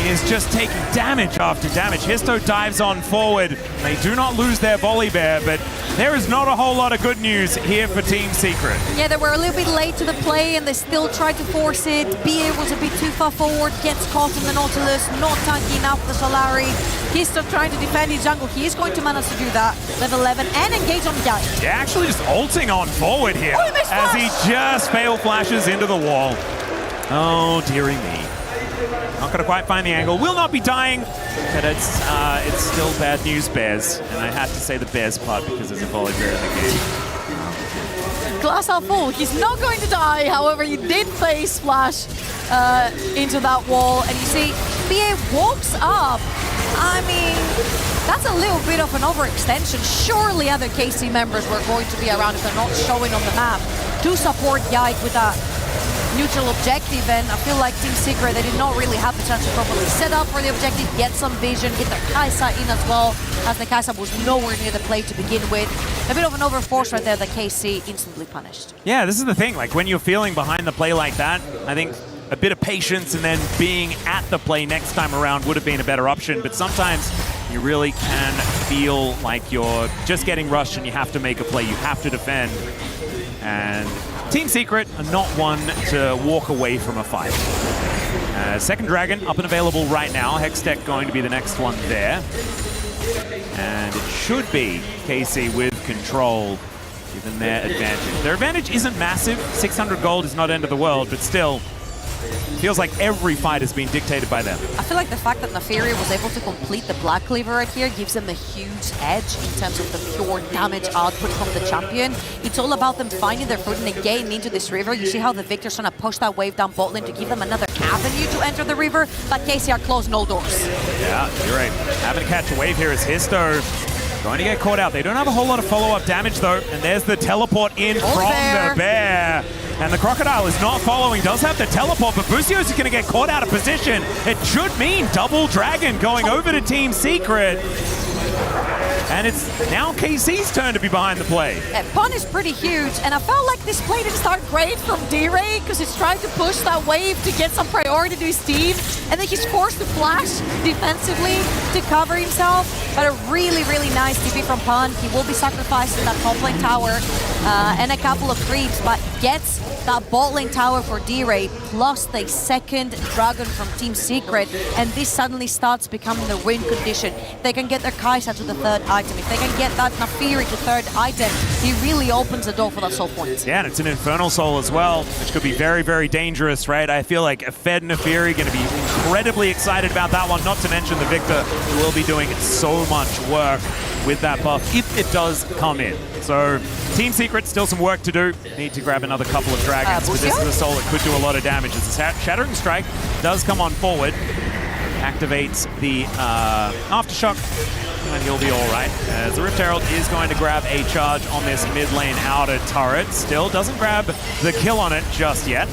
is just taking damage after damage. Histo dives on forward. They do not lose their volley bear, but there is not a whole lot of good news here for Team Secret. Yeah, they were a little bit late to the play and they still tried to force it. BA was a bit too far forward, gets caught in the Nautilus, not tanky enough the Solari. He's still trying to defend his jungle. He is going to manage to do that. Level 11 and engage on Guy. Yeah, actually just ulting on forward here as he just fail flashes into the wall. Oh, dearie me. Not going to quite find the angle. Will not be dying, but it's still bad news, Bears. And I had to say the Bears part because there's a volley bear in the game. Glass half full. He's not going to die. However, he did face splash into that wall. And you see, BA walks up. I mean, that's a little bit of an overextension. Surely other KC members were going to be around if they're not showing on the map to support Yike with a neutral objective, and I feel like Team Secret, they did not really have the chance to properly set up for the objective, get some vision, get their Kai'Sa in as well, as the Kai'Sa was nowhere near the play to begin with. A bit of an overforce right there that KC instantly punished. Yeah, this is the thing, like when you're feeling behind the play like that, I think a bit of patience and then being at the play next time around would have been a better option, but sometimes you really can feel like you're just getting rushed and you have to make a play, you have to defend. And Team Secret are not one to walk away from a fight. Second Dragon up and available right now. Hextech going to be the next one there. And it should be KC with control, given their advantage. Their advantage isn't massive. 600 gold is not end of the world, but still, feels like every fight has been dictated by them. I feel like the fact that Nafiri was able to complete the Black Cleaver right here gives them a huge edge in terms of the pure damage output from the champion. It's all about them finding their footing and getting into this river. You see how the Victor's trying to push that wave down bot lane to give them another avenue to enter the river, but KC are closed, no doors. Yeah, you're right. Having to catch a wave here is Histo. Going to get caught out. They don't have a whole lot of follow-up damage though, and there's the teleport in from the bear. And the Crocodile is not following, does have the teleport, but Busio's going to get caught out of position. It should mean double Dragon going over to Team Secret. And it's now KC's turn to be behind the play. Pun is pretty huge, and I felt like this play didn't start great from D-Ray because he's trying to push that wave to get some priority to his team, and then he's forced to flash defensively to cover himself. But a really, really nice TP from Pun. He will be sacrificing that top lane tower and a couple of creeps, but gets that bot lane tower for D-Ray, plus the second dragon from Team Secret, and this suddenly starts becoming the win condition. They can get their Kai'Sa to the third item. If they can get that Naafiri to third item, he really opens the door for that soul point. Yeah, and it's an Infernal Soul as well, which could be very, very dangerous, right? I feel like a Fed Naafiri going to be incredibly excited about that one, not to mention the Victor, who will be doing so much work with that buff if it does come in. So Team Secret, still some work to do. Need to grab another couple of dragons, but this is a soul that could do a lot of damage. As the Shattering Strike does come on forward, activates the Aftershock, and he'll be all right. As the Rift Herald is going to grab a charge on this mid lane outer turret. Still doesn't grab the kill on it just yet.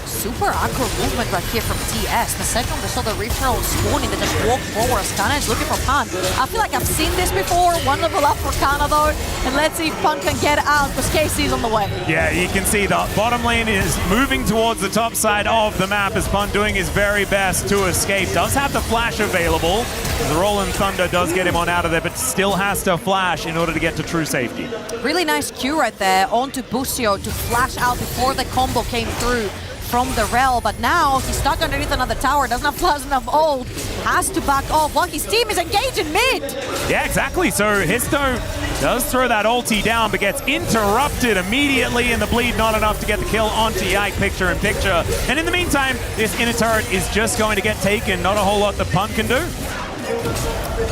Super aggro movement right here from TS. The second we saw the Rift Herald spawning, they just walk forward as Kana is looking for Pan. I feel like I've seen this before. One level up for Kana though, and let's see if Pan can get out because KC's on the way. Yeah, you can see the bottom lane is moving towards the top side of the map as Pan doing his very best to escape. Does have the flash available. The Rolling Thunder does get him on out of there, but still has to flash in order to get to true safety. Really nice Q right there onto Busio to flash out before the combo came through from the Rel, but now he's stuck underneath another tower, doesn't have flash enough ult, has to back off while his team is engaged in mid. Yeah, exactly. So Histo does throw that ulti down, but gets interrupted immediately, and the bleed not enough to get the kill onto Yike picture in picture. And in the meantime, this inner turret is just going to get taken. Not a whole lot the Pun can do.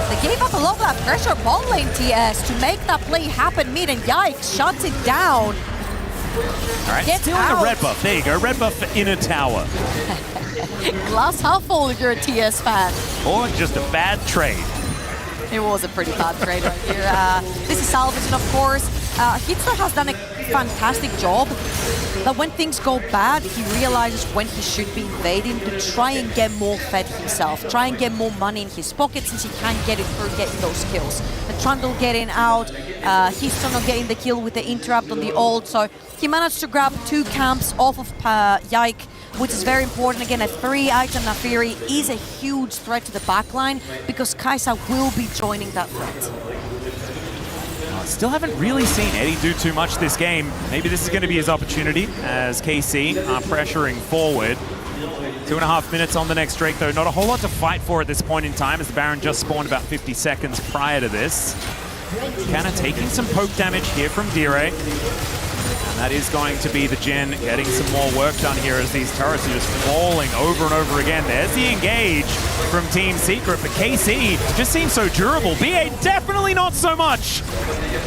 They gave up a lot of that pressure bot lane TS to make that play happen mid, and Yike shuts it down. All right, Get stealing out. a red buff. There you go, red buff for inner tower. Glass half full if you're a TS fan. Or just a bad trade. It was a pretty bad trade right here. This is Salvation, of course. Hitler has done a fantastic job, but when things go bad, he realizes when he should be invading to try and get more fed himself, try and get more money in his pocket since he can't get it through getting those kills. The Trundle getting out, he's not getting the kill with the interrupt on the ult, so he managed to grab 2 camps off of Yike, which is very important. Again, a 3-item Naafiri is a huge threat to the backline because Kai'Sa will be joining that threat. Still haven't really seen Eddie do too much this game. Maybe this is going to be his opportunity as KC are pressuring forward. 2.5 minutes on the next Drake, though. Not a whole lot to fight for at this point in time as the Baron just spawned about 50 seconds prior to this. Kana taking some poke damage here from D-Ray. And that is going to be the Jhin getting some more work done here as these turrets are just falling over and over again. There's the engage from Team Secret, but KC just seems so durable. BA definitely not so much.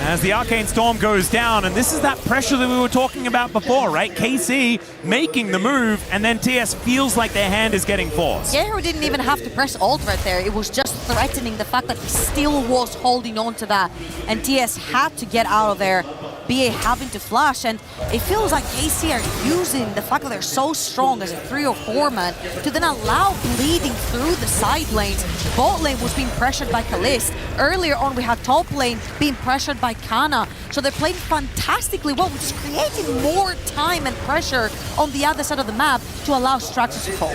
As the Arcane Storm goes down, and this is that pressure that we were talking about before, right? KC making the move, and then TS feels like their hand is getting forced. Yehu didn't even have to press ult right there. It was just threatening the fact that he still was holding on to that, and TS had to get out of there. BA having to flash, and it feels like KC are using the fact that they're so strong as a 3 or 4 man to then allow bleeding through the side lanes. Bot lane was being pressured by Kalist. Earlier on we had top lane being pressured by Kana. So they're playing fantastically well, which is creating more time and pressure on the other side of the map to allow Straxus to fall.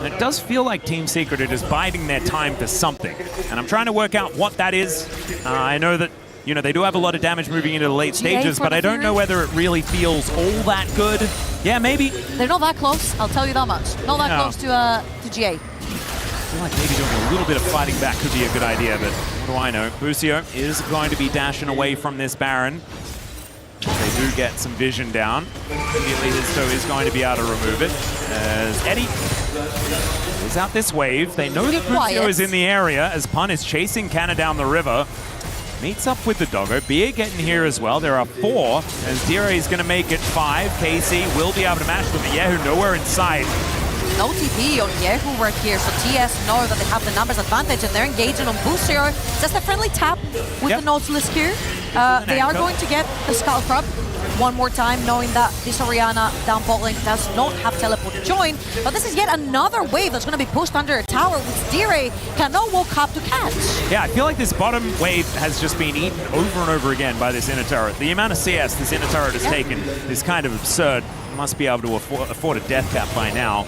It does feel like Team Secret are just biding their time for something, and I'm trying to work out what that is. I know that they do have a lot of damage moving into the late stages, but I don't know whether it really feels all that good. Yeah, maybe. They're not that close, I'll tell you that much. Not that close to GA. I feel like maybe doing a little bit of fighting back could be a good idea, but what do I know? Busio is going to be dashing away from this Baron. They do get some vision down. Immediately Histo is going to be able to remove it. As Eddie is out this wave. They know that Busio is in the area as Pun is chasing Kana down the river. Meets up with the Doggo. BA getting here as well. There are 4 as D-Ray is going to make it 5. KC will be able to match them, but Yehu nowhere in sight. No TP on Yehu right here, so TS know that they have the numbers advantage and they're engaging on Busio. Just a friendly tap with the Nautilus Q. They are going to get the Skull Crab. one more time, knowing that this Orianna down bot lane does not have teleport to join. But this is yet another wave that's going to be pushed under a tower, which Dire cannot walk up to catch. Yeah, I feel like this bottom wave has just been eaten over and over again by this inner turret. The amount of CS this inner turret has taken is kind of absurd. Must be able to afford a death cap by now,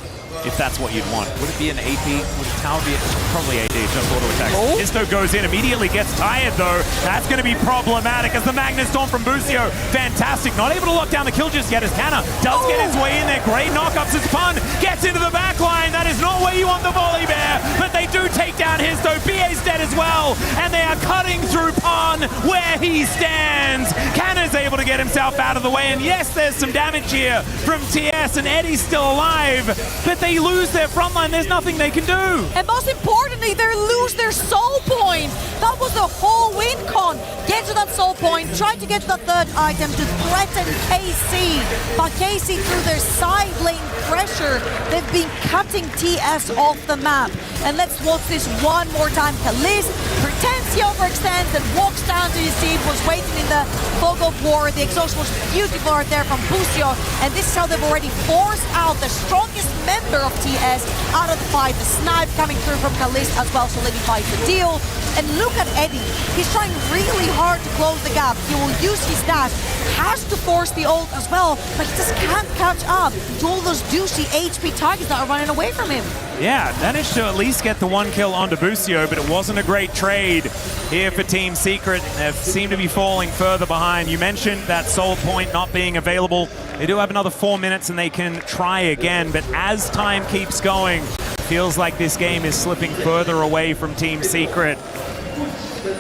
if that's what you'd want. Would it be an AP? Would a tower be probably AD, just auto attacks. Histo goes in, immediately gets tired though. That's going to be problematic as the Magnus Storm from Busio. Fantastic, not able to lock down the kill just yet as Canna does get his way in there. Great knockups as Pun gets into the back line. That is not where you want the volley bear, but they do take down Histo. BA's dead as well, and they are cutting through Pun where he stands. Canna's able to get himself out of the way, and yes, there's some damage here from TS, and Eddie's still alive, but they lose their front line. There's nothing they can do. And most importantly, they lose their soul point. That was the whole win con. Get to that soul point, try to get to the third item to threaten KC. But KC, through their side lane pressure, they've been cutting TS off the map. And let's watch this one more time. Kalist pretends he overextends and walks down to his team, was waiting in the fog of war. The exhaust was beautiful right there from Busio. And this is how they've already forced out the strongest member of TS out of the fight. The snipe coming through from Kalist as well, solidifies the deal. And look at Eddie. He's trying really hard to close the gap. He will use his dash, has to force the ult as well, but he just can't catch up to all those juicy HP targets that are running away from him. Yeah, managed to at least get the one kill onto Busio, but it wasn't a great trade here for Team Secret. They seem to be falling further behind. You mentioned that soul point not being available. They do have another 4 minutes and they can try again, but as time keeps going, feels like this game is slipping further away from Team Secret.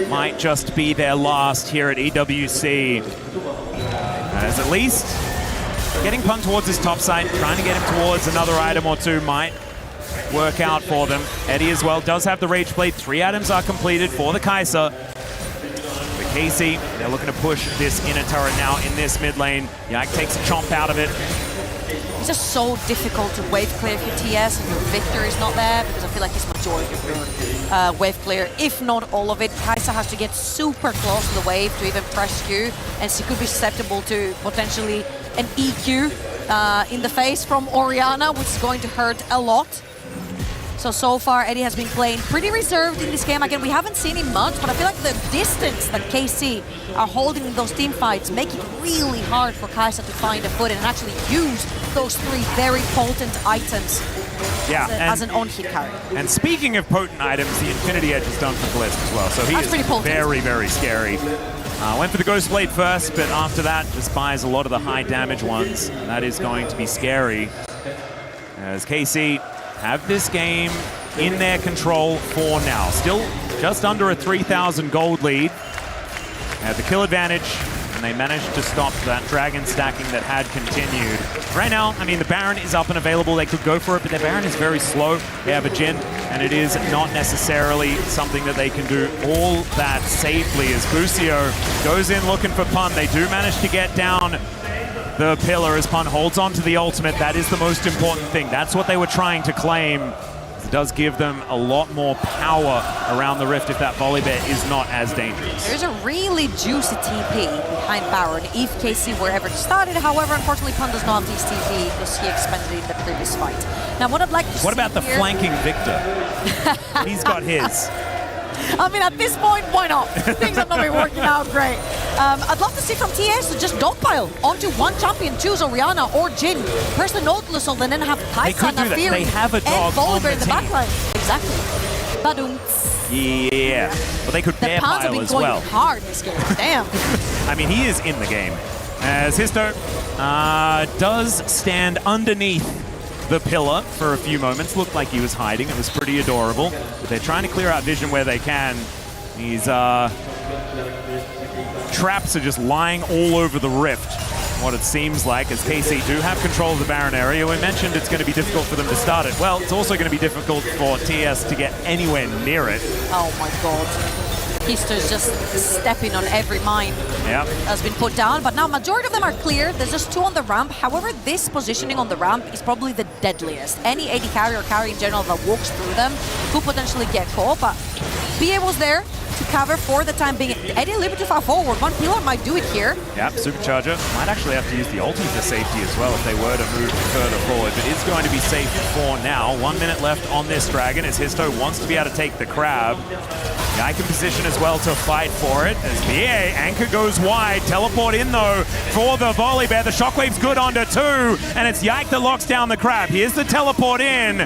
Might just be their last here at EWC. As at least getting Pun towards his top side, trying to get him towards another item or two might work out for them. Eddie as well does have the Rage Blade. 3 items are completed for the Kai'Sa. But KC, they're looking to push this inner turret now in this mid lane. Yak takes a chomp out of it. It's just so difficult to wave clear if your TS and your Victor is not there, because I feel like it's majority of your wave clear, if not all of it. Kai'Sa has to get super close to the wave to even press Q, and she could be susceptible to potentially an EQ in the face from Orianna, which is going to hurt a lot. So far, Eddie has been playing pretty reserved in this game. Again, we haven't seen him much, but I feel like the distance that KC are holding in those team fights make it really hard for Kai'Sa to find a foot and actually use those 3 very potent items as an on-hit carry. And speaking of potent items, the Infinity Edge is done for Kalist as well, so he That's is very, very scary. Went for the Ghost Blade first, but after that just buys a lot of the high damage ones. That is going to be scary, as KC have this game in their control for now. Still just under a 3,000 gold lead. Had the kill advantage, and they managed to stop that dragon stacking that had continued. Right now, I mean, the Baron is up and available. They could go for it, but their Baron is very slow. They have a Jhin, and it is not necessarily something that they can do all that safely, as Busio goes in looking for Pun. They do manage to get down the pillar as Pun holds on to the ultimate. That is the most important thing. That's what they were trying to claim. It does give them a lot more power around the rift if that volley bear is not as dangerous. There's a really juicy TP behind Baron if KC were ever to start it. However, unfortunately, Pun does not have his TP because he expended it in the previous fight. Now, what I'd like to see What about the here... flanking Victor? He's got his. I mean, at this point, why not? Things have not been working out great. I'd love to see from TS to just dogpile onto one champion, choose Orianna or Jhin, press the Nautilus and then have Kai'Sa, Nafiri, They have a dog and Volibear on in the team. backline. Exactly. Badum. Yeah, but they could The bear Pans have pile been as going well. hard this game. Damn. I mean, he is in the game. As Histo does stand underneath the pillar for a few moments. Looked like he was hiding. It was pretty adorable. But they're trying to clear out vision where they can. These traps are just lying all over the rift. What it seems like, as KC do have control of the Baron area. We mentioned it's going to be difficult for them to start it. Well, it's also going to be difficult for TS to get anywhere near it. Oh my god. Histo's just stepping on every mine has been put down, but now majority of them are clear. There's just 2 on the ramp. However, this positioning on the ramp is probably the deadliest. Any AD carry or carry in general that walks through them could potentially get caught, but BA was there, to cover for the time being. Eddie a little bit too far forward. One pillar might do it here. Yep, Supercharger might actually have to use the ulti for safety as well if they were to move further forward, but it's going to be safe for now. 1 minute left on this Dragon as Histo wants to be able to take the crab. Yike in position as well to fight for it as BA anchor goes wide. Teleport in though for the volley bear. The shockwave's good onto 2, and it's Yike that locks down the crab. Here's the teleport in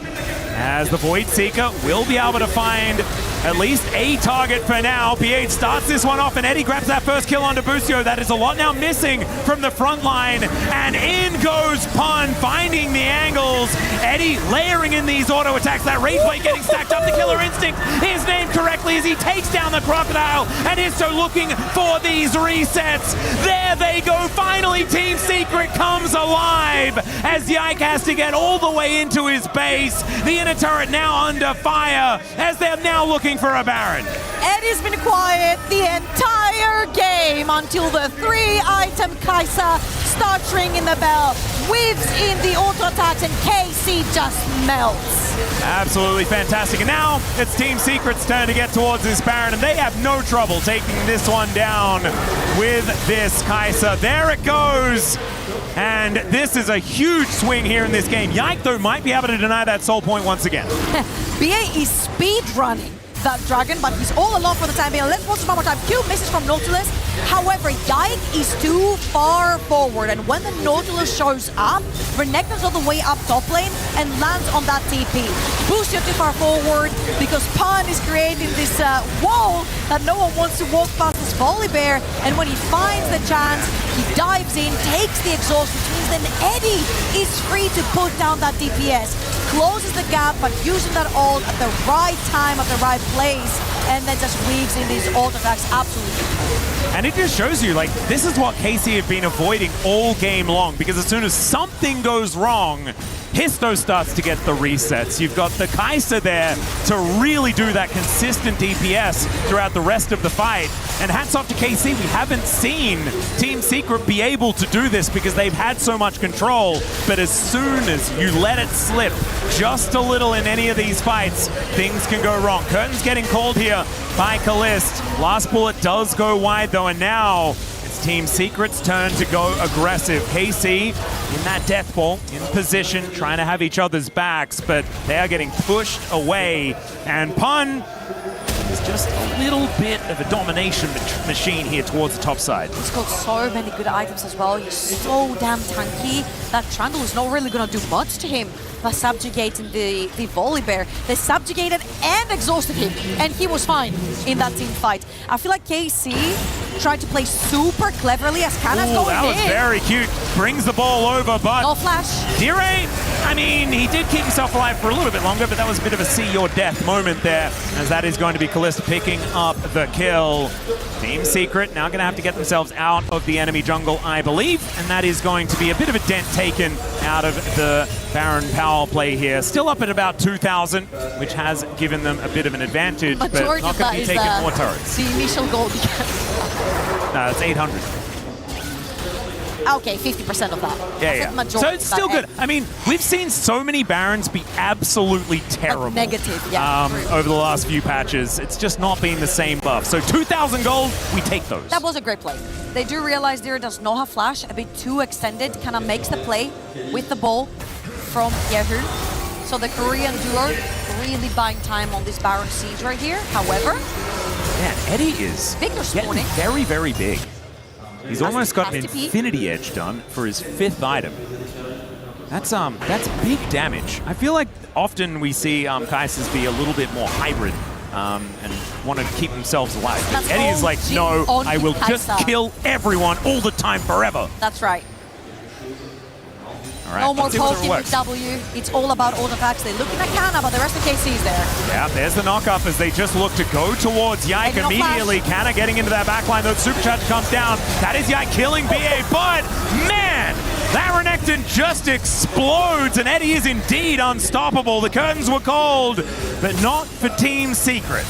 as the Void Seeker will be able to find at least a target for now. PH starts this one off, and Eddie grabs that first kill onto Busio. That is a lot now missing from the front line, and in goes Pun, finding the angles. Eddie layering in these auto attacks. That Rage Blade getting stacked up. The Killer Instinct is named correctly as he takes down the Crocodile, and is so looking for these resets. There they go. Finally, Team Secret comes alive as Yike has to get all the way into his base. The inner turret now under fire as they're now looking for a Baron. Eddie's been quiet the entire game until the 3-item Kai'Sa starts ringing the bell, weaves in the auto attacks, and KC just melts. Absolutely fantastic. And now it's Team Secret's turn to get towards this Baron, and they have no trouble taking this one down with this Kai'Sa. There it goes. And this is a huge swing here in this game. Yike, though, might be able to deny that soul point once again. BA is speed running that Dragon, but he's all alone for the time being. Let's watch one more time. Q misses from Nautilus. However, Yike is too far forward, and when the Nautilus shows up, Renekton's all the way up top lane and lands on that TP. Busio too far forward because Pun is creating this wall that no one wants to walk past this volley bear, and when he finds the chance, he dives in, takes the exhaust, which means then Eddie is free to put down that DPS. Closes the gap, but using that ult at the right time, at the right place, and then just weaves in these ult attacks. Absolutely. And it just shows you, like, this is what KC have been avoiding all game long, because as soon as something goes wrong, Histo starts to get the resets. You've got the Kai'Sa there to really do that consistent DPS throughout the rest of the fight. And hats off to KC, we haven't seen Team Secret be able to do this because they've had so much control. But as soon as you let it slip just a little in any of these fights, things can go wrong. Curtain's getting called here by Kalist. Last bullet does go wide though, and now it's Team Secret's turn to go aggressive. KC in that death ball, in position, trying to have each other's backs, but they are getting pushed away. And Pun is just a little bit of a domination machine here towards the top side. He's got so many good items as well. He's so damn tanky that Trundle is not really going to do much to him by subjugating the volley bear. They subjugated and exhausted him, and he was fine in that team fight. I feel like KC tried to play super cleverly as Kana's going in. That was very cute. Brings the ball over, but no flash. Dire, I mean, he did keep himself alive for a little bit longer, but that was a bit of a see your death moment there, as that is going to be Kalista picking up the kill. Team Secret now going to have to get themselves out of the enemy jungle, I believe, and that is going to be a bit of a dent taken out of the Baron power play here. Still up at about 2,000, which has given them a bit of an advantage, but not going to be taking more turrets. The initial goal. No, it's 800. Okay, 50% of that. Yeah. So it's still good. I mean, we've seen so many Barons be absolutely terrible. Negative, yeah. Over the last few patches. It's just not been the same buff. So 2,000 gold, we take those. That was a great play. They do realize Dire does not have flash, a bit too extended, kind of makes the play with the ball from Yehu. So the Korean duo really buying time on this Baron siege right here. However, man, Eddie is getting very, very big. He's almost got an Infinity Edge done for his 5th item. That's big damage. I feel like often we see Kai'Sas be a little bit more hybrid and want to keep themselves alive. But Eddie is like, no, I will just kill everyone all the time forever. That's right. All right, no more poking with W. It's all about auto attacks. They're looking at Kana, but the rest of KC is there. Yeah, there's the knock-up as they just look to go towards Yike immediately. Kana getting into that backline, though Supercharge comes down. That is Yike killing BA, but man, that Renekton just explodes, and Eddie is indeed unstoppable. The curtains were called, but not for Team Secret.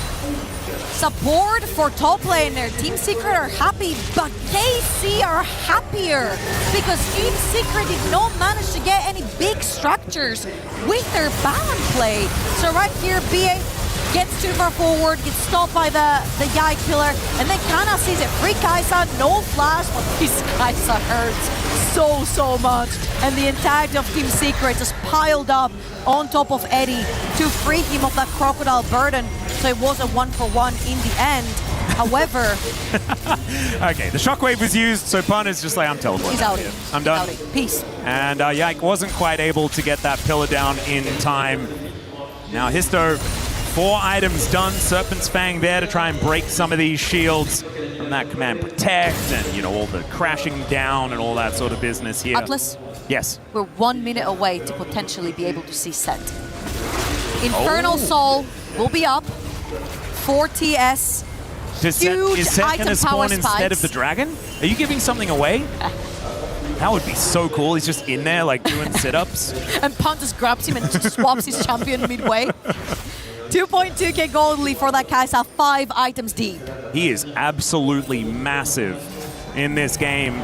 Support for top laner. Team Secret are happy, but KC are happier because Team Secret did not manage to get any big structures with their Baron play. So right here, BA gets too far forward, gets stopped by the Yike pillar, and then Kana sees it. Free Kaisa, no flash, but this Kaisa hurts so much. And the entirety of Team Secret just piled up on top of Eddie to free him of that crocodile burden. So it was a 1-for-1 in the end. However... Okay, the shockwave was used, so Pun is just like, I'm teleporting. He's out. I'm done. Peace. And Yike wasn't quite able to get that pillar down in time. Now Histo, 4 items done. Serpent's Fang there to try and break some of these shields from that command protect and, you know, all the crashing down and all that sort of business here. Atlas? Yes. We're 1 minute away to potentially be able to see Set. Infernal Soul will be up for TS. Is Set going to spawn instead of the dragon? Are you giving something away? That would be so cool. He's just in there, like, doing sit-ups. And Punt just grabs him and just swaps his champion midway. 2.2k gold lead for that Kaisa, 5 items deep. He is absolutely massive in this game.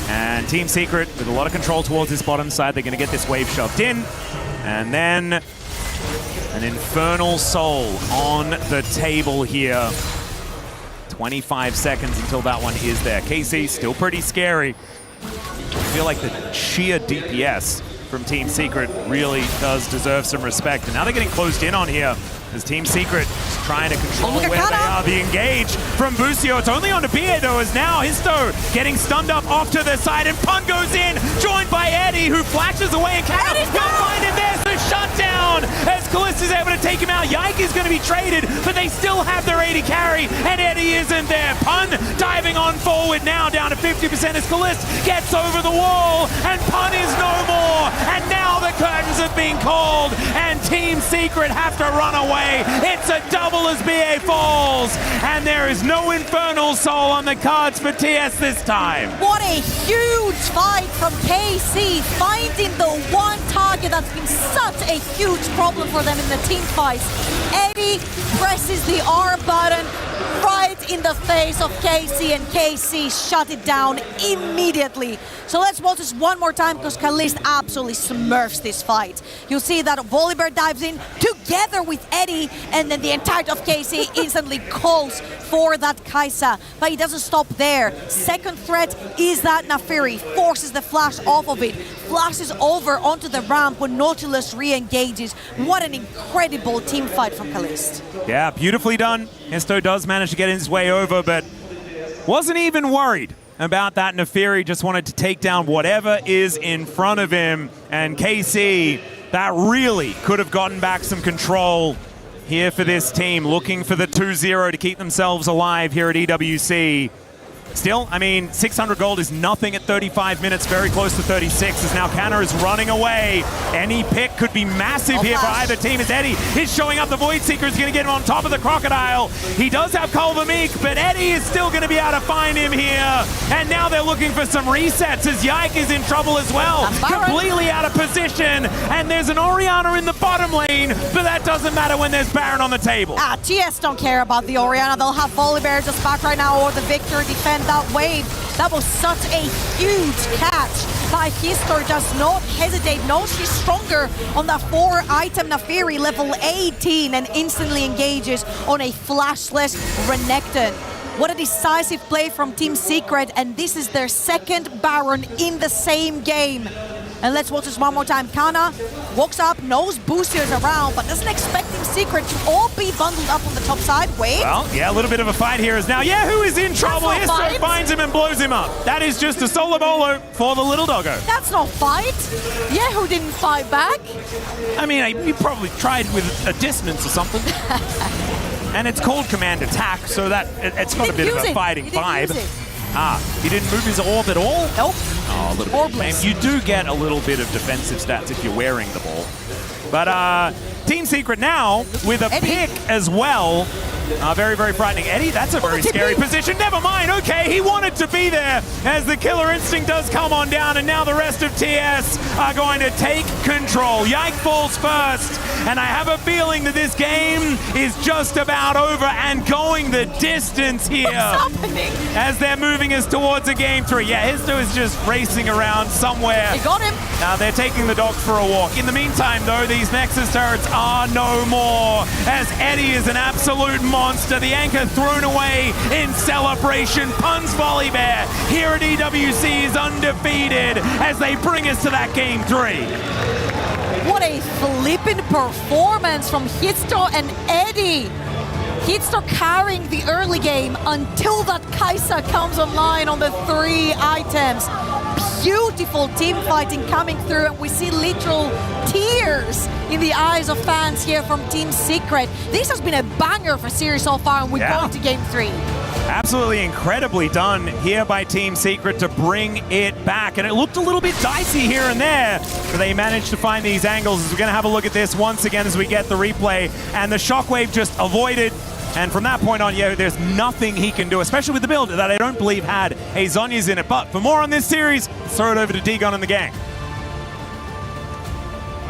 And Team Secret, with a lot of control towards this bottom side, they're going to get this wave shoved in. And then an Infernal Soul on the table here. 25 seconds until that one is there. KC, still pretty scary. I feel like the sheer DPS from Team Secret really does deserve some respect. And now they're getting closed in on here as Team Secret is trying to control where they are. The engage from Busio. It's only on to BA though, as now Histo getting stunned up off to the side, and Pun goes in, joined by Eddie, who flashes away, and Kana will find him. There's the shutdown as Callista's able to take him out. Yike is going to be traded, but they still have their 80 carry, and Eddie isn't there. Pun diving on forward now, down to 50% as Callista gets over the wall, and Pun is no more. And now the curtains have been called, and Team Secret have to run away. It's a double as BA falls, and there is no Infernal Soul on the cards for TS this time. What a huge fight from KC, finding the one target that's been such a huge problem for them in the team fights. Eddie presses the R button right in the face of KC, and KC shut it down immediately. So let's watch this one more time, because Kalist absolutely smurfs this fight. You'll see that Volibear dives in together with Eddie, and then the entirety of KC instantly calls for that Kaisa. But he doesn't stop there. Second threat is that Nafiri forces the flash off of it, flashes over onto the ramp when Nautilus re-engages. What an incredible team fight from Kalist. Yeah, beautifully done. Histo does manage to get his way over, but wasn't even worried about that. Nafiri just wanted to take down whatever is in front of him. And KC, that really could have gotten back some control here for this team, looking for the 2-0 to keep themselves alive here at EWC. Still, I mean, 600 gold is nothing at 35 minutes, very close to 36, as now Kana is running away. Any pick could be massive here for either team, as Eddie is showing up. The Void Seeker is going to get him on top of the Crocodile. He does have Culver-Meek, but Eddie is still going to be able to find him here. And now they're looking for some resets, as Yike is in trouble as well. Completely out of position, and there's an Orianna in the bottom lane, but that doesn't matter when there's Baron on the table. TS don't care about the Orianna. They'll have Volibear just back right now, or the Victor defend that wave. That was such a huge catch by Histo. Does not hesitate, knows she's stronger on that 4-item Nafiri, level 18, and instantly engages on a flashless Renekton. What a decisive play from Team Secret, and this is their second Baron in the same game. And let's watch this one more time. Kana walks up, knows Boosters around, but doesn't expect Team Secret to all be bundled up on the top side. Wait. Well, yeah, a little bit of a fight here is now Yahoo is in trouble. Histo finds him and blows him up. That is just a solo bolo for the little doggo. That's not fight. Yahoo didn't fight back. I mean, he probably tried with a dissonance or something. And it's called command attack, so that it's got a bit of a fighting vibe. He didn't move his orb at all? Nope. Oh, a little bit. You do get a little bit of defensive stats if you're wearing the ball. But Team Secret now with a pick as well. Very, very frightening. Eddie, that's a very scary position. Never mind. Okay, he wanted to be there as the Killer Instinct does come on down, and now the rest of TS are going to take control. Yike falls first, And I have a feeling that this game is just about over and going the distance here. What's happening? As they're moving us towards a game 3. Yeah, Histo is just racing around somewhere. You got him. Now they're taking the dogs for a walk. In the meantime, though, these Nexus turrets are no more, as Eddie is an absolute monster. The anchor thrown away in celebration. Pun's Volley Bear here at EWC is undefeated as they bring us to that game 3. What a flippin' performance from Hitster and Eddie. Hitster carrying the early game until that Kai'Sa comes online on the 3 items. Beautiful team fighting coming through, and we see literal tears in the eyes of fans here from Team Secret. This has been a banger for series so far, and we're going to game 3. Absolutely incredibly done here by Team Secret to bring it back. And it looked a little bit dicey here and there, but they managed to find these angles. We're going to have a look at this once again as we get the replay. And the shockwave just avoided. And from that point on, there's nothing he can do, especially with the build that I don't believe had a Zhonya's in it. But for more on this series, let's throw it over to D-Gun and the gang.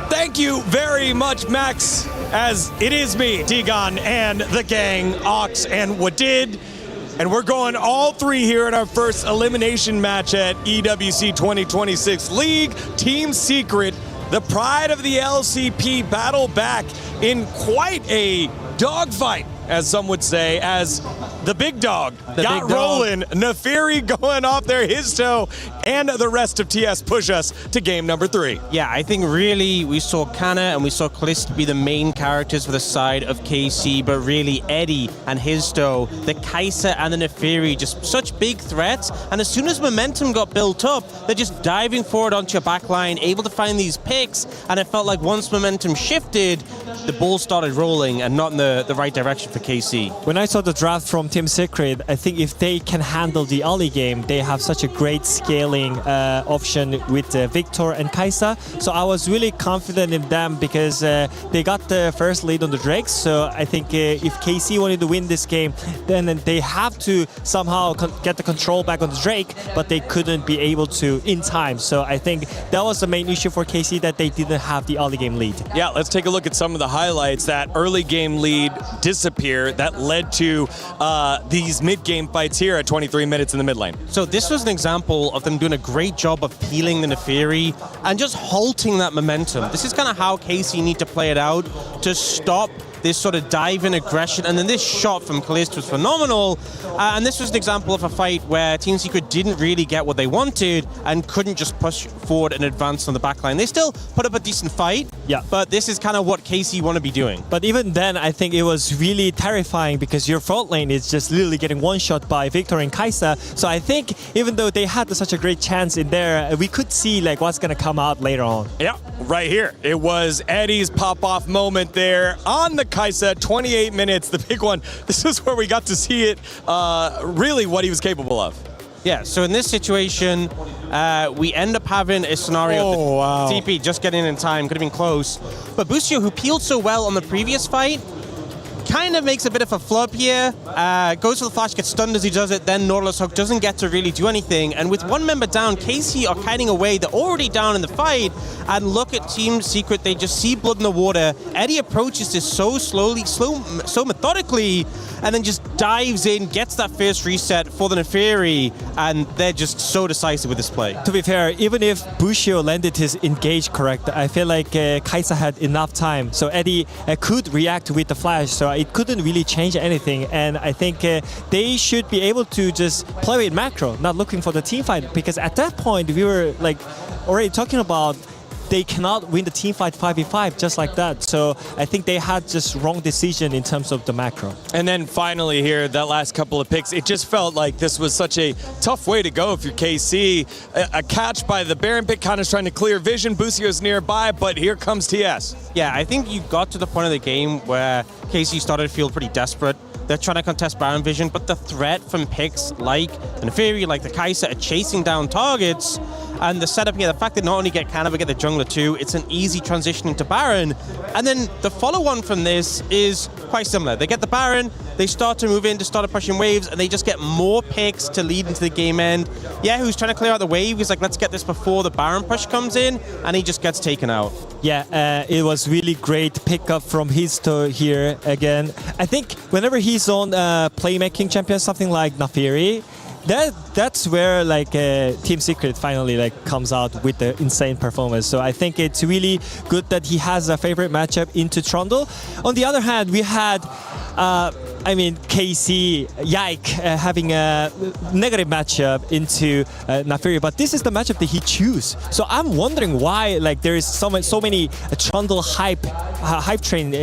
Thank you very much, Max, as it is me, D-Gun, and the gang, Ox and Wadid. And we're going all 3 here in our first elimination match at EWC 2026 League. Team Secret, the pride of the LCP, battle back in quite a dogfight, as some would say, as the big dog got rolling. Neferi going off there, Histo, and the rest of TS push us to game number 3. Yeah, I think really we saw Kana and we saw Callisto be the main characters for the side of KC, but really Eddie and Histo, the Kai'Sa and the Neferi, just such big threats. And as soon as momentum got built up, they're just diving forward onto your backline, able to find these picks, and it felt like once momentum shifted, the ball started rolling and not in the right direction for KC. When I saw the draft from Team Secret, I think if they can handle the early game, they have such a great scaling option with Victor and Kai'Sa. So I was really confident in them because they got the first lead on the Drakes. So I think if KC wanted to win this game, then they have to somehow get the control back on the Drake, but they couldn't be able to in time. So I think that was the main issue for KC, that they didn't have the early game lead. Yeah, let's take a look at some of the highlights. That early game lead disappear that led to these mid-game fights here at 23 minutes in the mid lane. So this was an example of them doing a great job of peeling the Neferi and just halting that momentum. This is kind of how KC need to play it out to stop this sort of dive-in aggression, and then this shot from Callisto was phenomenal. And this was an example of a fight where Team Secret didn't really get what they wanted and couldn't just push forward and advance on the backline. They still put up a decent fight, but this is kind of what KC want to be doing. But even then, I think it was really terrifying because your front lane is just literally getting one-shot by Victor and Kai'Sa. So I think even though they had such a great chance in there, we could see like what's going to come out later on. Yeah, right here. It was Eddie's pop-off moment there on the Kai'Sa, 28 minutes, the big one. This is where we got to see it, really what he was capable of. Yeah, so in this situation, we end up having a scenario TP just getting in time, could have been close. But Busio, who peeled so well on the previous fight, kind of makes a bit of a flub here, goes for the flash, gets stunned as he does it, then Nautilus Hook doesn't get to really do anything, and with one member down, KC are kiting away, they're already down in the fight, and look at Team Secret, they just see blood in the water. Eddie approaches this so slowly, so methodically, and then just dives in, gets that first reset for the Neferi, and they're just so decisive with this play. To be fair, even if Busio landed his engage correct, I feel like Kai'Sa had enough time, so Eddie could react with the flash, so it couldn't really change anything, and I think they should be able to just play with macro, not looking for the team fight, because at that point we were like already talking about they cannot win the team fight 5v5 just like that. So I think they had just wrong decision in terms of the macro. And then finally here, that last couple of picks, it just felt like this was such a tough way to go if you're KC. A catch by the Baron pick, kind of trying to clear vision. Busio's nearby, but here comes TS. Yeah, I think you got to the point of the game where KC started to feel pretty desperate. They're trying to contest Baron vision, but the threat from picks like the Neferi, like the Kai'Sa, are chasing down targets. And the setup here, the fact that not only get Canada, but get the jungler too, it's an easy transition into Baron. And then the follow-on from this is quite similar. They get the Baron, they start to move in to start pushing waves, and they just get more picks to lead into the game end. Yeah, who's trying to clear out the wave? He's like, let's get this before the Baron push comes in, and he just gets taken out. Yeah, it was really great pickup from Histo here again. I think whenever he's on playmaking champion, something like Nafiri, that's where like Team Secret finally like comes out with the insane performance. So I think it's really good that he has a favorite matchup into Trundle. On the other hand, we had KC, Yike having a negative matchup into Nafiri, but this is the matchup that he chose. So I'm wondering why like there is so many Trundle hype train,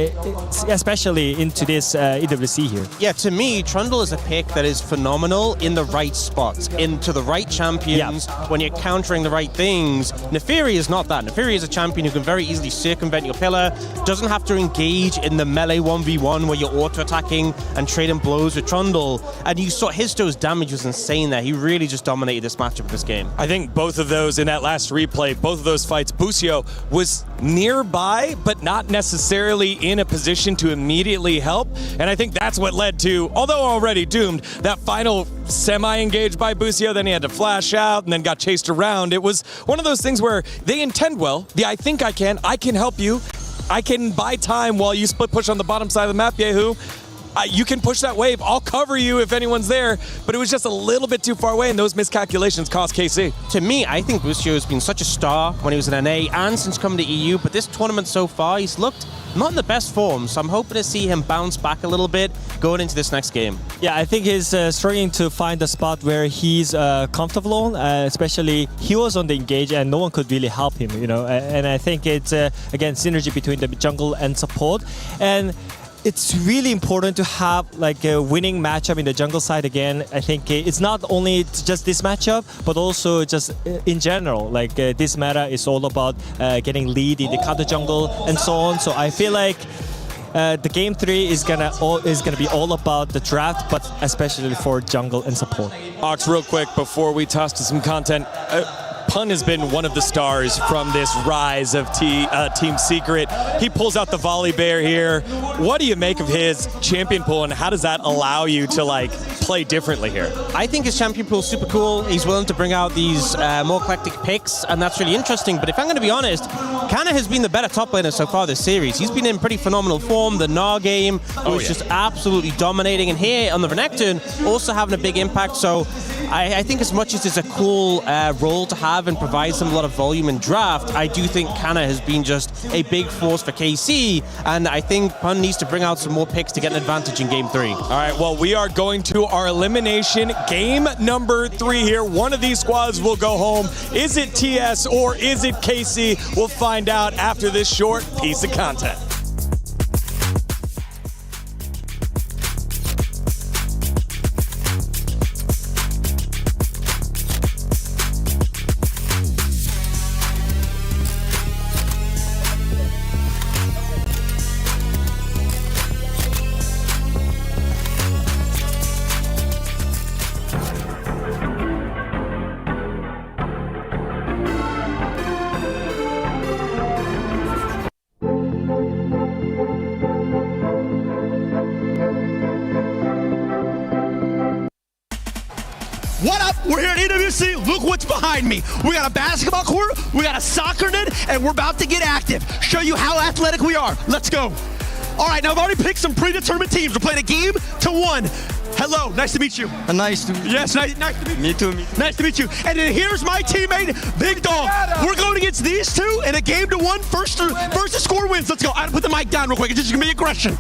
especially into this EWC here. Yeah, to me, Trundle is a pick that is phenomenal in the right spots, into the right champions, when you're countering the right things. Nafiri is not that. Nafiri is a champion who can very easily circumvent your pillar, doesn't have to engage in the melee 1v1 where you're auto-attacking and trading blows with Trundle. And you saw Histo's damage was insane there. He really just dominated this matchup of this game. I think both of those in that last replay, both of those fights, Busio was nearby, but not necessarily in a position to immediately help. And I think that's what led to, although already doomed, that final semi-engage by Busio, then he had to flash out and then got chased around. It was one of those things where they intend well. I think I can help you. I can buy time while you split push on the bottom side of the map, Yehu. You can push that wave. I'll cover you if anyone's there. But it was just a little bit too far away, and those miscalculations cost KC. To me, I think Busio has been such a star when he was in NA and since coming to EU. But this tournament so far, he's looked not in the best form. So I'm hoping to see him bounce back a little bit going into this next game. Yeah, I think he's struggling to find a spot where he's comfortable on. Especially, he was on the engage and no one could really help him, you know. And I think it's, again, synergy between the jungle and support. And it's really important to have like a winning matchup in the jungle side again. I think it's not only just this matchup, but also just in general. Like this meta is all about getting lead in the counter jungle and so on. So I feel like the game 3 is gonna be all about the draft, but especially for jungle and support. Ox, real quick before we toss to some content. Pun has been one of the stars from this rise of Team Secret. He pulls out the volley bear here. What do you make of his champion pool, and how does that allow you to like play differently here? I think his champion pool is super cool. He's willing to bring out these more eclectic picks, and that's really interesting. But if I'm going to be honest, Kana has been the better top laner so far this series. He's been in pretty phenomenal form. The Gnar game was just absolutely dominating, and here on the Renekton also having a big impact. So I think as much as it's a cool role to have and provides them a lot of volume in draft, I do think Kana has been just a big force for KC, and I think Pun needs to bring out some more picks to get an advantage in game 3. All right, well, we are going to our elimination game number 3 here. One of these squads will go home. Is it TS or is it KC? We'll find out after this short piece of content. What up? We're here at EWC. Look what's behind me. We got a basketball court, we got a soccer net, and we're about to get active. Show you how athletic we are. Let's go. All right, now I've already picked some predetermined teams. We're playing a game to 1. Hello, nice to meet you. Nice to meet you. Yes, nice to meet you. Me too, me too. Nice to meet you. And then here's my teammate, Big Dog. We're going against these two in a game to 1. First to score wins. Let's go. I put the mic down real quick. It's just gonna be aggression.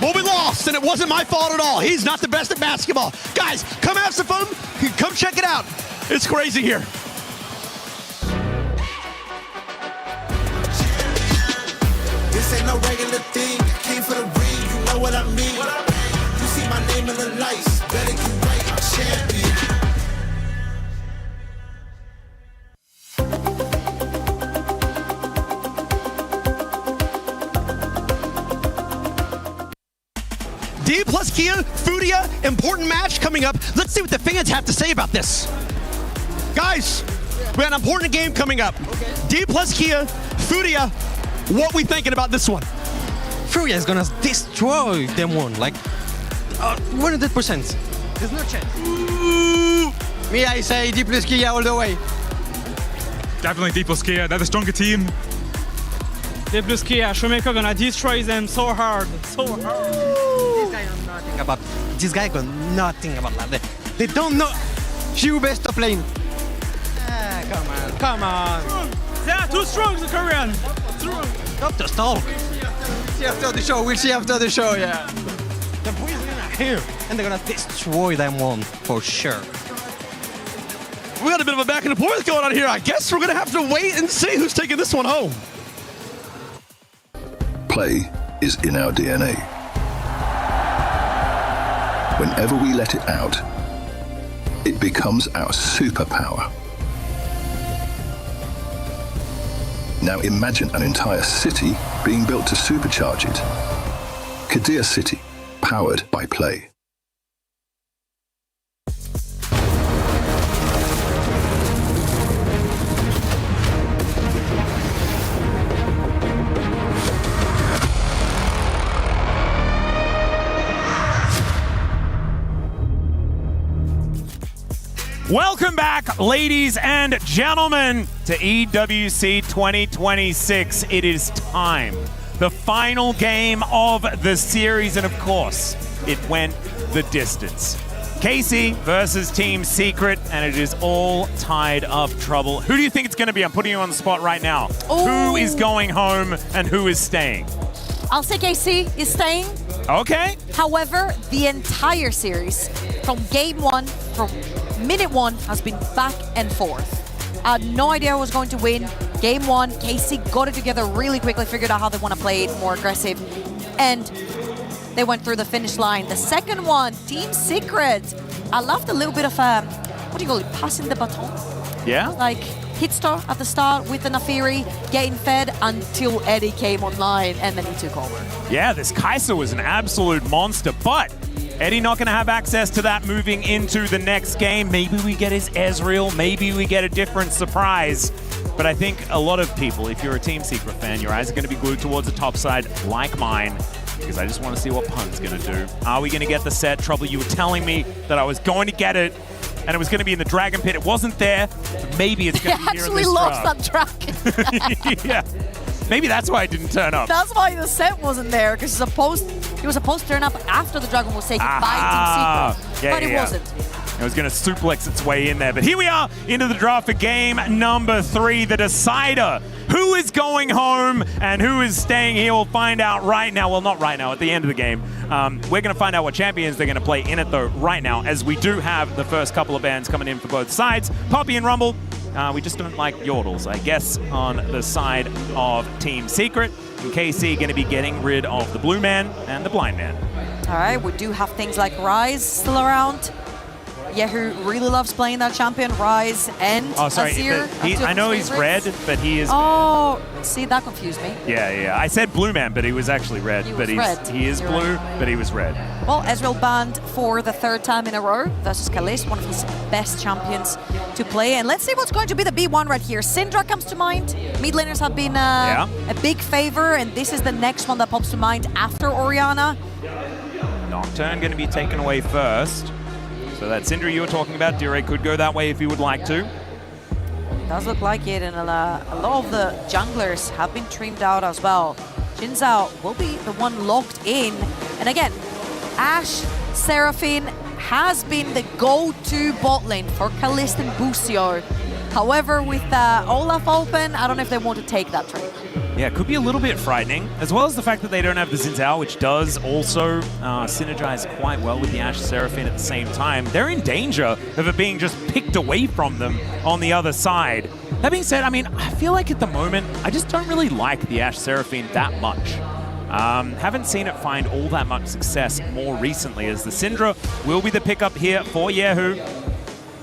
Well, we lost, and it wasn't my fault at all. He's not the best at basketball. Guys, come have some fun. Come check it out. It's crazy here. This ain't no regular thing. I came for the ring, you know what I mean. You see my name in the lights. Better get right, I'm champion. plus Kia, Furia, important match coming up. Let's see what the fans have to say about this. Guys, we got an important game coming up. Okay. D plus Kia, Furia, what we thinking about this one? Furia is gonna destroy them one, like 100%. There's no chance. Ooh. Me, I say D plus Kia all the way. Definitely D plus Kia, they're the stronger team. D plus Kia, Shoemaker gonna destroy them so hard, so hard. This guy got nothing about that. They don't know. Few best of lane. Come on. They are too strong, the Korean. Stop the stall. See after the show. We'll see after the show. Yeah. The boys are gonna here, and they're gonna destroy them one for sure. We got a bit of a back and forth going on here. I guess we're gonna have to wait and see who's taking this one home. Play is in our DNA. Whenever we let it out, it becomes our superpower. Now imagine an entire city being built to supercharge it. Kadir City, powered by play. Welcome back, ladies and gentlemen, to EWC 2026. It is time. The final game of the series, and of course, it went the distance. Casey versus Team Secret, and it is all tied up trouble. Who do you think it's going to be? I'm putting you on the spot right now. Ooh. Who is going home and who is staying? I'll say KC is staying. Okay. However, the entire series, from game one, from minute one, has been back and forth. I had no idea who was going to win. Game one, KC got it together really quickly, figured out how they want to play it more aggressive, and they went through the finish line. The second one, Team Secret. I loved a little bit of, what do you call it, passing the baton? Yeah. Like, hit start at the start with the Nafiri, getting fed until Eddie came online, and then he took over. Yeah, this Kai'Sa was an absolute monster, but Eddie not going to have access to that moving into the next game. Maybe we get his Ezreal, maybe we get a different surprise. But I think a lot of people, if you're a Team Secret fan, your eyes are going to be glued towards the top side, like mine, because I just want to see what Pun's going to do. Are we going to get the set? Trouble, you were telling me that I was going to get it, and it was going to be in the Dragon Pit. It wasn't there, but maybe it's going to be here in this actually lost that dragon. Yeah. Maybe that's why it didn't turn up. That's why the set wasn't there, because he was supposed to turn up after the dragon was taken by Team Secret, but it wasn't. It was going to suplex its way in there. But here we are into the draft for game number 3, the decider. Who is going home and who is staying here? We'll find out right now. Well, not right now, at the end of the game. We're going to find out what champions they're going to play in it, though, right now, as we do have the first couple of bands coming in for both sides. Poppy and Rumble. We just don't like Yordles, I guess, on the side of Team Secret. And KC going to be getting rid of the Blue Man and the Blind Man. All right, we do have things like Ryze still around. Yehu really loves playing that champion, Ryze and Azir. I know he's red, but he is... Oh, see, that confused me. Yeah. I said Blue Man, but he was actually red. He is blue, but he was red. Well, Ezreal banned for the 3rd time in a row versus Kalist, one of his best champions to play. And let's see what's going to be the B1 right here. Syndra comes to mind. Mid laners have been a big favor, and this is the next one that pops to mind after Orianna. Nocturne going to be taken away first. So that Syndra you were talking about, Dire could go that way if he would like to. It does look like it, and a lot of the junglers have been trimmed out as well. Jin Zhao will be the one locked in. And again, Ashe Seraphine has been the go-to bot lane for Kalist and Busio. However, with Olaf open, I don't know if they want to take that trade. Yeah, it could be a little bit frightening, as well as the fact that they don't have the Xin Zhao, which does also synergize quite well with the Ashe Seraphine at the same time. They're in danger of it being just picked away from them on the other side. That being said, I mean, I feel like at the moment, I just don't really like the Ashe Seraphine that much. Haven't seen it find all that much success more recently, as the Syndra will be the pickup here for Yehu.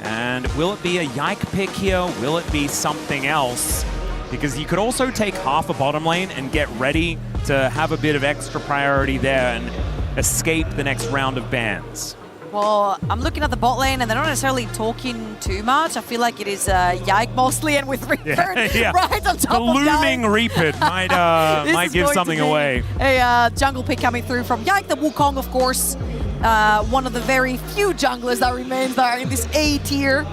And will it be a Yike pick here? Will it be something else? Because you could also take half a bottom lane and get ready to have a bit of extra priority there. And escape the next round of bans? Well, I'm looking at the bot lane, and they're not necessarily talking too much. I feel like it is Yike mostly, and with Reaper right on top the of looming Reaper might give something away. A jungle pick coming through from Yike, the Wukong, of course. One of the very few junglers that remains there in this A-tier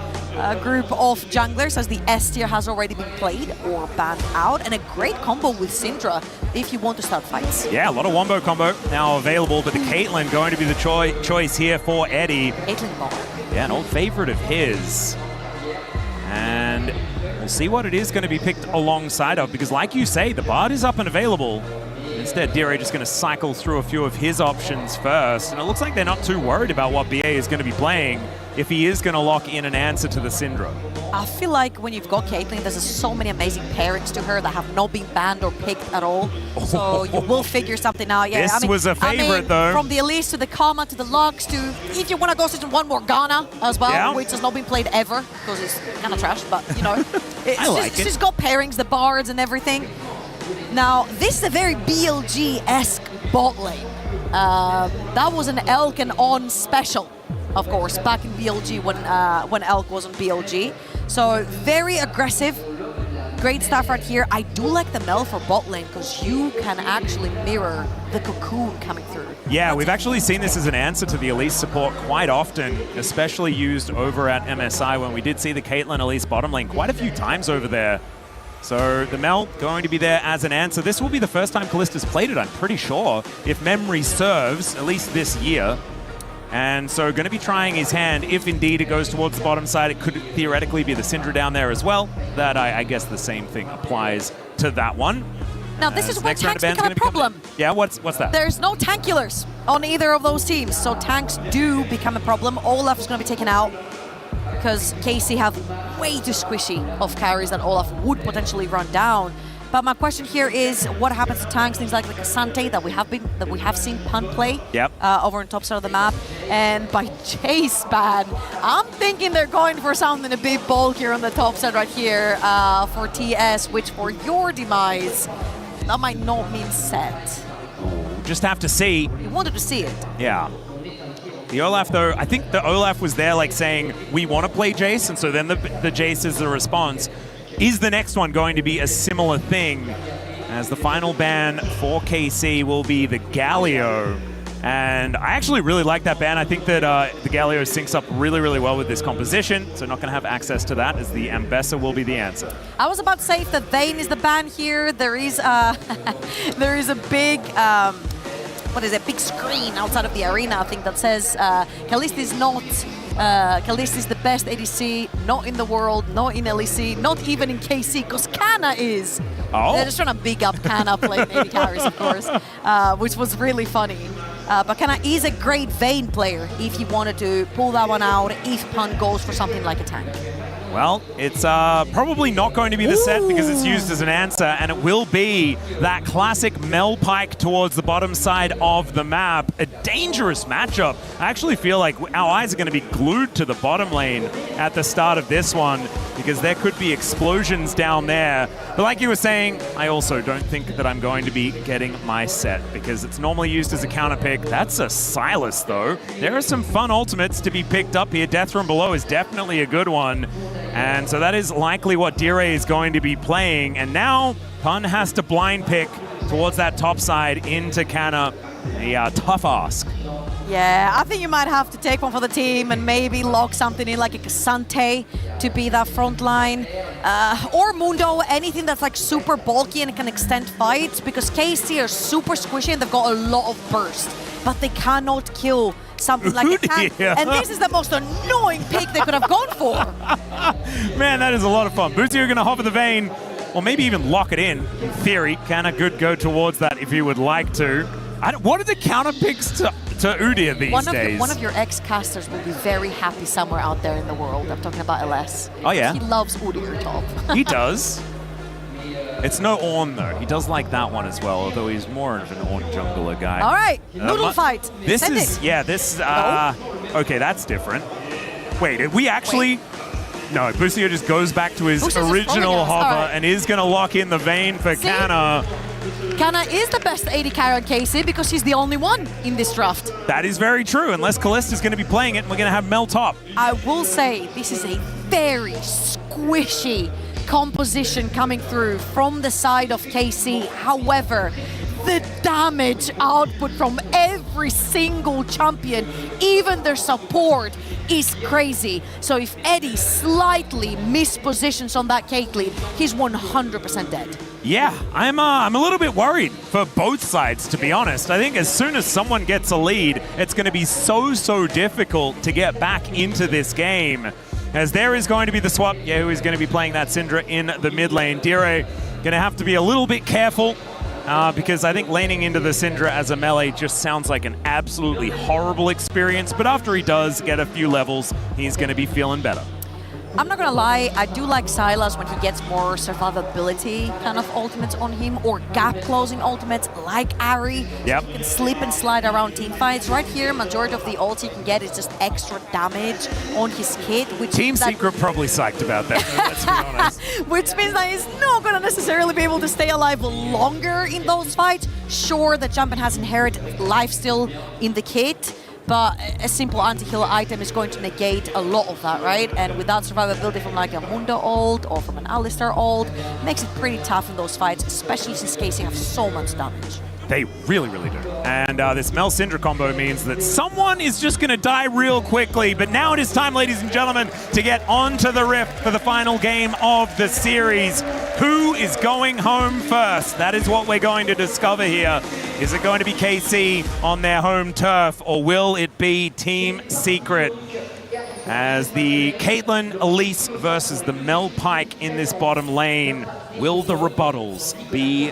group of junglers, as the S tier has already been played or banned out, and a great combo with Syndra if you want to start fights. Yeah, a lot of wombo combo now available, but the Caitlyn going to be the choice here for Eddie. Caitlyn ball. Yeah, an old favorite of his. And we'll see what it is going to be picked alongside of, because like you say, the Bard is up and available. Instead, Dire just going to cycle through a few of his options first, and it looks like they're not too worried about what BA is going to be playing if he is going to lock in an answer to the Syndra. I feel like when you've got Caitlyn, there's so many amazing pairings to her that have not been banned or picked at all. So you will figure something out. Yeah, this was a favorite, though. From the Elise to the Karma to the Lux to, if you want to go season one, Morgana as well, which has not been played ever because it's kind of trash, but you know. She's got pairings, the bards and everything. Now, this is a very BLG-esque bot lane. That was an Elk and On special, of course, back in BLG when Elk was on BLG. So very aggressive, great stuff right here. I do like the Mel for bot lane because you can actually mirror the cocoon coming through. Yeah, we've actually seen this as an answer to the Elise support quite often, especially used over at MSI when we did see the Caitlyn Elise bottom lane quite a few times over there. So the Mel going to be there as an answer. This will be the first time Callista's played it, I'm pretty sure, if memory serves, at least this year. And so going to be trying his hand. If indeed it goes towards the bottom side, it could theoretically be the Syndra down there as well. That I guess the same thing applies to that one. Now this is where tanks become a problem. Yeah, what's that? There's no tankulars on either of those teams, so tanks do become a problem. Olaf is going to be taken out because KC have way too squishy of carries that Olaf would potentially run down. But my question here is, what happens to tanks? Things like Asante that we have seen Pun play over on top side of the map, and by Chase ban, I'm thinking they're going for something a bit bulkier on the top side right here for TS, which for your demise, that might not mean set. Just have to see. You wanted to see it. Yeah. The Olaf, though, I think the Olaf was there like saying, we want to play Jace, and so then the Jace is the response. Is the next one going to be a similar thing? As the final ban for KC will be the Galio. And I actually really like that ban. I think that the Galio syncs up really, really well with this composition, so not going to have access to that, as the Ambessa will be the answer. I was about to say if the Vayne is the ban here, there is there is a big... big screen outside of the arena, I think, that says Kalista is not, Kalista is the best ADC, not in the world, not in LEC, not even in KC, because Kana is. Oh. They're just trying to big up Kana playing AD carries, of course, which was really funny. But Kana is a great Vayne player if he wanted to pull that one out, if Pun goes for something like a tank. Well, it's probably not going to be the set because it's used as an answer, and it will be that classic Mel Pike towards the bottom side of the map. A dangerous matchup. I actually feel like our eyes are going to be glued to the bottom lane at the start of this one because there could be explosions down there. But like you were saying, I also don't think that I'm going to be getting my set because it's normally used as a counter pick. That's a Silas, though. There are some fun ultimates to be picked up here. Death from Below is definitely a good one. And so that is likely what Dire is going to be playing. And now Pun has to blind pick towards that top side into Kana. A tough ask. Yeah, I think you might have to take one for the team and maybe lock something in like a Asante to be that front line. Or Mundo, anything that's like super bulky and can extend fights, because KC are super squishy and they've got a lot of burst, but they cannot kill something like a tank. Yeah. And this is the most annoying pick they could have gone for. Man, that is a lot of fun. Bootsy are going to hover the Vayne, or maybe even lock it in theory. Kana could go towards that if you would like to. What are the counter picks to Udyr these days? One of your ex-casters will be very happy somewhere out there in the world. I'm talking about LS. Oh, yeah? He loves Udyr top. He does. It's no Ornn, though. He does like that one as well, although he's more of an Ornn jungler guy. All right, noodle fight. This Send is, it. yeah, this, okay, that's different. Wait, did we actually... No, Busio just goes back to his original hover and is going to lock in the Vayne for Kana. Kana is the best AD carry on KC because he's the only one in this draft. That is very true, unless Callista's going to be playing it and we're going to have Mel top. I will say this is a very squishy composition coming through from the side of KC. However, the damage output from every single champion, even their support, is crazy. So if Eddie slightly mispositions on that Caitlyn, he's 100% dead. Yeah, I'm a little bit worried for both sides, to be honest. I think as soon as someone gets a lead, it's going to be so difficult to get back into this game. As there is going to be the swap, who is going to be playing that Syndra in the mid lane. Dire going to have to be a little bit careful because I think laning into the Syndra as a melee just sounds like an absolutely horrible experience. But after he does get a few levels, he's going to be feeling better. I'm not gonna lie, I do like Sylas when he gets more survivability kind of ultimates on him, or gap closing ultimates like Ahri. Yep. He can slip and slide around team fights. Right here, majority of the ult he can get is just extra damage on his kit, which Team Secret probably psyched about that, let's be honest. Which means that he's not gonna necessarily be able to stay alive longer in those fights. Sure, the champion has inherent lifesteal in the kit, but a simple anti-heal item is going to negate a lot of that, right? And without survivability from like a Mundo ult or from an Alistar ult, makes it pretty tough in those fights, especially since KC have so much damage. They really do. And this Mel Syndra combo means that someone is just going to die real quickly. But now it is time, ladies and gentlemen, to get onto the Rift for the final game of the series. Who is going home first? That is what we're going to discover here. Is it going to be KC on their home turf, or will it be Team Secret? As the Caitlyn Elise versus the Mel Pyke in this bottom lane, will the rebuttals be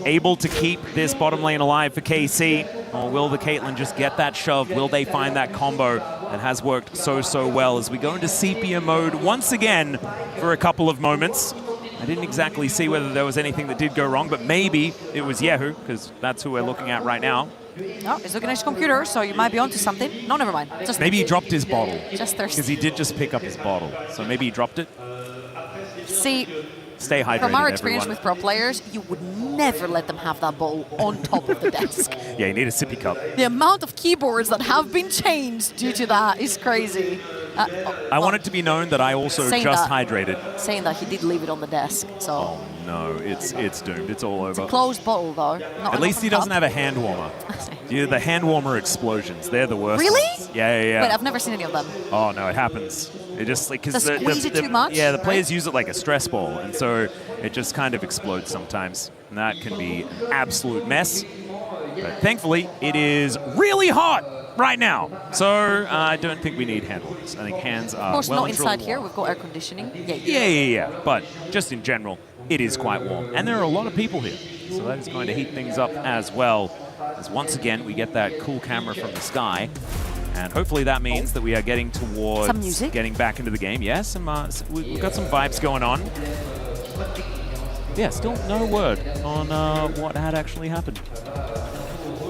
able to keep this bottom lane alive for KC, or will the Caitlyn just get that shove? Will they find that combo that has worked so well as we go into sepia mode once again for a couple of moments? I didn't exactly see whether there was anything that did go wrong, but maybe it was Yehu, because that's who we're looking at right now. No, he's looking at his computer, so you might be onto something. No, never mind. Just maybe he dropped his bottle. Just thirsty. Because he did just pick up his bottle, so maybe he dropped it. See, stay hydrated, from our experience everyone. with pro players, you would never let them have that ball on top of the desk. Yeah, you need a sippy cup. The amount of keyboards that have been changed due to that is crazy. I want it to be known that I also just hydrated. Saying that he did leave it on the desk, so. Oh no, it's doomed. It's all over. It's a closed bottle though. At least he doesn't have a hand warmer. The hand warmer explosions, they're the worst. Really? ones. Yeah. Wait, I've never seen any of them. Oh no, it happens. It just like because squeeze it too much. Yeah, the players use it like a stress ball, and so it just kind of explodes sometimes, and that can be an absolute mess. But thankfully, it is really hot right now, so I don't think we need hand warmers. I think hands are Of course, well not and truly inside here. warm. We've got air conditioning. Yeah. But just in general, it is quite warm, and there are a lot of people here, so that is going to heat things up as well. As once again, we get that cool camera from the sky. And hopefully that means that we are getting towards getting back into the game. Yes, we've got some vibes going on. Yeah, still no word on what had actually happened.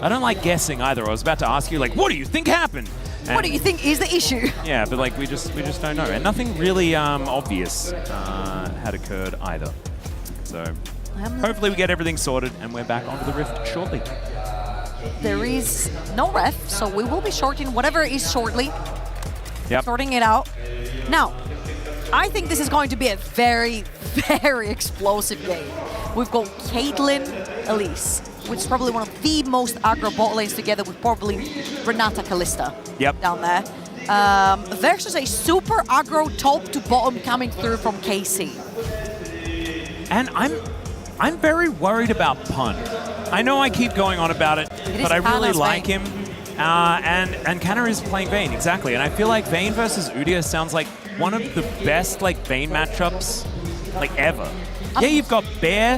I don't like guessing either. I was about to ask you, like, what do you think happened? And what do you think is the issue? yeah, but like we just don't know, and nothing really obvious had occurred either. So hopefully we get everything sorted and we're back onto the Rift shortly. There is no ref, so we will be shorting whatever is shortly. Yep. Sorting it out. Now, I think this is going to be a very, very explosive game. We've got Caitlyn Elise, which is probably one of the most aggro bot lanes together with probably Renata Kalista down there. Versus a super aggro top to bottom coming through from KC. And I'm very worried about Pun. I know I keep going on about it, but I really like him. And Kanna is playing Vayne, exactly. And I feel like Vayne versus Udyr sounds like one of the best like Vayne matchups like ever. Yeah, you've got Bear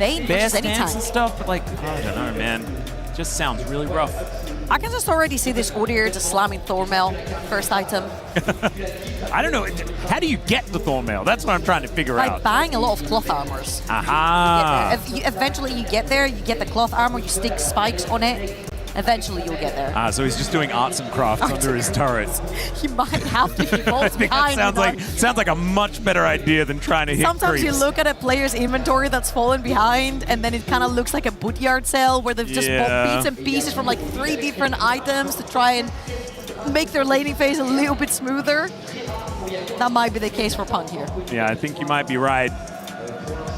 stance and stuff, but like, I don't know, man. It just sounds really rough. I can just already see this Udyr just slamming Thormail, first item. I don't know. How do you get the Thormail? That's what I'm trying to figure By out. buying a lot of cloth armors. Aha! Eventually you get there, you get the cloth armor, you stick spikes on it, Eventually you'll get there. So he's just doing arts and crafts under his turrets. He might have to be falls behind. Sounds like a much better idea than trying to hit Sometimes creeps. you look at a player's inventory that's fallen behind, and then it kind of looks like a bootyard sale where they've just bought bits and pieces from like 3 different items to try and make their laning phase a little bit smoother. That might be the case for Pun here. Yeah, I think you might be right.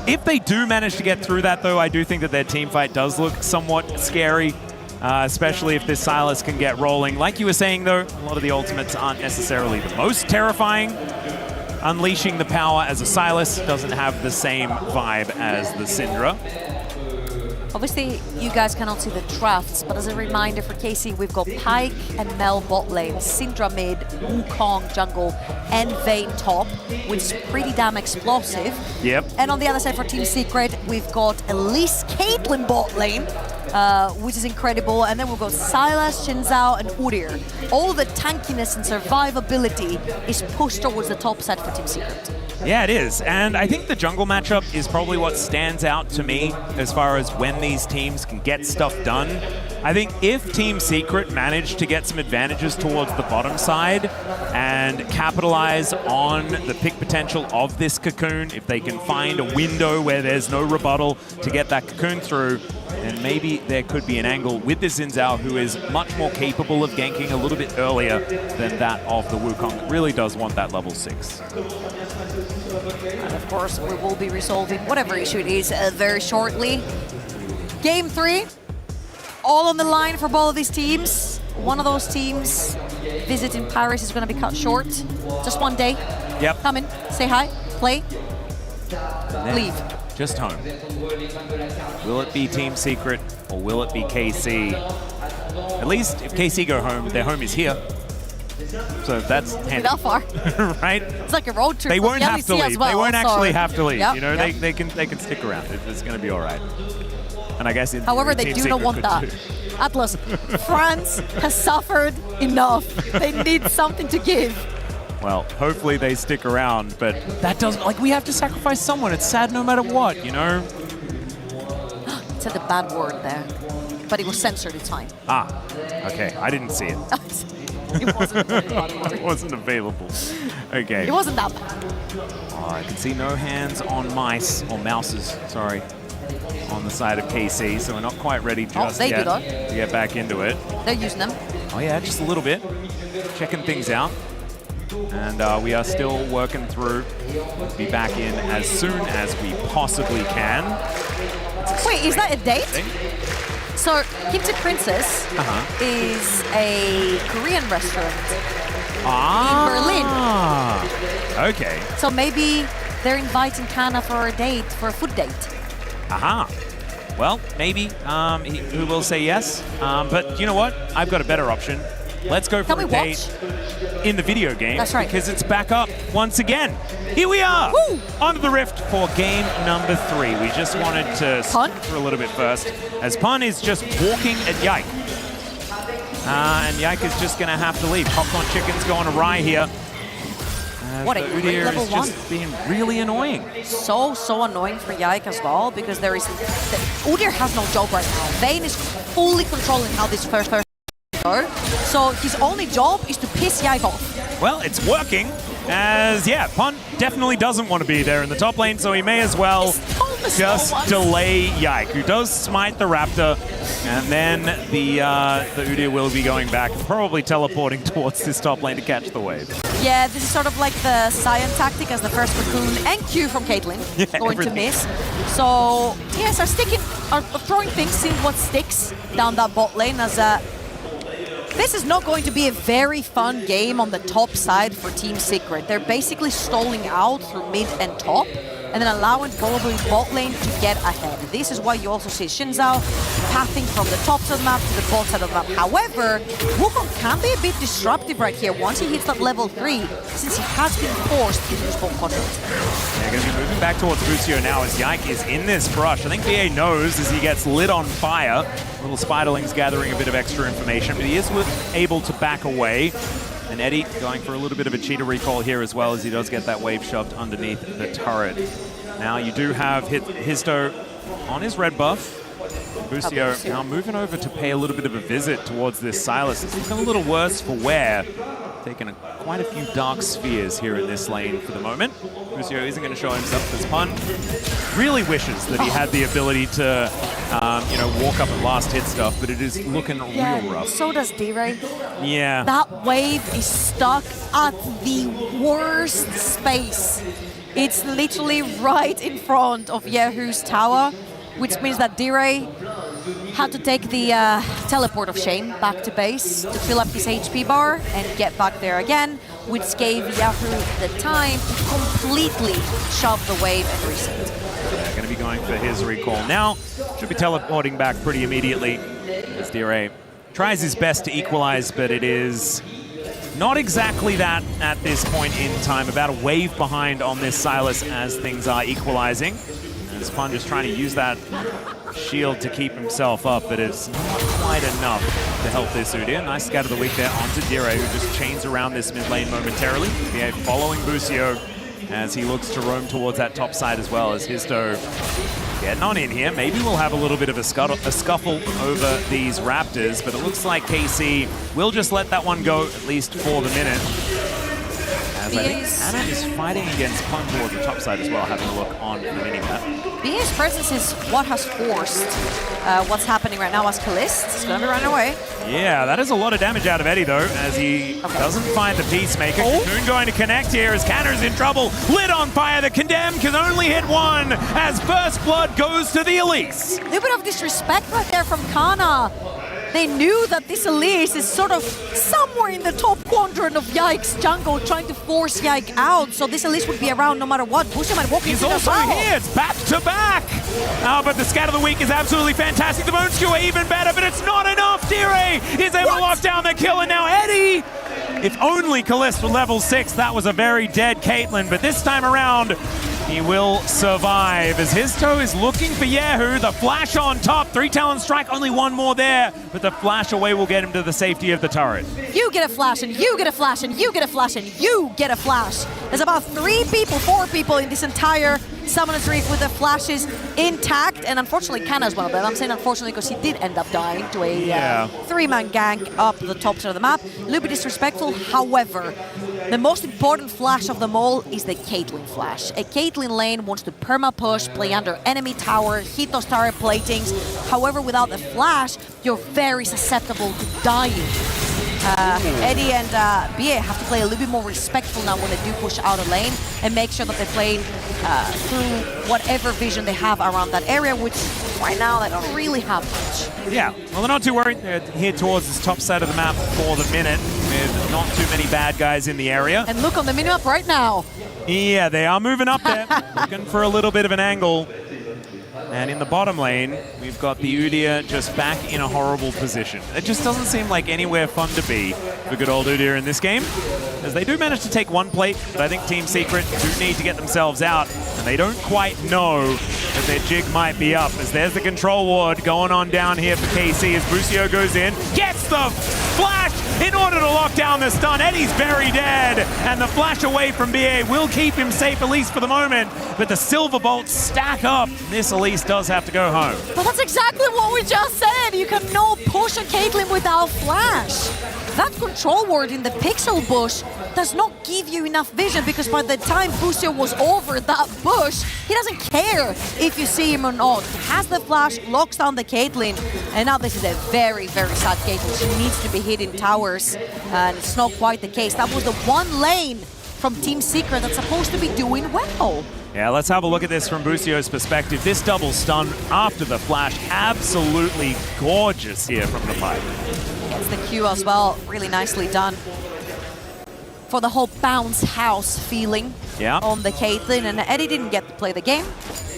If they do manage to get through that, though, I do think that their team fight does look somewhat scary, especially if this Silas can get rolling. Like you were saying, though, a lot of the ultimates aren't necessarily the most terrifying. Unleashing the power as a Silas doesn't have the same vibe as the Syndra. Obviously, you guys cannot see the drafts, but as a reminder for KC, we've got Pyke and Mel bot lane, Syndra mid, Wukong jungle, and Vayne top, which is pretty damn explosive. Yep. And on the other side for Team Secret, we've got Elise Caitlyn bot lane, which is incredible. And then we've got Silas, Shinzao, and Udyr. All the tankiness and survivability is pushed towards the top side for Team Secret. Yeah, it is. And I think the jungle matchup is probably what stands out to me as far as when these teams can get stuff done. I think if Team Secret manage to get some advantages towards the bottom side and capitalize on the pick potential of this cocoon, if they can find a window where there's no rebuttal to get that cocoon through, then maybe there could be an angle with this Xin Zhao, who is much more capable of ganking a little bit earlier than that of the Wukong that really does want that level 6. And of course, we will be resolving whatever issue it is very shortly. Game 3, all on the line for both of these teams. One of those teams visiting Paris is going to be cut short. Just one day. Yep. Come in, say hi, play, leave. Just home. Will it be Team Secret or will it be KC? At least if KC go home, their home is here. So that's handy. Not far. Right? It's like a road trip. They won't have to leave. Well, they won't actually have to leave. Yep, you know, yep. they can stick around. It's going to be all right. And I guess in However, theory, they Team do not Secret want could that. too. Atlas, France has suffered enough. They need something to give. Well, hopefully they stick around, but that doesn't, like, we have to sacrifice someone. It's sad no matter what, you know? Said a bad word there, but it was censored, it's fine. Ah, okay. I didn't see it. It wasn't a bad word. It wasn't available. Okay. It wasn't that bad. Oh, I can see no hands on mice, or mouses, sorry, on the side of KC, so we're not quite ready just yet to get back into it. They're using them. Oh yeah, just a little bit. Checking things out. And we are still working through. We'll be back in as soon as we possibly can. Wait, is that a date? So, Kimchi Princess is a Korean restaurant in Berlin. Okay. So maybe they're inviting Kana for a date, for a food date. Aha. Well, maybe he will say yes. But you know what? I've got a better option. Let's go for a date in the video game. That's right. Because it's back up once again. Here we are, onto the Rift for game number 3. We just wanted to skip for a little bit first, as Pun is just walking at Yike. And Yike is just going to have to leave. Popcorn Chicken's going awry here. What a great level is 1. just being really annoying. So annoying for Yike as well, because there is... Udyr has no job right now. Vayne is fully controlling how this first go. So his only job is to piss Yike off. Well, it's working, as, yeah, Pun definitely doesn't want to be there in the top lane, so he may as well just delay Yike, who does smite the Raptor, and then the Udyr will be going back and probably teleporting towards this top lane to catch the wave. Yeah, this is sort of like the Sion tactic as the first cocoon and Q from Caitlyn going to miss. So, yes, are throwing things, seeing what sticks down that bot lane as this is not going to be a very fun game on the top side for Team Secret. They're basically stalling out through mid and top, and then allowing probably bot lane to get ahead. This is why you also see Shinzao pathing from the top side of the map to the bot side of the map. However, Wukong can be a bit disruptive right here once he hits that level 3, since he has been forced to use bomb controls. They're going to be moving back towards Lucio now as Yike is in this brush. I think BA knows as he gets lit on fire. Little Spiderling's gathering a bit of extra information, but he is able to back away. And Eddie going for a little bit of a cheater recall here as well, as he does get that wave shoved underneath the turret. Now you do have Histo on his red buff. Busio now moving over to pay a little bit of a visit towards this Silas. It's looking a little worse for wear. Taking quite a few dark spheres here in this lane for the moment. Busio isn't going to show himself this pun. Really wishes that he had the ability to, you know, walk up and last hit stuff, but it is looking real rough. So does D-Ray. Yeah. That wave is stuck at the worst space. It's literally right in front of Yehu's tower, which means that D-Ray had to take the teleport of shame back to base to fill up his HP bar and get back there again, which gave Yehu the time to completely shove the wave and reset. Yeah, going to be going for his recall now. Should be teleporting back pretty immediately as D-Ray tries his best to equalize, but it is not exactly that at this point in time. About a wave behind on this Silas as things are equalizing. And Spun just trying to use that shield to keep himself up, but it's not quite enough to help this Udyr. Nice scatter the weak there onto D-Ray, who just chains around this mid lane momentarily. BA following Busio as he looks to roam towards that top side as well as Histo getting on in here. Maybe we'll have a little bit of a scuffle over these Raptors, but it looks like KC will just let that one go, at least for the minute. As I think Anna is fighting against Pun towards the top side as well, having a look on the minimap. BA's presence is what has forced what's happening right now as Kalist is going to be running away. Yeah, that is a lot of damage out of Eddie, though, as he doesn't find the Peacemaker. Cocoon going to connect here as Canner's in trouble. Lit on fire, the Condemned can only hit one as First Blood goes to the Elise. A little bit of disrespect right there from Kana. They knew that this Elise is sort of somewhere in the top quadrant of Yike's jungle, trying to force Yike out, so this Elise would be around no matter what. Busio might walk into the He's also here, it's back to back! But the Scat of the Week is absolutely fantastic. The Bone Skewer even better, but it's not enough! D-Ray is able to lock down the kill, and now Eddie! If only Kalist were level 6, that was a very dead Caitlyn, but this time around, he will survive as Histo is looking for Yehu. The flash on top, 3 Talon Strike, only one more there, but the flash away will get him to the safety of the turret. You get a flash, and you get a flash, and you get a flash, and you get a flash. There's about 4 people in this entire Summoner's Reef with the flashes intact, and unfortunately Kanna's one of them. I'm saying unfortunately because he did end up dying to a 3-man gank up the top side of the map. A little bit disrespectful, however, the most important flash of them all is the Caitlyn flash. A Caitlyn lane wants to perma-push, play under enemy tower, hit those tower platings. However, without the flash, you're very susceptible to dying. Eddie and BA have to play a little bit more respectful now when they do push out a lane and make sure that they play through whatever vision they have around that area, which right now they don't really have much. Yeah, well, they're not too worried. They're here towards this top side of the map for the minute with not too many bad guys in the area. And look on the minimap right now. Yeah, they are moving up there, looking for a little bit of an angle. And in the bottom lane, we've got the Udyr just back in a horrible position. It just doesn't seem like anywhere fun to be for good old Udyr in this game, as they do manage to take one plate, but I think Team Secret do need to get themselves out, and they don't quite know that their jig might be up, as there's the control ward going on down here for KC as Busio goes in, gets the flash in order to lock down the stun. Eddie's very dead, and the flash away from BA will keep him safe, at least for the moment, but the Silver Bolts stack up. This Elise does have to go home. But that's exactly what we just said. You cannot push a Caitlyn without flash. That control ward in the pixel bush does not give you enough vision, because by the time Busio was over that bush, he doesn't care if you see him or not. He has the flash, locks down the Caitlyn, and now this is a very, very sad Caitlyn. She needs to be hit in towers, and it's not quite the case. That was the one lane from Team Secret that's supposed to be doing well. Yeah, let's have a look at this from Busio's perspective. This double stun after the flash, absolutely gorgeous here from the pipe. Gets the Q as well, really nicely done. For the whole bounce house feeling on the Caitlyn, and Eddie didn't get to play the game.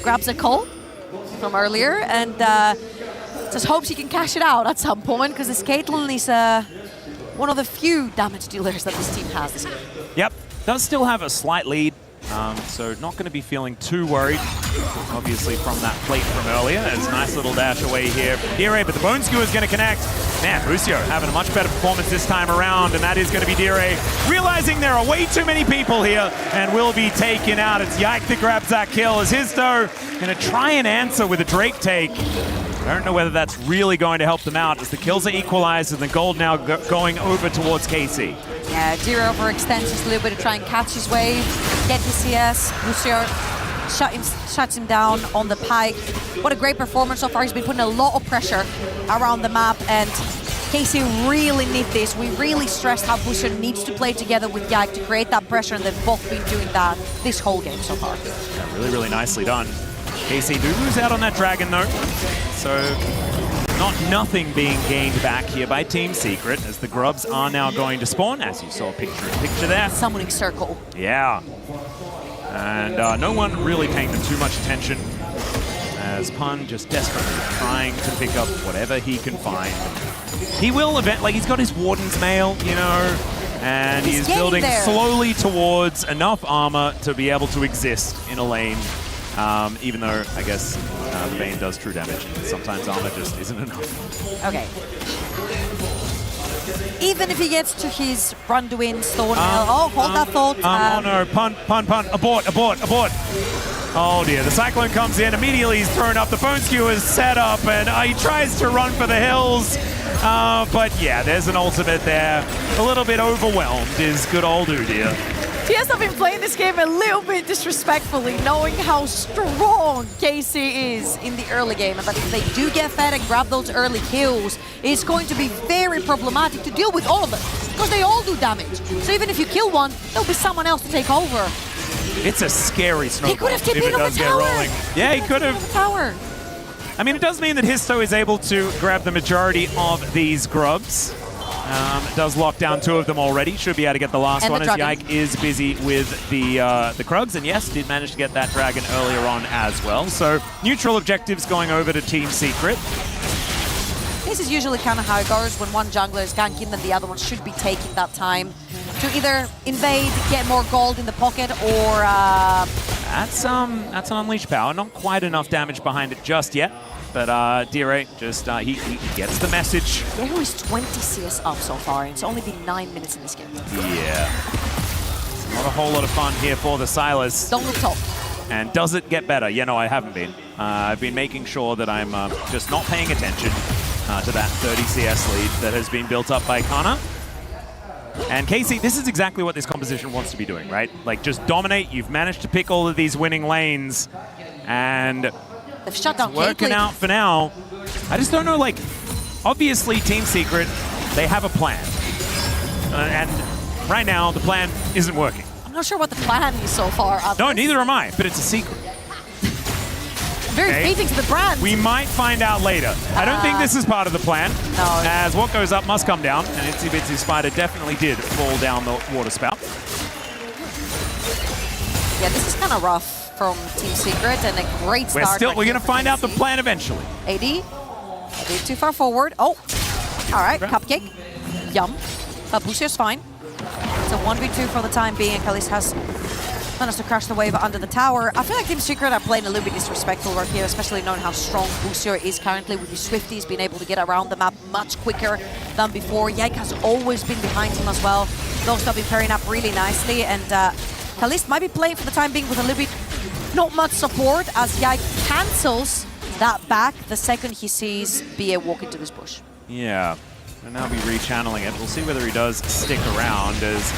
Grabs a call from earlier and just hopes he can cash it out at some point, because this Caitlyn is one of the few damage dealers that this team has this game. Yep, does still have a slight lead. So not going to be feeling too worried, obviously, from that plate from earlier. There's a nice little dash away here from D-Ray, but the Bone Skewer is going to connect. Man, Busio having a much better performance this time around, and that is going to be D-Ray realizing there are way too many people here and will be taken out. It's Yike that grabs that kill as Histo going to try and answer with a Drake take. I don't know whether that's really going to help them out as the kills are equalized and the gold now going over towards KC. Yeah, Dira overextends just a little bit to try and catch his wave, get his CS. Lucio shuts him down on the pike. What a great performance so far. He's been putting a lot of pressure around the map, and KC really need this. We really stressed how Busher needs to play together with Yike to create that pressure, and they've both been doing that this whole game so far. Yeah, really, really nicely done. KC do lose out on that dragon though, so nothing being gained back here by Team Secret as the grubs are now going to spawn, as you saw picture there. Summoning circle. Yeah. And no one really paying them too much attention as Pun just desperately trying to pick up whatever he can find. He will he's got his Warden's Mail, you know, and he is building slowly towards enough armor to be able to exist in a lane. Even though, I guess, the Bane does true damage. Sometimes armor just isn't enough. Okay. Even if he gets to his run to win Thorn hold that thought. Oh no, Pun, abort. Oh dear, the Cyclone comes in, immediately he's thrown up, the Bone Skewer's set up, and he tries to run for the hills. But yeah, there's an ultimate there. A little bit overwhelmed is good old Udyr. TS have been playing this game a little bit disrespectfully, knowing how strong KC is in the early game, and that if they do get fed and grab those early kills, it's going to be very problematic to deal with all of them, because they all do damage. So even if you kill one, there'll be someone else to take over. It's a scary snowball. He could have TP'd on the tower. Yeah, he could have. Tower. I mean, it does mean that Histo is able to grab the majority of these grubs. Does lock down 2 of them already. Should be able to get the last one as Yike is busy with the Krugs. And yes, did manage to get that dragon earlier on as well. So neutral objectives going over to Team Secret. This is usually kind of how it goes when one jungler is ganking, then the other one should be taking that time to either invade, get more gold in the pocket, or... That's an Unleashed Power. Not quite enough damage behind it just yet. But Dire just, he gets the message. There is 20 CS up so far, and it's only been 9 minutes in this game. Yeah. It's not a whole lot of fun here for the Silas. Don't look top. And does it get better? Yeah, no, I haven't been. I've been making sure that I'm just not paying attention to that 30 CS lead that has been built up by Kana. And KC, this is exactly what this composition wants to be doing, right? Like, just dominate. You've managed to pick all of these winning lanes, and they've shut down working out for now. I just don't know, like, obviously Team Secret, they have a plan. And right now, the plan isn't working. I'm not sure what the plan is so far. No, neither am I, but it's a secret. Very fitting to the brand. We might find out later. I don't think this is part of the plan. No. As what goes up must come down, and Itsy Bitsy Spider definitely did fall down the water spout. Yeah, this is kind of rough from Team Secret, and a great start. We're going to find out the plan eventually. AD, a bit too far forward. Oh, all right, Cupcake. Yum. But Busier's fine. It's a 1v2 for the time being, and Kalist has managed to crash the wave under the tower. I feel like Team Secret are playing a little bit disrespectful right here, especially knowing how strong Busier is currently with his Swifties, being able to get around the map much quicker than before. Yike has always been behind him as well. Those have been pairing up really nicely, and Kalist might be playing for the time being with a little bit not much support as Yike cancels that back the second he sees BA walk into this bush. Yeah, and now be rechanneling it. We'll see whether he does stick around as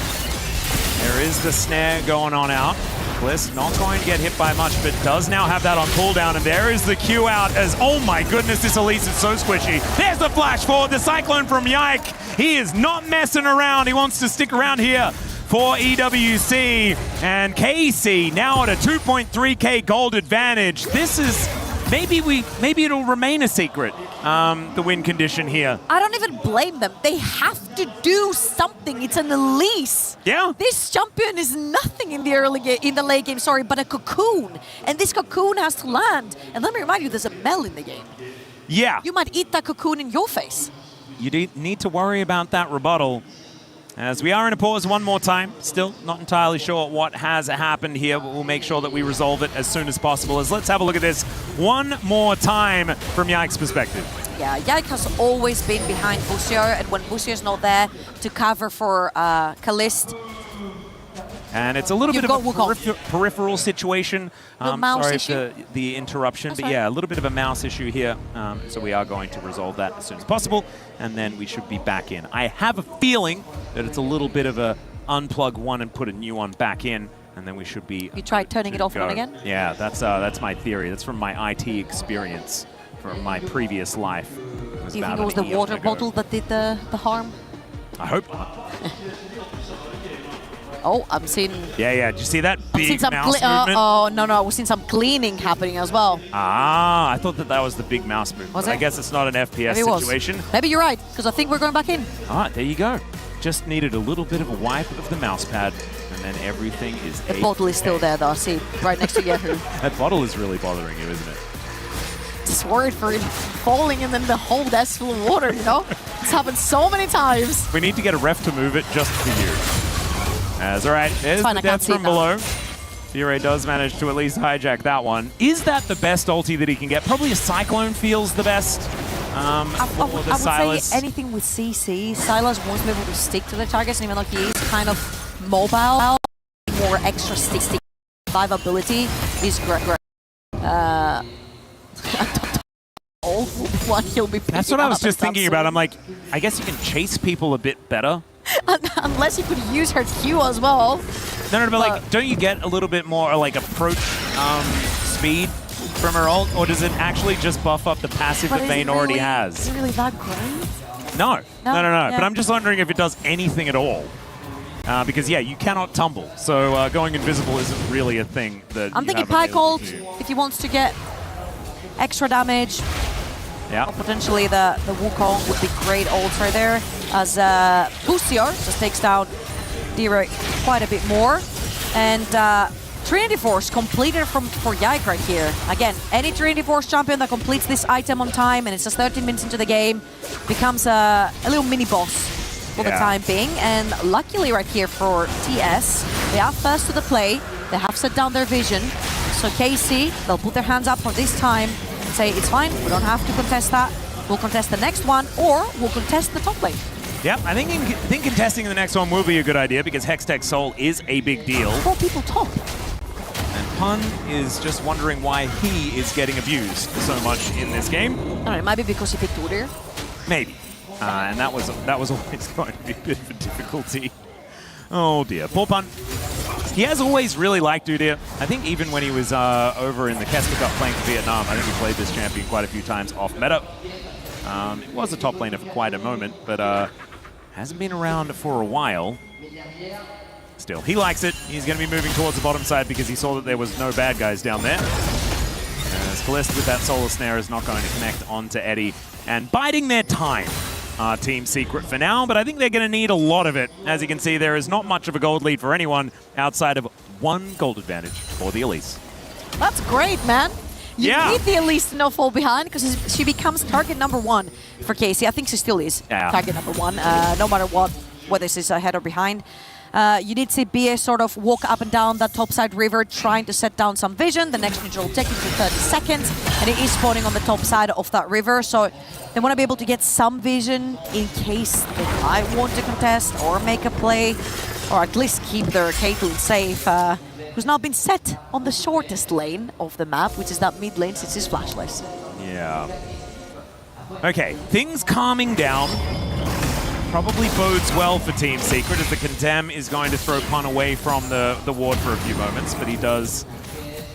there is the snare going on out. Bliss not going to get hit by much, but does now have that on cooldown, and there is the Q out as, oh my goodness, this Elise is so squishy. There's the flash forward, the Cyclone from Yike. He is not messing around. He wants to stick around here for EWC, and KC now at a 2.3k gold advantage. This is, maybe it'll remain a secret, the win condition here. I don't even blame them. They have to do something. It's an Elise. Yeah. This champion is nothing in the late game, sorry, but a cocoon. And this cocoon has to land. And let me remind you, there's a Mel in the game. Yeah. You might eat that cocoon in your face. You need to worry about that rebuttal. As we are in a pause one more time, still not entirely sure what has happened here, but we'll make sure that we resolve it as soon as possible. As let's have a look at this one more time from Yike's perspective. Yeah, Yike has always been behind Busier, and when Busier's not there to cover for Kalist, And it's a little bit of a peripheral situation. Sorry for the interruption, but yeah, a little bit of a mouse issue here. So we are going to resolve that as soon as possible, and then we should be back in. I have a feeling that it's a little bit of a unplug one and put a new one back in, and then we should be. You tried turning it off and on again? Yeah, that's my theory. That's from my IT experience from my previous life. Do you think it was the water bottle that did the harm? I hope not. Oh, I'm seeing... Yeah, did you see that big mouse movement? Oh, no, we've seen some cleaning happening as well. Ah, I thought that was the big mouse movement. Was it? I guess it's not an FPS situation. Maybe you're right, because I think we're going back in. All right, there you go. Just needed a little bit of a wipe of the mouse pad, and then everything is The bottle is still there, though. See, right next to Yahoo. That bottle is really bothering you, isn't it? Just worried for him falling and then the whole desk full of water, you know? It's happened so many times. We need to get a ref to move it just for you. That's all right. There's the death from below. Dire does manage to at least hijack that one. Is that the best ulti that he can get? Probably a Cyclone feels the best. I would say anything with CC. Silas wants to be able to stick to the targets, and even though he is kind of mobile, more extra stick survivability is great. One he'll be. That's what I was just thinking about. I'm like, I guess you can chase people a bit better. Unless you could use her Q as well. No, but like, don't you get a little bit more like approach speed from her ult, or does it actually just buff up the passive that Vayne already has? Is it really that great? No. Yeah. But I'm just wondering if it does anything at all. Because yeah, you cannot tumble, so going invisible isn't really a thing that I'm thinking Pike ult if he wants to get extra damage. Yeah. Or potentially the Wukong would be great ult right there, as Lucio just takes down Dire quite a bit more. And Trinity Force completed for Yike right here. Again, any Trinity Force champion that completes this item on time, and it's just 13 minutes into the game, becomes a little mini boss for the time being. And luckily right here for TS, they are first to the play. They have set down their vision. So KC, they'll put their hands up for this time and say, it's fine, we don't have to contest that. We'll contest the next one, or we'll contest the top lane. Yep, I think contesting the next one will be a good idea, because Hextech Soul is a big deal. 4 people top. And Pun is just wondering why he is getting abused so much in this game. I don't know, it might be because he picked Udyr. Maybe. And that was always going to be a bit of a difficulty. Oh dear, poor Pun. He has always really liked Udyr. I think even when he was over in the Keska Cup playing for Vietnam, I think he played this champion quite a few times off meta. It was a top laner for quite a moment, but hasn't been around for a while. Still, he likes it. He's going to be moving towards the bottom side because he saw that there was no bad guys down there. As Kalista with that Solar Snare is not going to connect onto Eddie, and biding their time. Team Secret for now, but I think they're going to need a lot of it. As you can see, there is not much of a gold lead for anyone outside of 1 gold advantage for the Elise. That's great, man. You need the Elise to not fall behind, because she becomes target number 1 for Casey. I think she still is target number 1, no matter what, whether this is ahead or behind. You did see BA sort of walk up and down that topside river, trying to set down some vision. The next neutral will take him to 30 seconds, and it is spawning on the top side of that river. So they want to be able to get some vision in case they might want to contest or make a play, or at least keep their Caitlyn safe, who's now been set on the shortest lane of the map, which is that mid lane since he's flashless. Yeah. Okay, things calming down. Probably bodes well for Team Secret, as the Condemn is going to throw Pun away from the ward for a few moments, but he does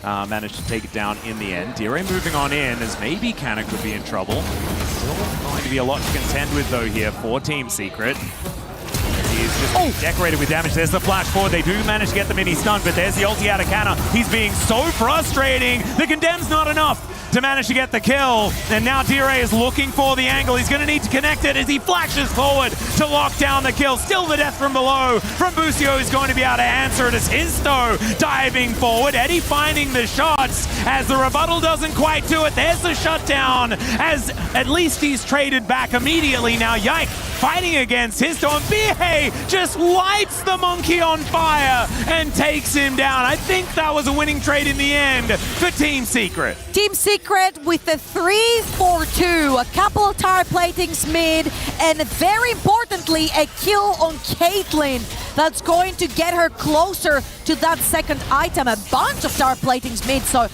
manage to take it down in the end. Dire moving on in, as maybe Canna could be in trouble. Still going to be a lot to contend with, though, here for Team Secret. He is just decorated with damage. There's the flash forward. They do manage to get the mini stun, but there's the ulti out of Canna. He's being so frustrating. The Condemn's not enough to manage to get the kill, and now Dire is looking for the angle. He's going to need to connect it as he flashes forward to lock down the kill. Still the death from below from Bucio, is going to be able to answer it as Histo diving forward. Eddie finding the shots as the rebuttal doesn't quite do it. There's the shutdown, as at least he's traded back immediately. Now Yike fighting against Histo, and Bihei just lights the monkey on fire and takes him down. I think that was a winning trade in the end for Team Secret. Team Secret Secret with the 3-4-2, a couple of tire platings mid, and very importantly, a kill on Caitlyn that's going to get her closer to that second item. A bunch of tire platings mid, so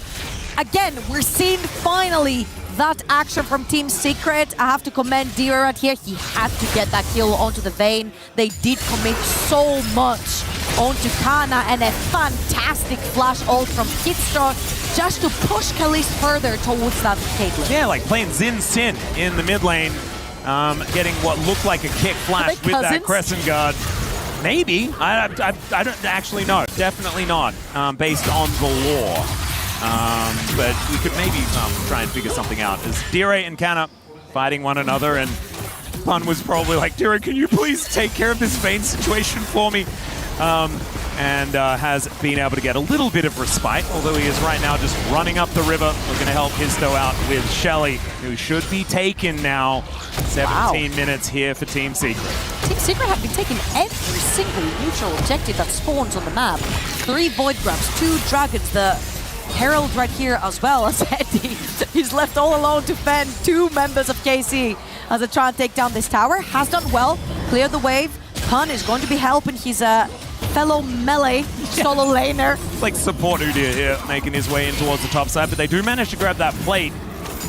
again, we're seeing finally that action from Team Secret. I have to commend Dira right here. He had to get that kill onto the Vayne. They did commit so much onto Kana, and a fantastic flash ult from Kitstar just to push Khalees further towards that Caitlyn. Yeah, like playing Xin Sin in the mid lane, getting what looked like a kick flash with that Crescent Guard. Maybe. I don't actually know. Definitely not, based on the lore. But we could maybe try and figure something out. As Dire and Kana fighting one another, and Pun was probably like, Dire, can you please take care of this Vayne situation for me? And has been able to get a little bit of respite, although he is right now just running up the river, looking to help Histo out with Shelly, who should be taken now. 17 minutes here for Team Secret. Team Secret have been taking every single neutral objective that spawns on the map. 3 Void Grabs, 2 Dragons, the Herald right here as well as Eddie. He's left all alone to fend 2 members of KC as they try and take down this tower. Has done well, cleared the wave. Pun is going to be helping his fellow melee solo laner. It's like support Udyr here, making his way in towards the top side, but they do manage to grab that plate.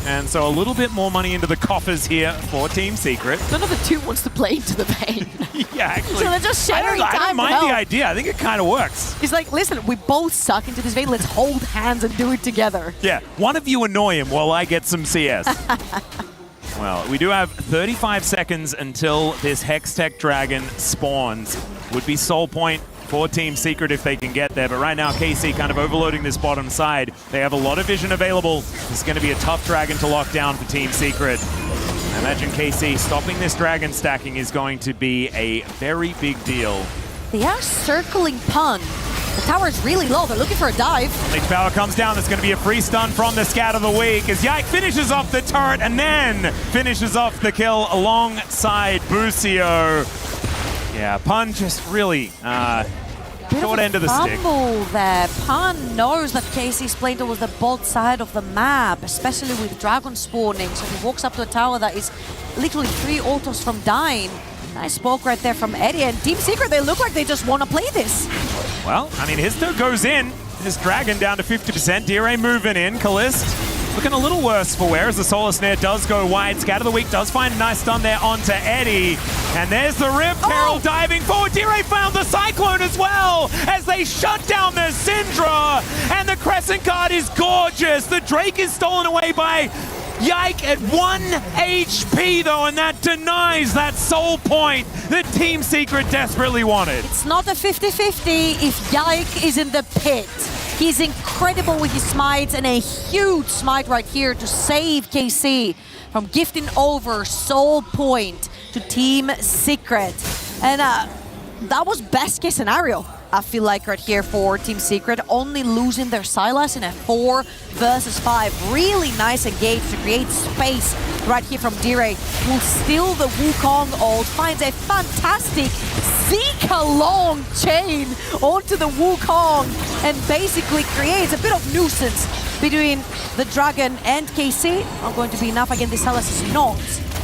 And so a little bit more money into the coffers here for Team Secret. None of the 2 wants to play into the Vayne. Yeah, actually. So they're just sharing time. I don't mind the idea. I think it kind of works. He's like, listen, we both suck into this Vayne. Let's hold hands and do it together. Yeah, one of you annoy him while I get some CS. Well, we do have 35 seconds until this Hextech Dragon spawns. Would be Soul Point for Team Secret if they can get there, but right now KC kind of overloading this bottom side. They have a lot of vision available. This is going to be a tough dragon to lock down for Team Secret. I imagine KC stopping this dragon stacking is going to be a very big deal. They are circling Pun. The tower is really low. They're looking for a dive. Leech Power comes down. There's going to be a free stun from the Scat of the Week as Yike finishes off the turret and then finishes off the kill alongside Busio. Yeah, Pun just really short end of the stick. Fumble there. Pun knows that KC's playing towards the bot side of the map, especially with Dragon spawning. So he walks up to a tower that is literally 3 autos from dying. Nice poke right there from Eddie, and Team Secret, they look like they just want to play this. Well, I mean, Histo goes in. This Dragon down to 50%. Dire moving in. Callist looking a little worse for wear as the Solar Snare does go wide. Scat of the Week does find a nice stun there onto Eddie. And there's the Rip. Carol diving forward. Dire found the Cyclone as well as they shut down the Syndra. And the Crescent Guard is gorgeous. The Drake is stolen away by Yike at 1 HP though, and that denies that soul point that Team Secret desperately wanted. It's not a 50-50 if Yike is in the pit. He's incredible with his smites, and a huge smite right here to save KC from gifting over soul point to Team Secret. And that was best case scenario, I feel like, right here for Team Secret, only losing their Sylas in a 4 versus 5. Really nice engage to create space right here from Dire. Will steal the Wukong ult, finds a fantastic Zika long chain onto the Wukong, and basically creates a bit of nuisance between the Dragon and KC. Not going to be enough. Again, this Sylas is not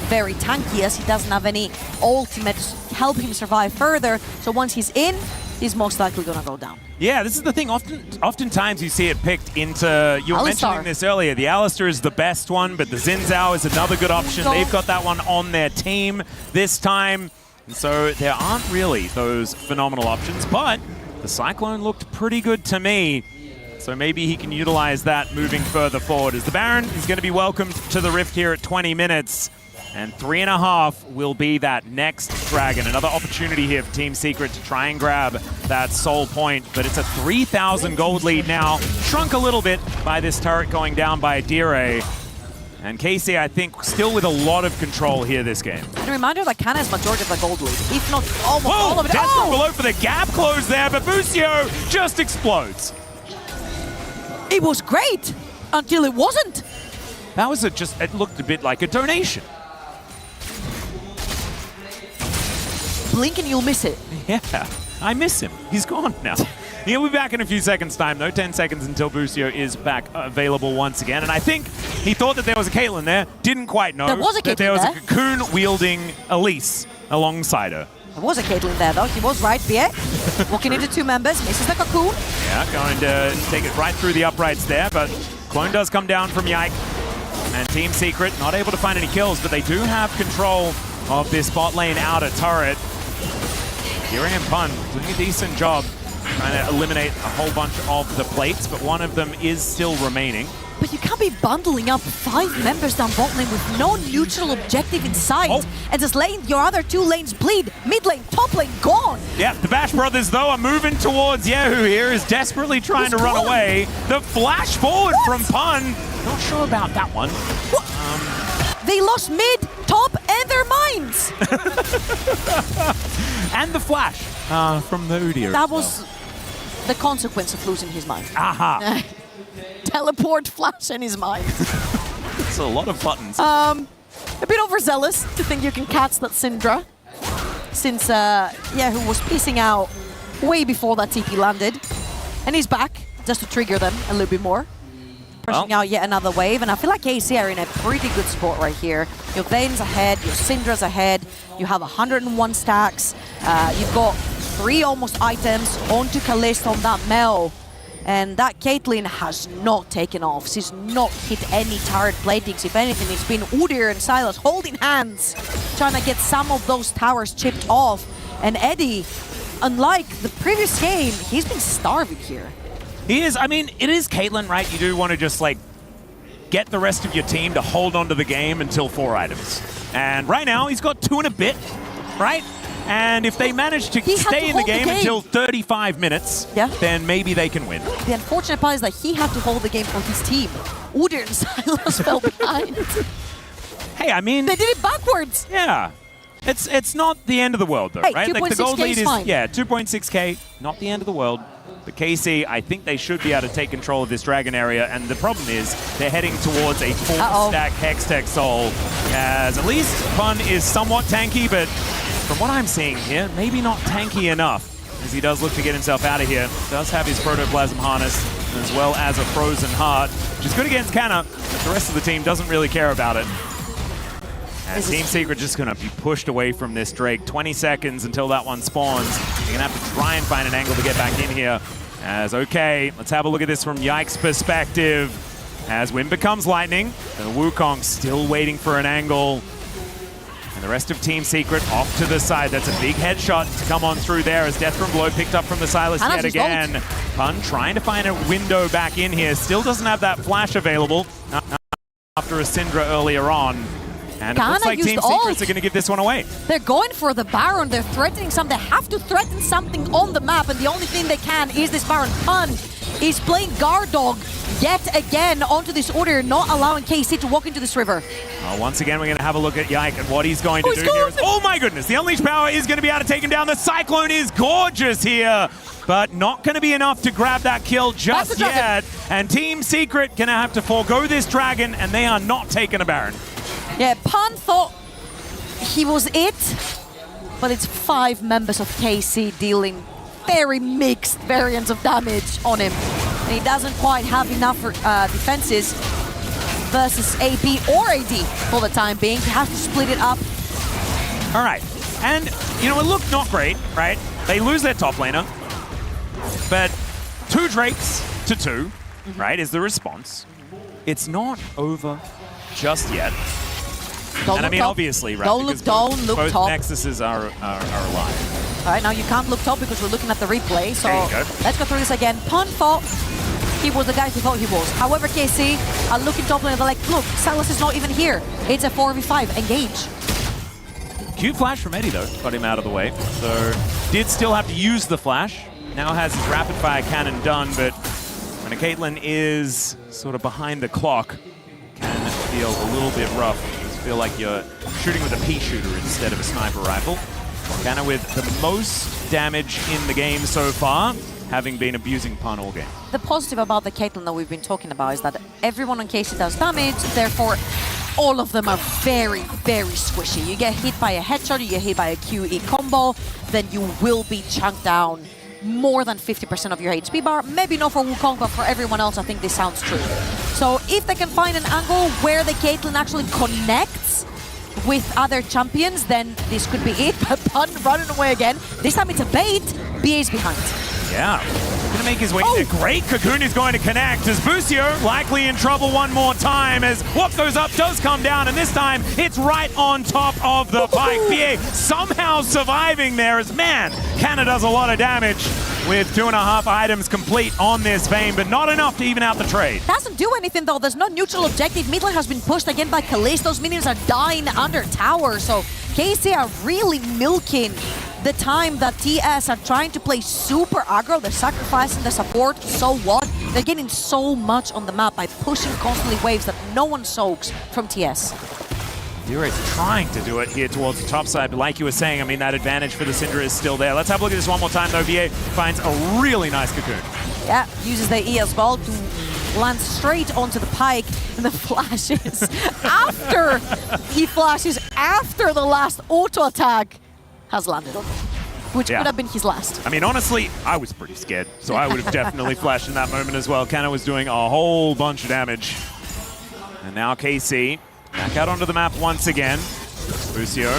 very tanky as he doesn't have any ultimate to help him survive further. So once he's in, he's most likely gonna go down. Yeah, this is the thing. Oftentimes you see it picked into, you were mentioning this earlier, the Alistar is the best one, but the Xin Zhao is another good option. They've got that one on their team this time. And so there aren't really those phenomenal options, but the Cyclone looked pretty good to me. So maybe he can utilize that moving further forward, as the Baron is going to be welcomed to the Rift here at 20 minutes. And 3.5 will be that next Dragon. Another opportunity here for Team Secret to try and grab that soul point. But it's a 3,000 gold lead now. Shrunk a little bit by this turret going down by Dire. And KC, I think, still with a lot of control here this game. And a reminder that Kana is majority of the gold lead, if not almost all of it. Desperate below for the gap close there, but Busio just explodes. It was great until it wasn't. That was it looked a bit like a donation. Blink and you'll miss it. Yeah, I miss him. He's gone now. He'll be back in a few seconds' time, though. 10 seconds until Busio is back available once again. And I think he thought that there was a Caitlyn there. Didn't quite know There was a that there was a cocoon-wielding Elise alongside her. There was a Caitlyn there, though. He was right, Biet. Walking into 2 members, misses the cocoon. Yeah, going to take it right through the uprights there, but clone does come down from Yike. And Team Secret not able to find any kills, but they do have control of this bot lane outer turret. Kiri and Pun doing a decent job trying to eliminate a whole bunch of the plates, but one of them is still remaining. But you can't be bundling up 5 members down bot lane with no neutral objective in sight and just letting your other 2 lanes bleed. Mid lane, top lane, gone. Yeah, the Bash brothers, though, are moving towards Yehu here, is desperately trying to run away. The flash forward from Pun. Not sure about that one. They lost mid, top, and their minds. And the flash from the Udyr. That was the consequence of losing his mind. Aha. Teleport, flash, and his mind. It's a lot of buttons. A bit overzealous to think you can catch that Syndra, since Yehu was piecing out way before that TP landed. And he's back, just to trigger them a little bit more. Pushing out yet another wave, and I feel like KC are in a pretty good spot right here. Your Vane's ahead, your Syndra's ahead, you have 101 stacks, you've got 3 almost items onto Kalista on that Mel. And that Caitlyn has not taken off. She's not hit any turret platings. If anything, it's been Udyr and Silas holding hands, trying to get some of those towers chipped off. And Eddie, unlike the previous game, he's been starving here. He is. I mean, it is Caitlyn, right? You do want to just, like, get the rest of your team to hold on to the game until 4 items. And right now, he's got 2 and a bit, right? And if they manage to stay in the game until 35 minutes, then maybe they can win. The unfortunate part is that he had to hold the game for his team. Udyr and Silas fell behind. Hey, I mean... They did it backwards! Yeah. It's not the end of the world, though, hey, right? Like the gold lead is fine. Yeah, 2.6k, not the end of the world. But KC, I think they should be able to take control of this Dragon area, and the problem is they're heading towards a 4-stack Hextech Soul, as at least Pun is somewhat tanky, but from what I'm seeing here, maybe not tanky enough, as he does look to get himself out of here. Does have his Protoplasm Harness, as well as a Frozen Heart, which is good against Canna, but the rest of the team doesn't really care about it. And Team Secret just going to be pushed away from this Drake. 20 seconds until that one spawns. You're going to have to try and find an angle to get back in here. As, okay, let's have a look at this from Yike's perspective. As Wind becomes Lightning, the Wukong still waiting for an angle. And the rest of Team Secret off to the side. That's a big headshot to come on through there as Death from Blow picked up from the Silas yet again. Pun trying to find a window back in here. Still doesn't have that flash available after a Syndra earlier on. And it looks like Team Secrets are going to give this one away. They're going for the Baron. They're threatening something. They have to threaten something on the map, and the only thing they can is this Baron. Pun is playing guard dog yet again onto this order, not allowing KC to walk into this river. Once again, we're going to have a look at Yike and what he's going to do here. Oh my goodness, the Unleashed Power is going to be able to take him down. The Cyclone is gorgeous here, but not going to be enough to grab that kill just yet. And Team Secret going to have to forego this Dragon, and they are not taking a Baron. Yeah, Pun thought he was it, but it's 5 members of KC dealing very mixed variants of damage on him. And he doesn't quite have enough defenses versus AP or AD for the time being. He has to split it up. All right, and you know, it looked not great, right? They lose their top laner, but 2 Drakes to 2, right, is the response. It's not over just yet. And I mean, obviously, right? Don't look both top. Nexuses are alive. All right, now you can't look top because we're looking at the replay. So let's go through this again. Pun thought he was the guy who thought he was. However, KC are looking top lane and they're like, look, Silas is not even here. It's a 4v5. Engage. Cute flash from Eddie, though. Got him out of the way. So did still have to use the flash. Now has his rapid fire cannon done, but when a Caitlyn is sort of behind the clock, can feel a little bit rough. Feel like you're shooting with a pea shooter instead of a sniper rifle. Canna with the most damage in the game so far, having been abusing Pun all game. The positive about the Caitlyn that we've been talking about is that everyone on KC does damage, therefore all of them are very, very squishy. You get hit by a headshot, you get hit by a QE combo, then you will be chunked down more than 50% of your HP bar. Maybe not for Wukong, but for everyone else, I think this sounds true. So if they can find an angle where the Caitlyn actually connects with other champions, then this could be it. But Pun running away again. This time it's a bait. BA's behind. Yeah. Gonna make his way there. Great Cocoon is going to connect as Busio likely in trouble one more time as what goes up does come down, and this time it's right on top of the Pike. BA somehow surviving there as, man, Canna does a lot of damage with 2.5 items complete on this Vayne, but not enough to even out the trade. Doesn't do anything though. There's no neutral objective. Mid lane has been pushed again by Kalist. Those minions are dying under tower, so KC are really milking the time that TS are trying to play super aggro. They're sacrificing the support, so what? They're getting so much on the map by pushing constantly waves that no one soaks from TS. Dura's trying to do it here towards the top side, but like you were saying, I mean, that advantage for the Syndra is still there. Let's have a look at this one more time, though. VA finds a really nice Cocoon. Yeah, uses the E as well to land straight onto the Pike, and the flashes after he flashes after the last auto attack has landed on him, which could have been his last. I mean, honestly, I was pretty scared, so I would have definitely flashed in that moment as well. Canna was doing a whole bunch of damage. And now KC back out onto the map once again. Busio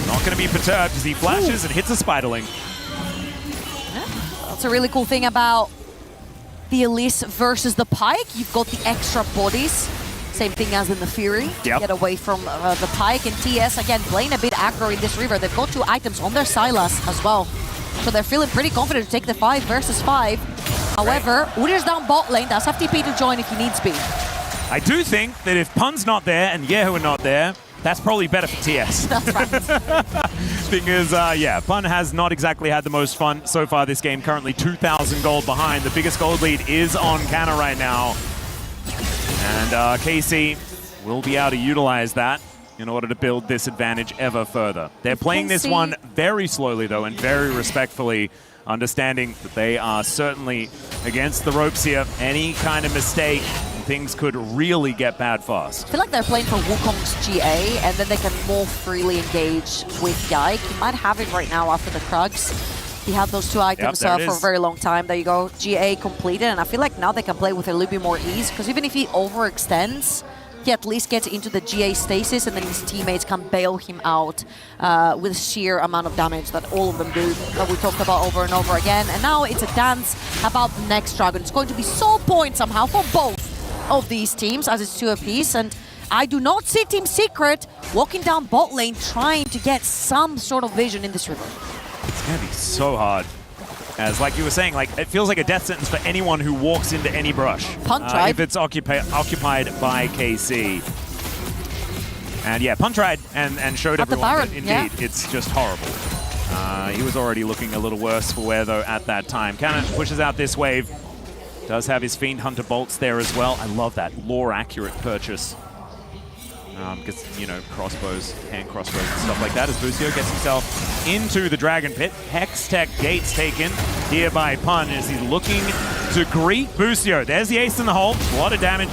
not going to be perturbed as he flashes and hits a Spiderling. That's a really cool thing about the Elise versus the Pike. You've got the extra bodies. Same thing as in the Fury. Get away from the Pike, and TS again playing a bit aggro in this river. They've got 2 items on their Sylas as well. So they're feeling pretty confident to take the 5 versus 5. However, Udyr's down bot lane. Does have TP to join if he needs be. I do think that if Pun's not there and Yehu are not there, that's probably better for TS. That's right. Because, yeah, Pun has not exactly had the most fun so far this game. Currently 2,000 gold behind. The biggest gold lead is on Canna right now. And KC will be able to utilize that in order to build this advantage ever further. They're playing this one very slowly, though, and very respectfully, understanding that they are certainly against the ropes here. Any kind of mistake, things could really get bad fast. I feel like they're playing for Wukong's GA, and then they can more freely engage with Yike. He might have it right now after the Krugs. He had those 2 items for a very long time. There you go, GA completed, and I feel like now they can play with a little bit more ease, because even if he overextends, he at least gets into the GA stasis, and then his teammates can bail him out with sheer amount of damage that all of them do, that we talked about over and over again. And now it's a dance about the next dragon. It's going to be soul point somehow for both of these teams, as it's 2 apiece, and I do not see Team Secret walking down bot lane trying to get some sort of vision in this river. It's going to be so hard. As like you were saying, like it feels like a death sentence for anyone who walks into any brush. Pun tried. If it's occupied by KC. And yeah, Pun tried and showed everyone that indeed it's just horrible. He was already looking a little worse for wear though at that time. Cannon pushes out this wave. Does have his Fiend Hunter bolts there as well. I love that lore accurate purchase. Because, you know, crossbows, hand crossbows and stuff like that as Busio gets himself into the Dragon Pit. Hex Tech gates taken here by Pun as he's looking to greet Busio. There's the ace in the hole. A lot of damage.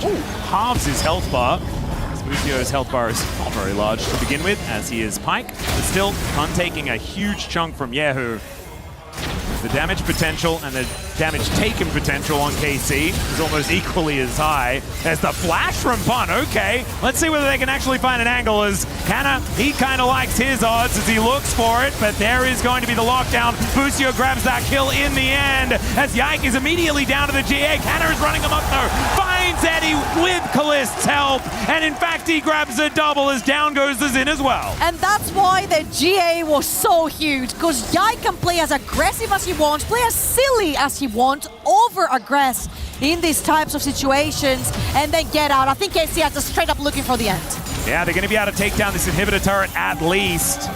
Halves his health bar. Busio's health bar is not very large to begin with, as he is Pike. But still, Pun taking a huge chunk from Yehu. The damage potential and the damage taken potential on KC is almost equally as high as the flash from Pun. Okay, let's see whether they can actually find an angle as Canna, he kind of likes his odds as he looks for it, but there is going to be the lockdown. Busio grabs that kill in the end as Yike is immediately down to the GA. Canna is running him up though, finds Eddie with Kalist's help, and in fact he grabs a double as down goes the Xin as well. And that's why the GA was so huge, because Yike can play as aggressive as he wants, play as silly as he wants, over-aggress in these types of situations, and then get out. I think KC has just straight up looking for the end. Yeah, they're going to be able to take down this inhibitor turret at least.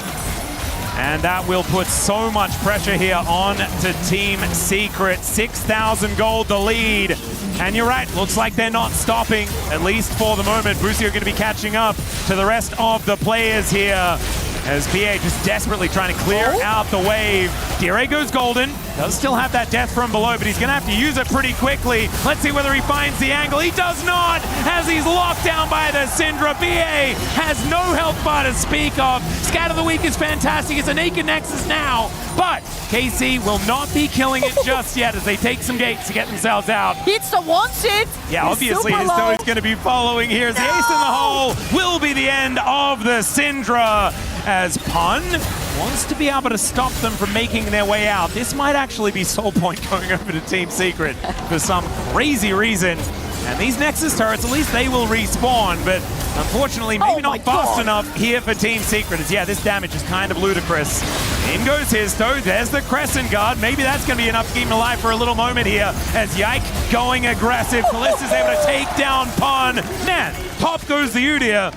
And that will put so much pressure here on to Team Secret. 6,000 gold the lead. And you're right, looks like they're not stopping, at least for the moment. Busio going to be catching up to the rest of the players here, as PA just desperately trying to clear out the wave. Dire goes golden. Does still have that death from below, but he's going to have to use it pretty quickly. Let's see whether he finds the angle. He does not, as he's locked down by the Syndra. BA has no health bar to speak of. Scatter the Weak is fantastic. It's a naked Nexus now, but KC will not be killing it just yet as they take some gates to get themselves out. It's the one shit. Yeah, obviously Histo is going to be following here. The ace in the hole will be the end of the Syndra as Pun wants to be able to stop them from making their way out. This might actually be Soul Point going over to Team Secret for some crazy reason. And these Nexus turrets, at least they will respawn, but unfortunately maybe not fast enough here for Team Secret. As yeah, this damage is kind of ludicrous. In goes Histo, there's the Crescent Guard. Maybe that's going to be enough to keep him alive for a little moment here. As Yike going aggressive, Callista's able to take down Pun. Man, top goes the Udyr.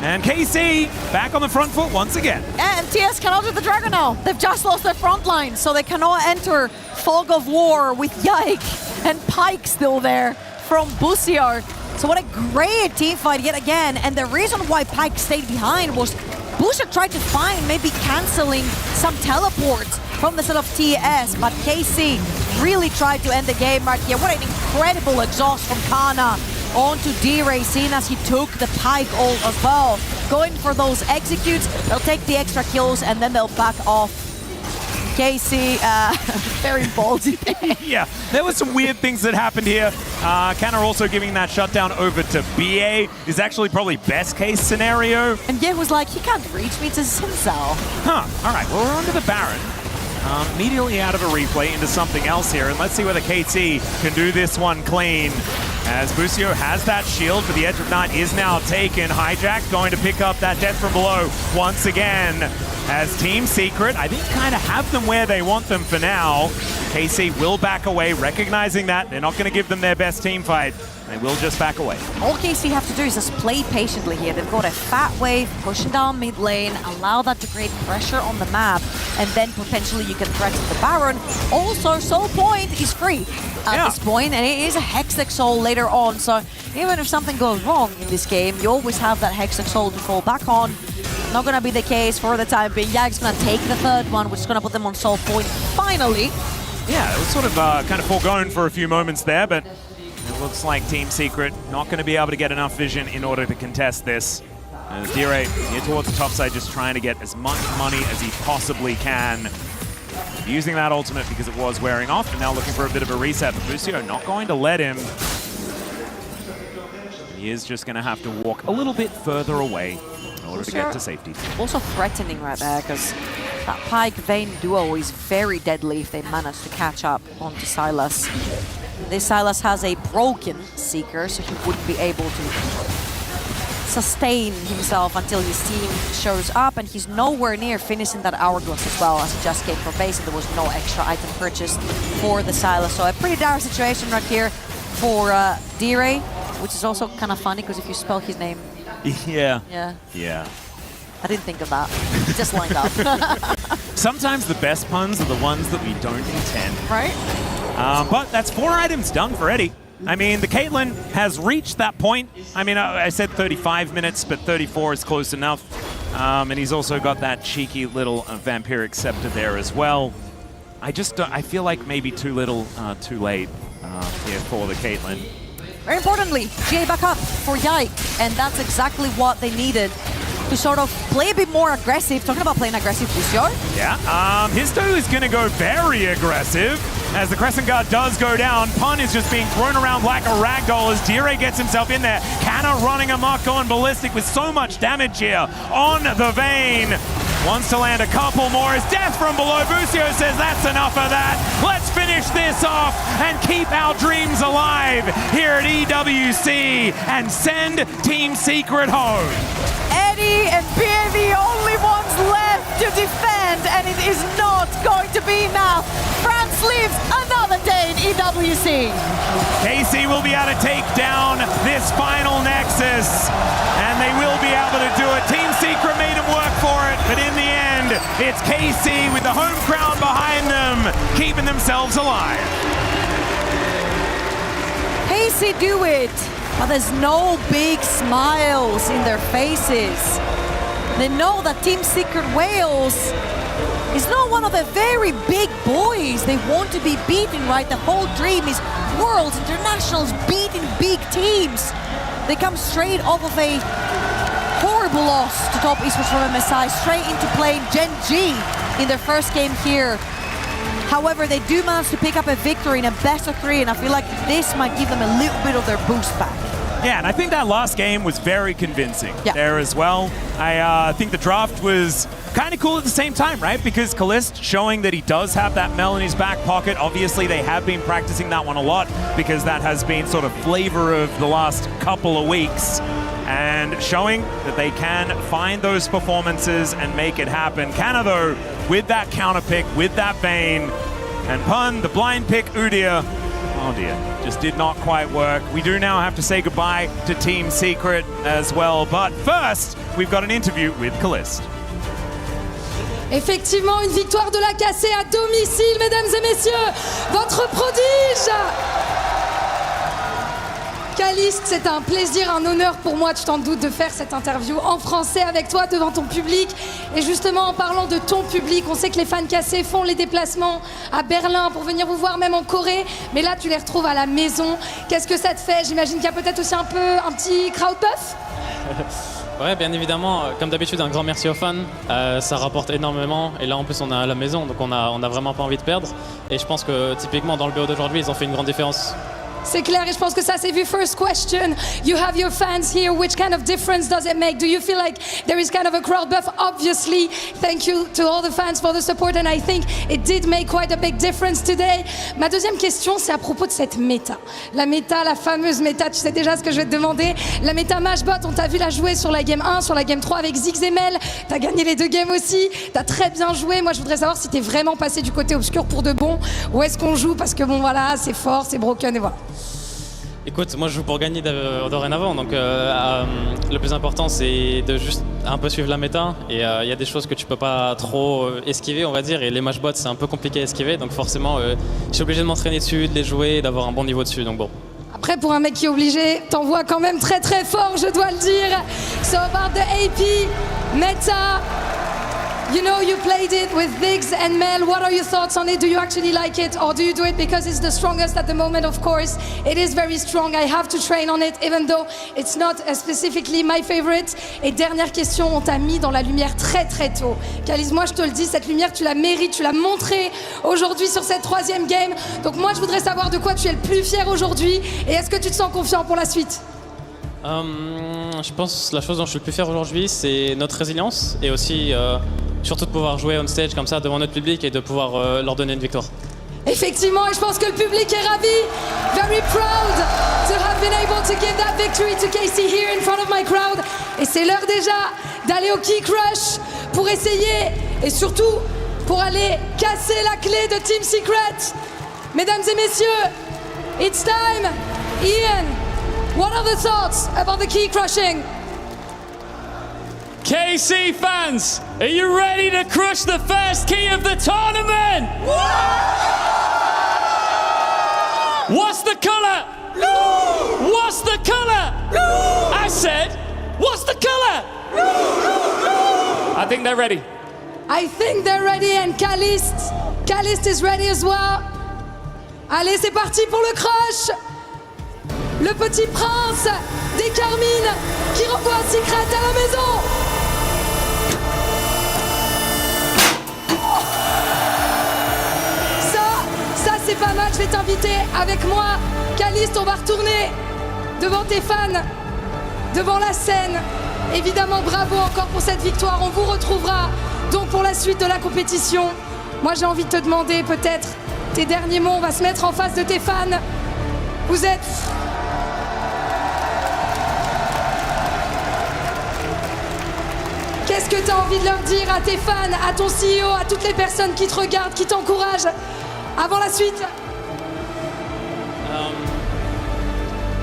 And KC back on the front foot once again. And TS cannot do the Dragon now. They've just lost their front line, so they cannot enter Fog of War with Yike and Pyke still there from Busiar. So what a great team fight yet again. And the reason why Pyke stayed behind was Busiar tried to find maybe canceling some teleports from the set of TS, but KC really tried to end the game right here. What an incredible exhaust from Kana onto D-Ray, seeing as he took the Pyke ult as well. Going for those executes, they'll take the extra kills and then they'll back off. KC, very ballsy there. Yeah, there were some weird things that happened here. Kana also giving that shutdown over to BA is actually probably best case scenario. And Ye was like, he can't reach me to Sinsao. Huh, all right, well, we're onto the Baron. Immediately out of a replay into something else here, and let's see whether KT can do this one clean. As Busio has that shield, but the Edge of Night is now taken. Hijack going to pick up that death from below once again. As Team Secret, I think, kind of have them where they want them for now. KC will back away, recognizing that. They're not going to give them their best team fight. They will just back away. All KC have to do is just play patiently here. They've got a fat wave pushing down mid lane, allow that to create pressure on the map, and then potentially you can threaten the Baron. Also, Soul Point is free at this point, and it is a Hextech Soul later on, so even if something goes wrong in this game, you always have that Hextech Soul to fall back on. Not gonna be the case for the time being. Yag's gonna take the third one, which is gonna put them on Soul Point finally. Yeah, it was sort of kind of foregone for a few moments there, but it looks like Team Secret not going to be able to get enough vision in order to contest this. As D-Ray here towards the top side, just trying to get as much money as he possibly can. Using that ultimate because it was wearing off, and now looking for a bit of a reset. But Busio not going to let him. He is just going to have to walk a little bit further away in order to get to safety. Also threatening right there, because that Pyke Vayne duo is very deadly if they manage to catch up onto Sylas. This Sylas has a broken Seeker, so he wouldn't be able to sustain himself until his team shows up, and he's nowhere near finishing that Hourglass as well, as he just came from base and there was no extra item purchased for the Sylas. So a pretty dire situation right here for D-Ray, which is also kind of funny because if you spell his name. Yeah. Yeah. I didn't think of that. It just lined up. Sometimes the best puns are the ones that we don't intend. Right? But that's 4 items done for Eddie. I mean, the Caitlyn has reached that point. I mean, I said 35 minutes, but 34 is close enough. And he's also got that cheeky little vampiric scepter there as well. I feel like maybe too little, too late here for the Caitlyn. Very importantly, GA back up for Yike, and that's exactly what they needed to sort of play a bit more aggressive. Talking about playing aggressive, Busio. Yeah, Histo is going to go very aggressive as the Crescent Guard does go down. Pun is just being thrown around like a ragdoll as D-Ray gets himself in there. Kana running amok, going ballistic with so much damage here on the Vayne. Wants to land a couple more as death from below. Busio says that's enough of that. Let's finish this off and keep our dreams alive here at EWC and send Team Secret home. Eddie and BA the only ones left to defend, and it is not going to be enough. France leaves another day in EWC. KC will be able to take down this final Nexus, and they will be able to do it. Team Secret made them work for it, but in the end, it's KC with the home crowd behind them, keeping themselves alive. KC do it, but there's no big smiles in their faces. They know that Team Secret Wales is not one of the very big boys they want to be beaten, right? The whole dream is Worlds, Internationals, beating big teams. They come straight off of a horrible loss to top Esports from MSI, straight into playing Gen G in their first game here However, they do manage to pick up a victory in a best of 3, and I feel like this might give them a little bit of their boost back. Yeah, and I think that last game was very convincing there as well. I think the draft was kind of cool at the same time, right? Because Caliste showing that he does have that Mel in his back pocket. Obviously, they have been practicing that one a lot because that has been sort of flavor of the last couple of weeks. And showing that they can find those performances and make it happen. Canada, with that counter pick, with that Vayne, and Pun, the blind pick Udyr. Oh dear, just did not quite work. We do now have to say goodbye to Team Secret as well. But first, we've got an interview with Caliste. Effectivement, une victoire de la cassée à domicile, mesdames et messieurs. Votre prodige Caliste, c'est un plaisir, un honneur pour moi, tu t'en doutes, de faire cette interview en français avec toi devant ton public. Et justement, en parlant de ton public, on sait que les fans cassés font les déplacements à Berlin pour venir vous voir, même en Corée. Mais là, tu les retrouves à la maison. Qu'est-ce que ça te fait? J'imagine qu'il y a peut-être aussi un petit crowd puff. Ouais, bien évidemment, comme d'habitude, un grand merci aux fans. Ça rapporte énormément. Et là, en plus, on est à la maison, donc on a vraiment pas envie de perdre. Et je pense que, typiquement, dans le BO d'aujourd'hui, ils ont fait une grande différence. C'est clair et je pense que ça s'est vu. First question, you have your fans here. Which kind of difference does it make? Do you feel like there is kind of a crowd buff? Obviously, thank you to all the fans for the support and I think it did make quite a big difference today. Ma deuxième question, c'est à propos de cette méta. La méta, la fameuse méta, tu sais déjà ce que je vais te demander. La méta Mashbot, on t'a vu la jouer sur la game 1, sur la game 3 avec Zigzemel. T'as gagné les 2 games aussi. T'as très bien joué. Moi, je voudrais savoir si t'es vraiment passé du côté obscur pour de bon. Où est-ce qu'on joue? Parce que bon, voilà, c'est fort, c'est broken et voilà. Écoute, moi je joue pour gagner dorénavant, donc le plus important c'est de juste un peu suivre la méta et il y a des choses que tu peux pas trop esquiver, on va dire, et les matchbots c'est un peu compliqué à esquiver, donc forcément je suis obligé de m'entraîner dessus, de les jouer et d'avoir un bon niveau dessus, donc bon. Après, pour un mec qui est obligé, t'envoies quand même très très fort, je dois le dire. So about the AP meta, you know you played it with Viggs and Mel. What are your thoughts on it? Do you actually like it, or do you do it because it's the strongest at the moment? Of course, it is very strong. I have to train on it, even though it's not specifically my favorite. Et dernière question, on t'a mis dans la lumière très très tôt. Caliste, moi je te le dis, cette lumière tu la mérites, tu l'as montrée aujourd'hui sur cette 3e game. Donc moi je voudrais savoir de quoi tu es le plus fier aujourd'hui, et est-ce que tu te sens confiant pour la suite? Je pense que la chose dont je suis le plus fier aujourd'hui, c'est notre résilience et aussi surtout de pouvoir jouer on stage comme ça devant notre public et de pouvoir leur donner une victoire. Effectivement, et je pense que le public est ravi. Very proud to have been able to give that victory to Casey here in front of my crowd. Et c'est l'heure déjà d'aller au kick rush pour essayer et surtout pour aller casser la clé de Team Secret. Mesdames et messieurs, it's time. Ian, what are the thoughts about the key crushing? KC fans, are you ready to crush the first key of the tournament? What's the color? Blue! What's the color? Blue! I said, what's the color? Blue! I think they're ready. I think they're ready, and Caliste is ready as well. Allez, c'est parti pour le crush. Le petit prince des Carmines qui renvoie Secret à la maison. Ça c'est pas mal, je vais t'inviter avec moi. Caliste, on va retourner devant tes fans, devant la scène. Évidemment, bravo encore pour cette victoire. On vous retrouvera donc pour la suite de la compétition. Moi, j'ai envie de te demander peut-être tes derniers mots. On va se mettre en face de tes fans. Vous êtes... Qu'est-ce que tu as envie de leur dire à tes fans, à ton CEO, à toutes les personnes qui te regardent, qui t'encouragent avant la suite?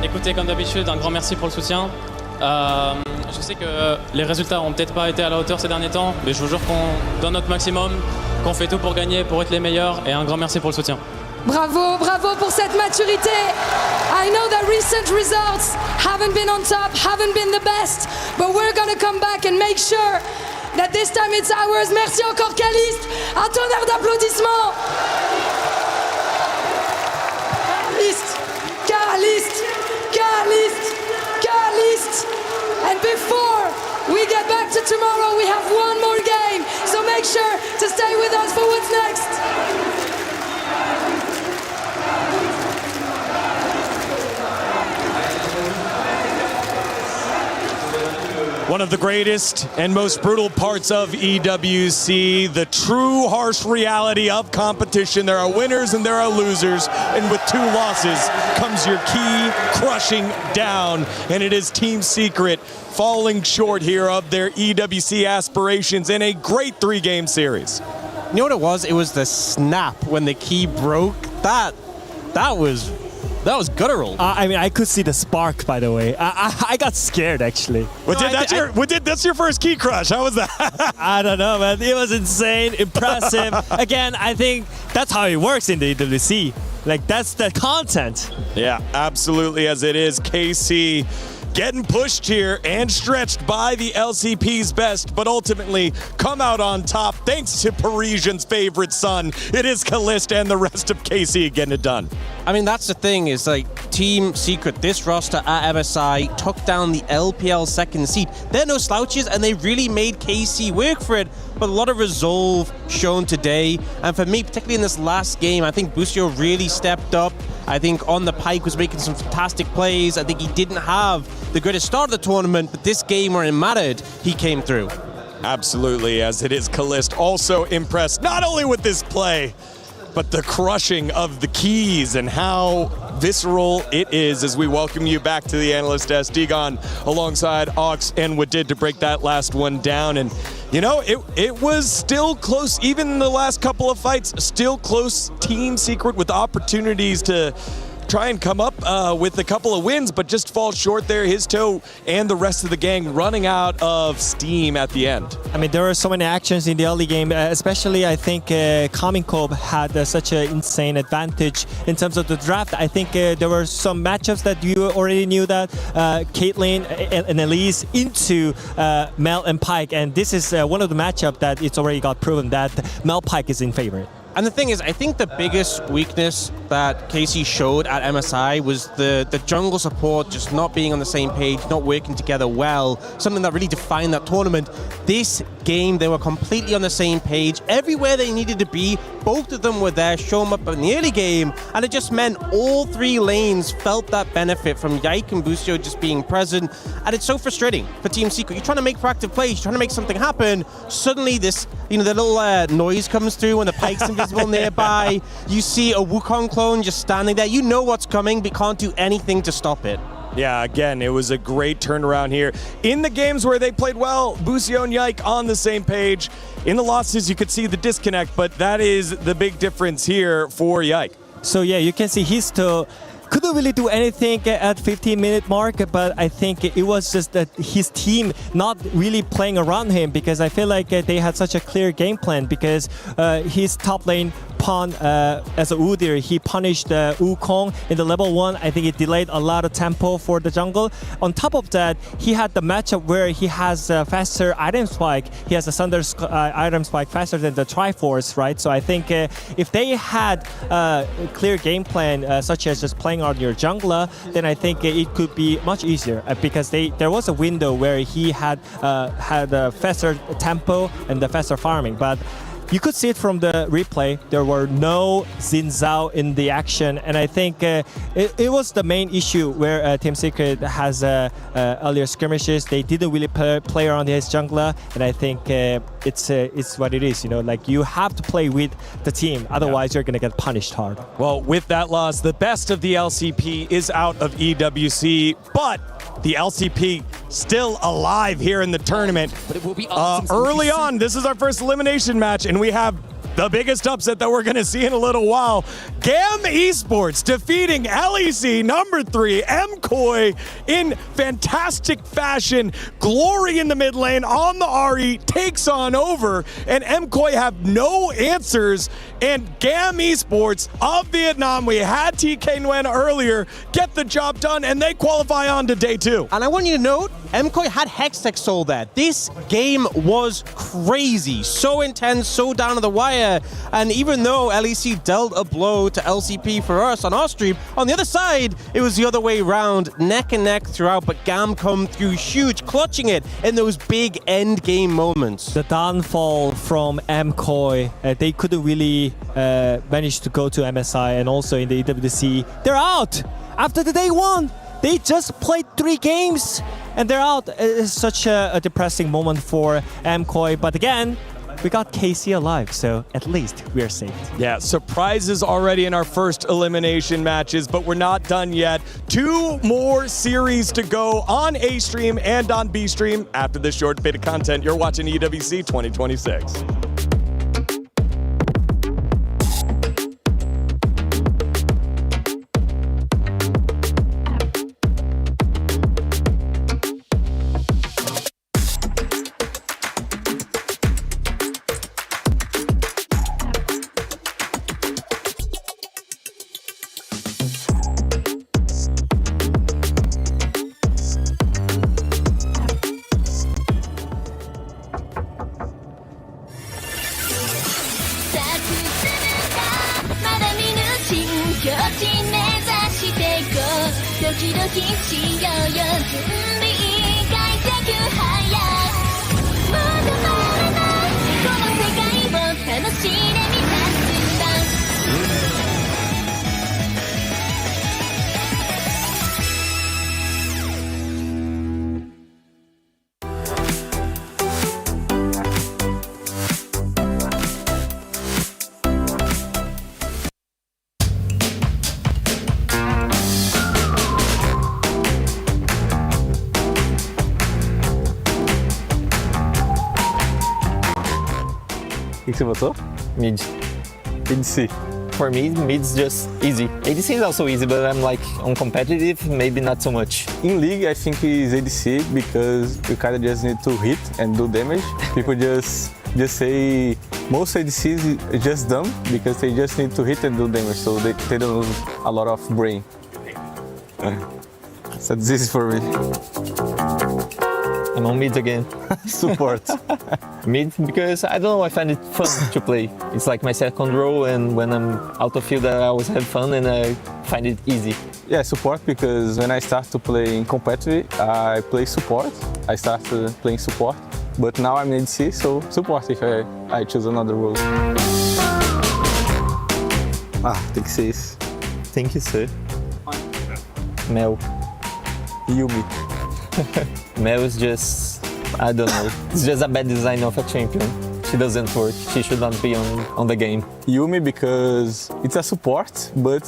Écoutez, comme d'habitude, un grand merci pour le soutien. Je sais que les résultats n'ont peut-être pas été à la hauteur ces derniers temps, mais je vous jure qu'on donne notre maximum, qu'on fait tout pour gagner, pour être les meilleurs, et un grand merci pour le soutien. Bravo, bravo pour cette maturité. I know that recent results haven't been on top, haven't been the best, but we're gonna come back and make sure that this time it's ours. Merci encore Caliste. Un tonnerre d'applaudissements. Caliste. And before we get back to tomorrow, we have one more game. So make sure to stay with us for what's next. One of the greatest and most brutal parts of EWC, the true harsh reality of competition. There are winners and there are losers, and with 2 losses comes your key crushing down, and it is Team Secret falling short here of their EWC aspirations in a great 3-game series. You know what it was? It was the snap when the key broke. That was guttural. I mean, I could see the spark, by the way. I got scared, actually. That's your first key crush. How was that? I don't know, man. It was insane, impressive. Again, I think that's how it works in the EWC. Like, that's the content. Yeah, absolutely, as it is. KC getting pushed here and stretched by the LCP's best, but ultimately come out on top thanks to Parisian's favorite son. It is Caliste and the rest of KC getting it done. I mean, that's the thing, is like Team Secret, this roster at MSI took down the LPL second seed. They're no slouches, and they really made KC work for it, but a lot of resolve shown today. And for me, particularly in this last game, I think Busio really stepped up. I think on the pike was making some fantastic plays. I think he didn't have the greatest start of the tournament, but this game where it mattered, he came through. Absolutely, as it is Caliste also impressed, not only with this play, but the crushing of the keys and how visceral it is as we welcome you back to the Analyst Desk. Digon alongside Ox and Wadid to break that last one down. And, you know, it was still close, even in the last couple of fights, still close. Team Secret with opportunities to try and come up with a couple of wins, but just fall short there. His toe and the rest of the gang running out of steam at the end. I mean, there were so many actions in the early game, especially I think Kaminkob had such an insane advantage in terms of the draft. I think there were some matchups that you already knew that Caitlyn and Elise into Mel and Pike, and this is one of the matchups that it's already got proven that Mel Pike is in favor. And the thing is, I think the biggest weakness that KC showed at MSI was the jungle support just not being on the same page, not working together well, something that really defined that tournament. This game, they were completely on the same page. Everywhere they needed to be, both of them were there, showing up in the early game, and it just meant all 3 lanes felt that benefit from Yike and Busio just being present, and it's so frustrating for Team Secret. You're trying to make proactive plays, you're trying to make something happen, suddenly this, you know, the little noise comes through when the Pike's invisible nearby, you see a Wukong clone just standing there, you know what's coming, but can't do anything to stop it. Yeah, again, it was a great turnaround here. In the games where they played well, Busio and Yike on the same page. In the losses, you could see the disconnect, but that is the big difference here for Yike. So yeah, you can see he's still couldn't really do anything at 15-minute mark, but I think it was just that his team not really playing around him, because I feel like they had such a clear game plan, because his top lane Pawn as a Udyr, he punished Wukong in the level 1. I think it delayed a lot of tempo for the jungle. On top of that, he had the matchup where he has a faster item spike. He has a Thunder item spike faster than the Triforce, right? So I think if they had a clear game plan, such as just playing on your jungler, then I think it could be much easier, because there was a window where he had a faster tempo and the faster farming, but you could see it from the replay. There were no Xin Zhao in the action, and I think it was the main issue where Team Secret has earlier skirmishes. They didn't really play around his jungler, and I think it's what it is. You know, like you have to play with the team, otherwise you're gonna get punished hard. Well, with that loss, the best of the LCP is out of EWC, but the LCP still alive here in the tournament. But it will be early on, this is our first elimination match, and we have the biggest upset that we're going to see in a little while. GAM Esports defeating LEC number 3, MKOI, in fantastic fashion. Glory in the mid lane on the RE, takes on over, and MKOI have no answers. And GAM Esports of Vietnam, we had TK Nguyen earlier, get the job done, and they qualify on to day 2. And I want you to note, MKOI had Hextech sold there. This game was crazy, so intense, so down to the wire. And even though LEC dealt a blow to LCP for us on our stream, on the other side, it was the other way around, neck and neck throughout, but GAM come through huge, clutching it in those big end game moments. The downfall from MKOI, they couldn't really manage to go to MSI, and also in the EWC, they're out after the day 1. They just played 3 games. and they're out. It's such a depressing moment for MCOY, but again, we got KC alive, so at least we are safe. Yeah, surprises already in our first elimination matches, but we're not done yet. 2 more series to go on A stream and on B stream. After this short bit of content, you're watching EWC 2026. O que você votou? Mid. EDC. For me, mid's just easy. ADC is also easy, but I'm like on competitive, maybe not so much. In League, I think it's ADC because you kind of just need to hit and do damage. People just say most ADCs is just dumb because they just need to hit and do damage, so they don't lose a lot of brain. So this is for me. I'm on mid again. Support. Mid because I don't know, I find it fun to play. It's like my second role, and when I'm out of field I always have fun and I find it easy. Yeah, support because when I start to play in competitive, I play support. I started playing support, but now I'm in ADC, so support if I choose another role. Tem que ser esse. Tem que ser. Mel. Yumi. Mel is just, I don't know, it's just a bad design of a champion. She doesn't work, she should not be on the game. Yumi because it's a support, but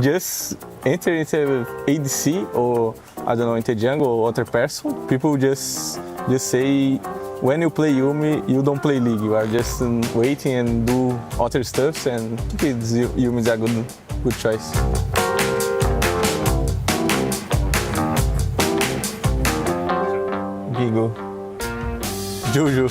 just enter into ADC or, I don't know, into jungle or other person, people just say, when you play Yumi, you don't play League, you are just waiting and do other stuff, and Yumi is a good choice. Gigo. Juju.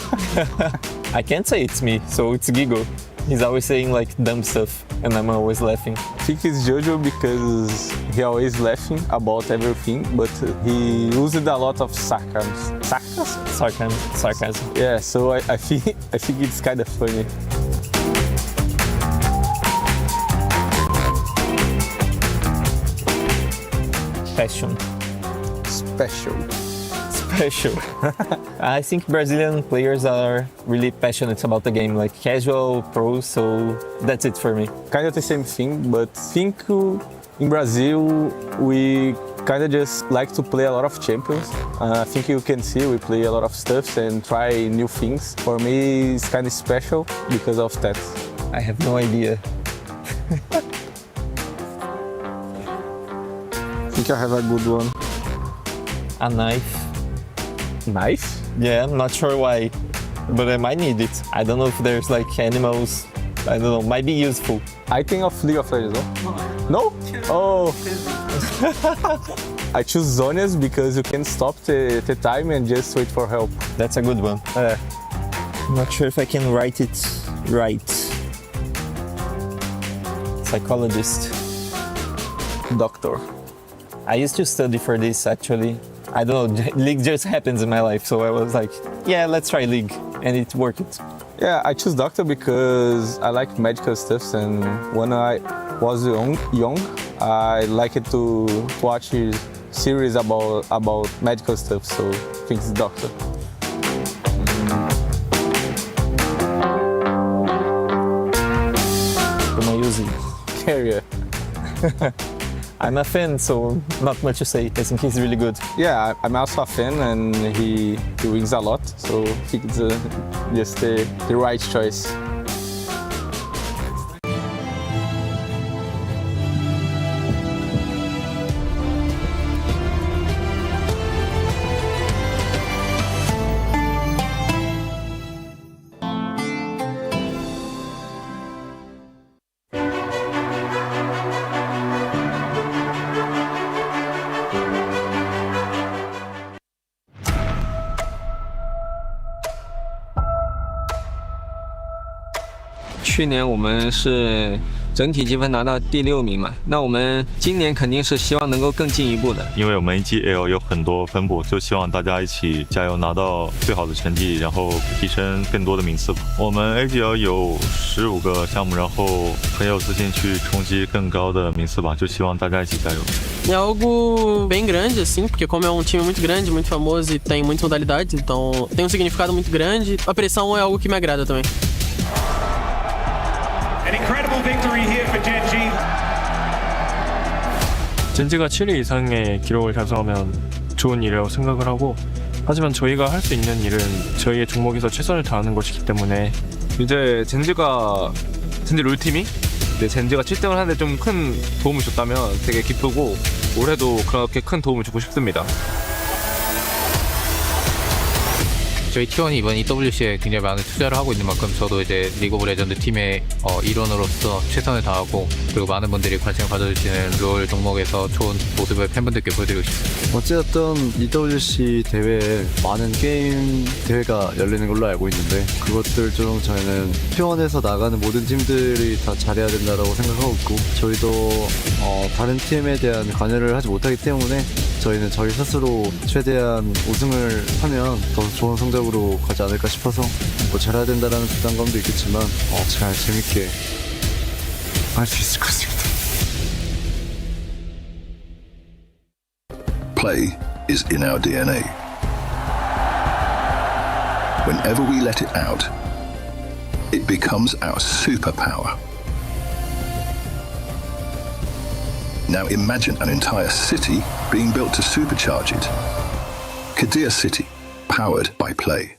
I can't say it's me, so it's Gigo. He's always saying like dumb stuff, and I'm always laughing. I think it's Jojo because he always laughing about everything, but he used a lot of sarcasm. Sarcasm. Yeah, so I think it's kind of funny. Passion. Special. I think Brazilian players are really passionate about the game, like casual, pro, so that's it for me. Kind of the same thing, but I think in Brazil we kind of just like to play a lot of champions. I think you can see we play a lot of stuff and try new things. For me, it's kind of special because of that. I have no idea. I think I have a good one. A knife. Knife? Yeah, I'm not sure why, but I might need it. I don't know if there's like animals, I don't know, might be useful. I think of League of Legends, no? Oh! I choose Zonias because you can stop the time and just wait for help. That's a good one. I'm not sure if I can write it right. Psychologist. Doctor. I used to study for this actually. I don't know, League just happens in my life, so I was like, yeah, let's try League, and it worked. Yeah, I choose Doctor because I like medical stuff, and when I was young, I liked to watch series about medical stuff, so I think it's Doctor. Como use? Carrier. I'm a fan, so not much to say. I think he's really good. Yeah, I'm also a fan, and he wins a lot, so I think it's just the right choice.去年我们是整体积分拿到第6名嘛，那我们今年肯定是希望能够更进一步的。因为我们 AGL 有很多分部，就希望大家一起加油，拿到最好的成绩，然后提升更多的名次吧。我们 AGL 有15个项目，然后很有自信去冲击更高的名次吧，就希望大家一起加油。É algo bem grande, assim, porque como é um time muito grande, muito famoso e tem muitas modalidades, então tem um significado muito grande. A pressão é algo que me agrada também. An incredible victory here for Genji. 젠지가 7위 이상의 기록을 달성하면 좋은 일이라고 생각을 하고, 하지만 저희가 할 수 있는 일은 저희의 종목에서 최선을 다하는 것이기 때문에 이제 젠지 롤팀이 젠지가 7등을 하는데 좀 큰 도움을 줬다면 되게 기쁘고 올해도 그렇게 큰 도움을 주고 싶습니다. 저희 T1이 이번 EWC에 굉장히 많은 투자를 하고 있는 만큼 저도 이제 리그 오브 레전드 팀의 일원으로서 최선을 다하고 그리고 많은 분들이 관심을 가져주시는 롤 종목에서 좋은 모습을 팬분들께 보여드리고 싶습니다. 어쨌든 EWC 대회에 많은 게임 대회가 열리는 걸로 알고 있는데 그것들 중 저희는 T1에서 나가는 모든 팀들이 다 잘해야 된다고 생각하고 있고 저희도 다른 팀에 대한 관여를 하지 못하기 때문에 저희는 저희 스스로 최대한 우승을 하면 더 좋은 성적으로 가지 않을까 싶어서 뭐 잘해야 된다는 부담감도 있겠지만 잘 재밌게 할 수 있을 것 같습니다. Play is in our DNA. Whenever we let it out, it becomes our superpower. Now imagine an entire city being built to supercharge it. Kadir City, powered by play.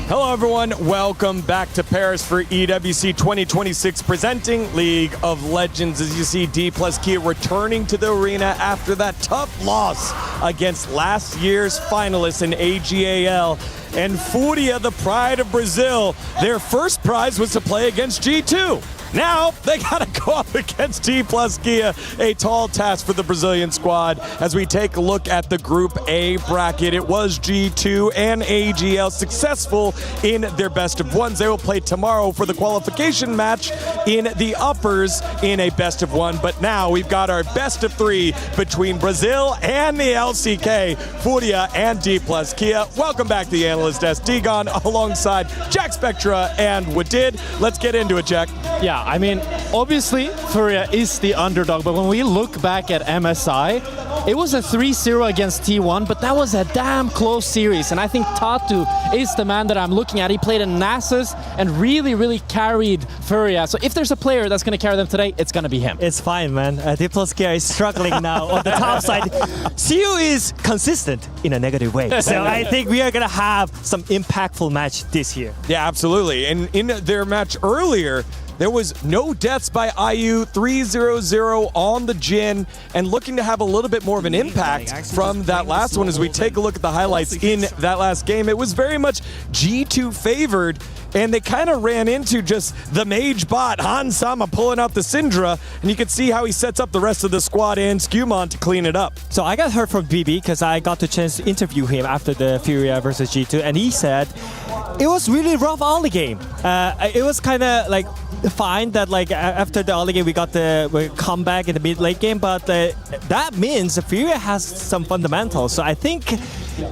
Hello everyone, welcome back to Paris for EWC 2026 presenting League of Legends. As you see, D+Kia returning to the arena after that tough loss against last year's finalists in AGAL. And Fúria, the pride of Brazil, their first prize was to play against G2. Now they gotta go up against D+Kia, a tall task for the Brazilian squad. As we take a look at the Group A bracket, it was G2 and AGL successful in their best of ones. They will play tomorrow for the qualification match in the uppers in a best of one. But now we've got our best of three between Brazil and the LCK, Fúria and D+Kia. Welcome back to the analyst desk. Digon alongside Jack Spectra and Wadid. Let's get into it, Jack. Yeah, I mean, obviously, Fúria is the underdog, but when we look back at MSI, it was a 3-0 against T1, but that was a damn close series, and I think Tatu is the man that I'm looking at. He played in Nasus and really carried Fúria. So if there's a player that's going to carry them today, it's going to be him. It's fine, man. D+Kia is struggling now on the top side. CU is consistent in a negative way. So I think we are going to have some impactful match this year. Yeah, absolutely. And in their match earlier, there was no deaths by IU, 3-0-0 on the Jhin, and looking to have a little bit more of an impact from that last one. As we take a look at the highlights in that last game, it was very much G2 favored, and they kind of ran into just the mage bot, Hans Sama, pulling out the Syndra, and you can see how he sets up the rest of the squad and Skumon to clean it up. So I got heard from BB because I got the chance to interview him after the Fúria versus G2, and he said it was really rough early game. It was kind of like fine that like after the early game we got the comeback in the mid-late game, but that means Fúria has some fundamentals. So I think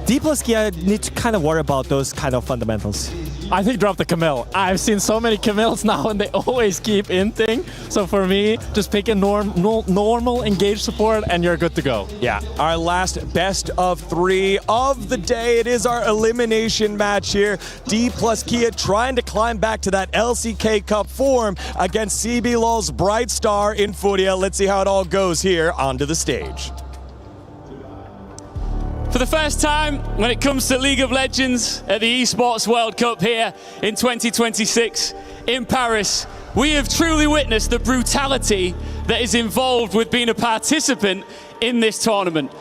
D+Kia need to kind of worry about those kind of fundamentals. I think drop the Camille. I've seen so many Camilles now and they always keep inting. So for me, just pick a normal engaged support and you're good to go. Yeah, our last best of 3 of the day. It is our elimination match here. D plus Kia trying to climb back to that LCK Cup form against CB LOL's Bright Star in Furia. Let's see how it all goes here onto the stage. For the first time when it comes to League of Legends at the Esports World Cup here in 2026 in Paris, we have truly witnessed the brutality that is involved with being a participant in this tournament.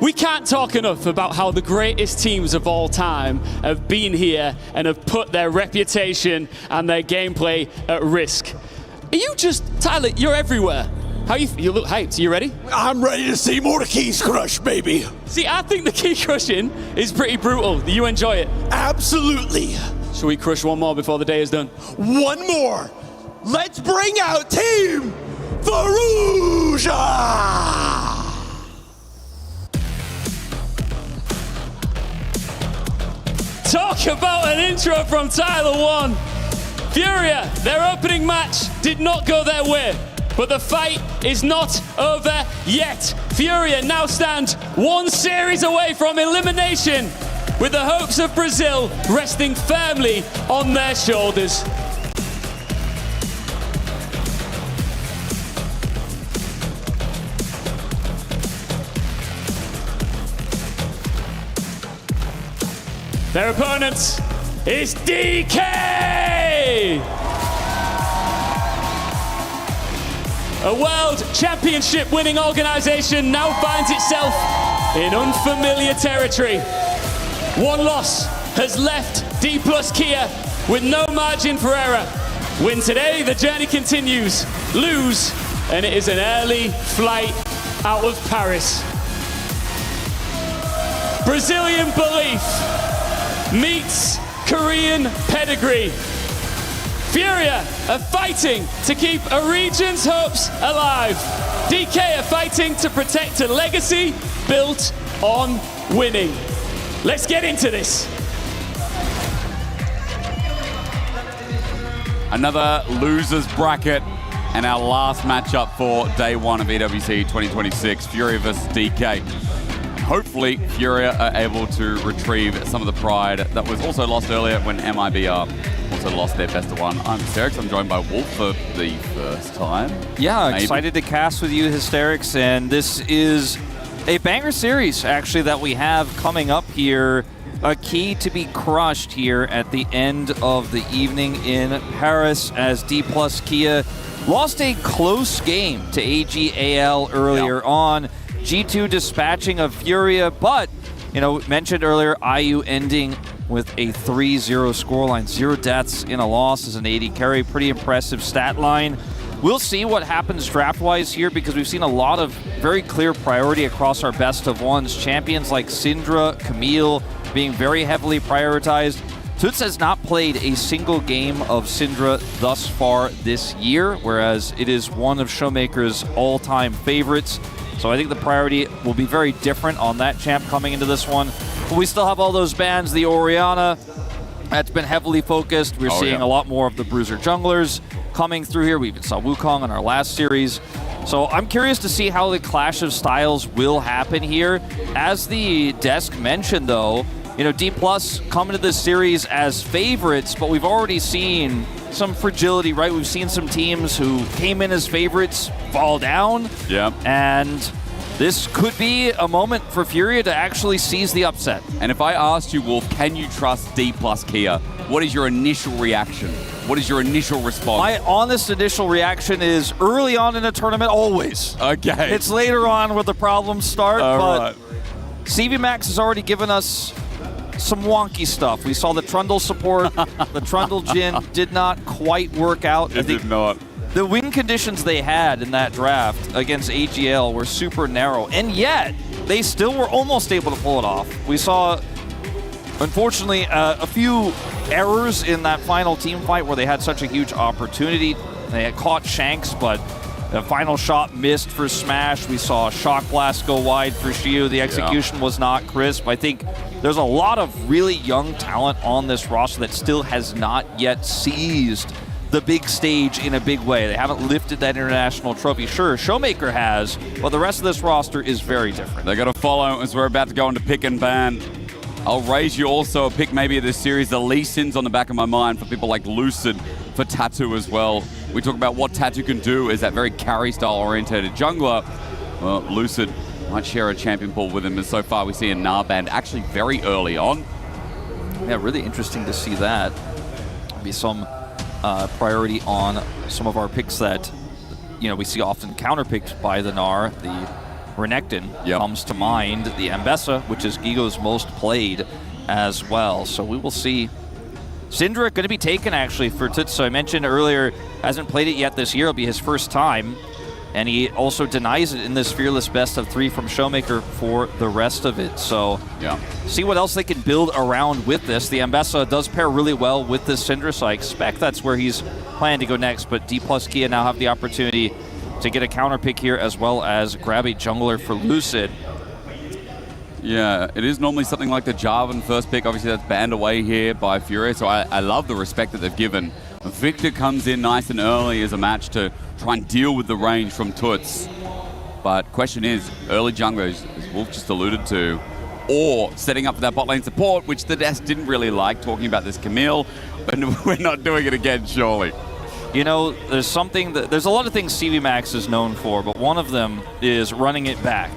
We can't talk enough about how the greatest teams of all time have been here and have put their reputation and their gameplay at risk. Are you just, Tyler, you're everywhere. You look hyped. Are you ready? I'm ready to see more of the keys crush, baby. See, I think the key crushing is pretty brutal. Do you enjoy it? Absolutely. Should we crush one more before the day is done? One more. Let's bring out Team Farouja! Talk about an intro from Tyler 1. Furia, their opening match did not go their way. But the fight is not over yet. Furia now stand 1 series away from elimination, with the hopes of Brazil resting firmly on their shoulders. Their opponent is DK! A World Championship winning organization now finds itself in unfamiliar territory. 1 loss has left D plus Kia with no margin for error. Win today, the journey continues. Lose, and it is an early flight out of Paris. Brazilian belief meets Korean pedigree. Furia are fighting to keep a region's hopes alive. DK are fighting to protect a legacy built on winning. Let's get into this. Another losers bracket and our last matchup for day 1 of EWC 2026, Furia versus DK. Hopefully, Furia are able to retrieve some of the pride that was also lost earlier when MIBR also lost their best of 1. I'm Hysterics. I'm joined by Wolf for the first time. Yeah, maybe. Excited to cast with you, Hysterics, and this is a banger series, actually, that we have coming up here. A key to be crushed here at the end of the evening in Paris as D plus Kia lost a close game to AGAL earlier on. G2 dispatching of Furia, but, mentioned earlier, IU ending with a 3-0 scoreline. 0 deaths in a loss as an AD carry. Pretty impressive stat line. We'll see what happens draft-wise here because we've seen a lot of very clear priority across our best of 1s. Champions like Syndra, Camille being very heavily prioritized. Toots has not played a single game of Syndra thus far this year, whereas it is one of Showmaker's all-time favorites. So I think the priority will be very different on that champ coming into this one. But we still have all those bans. The Orianna, that's been heavily focused. We're seeing a lot more of the Bruiser junglers coming through here. We even saw Wukong in our last series. So I'm curious to see how the clash of styles will happen here. As the desk mentioned, though, D Plus coming to this series as favorites, but we've already seen some fragility, right? We've seen some teams who came in as favorites fall down. Yeah. And this could be a moment for Furia to actually seize the upset. And if I asked you, Wolf, can you trust D plus Kia? What is your initial reaction? What is your initial response? My honest initial reaction is early on in a tournament, always. Okay. It's later on where the problems start, but right. CV Max has already given us some wonky stuff. We saw the Trundle support. The Trundle Jhin did not quite work out. It did not. The win conditions they had in that draft against AGL were super narrow, and yet they still were almost able to pull it off. We saw, unfortunately, a few errors in that final team fight where they had such a huge opportunity. They had caught Shanks, but The final shot missed for Smash. We saw Shock Blast go wide for Shiu. The execution was not crisp. I think there's a lot of really young talent on this roster that still has not yet seized the big stage in a big way. They haven't lifted that international trophy. Sure, Showmaker has, but the rest of this roster is very different. They got to follow as we're about to go into pick and ban. I'll raise you also a pick maybe of this series. The Lee Sin's on the back of my mind for people like Lucid, for Tatu as well. We talk about what Tatu can do as that very carry-style orientated jungler. Well, Lucid might share a champion pool with him, and so far we see a Narband actually very early on. Yeah, really interesting to see that. Be some priority on some of our picks that, you know, we see often counter-picked by the Gnar. The Renekton comes to mind. The Ambessa, which is Gigo's most played as well. So we will see. Syndra going to be taken actually for Tutsu. I mentioned earlier, hasn't played it yet this year. It'll be his first time. And he also denies it in this Fearless Best of 3 from Showmaker for the rest of it. So see what else they can build around with this. The Ambessa does pair really well with this Syndra, so I expect that's where he's planning to go next. But D plus Kia now have the opportunity to get a counter pick here as well as grab a jungler for Lucid. Yeah, it is normally something like the Jarvan first pick. Obviously, that's banned away here by Fury, so I love the respect that they've given. Victor comes in nice and early as a match to try and deal with the range from Toots. But question is, early junglers, as Wolf just alluded to, or setting up for that bot lane support, which the desk didn't really like, talking about this Camille, but we're not doing it again, surely. You know, there's a lot of things CV Max is known for, but one of them is running it back.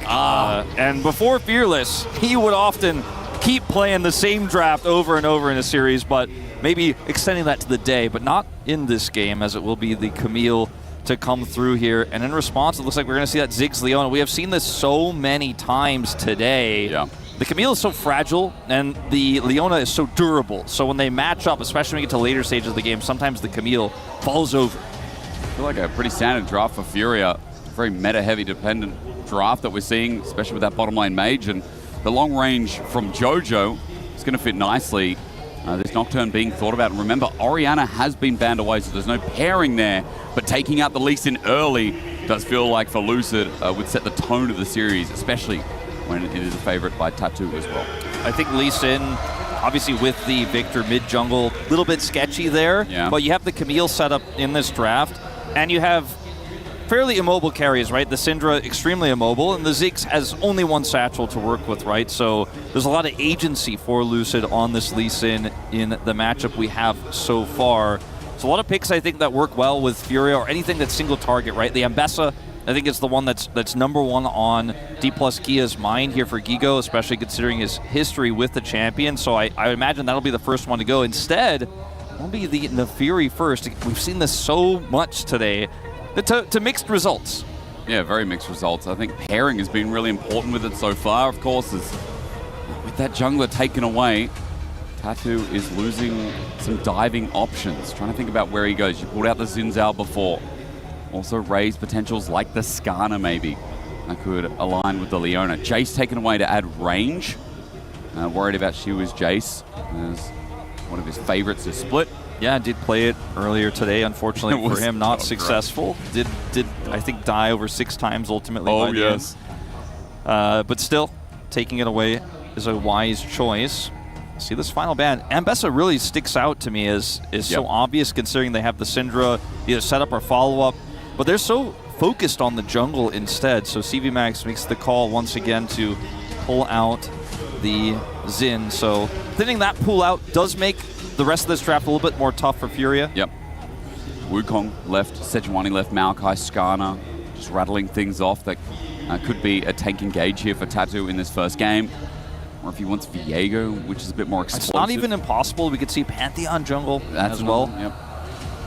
And before Fearless, he would often keep playing the same draft over and over in a series, but maybe extending that to the day, but not in this game, as it will be the Camille to come through here. And in response, it looks like we're going to see that Ziggs Leona. We have seen this so many times today. Yeah. The Camille is so fragile, and the Leona is so durable. So when they match up, especially when we get to later stages of the game, sometimes the Camille falls over. I feel like a pretty standard draft for Furia. Very meta-heavy dependent draft that we're seeing, especially with that bottom lane mage. And the long range from Jojo is going to fit nicely. This Nocturne being thought about. And remember, Orianna has been banned away, so there's no pairing there. But taking out the Lee Sin early does feel like for Lucid would set the tone of the series, especially when it is a favorite by Tatu as well. I think Lee Sin, obviously with the Victor mid-jungle, a little bit sketchy there. But you have the Camille set up in this draft, and you have fairly immobile carries, right? The Syndra extremely immobile, and the Ziggs has only one satchel to work with, right? So there's a lot of agency for Lucid on this Lee Sin in the matchup we have so far. So a lot of picks, I think, that work well with Furia or anything that's single target, right? The Ambessa, I think, is the one that's number one on D plus Kia's mind here for Gigo, especially considering his history with the champion. So I would imagine that'll be the first one to go. Instead, it'll be the Nafiri first. We've seen this so much today. To mixed results. Yeah, very mixed results. I think pairing has been really important with it so far. Of course, with that jungler taken away, Tatu is losing some diving options. Trying to think about where he goes. You pulled out the Zinzao before. Also raised potentials like the Skarner maybe. That could align with the Leona. Jace taken away to add range. Worried about Shiu's Jace as one of his favorites is split. Yeah, did play it earlier today. Unfortunately for him, not successful. Did I think die over 6 times ultimately? Oh, yes. But still, taking it away is a wise choice. See this final ban. Ambessa really sticks out to me as so obvious, considering they have the Syndra either set up or follow up, but they're so focused on the jungle instead. So CV Max makes the call once again to pull out the Xin. So thinning that pull out does make the rest of this draft a little bit more tough for Furia. Yep. Wukong left, Sejuani left, Maokai, Skarner, just rattling things off. That could be a tank engage here for Tatu in this first game. Or if he wants Viego, which is a bit more explosive. It's not even impossible. We could see Pantheon jungle as well.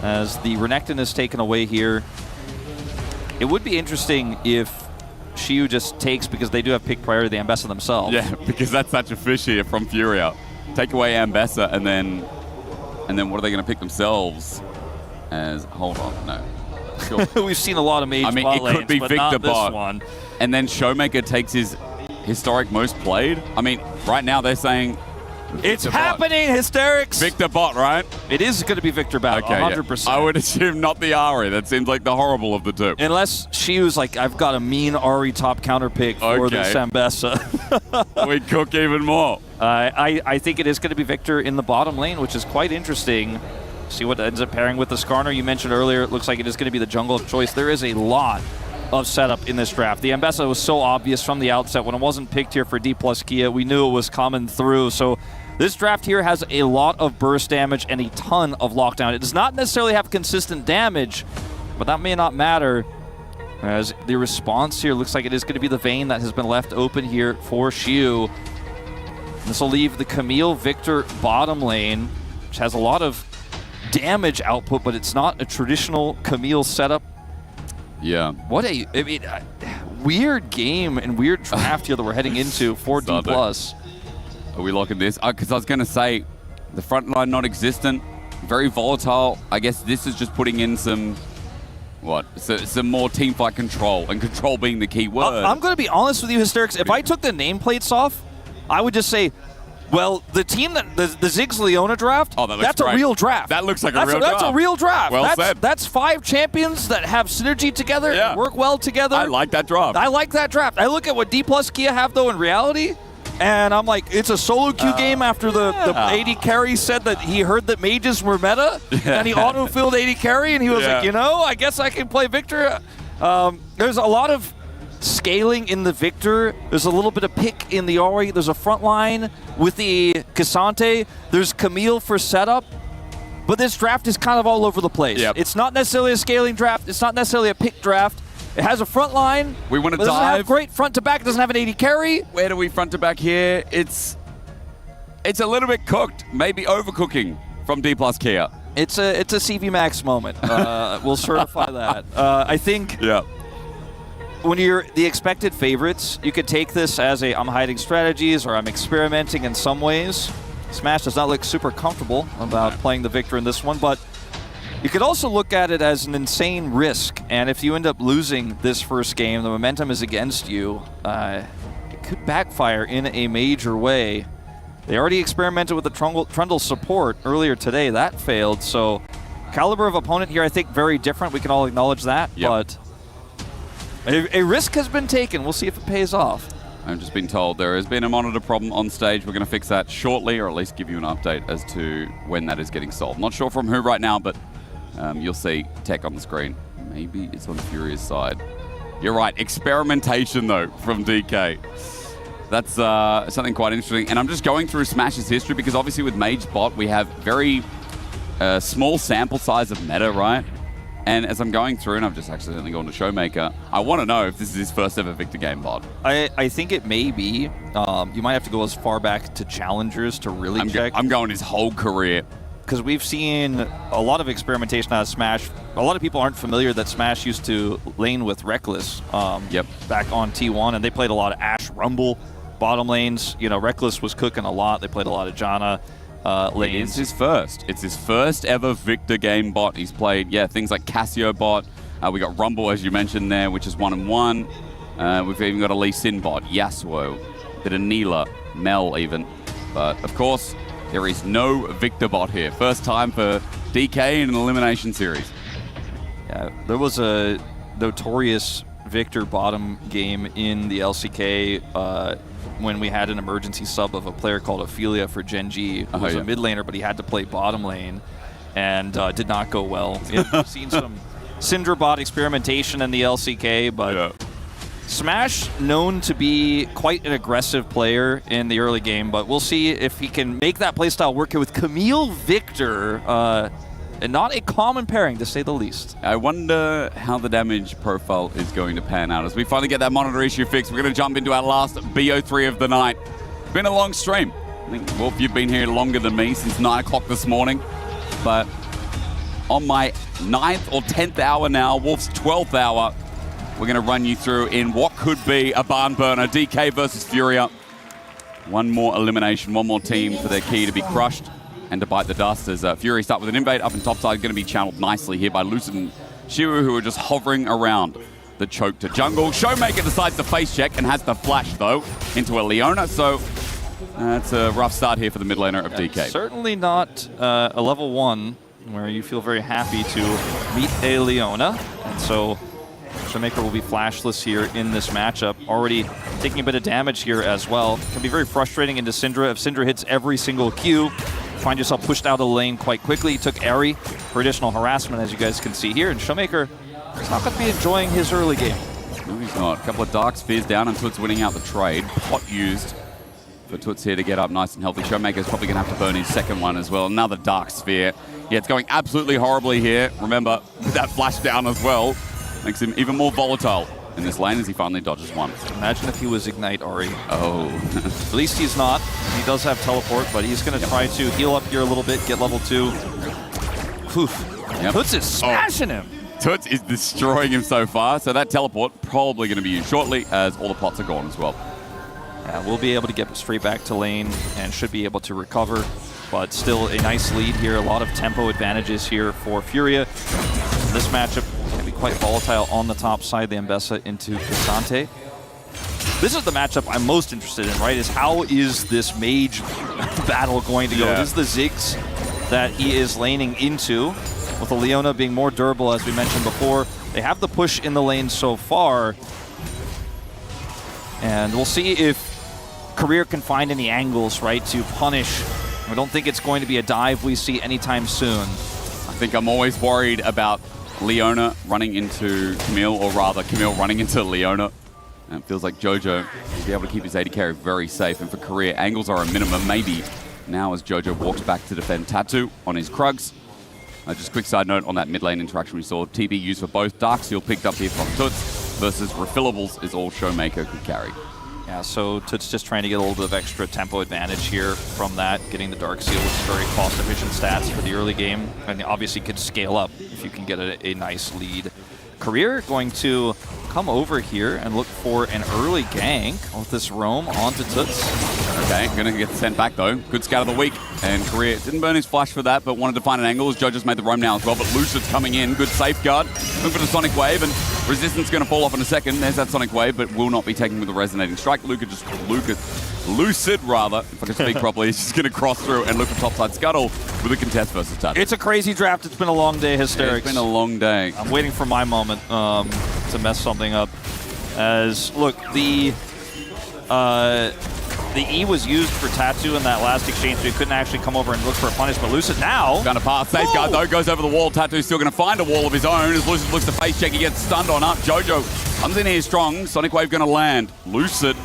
As the Renekton is taken away here. It would be interesting if Shiu just takes, because they do have pick priority, the Ambessa themselves. Yeah, because that's such a fish here from Furia. Take away Ambessa, and then what are they going to pick themselves? As hold on, no. Sure. We've seen a lot of mage bot lanes, it could be but Victor not this bot. one. And then Showmaker takes his historic most played. I mean, right now they're saying It's happening, Hysterics. Victor Bot, right? It is going to be Victor Bot, okay, 100%. Yeah. I would assume not the Ari. That seems like the horrible of the two. Unless she was like, I've got a mean Ari top counter pick for the Sambesa. We cook even more. I think it is going to be Victor in the bottom lane, which is quite interesting. See what ends up pairing with the Skarner you mentioned earlier. It looks like it is going to be the jungle of choice. There is a lot of setup in this draft. The Ambessa was so obvious from the outset. When it wasn't picked here for D plus Kia, we knew it was coming through. So this draft here has a lot of burst damage and a ton of lockdown. It does not necessarily have consistent damage, but that may not matter, as the response here looks like it is going to be the Vayne that has been left open here for Xiu. This will leave the Camille Victor bottom lane, which has a lot of damage output, but it's not a traditional Camille setup. Yeah. What a weird game and weird draft here that we're heading into for D+. Are we locking this? Because I was going to say, the front line not existent, very volatile. I guess this is just putting in some, some more teamfight control, and control being the key word. I'm going to be honest with you, Hysterics. If I took the nameplates off, I would just say, well, the team that the Ziggs Leona draft, that's great. A real draft. That looks like a real draft. That's a real draft. Well said. That's 5 champions that have synergy together, and work well together. I like that draft. I like that draft. I look at what D plus Kia have, though, in reality, and I'm like, it's a solo queue game after the AD carry said that he heard that mages were meta, and he auto-filled AD carry, and he was like, I guess I can play Victor. There's a lot of scaling in the Victor. There's a little bit of pick in the Ori. There's a front line with the Cassante. There's Camille for setup. But this draft is kind of all over the place. Yep. It's not necessarily a scaling draft. It's not necessarily a pick draft. It has a front line. We want to dive. It doesn't have great front to back. It doesn't have an AD carry. Where do we front to back here? It's a little bit cooked. Maybe overcooking from D plus Kia. It's a CV Max moment. We'll certify that. I think... Yeah. When you're the expected favorites, you could take this as I'm hiding strategies or I'm experimenting in some ways. Smash does not look super comfortable about playing the Victor in this one, but you could also look at it as an insane risk. And if you end up losing this first game, the momentum is against you. It could backfire in a major way. They already experimented with the Trundle support earlier today. That failed. So caliber of opponent here, I think, very different. We can all acknowledge that, but a risk has been taken. We'll see if it pays off. I've just been told there has been a monitor problem on stage. We're going to fix that shortly, or at least give you an update as to when that is getting solved. Not sure from who right now, but you'll see tech on the screen. Maybe it's on Furia's side. You're right. Experimentation, though, from DK. That's something quite interesting. And I'm just going through Smash's history because obviously with Mage Bot, we have very small sample size of meta, right? And as I'm going through, and I've just accidentally gone to Showmaker, I want to know if this is his first ever Victor game bot. I think it may be. You might have to go as far back to Challengers to really check. I'm going his whole career. Because we've seen a lot of experimentation out of Smash. A lot of people aren't familiar that Smash used to lane with Reckless back on T1, and they played a lot of Ashe Rumble bottom lanes. Reckless was cooking a lot. They played a lot of Janna. It's his first. It's his first ever Victor game bot. He's played, things like Casio bot. We got Rumble, as you mentioned there, which is 1-1. We've even got a Lee Sin bot, Yasuo, bit of Neela, Mel even. But of course, there is no Victor bot here. First time for DK in an elimination series. Yeah, there was a notorious Victor bottom game in the LCK when we had an emergency sub of a player called Ophelia for Gen G, who was a mid laner, but he had to play bottom lane, and did not go well. We've seen some Syndra bot experimentation in the LCK, but Smash known to be quite an aggressive player in the early game, but we'll see if he can make that playstyle work here with Camille Victor. And not a common pairing, to say the least. I wonder how the damage profile is going to pan out. As we finally get that monitor issue fixed, we're going to jump into our last BO3 of the night. It's been a long stream. I think, Wolf, you've been here longer than me, since 9 o'clock this morning. But on my 9th or 10th hour now, Wolf's 12th hour, we're going to run you through in what could be a barn burner. DK versus Furia. One more elimination, one more team for their key to be crushed and to bite the dust, as Fury start with an invade up and top side, going to be channeled nicely here by Lucid and Shiru, who are just hovering around the choke to jungle. Showmaker decides to face check and has the flash, though, into a Leona, so That's a rough start here for the mid laner of DK. Certainly not a level 1 where you feel very happy to meet a Leona. And so Showmaker will be flashless here in this matchup. Already taking a bit of damage here as well. Can be very frustrating into Syndra. If Syndra hits every single Q, find yourself pushed out of the lane quite quickly. He took Airy for additional harassment, as you guys can see here. And Showmaker is not going to be enjoying his early game. No, he's not. A couple of Dark Spheres down and Toots winning out the trade. Pot used for Toots here to get up nice and healthy. Showmaker's probably going to have to burn his second one as well. Another Dark Sphere. Yeah, it's going absolutely horribly here. Remember, that flash down as well makes him even more volatile in this lane as he finally dodges one. Imagine if he was Ignite Ari. Oh. At least he's not. He does have Teleport, but he's going to try to heal up here a little bit, get level 2. Oof. Yep. Toots is smashing him. Toots is destroying him so far, so that Teleport probably going to be used shortly as all the pots are gone as well. Yeah, we'll be able to get straight back to lane and should be able to recover, but still a nice lead here. A lot of tempo advantages here for Furia. This matchup can be quite volatile on the top side, the Ambessa into Cassante. This is the matchup I'm most interested in, right? Is how is this mage battle going to go? This is the Ziggs that he is laning into, with the Leona being more durable, as we mentioned before. They have the push in the lane so far, and we'll see if Career can find any angles, right, to punish. I don't think it's going to be a dive we see anytime soon. I think I'm always worried about Leona running into Camille, or rather Camille running into Leona. And it feels like Jojo will be able to keep his AD carry very safe, and for Career, angles are a minimum, maybe now as Jojo walks back to defend Tattoo on his Krugs. Just a quick side note on that mid lane interaction we saw. TB used for both. Darksteel picked up here from Toots versus Refillables is all Showmaker could carry. Yeah, so Toots just trying to get a little bit of extra tempo advantage here from that, getting the Darksteel, which is very cost-efficient stats for the early game, and obviously could scale up if you can get a nice lead. Career going to come over here and look for an early gank with this roam onto Toots. Okay, gonna get sent back though. Good scout of the week. And Career didn't burn his flash for that, but wanted to find an angle as Jojo's made the roam now as well. But Lucid's coming in. Good safeguard. Looking for the Sonic Wave, and Resistance going to fall off in a second. There's that Sonic Wave, but will not be taken with the Resonating Strike. Lucid, if I can speak properly, is just going to cross through and look for topside Scuttle with a contest versus Tattoo. It's a crazy draft. It's been a long day, Hysterics. It's been a long day. I'm waiting for my moment to mess something up. As, look, the E was used for Tattoo in that last exchange, so he couldn't actually come over and look for a punish, but Lucid now... Going to pass safeguard though, goes over the wall. Tattoo's still going to find a wall of his own as Lucid looks to face check. He gets stunned on up. Jojo comes in here strong. Sonic Wave going to land. Lucid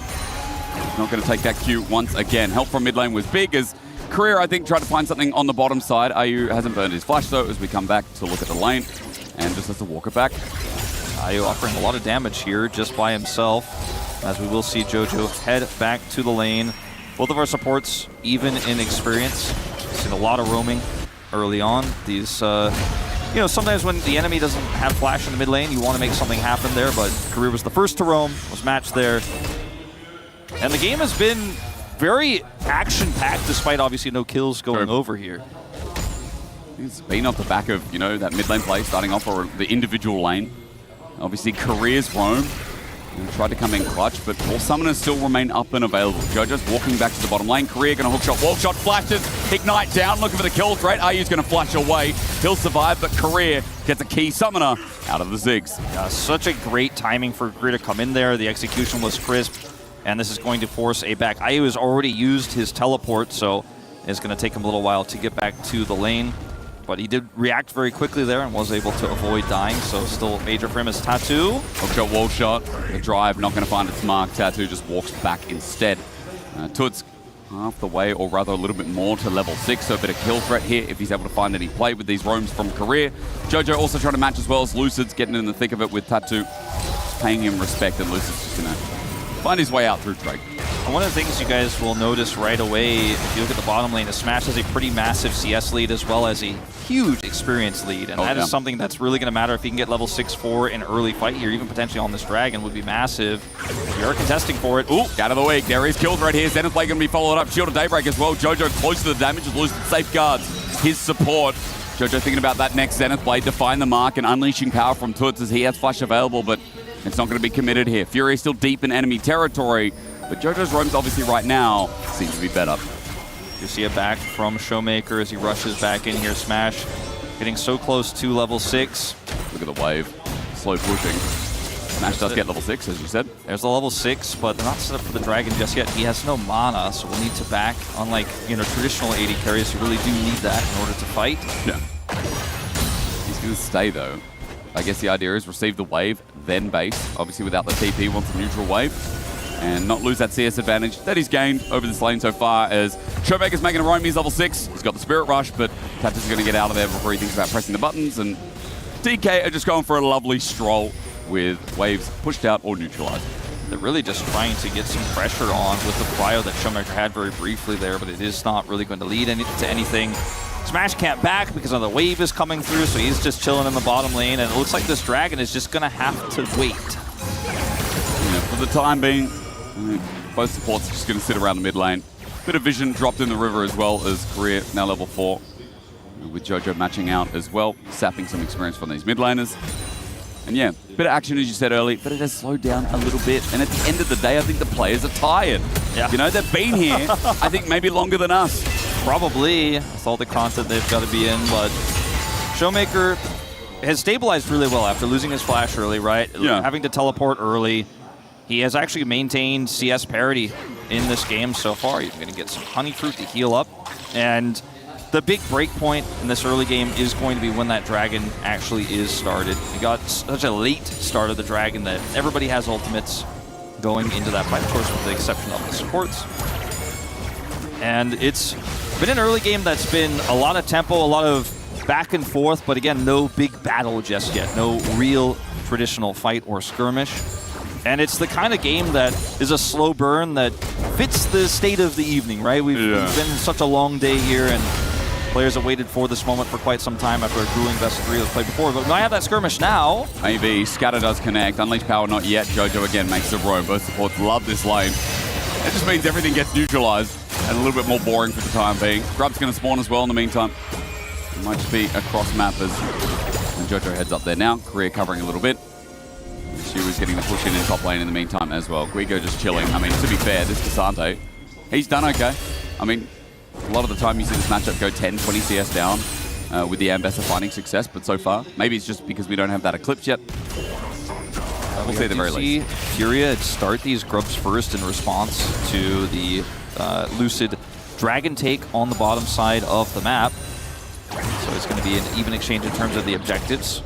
not going to take that Q once again. Help from mid lane was big as Career, I think, tried to find something on the bottom side. Ayu hasn't burned his flash though as we come back to look at the lane and just has to walk it back. Ayu offering a lot of damage here just by himself, as we will see Jojo head back to the lane. Both of our supports even in experience. Seen a lot of roaming early on. These, you know, sometimes when the enemy doesn't have flash in the mid lane, you want to make something happen there, but Career was the first to roam, was matched there. And the game has been very action-packed, despite obviously no kills going over here. It's been off the back of, you know, that mid lane play starting off for the individual lane. Obviously, Career's roam. Tried to come in clutch, but all summoners still remain up and available. Jojo's walking back to the bottom lane. Career going to hook shot, wall shot, flashes, Ignite down, looking for the kill threat. Ayu's going to flash away. He'll survive, but Career gets a key summoner out of the Ziggs. Yeah, such a great timing for Career to come in there. The execution was crisp, and this is going to force a back. Ayu has already used his teleport, so it's going to take him a little while to get back to the lane. But he did react very quickly there and was able to avoid dying, so still major for him as Tattoo. Hook shot, wall shot, the drive not going to find its mark. Tattoo just walks back instead. Toots half the way, or rather a little bit more, to level 6, so a bit of kill threat here if he's able to find any play with these roams from Career. Jojo also trying to match as well as Lucid's getting in the thick of it with Tattoo, paying him respect, and Lucid's just going to find his way out through Drake. And one of the things you guys will notice right away, if you look at the bottom lane, is Smash has a pretty massive CS lead as well as a huge experience lead. And that is something that's really going to matter if he can get level 6-4 in early fight here, even potentially on this Dragon would be massive. You're contesting for it. Ooh, out of the week. There is kills right here. Zenith Blade going to be followed up. Shield of Daybreak as well. Jojo close to the damage as Lucid safeguards his support. Jojo thinking about that next Zenith Blade to find the mark and unleashing power from Toots as he has flash available, but it's not going to be committed here. Fury still deep in enemy territory. But JoJo's roams obviously right now seem to be better. You see it back from Showmaker as he rushes back in here. Smash getting so close to level 6. Look at the wave. Slow pushing. Smash does get level 6, as you said. There's the level 6, but they're not set up for the Dragon just yet. He has no mana, so we'll need to back. Unlike, traditional AD carries, you really do need that in order to fight. Yeah. He's going to stay, though. I guess the idea is receive the wave, then base. Obviously, without the TP, wants a neutral wave. And not lose that CS advantage that he's gained over this lane so far, as Showmaker's making a roam. He's level 6. He's got the Spirit Rush, but Tatus is going to get out of there before he thinks about pressing the buttons. And DK are just going for a lovely stroll with waves pushed out or neutralized. They're really just trying to get some pressure on with the prio that Showmaker had very briefly there, but it is not really going to lead to anything. Smash can't back because the wave is coming through, so he's just chilling in the bottom lane, and it looks like this Dragon is just going to have to wait. For the time being, both supports are just going to sit around the mid lane. Bit of vision dropped in the river as well as Korea, now level 4. With JoJo matching out as well, sapping some experience from these mid laners. And yeah, bit of action as you said earlier, but it has slowed down a little bit. And at the end of the day, I think the players are tired. Yeah. They've been here, I think maybe longer than us. Probably. That's all the content they've got to be in, but Showmaker has stabilized really well after losing his flash early, right? Yeah. Having to teleport early. He has actually maintained CS parity in this game so far. He's going to get some honey fruit to heal up. And the big break point in this early game is going to be when that Dragon actually is started. We got such a late start of the Dragon that everybody has ultimates going into that fight, of course, with the exception of the supports. And it's been an early game that's been a lot of tempo, a lot of back and forth, but again, no big battle just yet. No real traditional fight or skirmish. And it's the kind of game that is a slow burn that fits the state of the evening, right? We've been such a long day here, and players have waited for this moment for quite some time after a grueling best of 3 that's played before. But when I have that skirmish now... Maybe. Scatter does connect. Unleash Power not yet. JoJo again makes the roam. Both supports love this lane. It just means everything gets neutralized and a little bit more boring for the time being. Grub's going to spawn as well in the meantime. It might just be a cross map as JoJo heads up there now. Korea covering a little bit. She was getting the push in top lane in the meantime as well. Guigo just chilling. I mean, to be fair, this Cassante, he's done okay. I mean, a lot of the time you see this matchup go 10, 20 CS down with the Ambessa finding success, but so far, maybe it's just because we don't have that Eclipse yet. We'll see at the very least. Furia start these grubs first in response to the Lucid Dragon take on the bottom side of the map. So it's going to be an even exchange in terms of the objectives.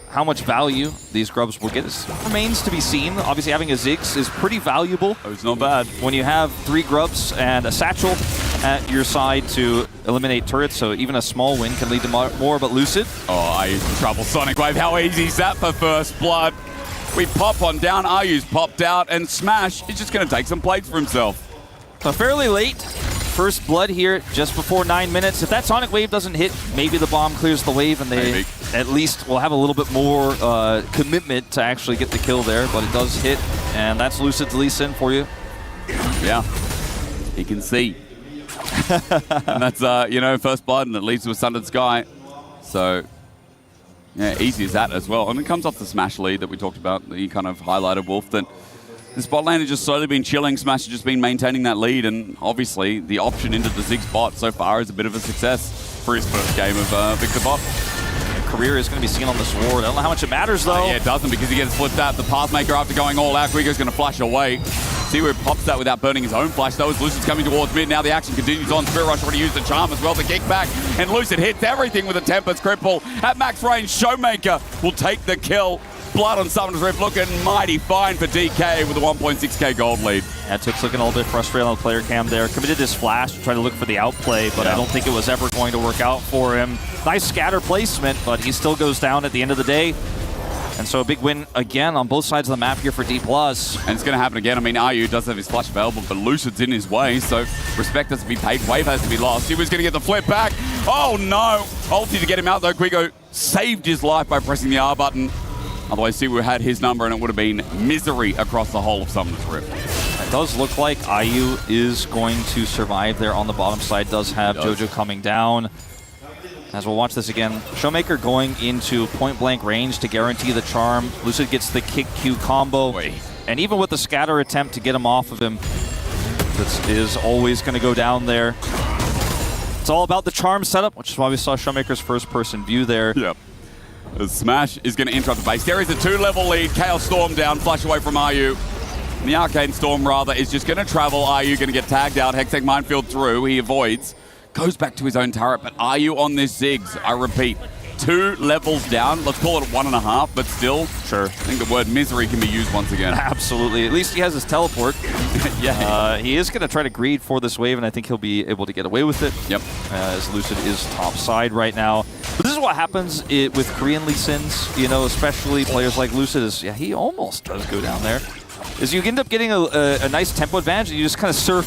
How much value these grubs will get remains to be seen. Obviously, having a Ziggs is pretty valuable. Oh, it's not bad. When you have 3 grubs and a satchel at your side to eliminate turrets, so even a small win can lead to more, but Lucid. Oh, I use the Trouble Sonic Wave. How easy is that for first blood? We pop on down, Ayu's popped out, and Smash is just going to take some plates for himself. So fairly late. First blood here, just before 9 minutes. If that Sonic Wave doesn't hit, maybe the bomb clears the wave and they at least will have a little bit more commitment to actually get the kill there, but it does hit, and that's Lucid's Lee Sin for you. Yeah, he can see. And that's, first blood, and it leads to a Sundered Sky. So, yeah, easy as that as well. And it comes off the Smash lead that we talked about, that you kind of highlighted, Wolf, that the bot lane has just slowly been chilling. Smash has just been maintaining that lead, and obviously the option into the Ziggs bot so far is a bit of a success for his first game of Victor Bot. Career is going to be seen on this ward. I don't know how much it matters, though. Yeah, it doesn't, because he gets flipped out. The Pathmaker, after going all out, Guigo's going to flash away. See where he pops that without burning his own flash, though, as Lucid's coming towards mid. Now the action continues on. Spirit Rush already used the charm as well to kick back, and Lucid hits everything with a Tempest Cripple. At max range, Showmaker will take the kill. Blood on Summoner's Rift looking mighty fine for DK with a 1.6k gold lead. Yeah, Took's looking a little bit frustrated on the player cam there. Committed his flash to try to look for the outplay, but I don't think it was ever going to work out for him. Nice scatter placement, but he still goes down at the end of the day. And so a big win again on both sides of the map here for D+. And it's going to happen again. I mean, Ayu does have his flash available, but Lucid's in his way, so respect has to be paid. Wave has to be lost. He was going to get the flip back. Oh, no. Ulti to get him out, though. Guigo saved his life by pressing the R button. Otherwise, Siwu had his number, and it would have been misery across the whole of Summoner's Rift. It does look like Ayu is going to survive there on the bottom side. Does have JoJo coming down. As we'll watch this again, Showmaker going into point-blank range to guarantee the charm. Lucid gets the kick Q combo. And even with the scatter attempt to get him off of him, This is always going to go down there. It's all about the charm setup, which is why we saw Showmaker's first-person view there. Yep. The Smash is going to interrupt the base. There is a 2-level lead. Chaos Storm down, flash away from Ayu. And the Arcane Storm, rather, is just going to travel. Ayu going to get tagged out. Hextech Minefield through. He avoids. Goes back to his own turret, but Ayu on this Ziggs, I repeat, 2 levels down. Let's call it 1.5, but still, sure. I think the word misery can be used once again. Absolutely. At least he has his teleport. Yeah. He is going to try to greed for this wave, and I think he'll be able to get away with it. Yep. As Lucid is top side right now. But this is what happens with Korean Lee Sins, you know, especially players like Lucid. He almost does go down there. Is you end up getting a nice tempo advantage, and you just kind of surf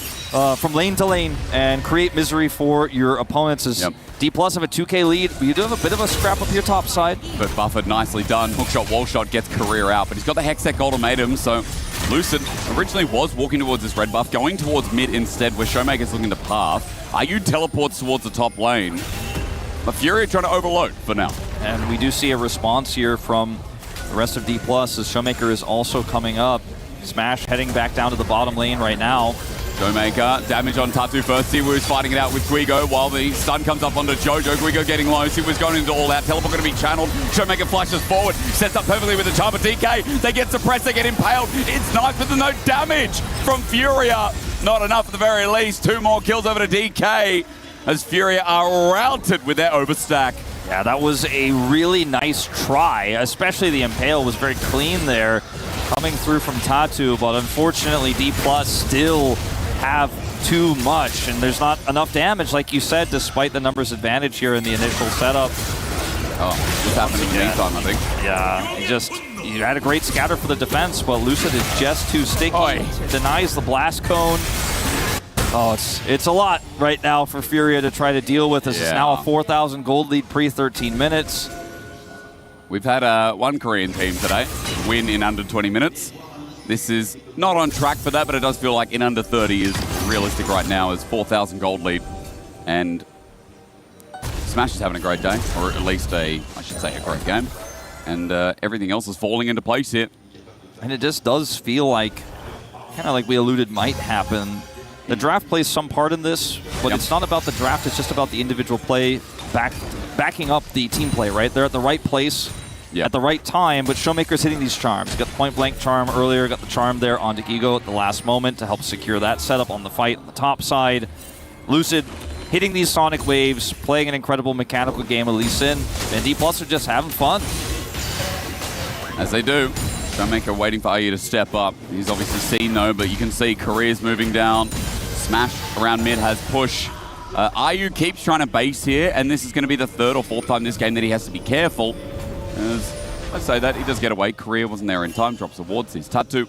from lane to lane and create misery for your opponents. As D+ have a 2K lead, but you do have a bit of a scrap up your top side. But Buffered, nicely done. Hookshot, wall shot gets Career out, but he's got the Hextech ultimatum, so Lucid originally was walking towards this red buff, going towards mid instead, where Showmaker's looking to path. Ayu teleports towards the top lane. But Fury trying to overload for now. And we do see a response here from the rest of D+, as Showmaker is also coming up. Smash heading back down to the bottom lane right now. Showmaker, damage on Tatu first. Siwoo's fighting it out with Guigo while the stun comes up onto Jojo. Guigo getting low. Siwoo's going into all out. Teleport going to be channeled. Showmaker flashes forward. Sets up perfectly with the charm of DK. They get suppressed. They get impaled. It's nice, but there's no damage from Furia. Not enough at the very least. 2 more kills over to DK as Furia are routed with their overstack. Yeah, that was a really nice try, especially the Impale was very clean there, coming through from Tatu, but unfortunately D+ still have too much, and there's not enough damage, like you said, despite the numbers advantage here in the initial setup. Oh, this happened in the meantime, I think. Yeah, you had a great scatter for the defense, but Lucid is just too sticky. Denies the blast cone. Oh, it's a lot right now for Furia to try to deal with. This is now a 4,000 gold lead pre-13 minutes. We've had one Korean team today win in under 20 minutes. This is not on track for that, but it does feel like in under 30 is realistic right now as 4,000 gold lead. And Smash is having a great day, or at least I should say a great game. And everything else is falling into place here. And it just does feel like, kind of like we alluded might happen. The draft plays some part in this, but it's not about the draft, it's just about the individual play backing up the team play, right? They're at the right place at the right time, but Showmaker's hitting these charms. Got the point-blank charm earlier, got the charm there onto Ego at the last moment to help secure that setup on the fight on the top side. Lucid hitting these Sonic waves, playing an incredible mechanical game of Lee Sin, and D+ are just having fun. As they do. Showmaker waiting for Ayu to step up. He's obviously seen though, but you can see Career's moving down. Smash around mid has push. Ayu keeps trying to base here, and this is going to be the 3rd or 4th time this game that he has to be careful. As I say that, he does get away. Career wasn't there in time, drops the ward, sees Tatu.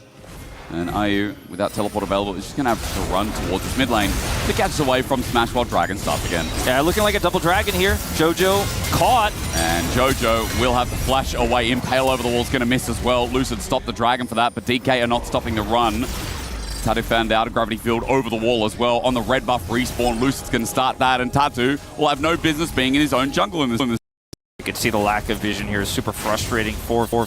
And Ayu, without teleport available, is just going to have to run towards this mid lane to catch away from Smash while Dragon starts again. Yeah, looking like a double Dragon here. Jojo caught. And Jojo will have to flash away. Impale over the wall is going to miss as well. Lucid stopped the Dragon for that, but DK are not stopping the run. Tatu found out a gravity field over the wall as well. On the red buff respawn, Lucid's going to start that, and Tatu will have no business being in his own jungle in this. You can see the lack of vision here is super frustrating for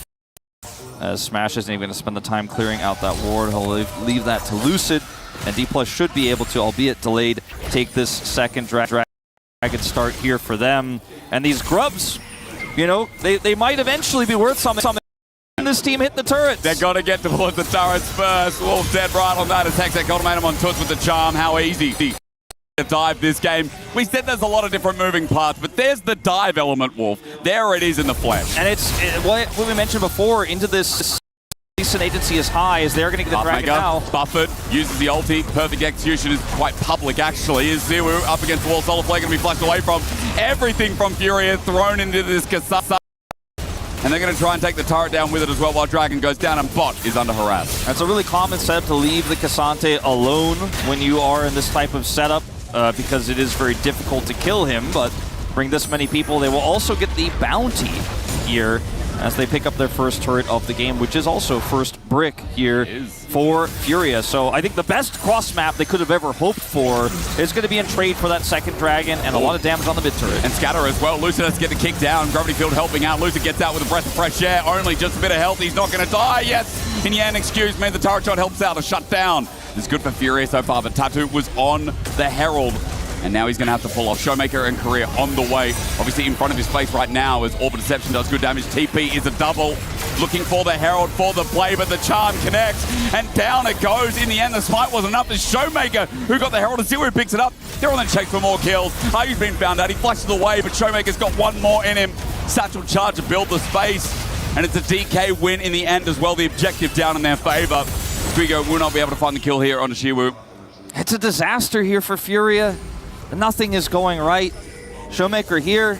as Smash isn't even going to spend the time clearing out that ward. He'll leave that to Lucid, and D+ should be able to, albeit delayed, take this second Dragon start here for them. And these grubs, you know, they might eventually be worth something. This team hit the turrets. They're going to get towards the turrets first. Wolf dead right on that. Attacks that ultimatum on Toots with the charm. How easy to dive this game. We said there's a lot of different moving parts, but there's the dive element, Wolf. There it is in the flesh. And it's what we mentioned before, into this decent agency is high, as they're going to get the Dragon now. Buffered, uses the ulti. Perfect execution is quite public, actually. Is Siwoo up against the wall. Solar Flare going to be flashed away from. Everything from Furia thrown into this Kasasa. And they're going to try and take the turret down with it as well while Dragon goes down, and Bot is under harass. That's a really common setup to leave the Cassante alone when you are in this type of setup because it is very difficult to kill him, but bring this many people. They will also get the bounty here as they pick up their first turret of the game, which is also first brick here for Furia. So I think the best cross map they could have ever hoped for is going to be in trade for that second Dragon and a lot of damage on the mid turret. And Scatter as well. Lucid has to get the kick down. Gravity Field helping out. Lucid gets out with a breath of fresh air. Only just a bit of health. He's not going to die. Yes. In the end, excuse me, the turret shot helps out to shut down It's good for Furia so far, but Tattoo was on the Herald. And now he's going to have to pull off. Showmaker and Korea on the way. Obviously in front of his face right now as Orb Deception does good damage. TP is a double. Looking for the Herald for the play, but the charm connects. And down it goes. In the end, the smite wasn't enough. It's Showmaker who got the Herald and Zero picks it up. They're on the chase for more kills. Ayu's been found out. He flashes away, but Showmaker's got one more in him. Satchel charge to build the space. And it's a DK win in the end as well. The objective down in their favor. Squigo will not be able to find the kill here on the Shiwu. It's a disaster here for Furia. Nothing is going right. Showmaker here,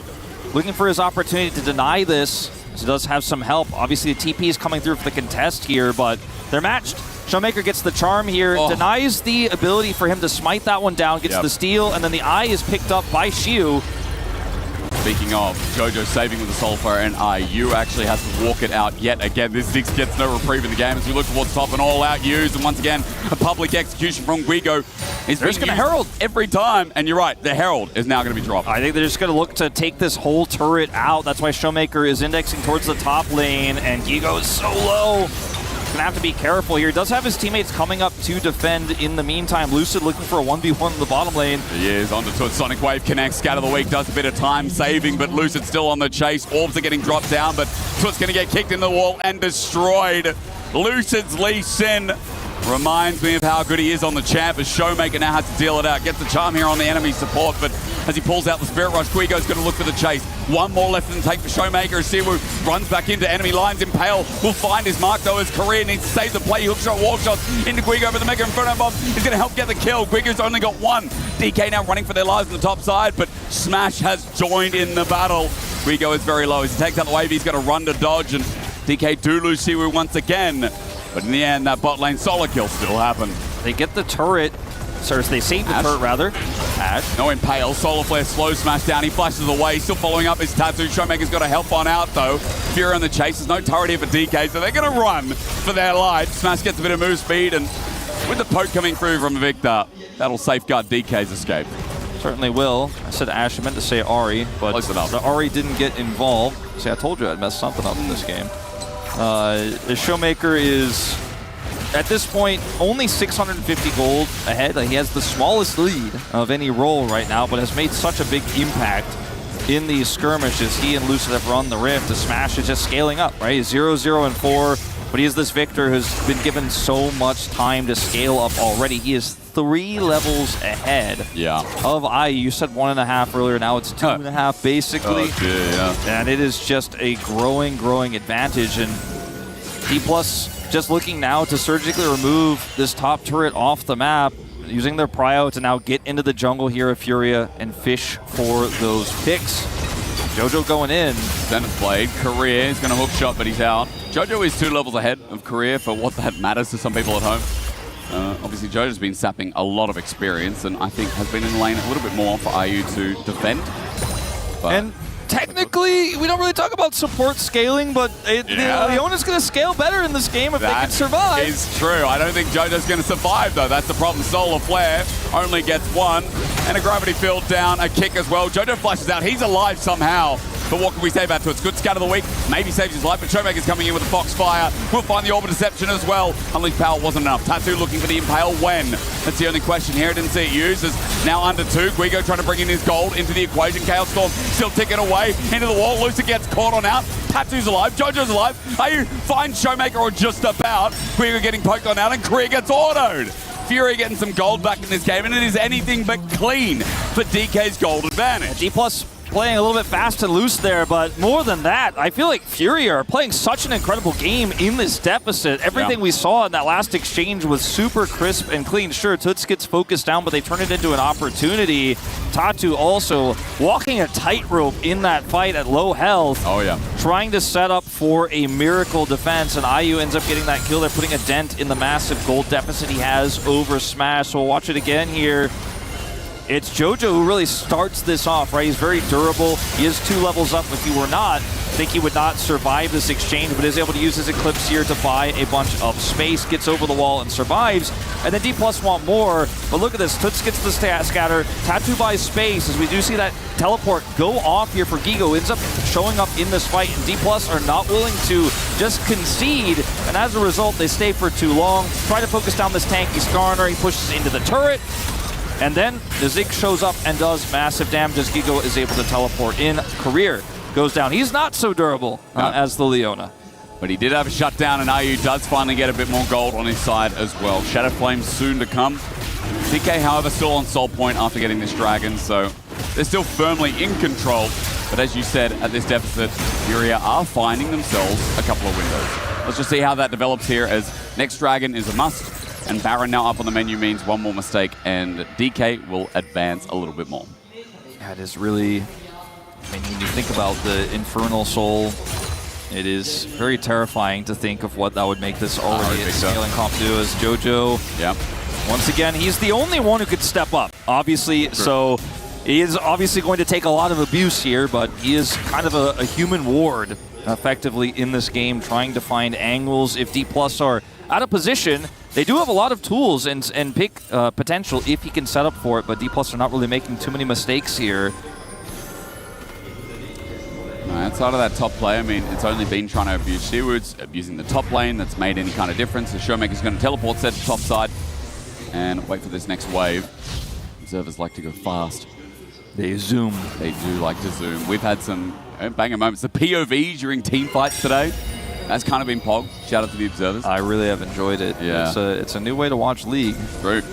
looking for his opportunity to deny this. He does have some help. Obviously, the TP is coming through for the contest here, but they're matched. Showmaker gets the charm here, denies the ability for him to smite that one down, gets the steal, and then the eye is picked up by Xiu. Speaking of, Jojo saving with the Soulfire, and IU actually has to walk it out yet again. This Ziggs gets no reprieve in the game as we look towards top, and all-out use, and once again, a public execution from Guigo. He's just going to Herald every time, and you're right, the Herald is now going to be dropped. I think they're just going to look to take this whole turret out. That's why Showmaker is indexing towards the top lane, and Guigo is so low. Going to have to be careful here. He does have his teammates coming up to defend in the meantime. Lucid looking for a 1v1 in the bottom lane. He is onto Toot. Sonic Wave connects. Scatter the Weak does a bit of time saving, but Lucid still on the chase. Orbs are getting dropped down, but Toot's going to get kicked in the wall and destroyed. Lucid's Lee Sin reminds me of how good he is on the champ, as Showmaker now has to deal it out. Gets the charm here on the enemy support, but as he pulls out the Spirit Rush, Guigo's going to look for the chase. One more left in the tank for Showmaker as Siwu runs back into enemy lines. Impale will find his mark though as Korea needs to save the play. Hookshot, wall shots into Guigo, but the Mega Inferno Bomb is going to help get the kill. Guigo's only got one. DK now running for their lives on the top side, but Smash has joined in the battle. Guigo is very low. As he takes out the wave, he's got to run to dodge, and DK do lose Siwu once again. But in the end, that bot lane solo kill still happened. They get the turret. So they save the turret, rather. Ash. No Impale. Solar Flare slow smash down. He flashes away. Still following up his Tattoo. Showmaker's got to help on out, though. Fury on the chase. There's no turret here for DK, so they're going to run for their life. Smash gets a bit of move speed, and with the poke coming through from Victor, that'll safeguard DK's escape. Certainly will. I said Ash. I meant to say Ari, but the Ari didn't get involved. See, I told you I'd mess something up in this game. The Showmaker is, at this point, only 650 gold ahead. He has the smallest lead of any role right now, but has made such a big impact in these skirmishes. He and Lucid have run the Rift. The Smash is just scaling up, right? He's 0-0 and 4, but he is this Victor who's been given so much time to scale up already. He is 3 levels ahead of IU. You said 1.5 earlier, now it's 2.5 basically. And it is just a growing advantage. And D+ just looking now to surgically remove this top turret off the map, using their prio to now get into the jungle here of Furia and fish for those picks. Jojo going in. Zenith Blade. Korea is going to hook shot, but he's out. Jojo is 2 levels ahead of Korea for what that matters to some people at home. Obviously, Jojo's been sapping a lot of experience, and I think has been in lane a little bit more for IU to defend. But and technically, we don't really talk about support scaling, but Leona's going to scale better in this game if they can survive. That is true. I don't think Jojo's going to survive, though. That's the problem. Solar Flare only gets 1, and a Gravity Field down, a kick as well. Jojo flashes out. He's alive somehow. But what can we say about it? It's good scatter of the week. Maybe saves his life, but Showmaker's coming in with a Foxfire. We'll find the Orb of Deception as well. Unleash Power wasn't enough. Tattoo looking for the Impale when? That's the only question here. Didn't see it used. It's now under 2. Guigo trying to bring in his gold into the equation. Chaos Storm still ticking away into the wall. Lucid gets caught on out. Tattoo's alive. Jojo's alive. IU find Showmaker or just about. Guigo getting poked on out, and Korea gets autoed. Fury getting some gold back in this game, and it is anything but clean for DK's gold advantage. D+ playing a little bit fast and loose there, but more than that, I feel like Fury are playing such an incredible game in this deficit. Everything we saw in that last exchange was super crisp and clean. Sure, Toots gets focused down, but they turn it into an opportunity. Tatu also walking a tightrope in that fight at low health. Trying to set up for a miracle defense, and IU ends up getting that kill. They're putting a dent in the massive gold deficit he has over Smash. So we'll watch it again here. It's Jojo who really starts this off, right? He's very durable. He is 2 levels up. If he were not, I think he would not survive this exchange, but is able to use his Eclipse here to buy a bunch of space, gets over the wall and survives. And then D+ want more, but look at this. Toots gets the scatter. Tattoo buys space, as we do see that teleport go off here for Guigo. Ends up showing up in this fight, and D+ are not willing to just concede, and as a result, they stay for too long. Try to focus down this tanky Skarner. He pushes into the turret, and then the Zig shows up and does massive damage as Gigo is able to teleport in. Career goes down. He's not so durable as the Leona. But he did have a shutdown, and IU does finally get a bit more gold on his side as well. Shadow Flames soon to come. DK, however, still on soul point after getting this dragon, so they're still firmly in control. But as you said, at this deficit, Furia are finding themselves a couple of windows. Let's just see how that develops here, as next dragon is a must, and Baron now up on the menu means one more mistake, and DK will advance a little bit more. Yeah, it is really, I mean, when you think about the Infernal Soul, it is very terrifying to think of what that would make this already a scaling comp do, as Jojo, once again, he's the only one who could step up, obviously, so he is obviously going to take a lot of abuse here, but he is kind of a human ward, effectively, in this game, trying to find angles. If D+ are out of position, they do have a lot of tools and pick potential if he can set up for it, but D+ are not really making too many mistakes here. Outside of that top play, I mean, it's only been trying to abuse Seawoods, abusing the top lane that's made any kind of difference. The Showmaker's going to teleport set to top side and wait for this next wave. Observers like to go fast. They zoom. They do like to zoom. We've had some banger moments. The POV during team fights today, that's kind of been pog. Shout out to the Observers. I really have enjoyed it. Yeah. It's a new way to watch League. True.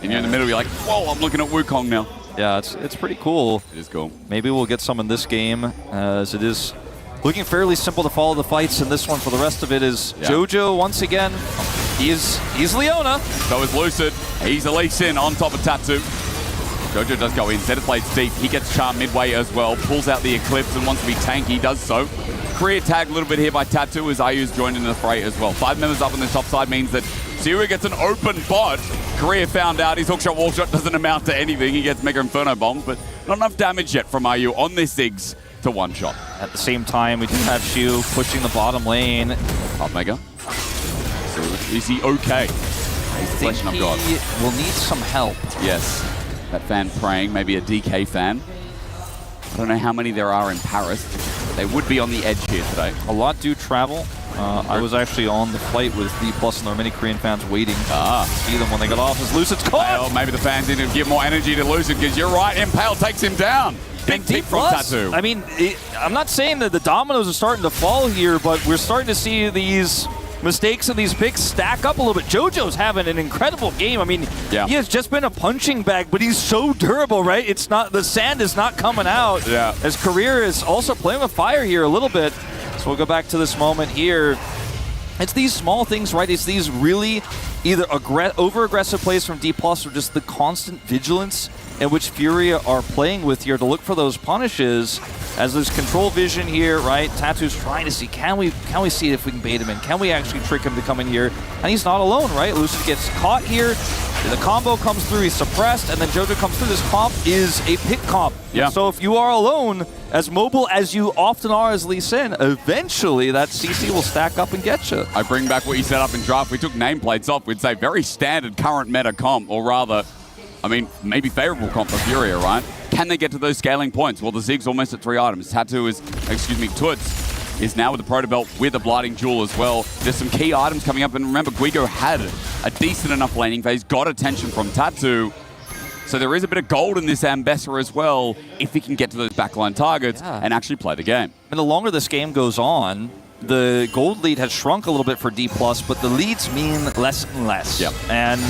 And you're in the middle, you're like, whoa, I'm looking at Wukong now. Yeah, it's pretty cool. It is cool. Maybe we'll get some in this game, as it is looking fairly simple to follow the fights in this one. For the rest of it is Jojo once again. He's Leona. So is Lucid. He's Lee Sin on top of Tattoo. Jojo does go in. Zeta plays deep. He gets Charm midway as well. Pulls out the Eclipse and wants to be tanky. Does so. Career tag a little bit here by Tattoo as IU's joined in the fray as well. 5 members up on the top side means that Zero gets an open bot. Career found out his hookshot, wallshot doesn't amount to anything. He gets Mega Inferno bombs, but not enough damage yet from IU on this Ziggs to one-shot. At the same time, we do have Shu pushing the bottom lane. Top Mega. So is he okay? I think he will need some help. Yes. That fan praying, maybe a DK fan. I don't know how many there are in Paris. They would be on the edge here today. A lot do travel. I was actually on the flight with D+, and there were many Korean fans waiting to see them when they got off as Lucid's caught. Well, maybe the fans didn't give more energy to Lucid, because you're right, Impale takes him down. Big tip from Tattoo. I mean, I'm not saying that the dominoes are starting to fall here, but we're starting to see these mistakes and these picks stack up a little bit. Jojo's having an incredible game. I mean, he has just been a punching bag, but he's so durable, right? It's not, the sand is not coming out. His career is also playing with fire here a little bit. So we'll go back to this moment here. It's these small things, right? It's these really either over-aggressive plays from D+, or just the constant vigilance in which Furia are playing with here to look for those punishes. As there's control vision here, right? Tattoo's trying to see, can we see if we can bait him in? Can we actually trick him to come in here? And he's not alone, right? Lucid gets caught here. The combo comes through, he's suppressed, and then Jojo comes through. This comp is a pick comp. So if you are alone, as mobile as you often are as Lee Sin, eventually that CC will stack up and get you. I bring back what you set up in draft. We took nameplates off. We'd say very standard current meta comp, or rather, I mean, maybe favorable comp for Furia, right? Can they get to those scaling points? Well, the Zig's almost at 3 items. Tattoo is, Toots is now with the Proto Belt with a Blighting Jewel as well. There's some key items coming up, and remember, Guigo had a decent enough laning phase, got attention from Tattoo. So there is a bit of gold in this Ambassador as well, if he can get to those backline targets and actually play the game. And the longer this game goes on, the gold lead has shrunk a little bit for D+, but the leads mean less and less. And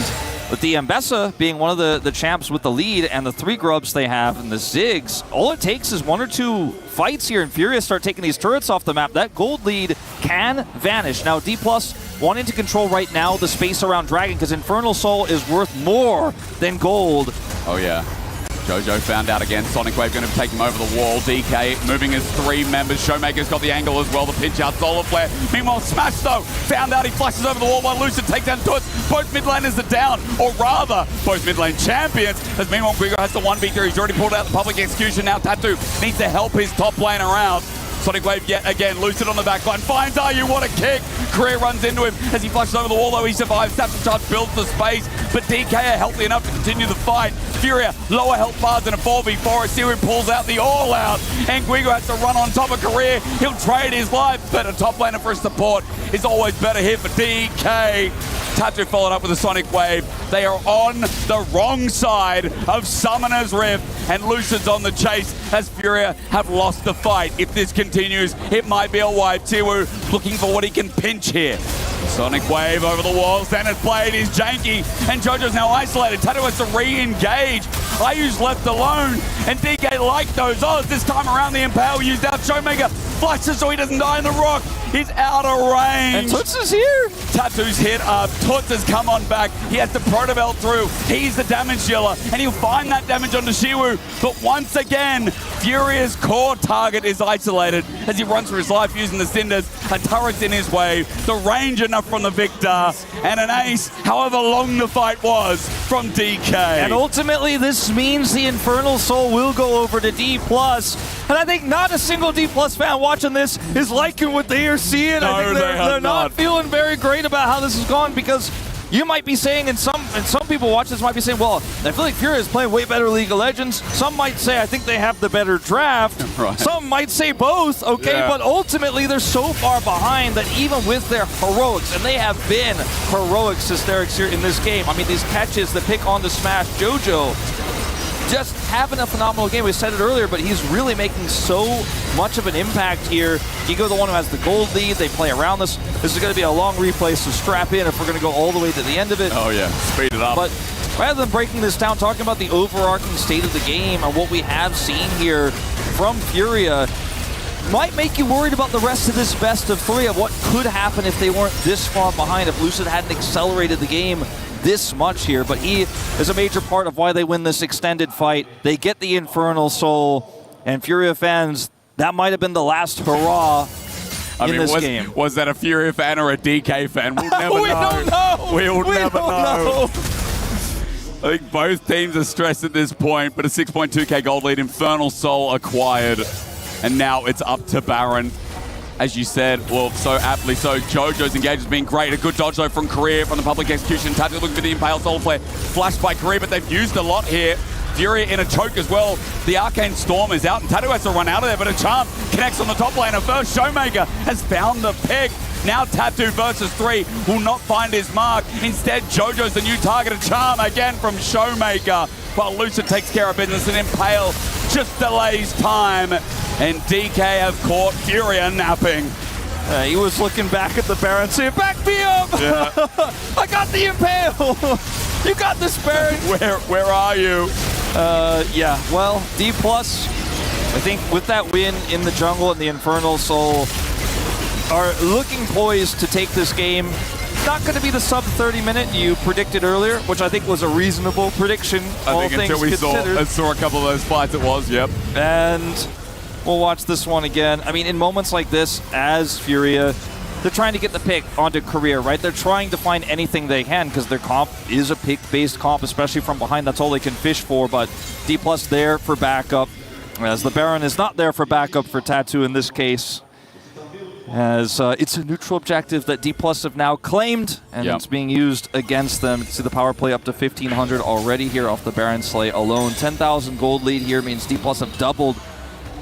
with the Ambessa being one of the champs with the lead and the 3 grubs they have and the Ziggs, all it takes is 1 or 2 fights here and Furia start taking these turrets off the map. That gold lead can vanish. Now D+ wanting to control right now the space around Dragon, because Infernal Soul is worth more than gold. Oh yeah. Jojo found out again. Sonic Wave going to take him over the wall. DK moving his 3 members. Showmaker's got the angle as well. The pinch out, Solar Flare. Meanwhile, Smash though found out. He flashes over the wall while Lucid takes down Toots. Both mid laners are down, or rather, both mid lane champions. As meanwhile, Guigo has the 1v3. He's already pulled out the public execution. Now Tattoo needs to help his top lane around. Sonic Wave yet again. Lucid on the back line. Finds IU. What a kick. Career runs into him as he flushes over the wall, though he survives. Tap to charge builds the space, but DK are healthy enough to continue the fight. Furia, lower health bars in a 4v4. Assyrian pulls out the all-out, and Guigo has to run on top of Career. He'll trade his life, but a top laner for his support is always better here for DK. Tatu followed up with a Sonic Wave. They are on the wrong side of Summoner's Rift, and Lucid's on the chase as Furia have lost the fight. If this continues, it might be a wipe. Tiwu looking for what he can pinch here. Sonic Wave over the wall. Standard Blade is janky, and Jojo's now isolated. Tatu has to re-engage. Ayu's left alone, and DK like those odds. This time around, the Impale used out. Showmaker flashes so he doesn't die in the rock. He's out of range. And Toots is here. Tatu's hit up. Toots has come on back. He has to protobelt through. He's the damage dealer, and he'll find that damage onto Shiwu. But once again, Furia's core target is isolated as he runs for his life using the Cinders. A turret's in his way. The range enough from the Victor, and an ace, however long the fight was, from DK. And ultimately, this means the Infernal Soul will go over to D+. And I think not a single D+ fan watching this is liking what they are seeing. No, I think they're not feeling very great about how this has gone, because you might be saying, and some people watch this might be saying, well, I feel like Furia is playing way better League of Legends. Some might say, I think they have the better draft. Right. Some might say both, okay? Yeah. But ultimately, they're so far behind that even with their heroics, and they have been heroic Hysterics here in this game. I mean, these catches that pick on the smash, Jojo, just having a phenomenal game. We said it earlier, but he's really making so much of an impact here. Gigo, the one who has the gold lead. They play around this. This is going to be a long replay, so strap in if we're going to go all the way to the end of it. Oh yeah, speed it up. But rather than breaking this down, talking about the overarching state of the game and what we have seen here from Furia might make you worried about the rest of this best of three, of what could happen if they weren't this far behind, if Lucid hadn't accelerated the game this much here. But he is a major part of why they win this extended fight. They get the Infernal Soul, and Furia fans, that might have been the last hurrah in this game. Was that a Furia fan or a DK fan? We'll never We don't know. We'll We never don't know. I think both teams are stressed at this point, but a 6.2k gold lead, Infernal Soul acquired, and now it's up to Baron. As you said, well, so aptly so, Jojo's engage has been great. A good dodge, though, from Career, from the public execution. Tatu looking for the Impale Soul Flare. Flashed by Career, but they've used a lot here. Furia in a choke as well. The Arcane Storm is out, and Tatu has to run out of there, but a Charm connects on the top laner first. Showmaker has found the pick. Now Tatu versus 3 will not find his mark. Instead, Jojo's the new target. A Charm again from Showmaker, while Lucid takes care of business, and Impale just delays time. And DK have caught Furia napping. He was looking back at the Baron saying, back me up! Yeah. I got the Impale! You got this, Baron! Where are you? Yeah, well, D+, I think with that win in the jungle and the Infernal Soul, are looking poised to take this game. Not going to be the sub-30 minute you predicted earlier, which I think was a reasonable prediction, all I think things until we considered. saw a couple of those fights, it was, yep. And we'll watch this one again. I mean, in moments like this, as Furia, they're trying to get the pick onto Career, right? They're trying to find anything they can, because their comp is a pick-based comp, especially from behind. That's all they can fish for, but D+ there for backup, as the Baron is not there for backup for Tatu in this case, as it's a neutral objective that D+ have now claimed, and it's being used against them. You can see the power play up to 1,500 already here off the Baron Slay alone. 10,000 gold lead here means D+ have doubled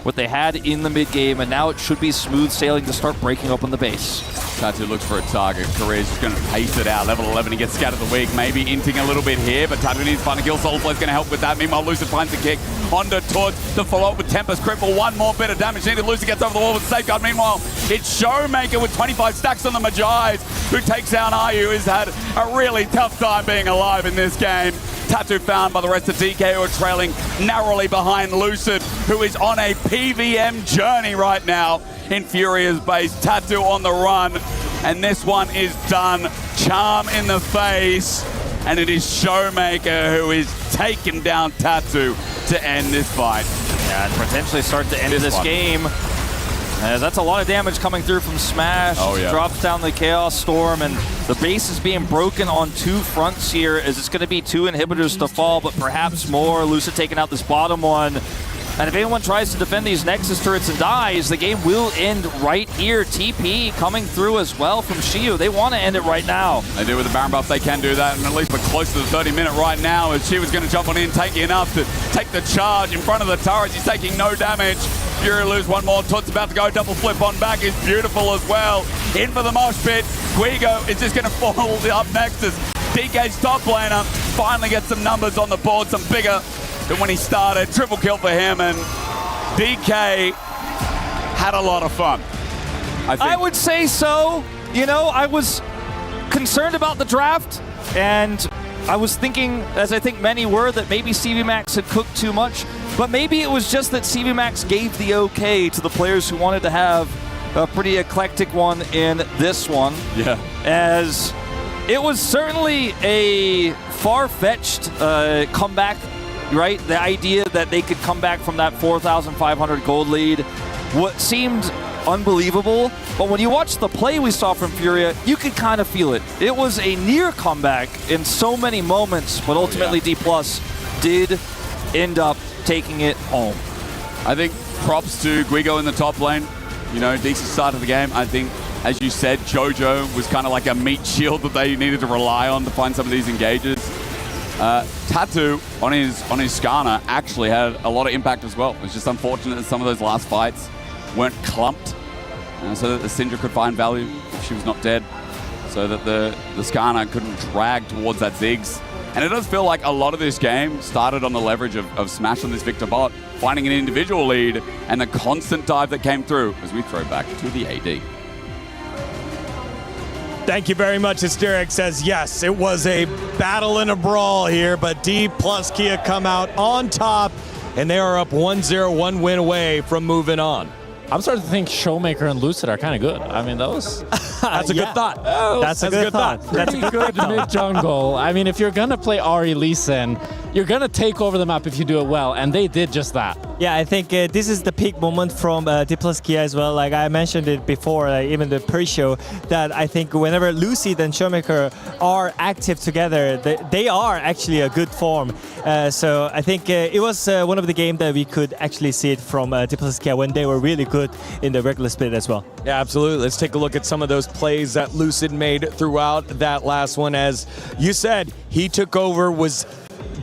what they had in the mid-game, and now it should be smooth sailing to start breaking open the base. Tatu looks for a target. Career's just going to pace it out. Level 11, he gets scattered the weak. Maybe inting a little bit here, but Tatu needs to find a kill. Soulflare's going to help with that. Meanwhile, Lucid finds a kick onto Toots. The follow-up with Tempest Cripple. One more bit of damage needed. Lucid gets over the wall with Safeguard. Meanwhile, it's Showmaker with 25 stacks on the Magi's, who takes down Ayu, who's had a really tough time being alive in this game. Tatu found by the rest of DK, who are trailing narrowly behind Lucid, who is on a PVM journey right now in Furia's base. Tatu on the run, and this one is done. Charm in the face, and it is Showmaker who is taking down Tatu to end this fight. Yeah, and potentially start to end this game. That's a lot of damage coming through from Smash. Oh, yeah. Drops down the Chaos Storm, and the base is being broken on two fronts here, as it's going to be 2 inhibitors to fall, but perhaps more. Lucid taking out this bottom one. And if anyone tries to defend these Nexus turrets and dies, the game will end right here. TP coming through as well from Shiu. They want to end it right now. They do with the Baron buff, they can do that, and at least we're close to the 30-minute right now as Shiu's going to jump on in, take enough to take the charge in front of the turrets. He's taking no damage. Fury lose one more. Todd's about to go double flip on back. Is beautiful as well. In for the mosh pit. Guigo is just going to fall up Nexus. DK's top laner finally gets some numbers on the board, some bigger than when he started. Triple kill for him, and DK had a lot of fun. I would say so. You know, I was concerned about the draft, and I was thinking, as I think many were, that maybe CV Max had cooked too much, but maybe it was just that CV Max gave the okay to the players who wanted to have a pretty eclectic one in this one. Yeah. As it was certainly a far-fetched comeback, right? The idea that they could come back from that 4,500 gold lead, what seemed unbelievable, but when you watch the play we saw from Furia, you could kind of feel it. It was a near comeback in so many moments, but ultimately D+ did end up taking it home. I think props to Guigo in the top lane. You know, decent start of the game. I think, as you said, Jojo was kind of like a meat shield that they needed to rely on to find some of these engages. Tattoo on his Skarner actually had a lot of impact as well. It's just unfortunate that some of those last fights weren't clumped, so that the Syndra could find value if she was not dead, so that the Skarner couldn't drag towards that Ziggs. And it does feel like a lot of this game started on the leverage of Smash on this Victor bot, finding an individual lead, and the constant dive that came through as we throw back to the AD. Thank you very much. Hysteric says, yes, it was a battle and a brawl here, but D+ Kia come out on top, and they are up 1-0, one win away from moving on. I'm starting to think Showmaker and Lucid are kind of good. I mean, that was... That's a good thought. That's a good thought. Pretty good mid-jungle. I mean, if you're going to play Ahri Lee Sin, you're going to take over the map if you do it well, and they did just that. Yeah, I think this is the peak moment from D+ Kia as well. Like I mentioned it before, even the pre-show, that I think whenever Lucid and Showmaker are active together, they are actually a good form. So I think it was one of the games that we could actually see it from D+ Kia when they were really good in the regular split as well. Yeah, absolutely. Let's take a look at some of those plays that Lucid made throughout that last one. As you said, he took over, was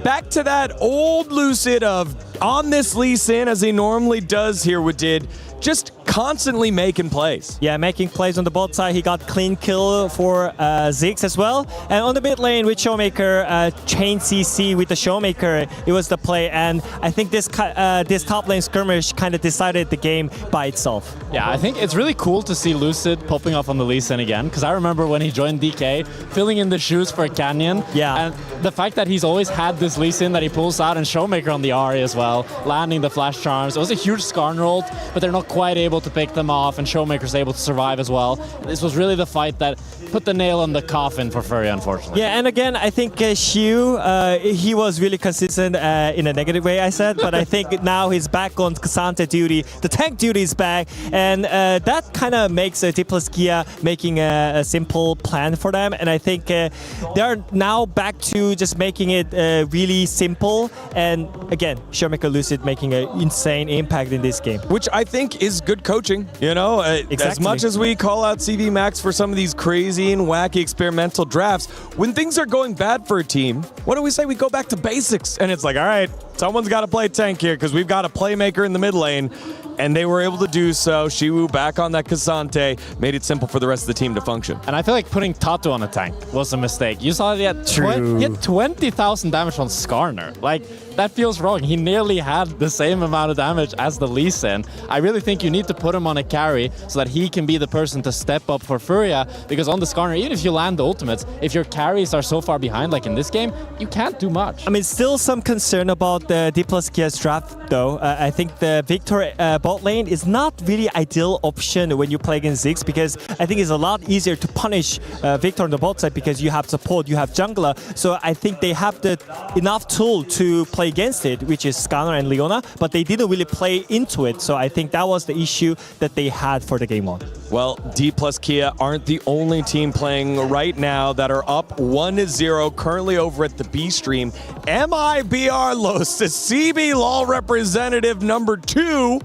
back to that old Lucid of on this Lee Sin as he normally does here with Did, just constantly making plays. Yeah, making plays on the bot side. He got clean kill for Ziggs as well. And on the mid lane with Showmaker, chain CC with the Showmaker, it was the play. And I think this top lane skirmish kind of decided the game by itself. Yeah, I think it's really cool to see Lucid popping off on the Lee Sin again, because I remember when he joined DK, filling in the shoes for Canyon. Yeah. And the fact that he's always had this Lee Sin that he pulls out, and Showmaker on the Ahri as well, landing the flash charms. It was a huge Skarner ult, but they're not quite able to pick them off, and Showmaker's able to survive as well. This was really the fight that put the nail in the coffin for Furia, unfortunately. Yeah, and again, I think Shiu, he was really consistent in a negative way, I said, but I think now he's back on Cassandra duty. The tank duty is back, and that kind of makes D+ Kia making a simple plan for them, and I think they're now back to just making it really simple, and again, Showmaker Lucid making an insane impact in this game. Which I think is good coaching, you know? Exactly. As much as we call out CV Max for some of these crazy and wacky experimental drafts, when things are going bad for a team, what do we say? We go back to basics. And it's like, all right, someone's got to play tank here because we've got a playmaker in the mid lane. And they were able to do so. Shiwu back on that Cassante, made it simple for the rest of the team to function. And I feel like putting Tatu on a tank was a mistake. You saw that he had 20,000 damage on Skarner. Like, that feels wrong. He nearly had the same amount of damage as the Lee Sin. I really think you need to put him on a carry so that he can be the person to step up for Furia, because on the Skarner, even if you land the ultimates, if your carries are so far behind, like in this game, you can't do much. I mean, still some concern about the D+ Kia's draft, though. I think the Victor bot lane is not really ideal option when you play against Ziggs, because I think it's a lot easier to punish Victor on the bot side because you have support, you have jungler. So I think they have the enough tool to play against it, which is Skarner and Leona, but they didn't really play into it. So I think that was the issue that they had for the game one. Well, D+ Kia aren't the only team playing right now that are up 1-0, currently over at the B stream. MIBR Los the CB Law representative number 2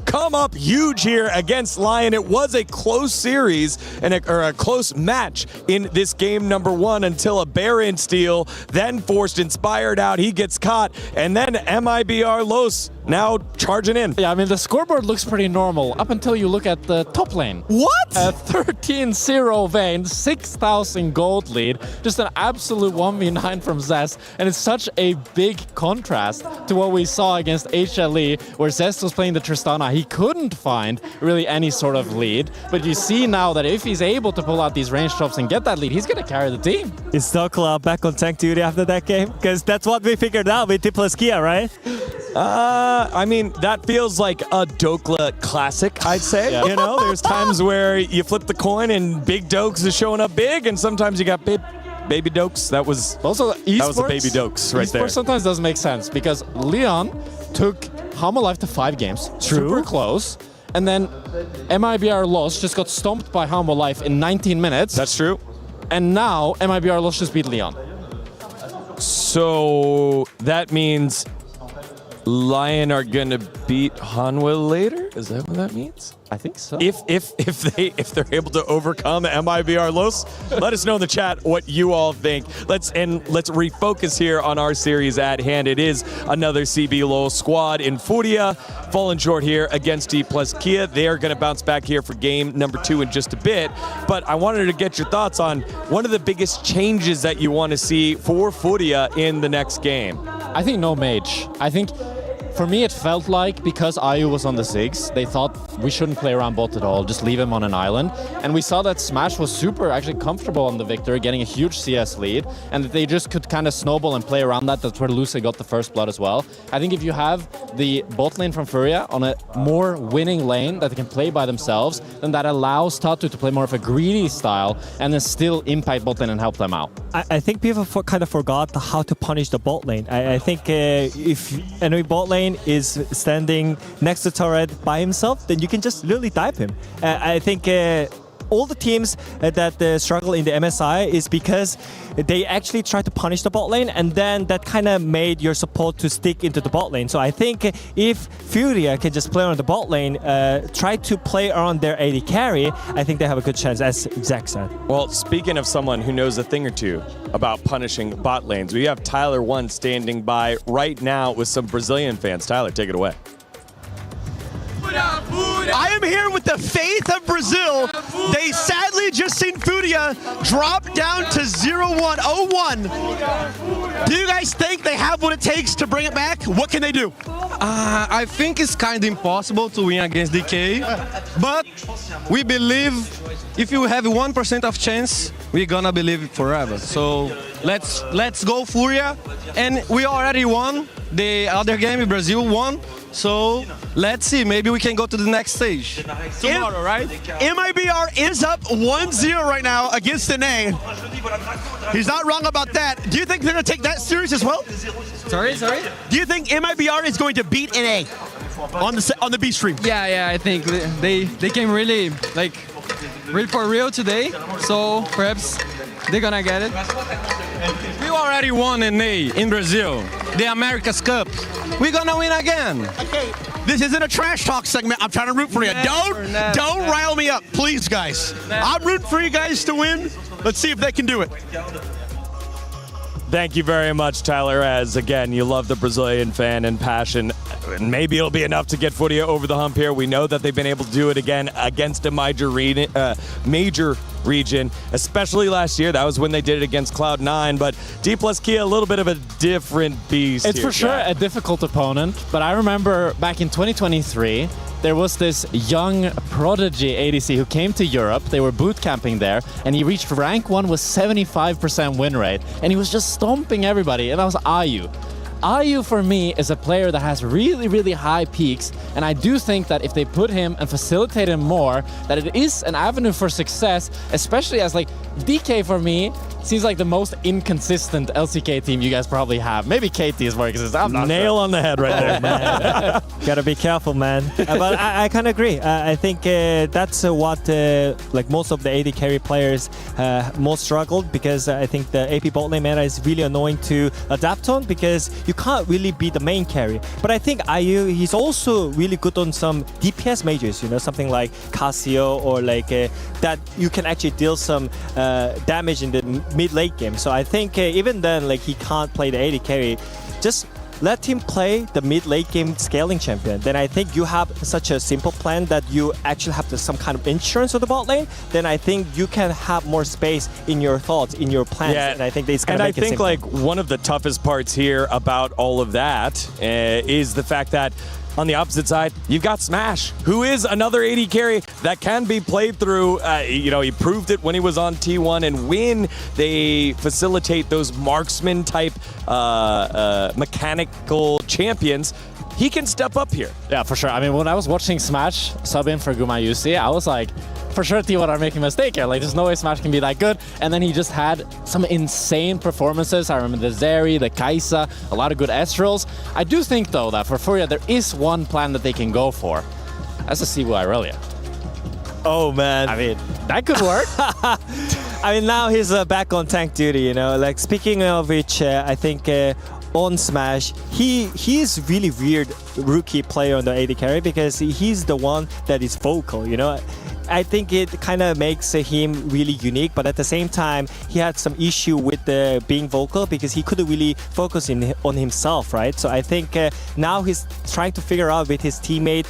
come up huge here against Lion. It was a close series or a close match in this game number 1 until a Baron steal, then forced Inspired out. He gets caught, and then MIBR Los now charging in. Yeah, I mean, the scoreboard looks pretty normal up until you look at the top lane. What? A 13-0 Vayne, 6,000 gold lead. Just an absolute 1v9 from Zest. And it's such a big contrast to what we saw against HLE, where Zest was playing the Tristana. He couldn't find really any sort of lead. But you see now that if he's able to pull out these range drops and get that lead, he's going to carry the team. Is Dokla back on tank duty after that game? Because that's what we figured out with D+ Kia, right? I mean, that feels like a Dokla classic, I'd say. Yeah. You know, there's times where you flip the coin and Big Dokes is showing up big, and sometimes you got baby Dokes. That was also that was a baby Dokes right there. Esports sometimes doesn't make sense because Leon took Hama Life to 5 games. True. Super close. And then MIBR Loss just got stomped by Hama Life in 19 minutes. That's true. And now MIBR Loss just beat Leon. So that means Lion are gonna beat Hanwha later? Is that what that means? I think so. If they're able to overcome MIBR Los, let us know in the chat what you all think. Let's refocus here on our series at hand. It is another CB LoL squad in Furia, falling short here against D+ Kia. They are going to bounce back here for game number 2 in just a bit. But I wanted to get your thoughts on one of the biggest changes that you want to see for Furia in the next game. I think no mage. I think for me, it felt like because Ayu was on the Ziggs, they thought we shouldn't play around bot at all, just leave him on an island. And we saw that Smash was super actually comfortable on the Victor, getting a huge CS lead, and that they just could kind of snowball and play around that. That's where Lucy got the first blood as well. I think if you have the bot lane from Furia on a more winning lane that they can play by themselves, then that allows Tatu to play more of a greedy style and then still impact bot lane and help them out. I think people kind of forgot how to punish the bot lane. I think if enemy bot lane is standing next to turret by himself, then you can just literally dive him. I think all the teams that struggle in the MSI is because they actually try to punish the bot lane, and then that kind of made your support to stick into the bot lane. So I think if Furia can just play on the bot lane, try to play around their AD carry, I think they have a good chance, as Zach said. Well, speaking of someone who knows a thing or two about punishing bot lanes, we have Tyler One standing by right now with some Brazilian fans. Tyler, take it away. I am here with the faith of Brazil. They sadly just seen Furia drop down to 0-1, 0-1. Do you guys think they have what it takes to bring it back? What can they do? I think it's kind of impossible to win against DK, but we believe if you have 1% of chance, we're gonna believe it forever. So let's go Furia, and we already won the other game. Brazil won. So let's see, maybe we can go to the next stage tomorrow, right? MIBR is up 1-0 right now against Dene. He's not wrong about that. Do you think they're going to take that serious as well? Sorry? Do you think MIBR is going to beat NA on the B stream? Yeah, I think they came really for real today, so perhaps they're gonna get it. We already won NA in Brazil, the America's Cup. We're gonna win again. Okay, this isn't a trash talk segment. I'm trying to root for you. Don't rile me up, please, guys. I'm rooting for you guys to win. Let's see if they can do it. Thank you very much, Tyler, as again, you love the Brazilian fan and passion. Maybe it'll be enough to get Furia over the hump here. We know that they've been able to do it again against a major region, especially last year. That was when they did it against Cloud9, but D+ Kia, a little bit of a different beast. It's here, for sure a difficult opponent, but I remember back in 2023, there was this young prodigy ADC who came to Europe. They were boot camping there, and he reached rank 1 with 75% win rate, and he was just stomping everybody, and that was Ayu. Ayu, for me, is a player that has really, really high peaks, and I do think that if they put him and facilitate him more, that it is an avenue for success, especially as DK for me seems like the most inconsistent LCK team you guys probably have. Maybe KT is more consistent. I'm not Nail sure. on the head right there. Man. Gotta be careful, man. But I kind of agree. I think that's what like most of the AD carry players most struggled, because I think the AP bot lane meta is really annoying to adapt on, because you can't really be the main carry. But I think IU, he's also really good on some DPS majors, you know, something like Casio or like that you can actually deal some damage in the mid-late game. So I think even then, like, he can't play the AD carry. Just let him play the mid-late game scaling champion. Then I think you have such a simple plan that you actually have some kind of insurance of the bot lane. Then I think you can have more space in your thoughts, in your plans. Yeah, and I think it's going to and make I it think simple. like one of the toughest parts here about all of that is the fact that on the opposite side, you've got Smash, who is another AD carry that can be played through. You know, he proved it when he was on T1, and when they facilitate those marksman type mechanical champions, he can step up here. Yeah, for sure. I mean, when I was watching Smash sub in for Gumayusi, I was like, for sure T1 are making a mistake here. Like, there's no way Smash can be that good. And then he just had some insane performances. I remember the Zeri, the Kaisa, a lot of good S-rolls. I do think, though, that for Furia, there is one plan that they can go for. That's a Cebu Irelia. Oh, man. I mean, that could work. I mean, now he's back on tank duty, you know. Like, speaking of which, I think on Smash, he's really weird rookie player on the AD carry, because he's the one that is vocal, you know. I think it kind of makes him really unique, but at the same time, he had some issue with being vocal, because he couldn't really focus on himself, right? So I think now he's trying to figure out with his teammate,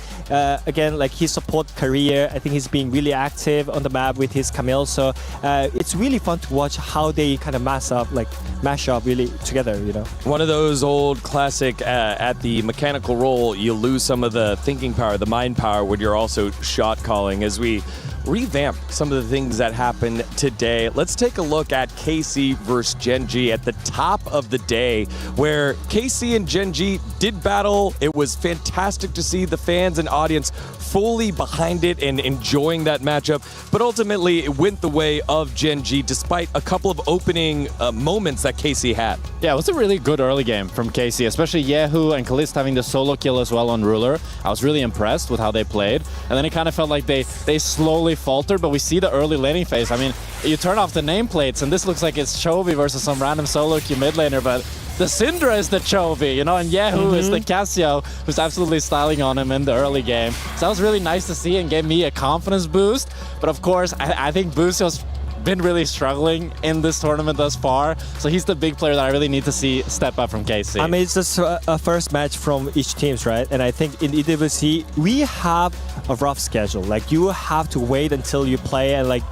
again, like his support career. I think he's being really active on the map with his Camille. So it's really fun to watch how they kind of mash up really together, you know? One of those old classic, at the mechanical role, you lose some of the thinking power, the mind power, when you're also shot calling. As we revamp some of the things that happened today, let's take a look at KC versus Gen G at the top of the day, where KC and Gen G did battle. It was fantastic to see the fans and audience fully behind it and enjoying that matchup, but ultimately it went the way of Gen G despite a couple of opening moments that KC had. Yeah, it was a really good early game from KC, especially Yehu and Kalist having the solo kill as well on Ruler. I was really impressed with how they played, and then it kind of felt like they slowly faltered, but we see the early laning phase. I mean, you turn off the nameplates and this looks like it's Chovy versus some random solo queue mid laner, but the Syndra is the Chovy, you know, and Yehu is the Casio, who's absolutely styling on him in the early game. So that was really nice to see and gave me a confidence boost. But of course, I think Busio's been really struggling in this tournament thus far. So he's the big player that I really need to see step up from KC. I mean, it's just a first match from each teams, right? And I think in EWC, we have a rough schedule. Like, you have to wait until you play, and like,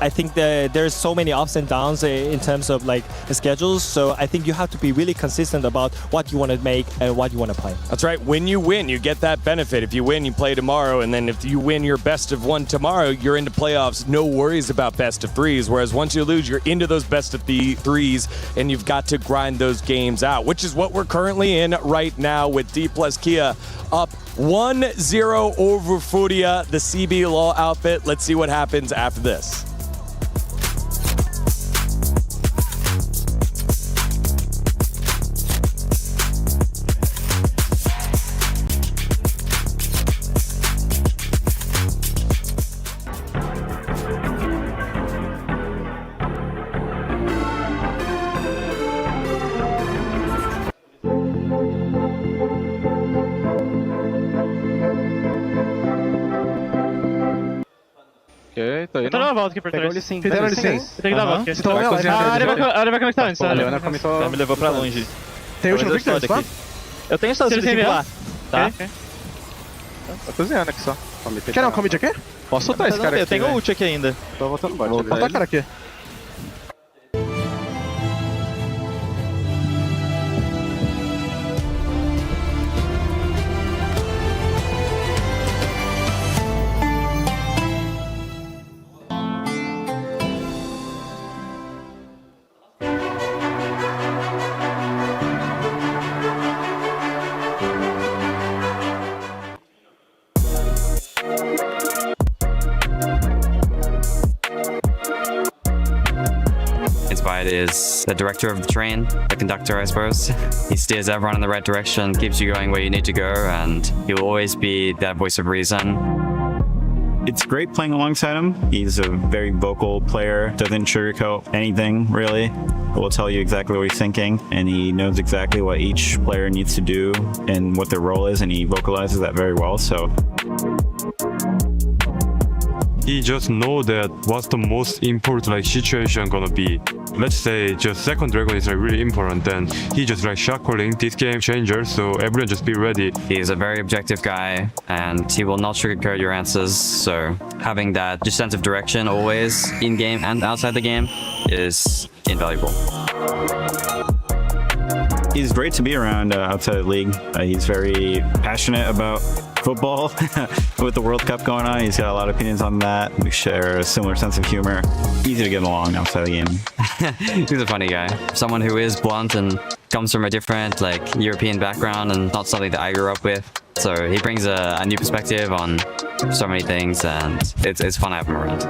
I think there's so many ups and downs in terms of like the schedules. So I think you have to be really consistent about what you want to make and what you want to play. That's right. When you win, you get that benefit. If you win, you play tomorrow. And then if you win your best of one tomorrow, you're into playoffs. No worries about best of threes. Whereas once you lose, you're into those best of threes, and you've got to grind those games out, which is what we're currently in right now with D plus Kia up 1-0 over Furia, the CB Law outfit. Let's see what happens after this. Tô indo. Eu tô dando uma volta aqui por trás. Pegou ele sim. Fizeram Pegou ele licença. Tem que dar uma volta aqui. Então, A área vai conectar antes. A Leona começou... Me levou pra longe. Tem último Victor, tá? Eu tenho só se lá. Tá? Tô cozinhando aqui só. Quer um commit aqui? Posso soltar esse cara aqui, eu tenho ult aqui ainda. Tô voltando bot. Vou botar o cara aqui. is the director of the train, the conductor, I suppose. He steers everyone in the right direction, keeps you going where you need to go, and he will always be that voice of reason. It's great playing alongside him. He's a very vocal player, doesn't sugarcoat anything, really. Will tell you exactly what he's thinking, and he knows exactly what each player needs to do and what their role is, and he vocalizes that very well, so. He just know that what's the most important situation gonna be. Let's say just second dragon is really important, then he just shot calling this game changer, so everyone just be ready. He's a very objective guy, and he will not sugarcoat your answers, so having that just sense of direction always in game and outside the game is invaluable. He's great to be around outside the league. He's very passionate about football with the World Cup going on. He's got a lot of opinions on that. We share a similar sense of humor. Easy to get along outside the game. He's a funny guy. Someone who is blunt and comes from a different European background and not something that I grew up with. So he brings a new perspective on so many things, and it's fun to have him around.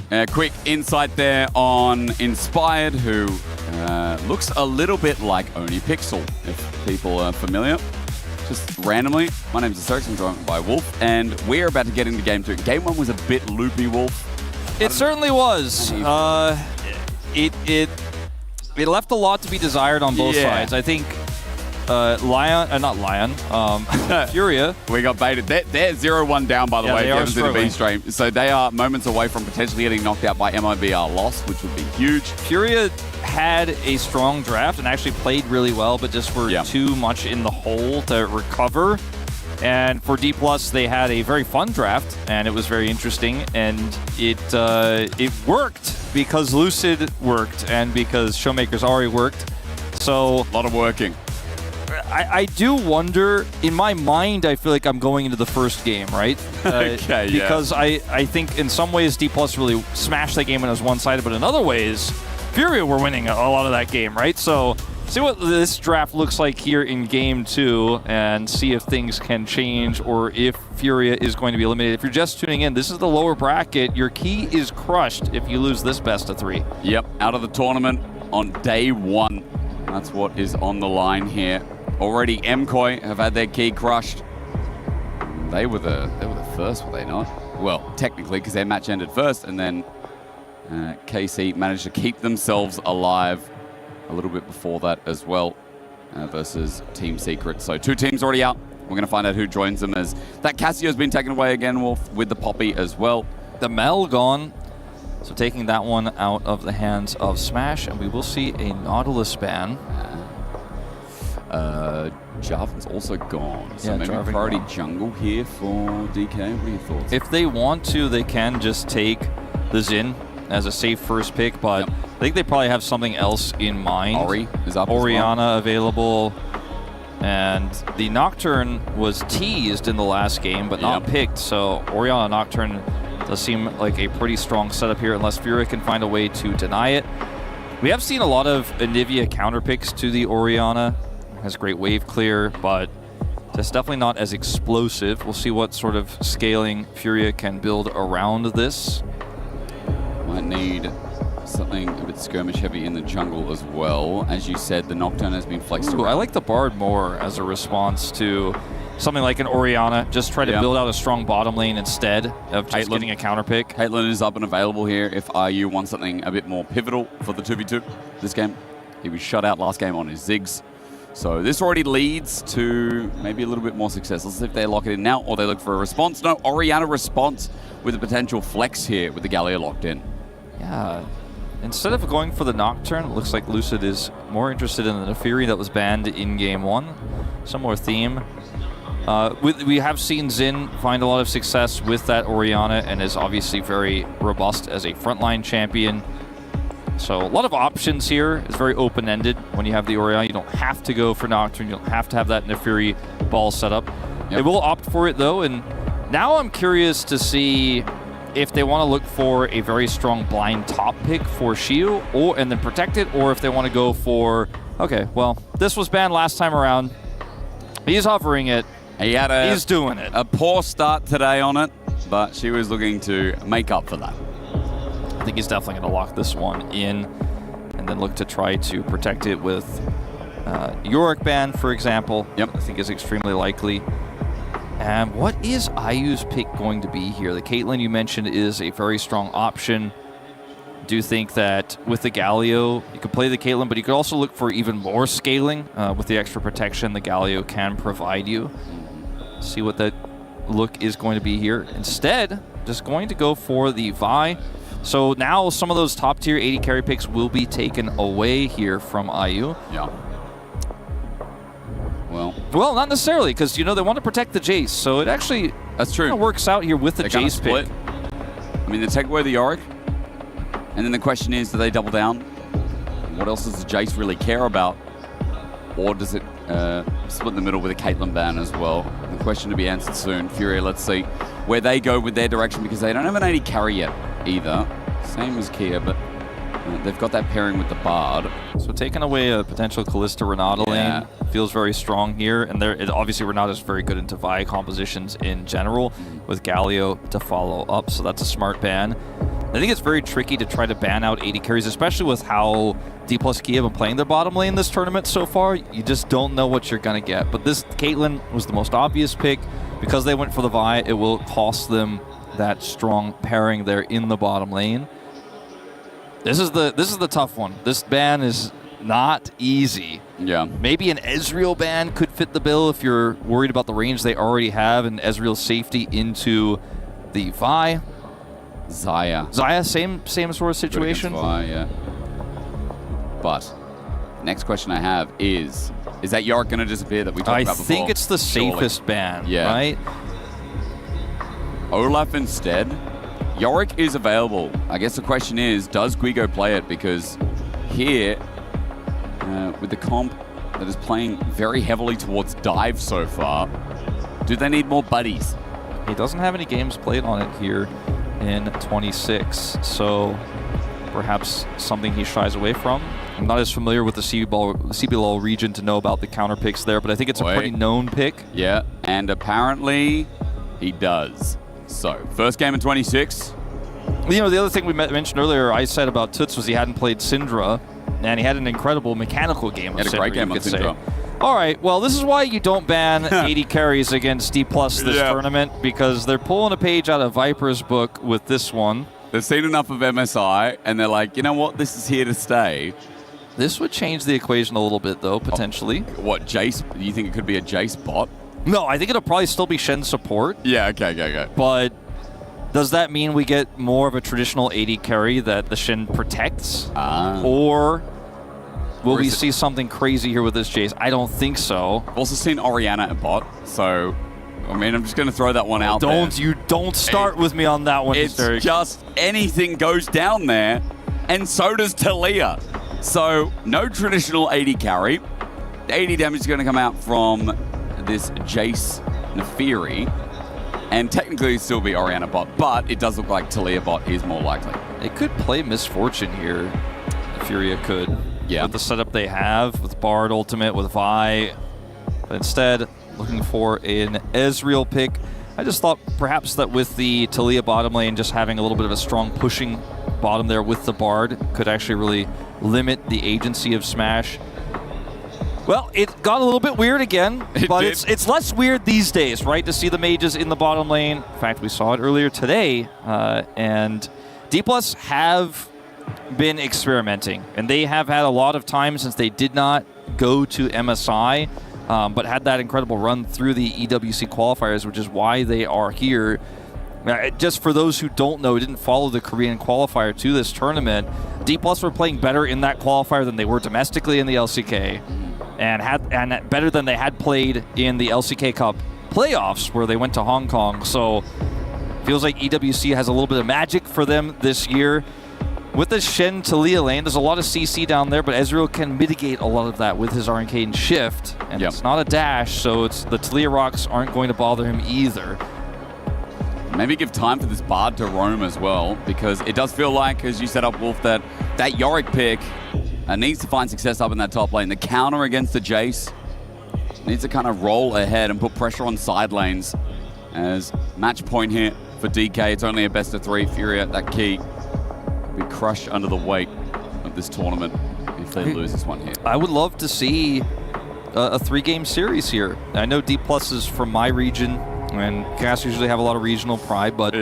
A quick insight there on Inspired, who looks a little bit like Oni Pixel, if people are familiar. Just randomly, my name's Asterix, I'm joined by Wolf, and we're about to get into Game 2. Game 1 was a bit loopy, Wolf. It certainly was. It left a lot to be desired on both sides. I think Furia. We got baited. They're 0-1 down, by the way, if you haven't seen the B stream. So they are moments away from potentially getting knocked out by MIBR lost, which would be huge. Furia had a strong draft and actually played really well, but just were too much in the hole to recover. And for D+, they had a very fun draft, and it was very interesting, and it worked because Lucid worked and because Showmakers already worked. So a lot of working. I do wonder, in my mind, I feel like I'm going into the first game, right? Okay, because I think in some ways D+ really smashed that game when it was one-sided, but in other ways, Furia were winning a lot of that game, right? So see what this draft looks like here in Game 2 and see if things can change or if Furia is going to be eliminated. If you're just tuning in, this is the lower bracket. Your key is crushed if you lose this best of 3. Yep, out of the tournament on day 1. That's what is on the line here. Already MKOI have had their key crushed. They were the first, were they not? Well, technically, because their match ended first, and then KC managed to keep themselves alive a little bit before that as well versus Team Secret. So 2 teams already out. We're going to find out who joins them, as that Cassio's been taken away again, Wolf, with the Poppy as well. The Mel gone. So taking that one out of the hands of Smash, and we will see a Nautilus ban. Jarvan's also gone. So Yeah, maybe Jarvan priority gone. jungle here for DK. What are your thoughts? If they want to, they can just take the Xin as a safe first pick, but I think they probably have something else in mind. Ori is up as Orianna well. available. And the Nocturne was teased in the last game, but not picked. So Orianna Nocturne does seem like a pretty strong setup here, unless Furia can find a way to deny it. We have seen a lot of Anivia counter picks to the Orianna. Has great wave clear, but it's definitely not as explosive. We'll see what sort of scaling Furia can build around this. Might need something a bit skirmish heavy in the jungle as well. As you said, the Nocturne has been flexed Ooh, around. I like the Bard more as a response to something like an Orianna. Just try to build out a strong bottom lane instead of just getting a counter pick. Caitlyn is up and available here if RU wants something a bit more pivotal for the 2v2 this game. He was shut out last game on his Ziggs. So this already leads to maybe a little bit more success. Let's see if they lock it in now or they look for a response. No, Orianna response with a potential flex here with the Gallia locked in. Yeah. Instead of going for the Nocturne, it looks like Lucid is more interested in the Nefiri that was banned in Game 1. Similar theme. We have seen Xin find a lot of success with that Orianna and is obviously very robust as a frontline champion. So a lot of options here. It's very open-ended when you have the Orianna. You don't have to go for Nocturne. You don't have to have that Nefiri ball set up. They will opt for it, though, and now I'm curious to see if they want to look for a very strong blind top pick for Shiu and then protect it, or if they want to go for, okay, well, this was banned last time around. He's hovering it. He's doing it. A poor start today on it, but she was looking to make up for that. I think he's definitely going to lock this one in and then look to try to protect it with Yorick ban, for example. I think is extremely likely. And what is IU's pick going to be here? The Caitlyn you mentioned is a very strong option. Do you think that with the Galio, you could play the Caitlyn, but you could also look for even more scaling with the extra protection the Galio can provide you? See what that look is going to be here. Instead, just going to go for the Vi. So now some of those top tier 80 carry picks will be taken away here from IU. Yeah. Well, not necessarily, because they want to protect the Jace, so it actually works out here with the Jace pick. I mean, they take away the Yorick, and then the question is, do they double down? What else does the Jace really care about? Or does it split in the middle with a Caitlyn ban as well? The question to be answered soon. Furia, let's see where they go with their direction, because they don't have an 80 carry yet either. Same as Kia, but they've got that pairing with the Bard. So taking away a potential Callista Renata lane feels very strong here. And obviously Renata's very good into Vi compositions in general with Galio to follow up. So that's a smart ban. I think it's very tricky to try to ban out 80 carries, especially with how D plus Kia have been playing their bottom lane this tournament so far. You just don't know what you're going to get. But this Caitlyn was the most obvious pick. Because they went for the Vi, it will cost them that strong pairing there in the bottom lane. This is the tough one. This ban is not easy. Yeah. Maybe an Ezreal ban could fit the bill if you're worried about the range they already have and Ezreal's safety into the Vi. Xayah, same sort of situation. Vi, yeah. But next question I have is that Yorick going to disappear that we talked about before? I think it's the safest ban, right? Olaf instead. Yorick is available. I guess the question is, does Guigo play it? Because here, with the comp that is playing very heavily towards dive so far, do they need more buddies? He doesn't have any games played on it here in 26, so perhaps something he shies away from. I'm not as familiar with the CBLOL region to know about the counter picks there, but I think it's a pretty known pick. Yeah, and apparently he does. So, first game in 26. The other thing we mentioned earlier, I said about Toots was he hadn't played Syndra, and he had an incredible mechanical game of Syndra. He had a great game on Syndra. All right, well, this is why you don't ban 80 carries against D+ this tournament, because they're pulling a page out of Viper's book with this one. They've seen enough of MSI, and they're like, you know what, this is here to stay. This would change the equation a little bit, though, potentially. What, Jace? Do you think it could be a Jace bot? No, I think it'll probably still be Shen support. Yeah, okay. But does that mean we get more of a traditional 80 carry that the Shen protects? Or will we see something crazy here with this Jace? I don't think so. I've also seen Orianna at bot, so I mean, I'm just going to throw that one out there. You don't start with me on that one, It's Derek. just anything goes down there, and so does Talia. So no traditional 80 carry. The 80 damage is going to come out from this Jace Nefiri, and technically still be Orianna bot, but it does look like Talia bot is more likely. They could play Misfortune here. Furia could. Yeah. With the setup they have, with Bard ultimate, with Vi. But instead, looking for an Ezreal pick. I just thought perhaps that with the Talia bottom lane, just having a little bit of a strong pushing bottom there with the Bard could actually really limit the agency of Smash. Well, it got a little bit weird again, but it's less weird these days, right, to see the mages in the bottom lane. In fact, we saw it earlier today, and D+ have been experimenting, and they have had a lot of time since they did not go to MSI, but had that incredible run through the EWC qualifiers, which is why they are here. Just for those who don't know, didn't follow the Korean qualifier to this tournament, D+ were playing better in that qualifier than they were domestically in the LCK. And better than they had played in the LCK Cup playoffs where they went to Hong Kong. So feels like EWC has a little bit of magic for them this year. With the Shen Talia lane, there's a lot of CC down there, but Ezreal can mitigate a lot of that with his Arcane Shift. And it's not a dash, so the Talia rocks aren't going to bother him either. Maybe give time for this Bard to roam as well, because it does feel like, as you set up, Wolf, that Yorick pick needs to find success up in that top lane. The counter against the Jace needs to kind of roll ahead and put pressure on side lanes. As match point here for DK, it's only a best of 3. Fury at that key be crushed under the weight of this tournament if they lose this one here. I would love to see a 3-game series here. I know D+ is from my region, and cast usually have a lot of regional pride, but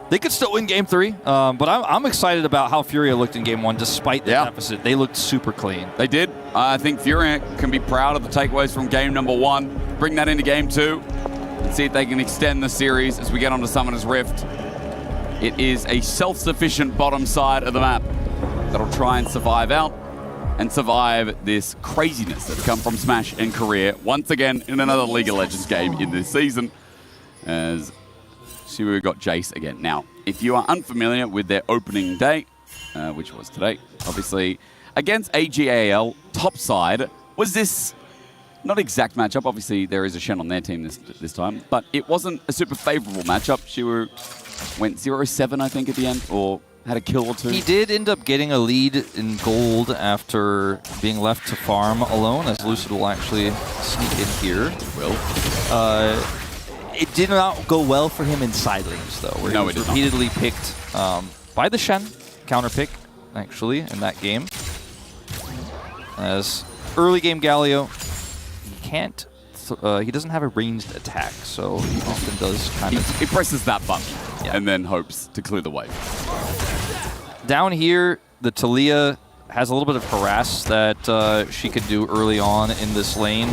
they could still win Game 3. But I'm excited about how Furia looked in Game 1 despite the deficit. They looked super clean. They did. I think Furia can be proud of the takeaways from Game number 1, bring that into Game 2, and see if they can extend the series as we get onto Summoner's Rift. It is a self-sufficient bottom side of the map that'll try and survive out and survive this craziness that's come from Smash and Korea once again in another League of Legends game in this season. As Shibu got Jace again. Now, if you are unfamiliar with their opening day, which was today, obviously, against AGAL, topside, was this not exact matchup. Obviously, there is a Shen on their team this time, but it wasn't a super favorable matchup. Shibu went 0-7, I think, at the end, or had a kill or 2. He did end up getting a lead in gold after being left to farm alone, as Lucid will actually sneak in here. It will. It did not go well for him in side lanes, though, where he was repeatedly picked by the Shen, counter pick, actually, in that game. As early game Galio, he can't, he doesn't have a ranged attack, so he often does kind of... He presses that button and then hopes to clear the way. Down here, the Talia has a little bit of harass that she could do early on in this lane.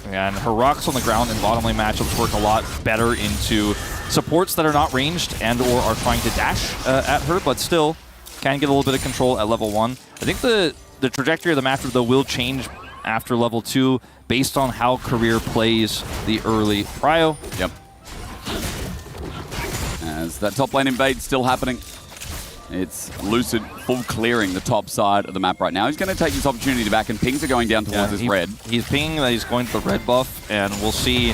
And her rocks on the ground in bottom lane matchups work a lot better into supports that are not ranged and or are trying to dash at her, but still can get a little bit of control at level 1. I think the trajectory of the matchup, though, will change after level 2 based on how Career plays the early prio. Yep. As that top lane invade still happening. It's Lucid full clearing the top side of the map right now. He's going to take this opportunity to back, and pings are going down towards his red. He's pinging that he's going to the red buff, and we'll see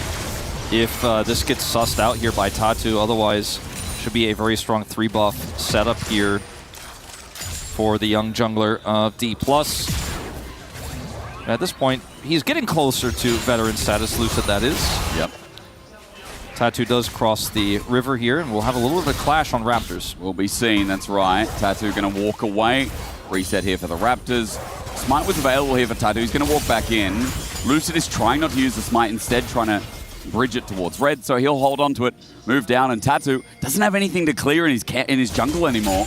if this gets sussed out here by Tatu. Otherwise, should be a very strong 3-buff setup here for the young jungler of D+. At this point, he's getting closer to veteran status, Lucid, that is. Yep. Tatu does cross the river here, and we'll have a little bit of a clash on Raptors. We'll be seen, that's right. Tatu going to walk away. Reset here for the Raptors. Smite was available here for Tatu. He's going to walk back in. Lucid is trying not to use the Smite, instead trying to bridge it towards red, so he'll hold on to it, move down, and Tatu doesn't have anything to clear in his jungle anymore.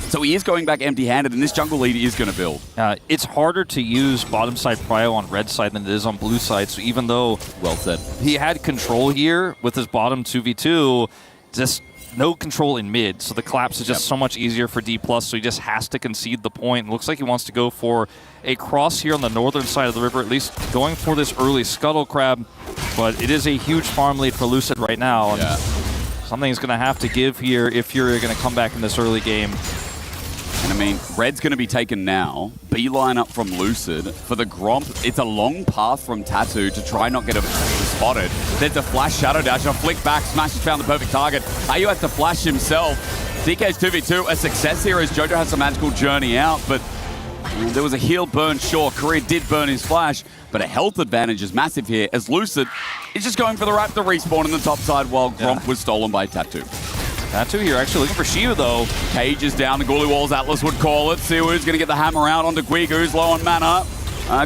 So he is going back empty-handed, and this jungle lead is going to build. It's harder to use bottom side prio on red side than it is on blue side, so even though well said, he had control here with his bottom 2v2, just no control in mid, so the collapse is just so much easier for D+, so he just has to concede the point. It looks like he wants to go for a cross here on the northern side of the river, at least going for this early Scuttle Crab, but it is a huge farm lead for Lucid right now. And something's going to have to give here if you're going to come back in this early game. And I mean, red's going to be taken now. Beeline up from Lucid. For the Gromp, it's a long path from Tatu to try not get spotted. There's a flash Shadow Dash, a flick back. Smash has found the perfect target. Ayu has to flash himself. DK's 2v2, a success here as Jojo has a magical journey out, but there was a heal burn, sure. Korea did burn his flash, but a health advantage is massive here as Lucid is just going for the Raptor respawn in the top side while Gromp was stolen by Tatu. Tatu here actually looking for Shiu, though. Cage is down, the Ghoulie Walls, Atlas would call it. Siwoo's going to get the hammer out onto Guigo, who's low on mana.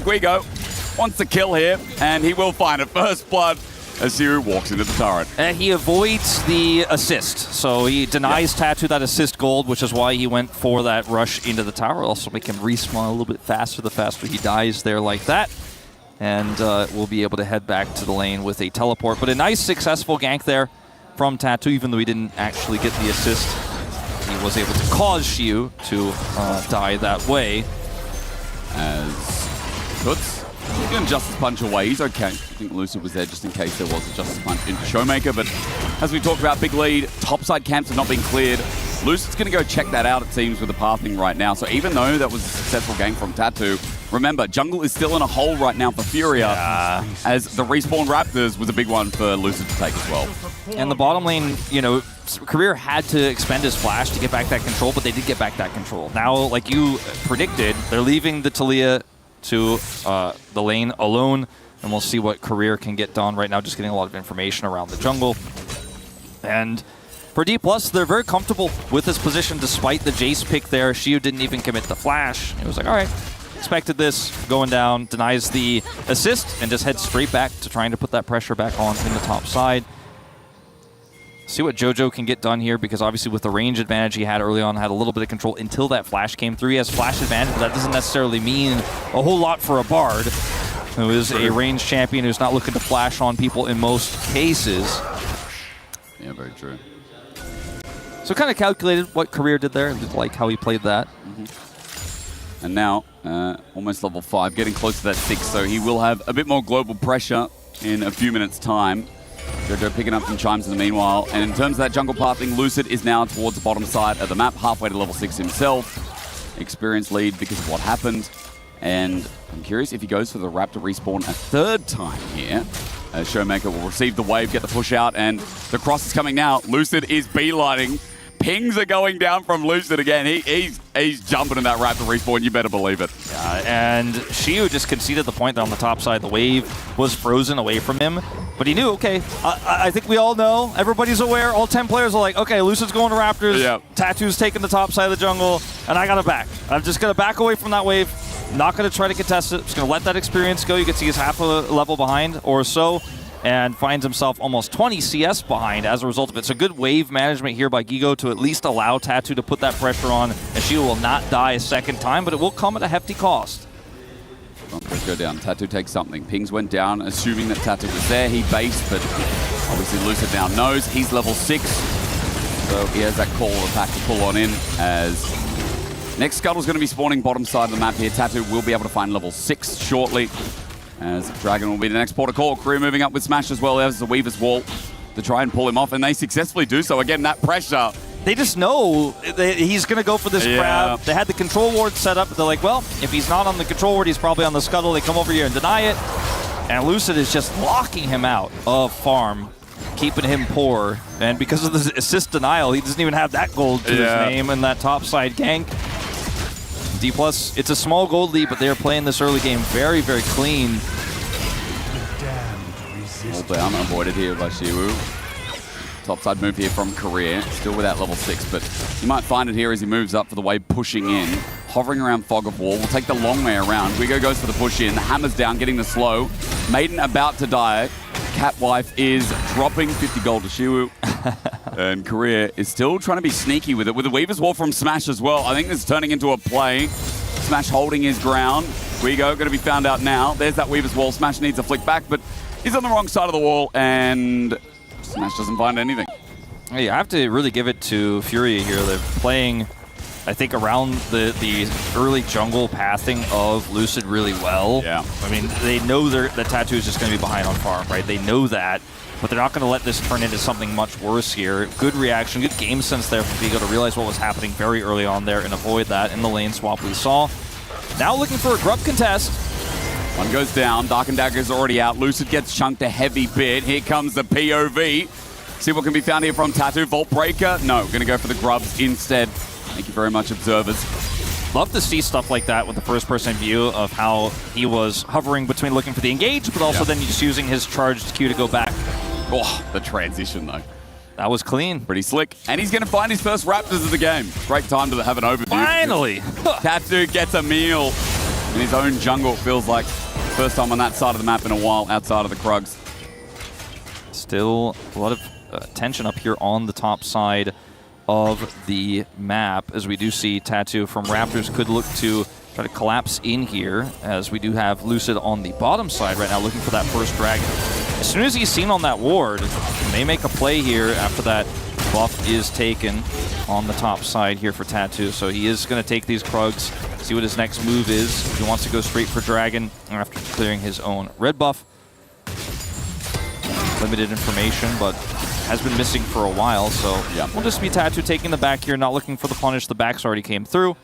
Guigo wants to kill here, and he will find it. First blood as Siwoo walks into the turret. He avoids the assist, so he denies Tatu that assist gold, which is why he went for that rush into the tower. Also make him respawn a little bit faster the faster he dies there like that. And we'll be able to head back to the lane with a teleport. But a nice successful gank there from Tatu, even though he didn't actually get the assist. He was able to cause Shiu to die that way. As Toots Going Justice Punch away. He's okay. I think Lucid was there just in case there was a Justice Punch into Showmaker. But as we talked about, big lead. Topside camps have not been cleared. Lucid's going to go check that out, it seems, with the pathing right now. So even though that was a successful gank from Tattoo, remember, jungle is still in a hole right now for Furia, as the respawn Raptors was a big one for Lucid to take as well. And the bottom lane, you know, Career had to expend his flash to get back that control, but they did get back that control. Now, like you predicted, they're leaving the Taliyah to the lane alone, and we'll see what Career can get done right now, just getting a lot of information around the jungle. And for D+, they're very comfortable with this position despite the Jace pick there. Shiu didn't even commit the flash. It was like, all right, expected this, going down, denies the assist, and just heads straight back to trying to put that pressure back on in the top side. See what JoJo can get done here, because obviously with the range advantage he had early on, had a little bit of control until that flash came through. He has flash advantage, but that doesn't necessarily mean a whole lot for a Bard, who is a range champion who's not looking to flash on people in most cases. Yeah, very true. So kind of calculated what Career did there, and like how he played that. And now, almost level 5, getting close to that 6, so he will have a bit more global pressure in a few minutes' time. JoJo picking up some chimes in the meanwhile. And in terms of that jungle pathing, Lucid is now towards the bottom side of the map, halfway to level 6 himself. Experience lead because of what happened. And I'm curious if he goes for the Raptor respawn a third time here. Showmaker will receive the wave, get the push out, and the cross is coming now. Lucid is beelining. Pings are going down from Lucid again. He's jumping in that Raptor respawn, you better believe it. Yeah, and Shiu just conceded the point there on the top side. The wave was frozen away from him, but he knew, okay, I think we all know, everybody's aware, all 10 players are like, okay, Lucid's going to Raptors, yep. Tattoo's taking the top side of the jungle, and I got to back. I'm just going to back away from that wave, not going to try to contest it, just going to let that experience go. You can see he's half a level behind or so, and finds himself almost 20 CS behind as a result of it. So good wave management here by Gigo to at least allow Tattoo to put that pressure on, and Shiu will not die a second time, but it will come at a hefty cost. Let's go down. Tattoo takes something. Pings went down, assuming that Tattoo was there. He based, but obviously Lucid now knows he's level 6. So he has that call of attack to pull on in, as next Scuttle's going to be spawning bottom side of the map here. Tattoo will be able to find level 6 shortly, as Dragon will be the next port of call. Career moving up with Smash as well. There's the Weaver's Wall to try and pull him off, and they successfully do so. Again, that pressure. They just know he's going to go for this grab. They had the control ward set up. They're like, well, if he's not on the control ward, he's probably on the Scuttle. They come over here and deny it. And Lucid is just locking him out of farm, keeping him poor. And because of the assist denial, he doesn't even have that gold to his name in that top side gank. D+, it's a small gold lead, but they're playing this early game very, very clean. All down, avoided here by Shiwu. Topside move here from Career, still without level 6, but you might find it here as he moves up for the wave pushing in. Hovering around Fog of War, will take the long way around. Guigo goes for the push in, the hammer's down, getting the slow. Maiden about to die. Catwife is dropping 50 gold to Shiwu. And Career is still trying to be sneaky with it, with the Weaver's Wall from Smash as well. I think this is turning into a play. Smash holding his ground. Guigo going to be found out now. There's that Weaver's Wall. Smash needs a flick back, but he's on the wrong side of the wall, and Smash doesn't find anything. Hey, I have to really give it to Furia here. They're playing, I think, around the early jungle pathing of Lucid really well. Yeah. I mean, they know that Tattoo is just going to be behind on farm, right? They know that, but they're not going to let this turn into something much worse here. Good reaction, good game sense there from Vigo to realize what was happening very early on there and avoid that in the lane swap we saw. Now looking for a grub contest. One goes down. Dark and Dagger's already out. Lucid gets chunked a heavy bit. Here comes the POV. See what can be found here from Tattoo. Vault Breaker. No, going to go for the grubs instead. Thank you very much, observers. Love to see stuff like that with the first-person view of how he was hovering between looking for the engage, but also then just using his charged Q to go back. Oh, the transition, though. That was clean. Pretty slick. And he's going to find his first Raptors of the game. Great time to have an overview. Finally! Tattoo gets a meal in his own jungle, it feels like. First time on that side of the map in a while, outside of the Krugs. Still a lot of tension up here on the top side of the map, as we do see Tattoo from Raptors could look to try to collapse in here, as we do have Lucid on the bottom side right now looking for that first dragon. As soon as he's seen on that ward, he may make a play here after that buff is taken on the top side here for Tattoo. So he is going to take these Krugs See what his next move is. If he wants to go straight for Dragon after clearing his own red buff. Limited information, but has been missing for a while, so we'll just be Tattoo taking the back here, not looking for the punish. The backs already came through.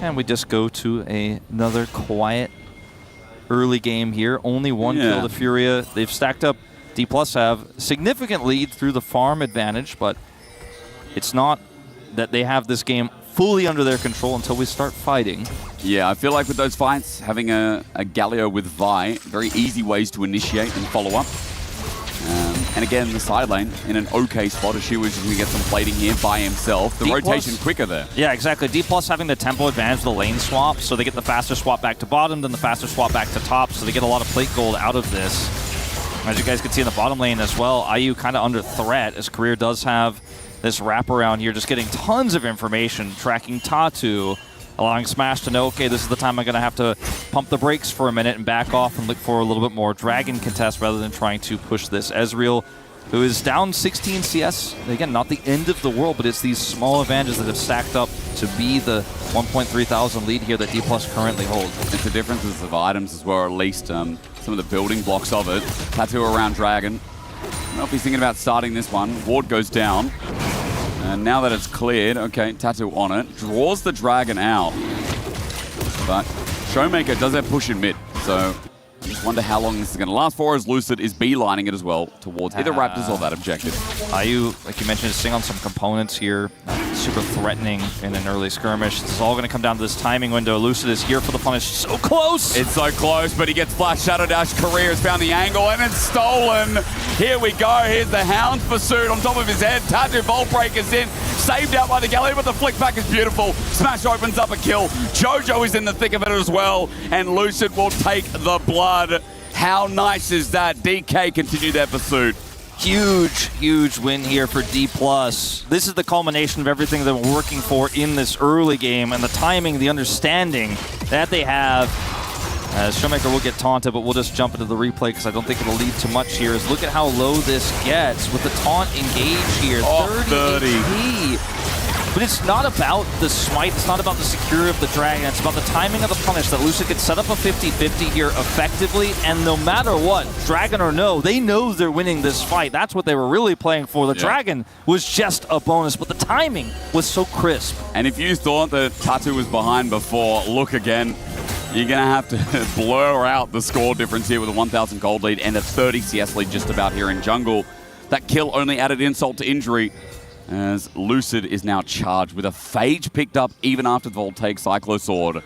And we just go to another quiet early game here. Only one kill to Furia. They've stacked up, D+ have significant lead through the farm advantage, but it's not that they have this game fully under their control until we start fighting. Yeah, I feel like with those fights, having a Galio with Vi, very easy ways to initiate and follow up. And again, the side lane in an okay spot. As she was going to get some plating here by himself. The rotation quicker there. Yeah, exactly. D+ having the tempo advantage of the lane swap, so they get the faster swap back to bottom, then the faster swap back to top, so they get a lot of plate gold out of this. As you guys can see in the bottom lane as well, IU kind of under threat, as Career does have this wraparound here, just getting tons of information, tracking Tattoo, allowing Smash to know, okay, this is the time I'm going to have to pump the brakes for a minute and back off and look for a little bit more Dragon contest rather than trying to push this. Ezreal, who is down 16 CS. Again, not the end of the world, but it's these small advantages that have stacked up to be the 1.3 thousand lead here that D+ currently holds. It's the differences of items as well, or at least some of the building blocks of it. Tattoo around Dragon. I don't know if he's thinking about starting this one. Ward goes down. And now that it's cleared, okay, Tattoo on it. Draws the Dragon out. But Showmaker does have push in mid, so I just wonder how long this is going to last for, as Lucid is beelining it as well towards either Raptors or that objective. IU, like you mentioned, is sitting on some components here. Super threatening in an early skirmish. This is all going to come down to this timing window. Lucid is here for the punish. So close! It's so close, but he gets flash. Shadow Dash. Career has found the angle, and it's stolen. Here we go. Here's the Hound's pursuit on top of his head. Tattoo Vault Breaker's in. Saved out by the Galio, but the flick back is beautiful. Smash opens up a kill. Jojo is in the thick of it as well, and Lucid will take the blood. How nice is that? DK continue their pursuit. Huge, huge win here for D+. This is the culmination of everything that we're working for in this early game, and the timing, the understanding that they have. As Showmaker will get taunted, but we'll just jump into the replay because I don't think it'll lead to much here. Is look at how low this gets with the taunt engage here. 30 HP. But it's not about the smite, it's not about the security of the Dragon, it's about the timing of the punish that Lucid could set up a 50-50 here effectively, and no matter what, Dragon or no, they know they're winning this fight. That's what they were really playing for. The Dragon was just a bonus, but the timing was so crisp. And if you thought that Tattoo was behind before, look again. You're going to have to blur out the score difference here with a 1,000 gold lead and a 30 CS lead just about here in jungle. That kill only added insult to injury, as Lucid is now charged with a Phage picked up even after the Voltaic Cyclo Sword.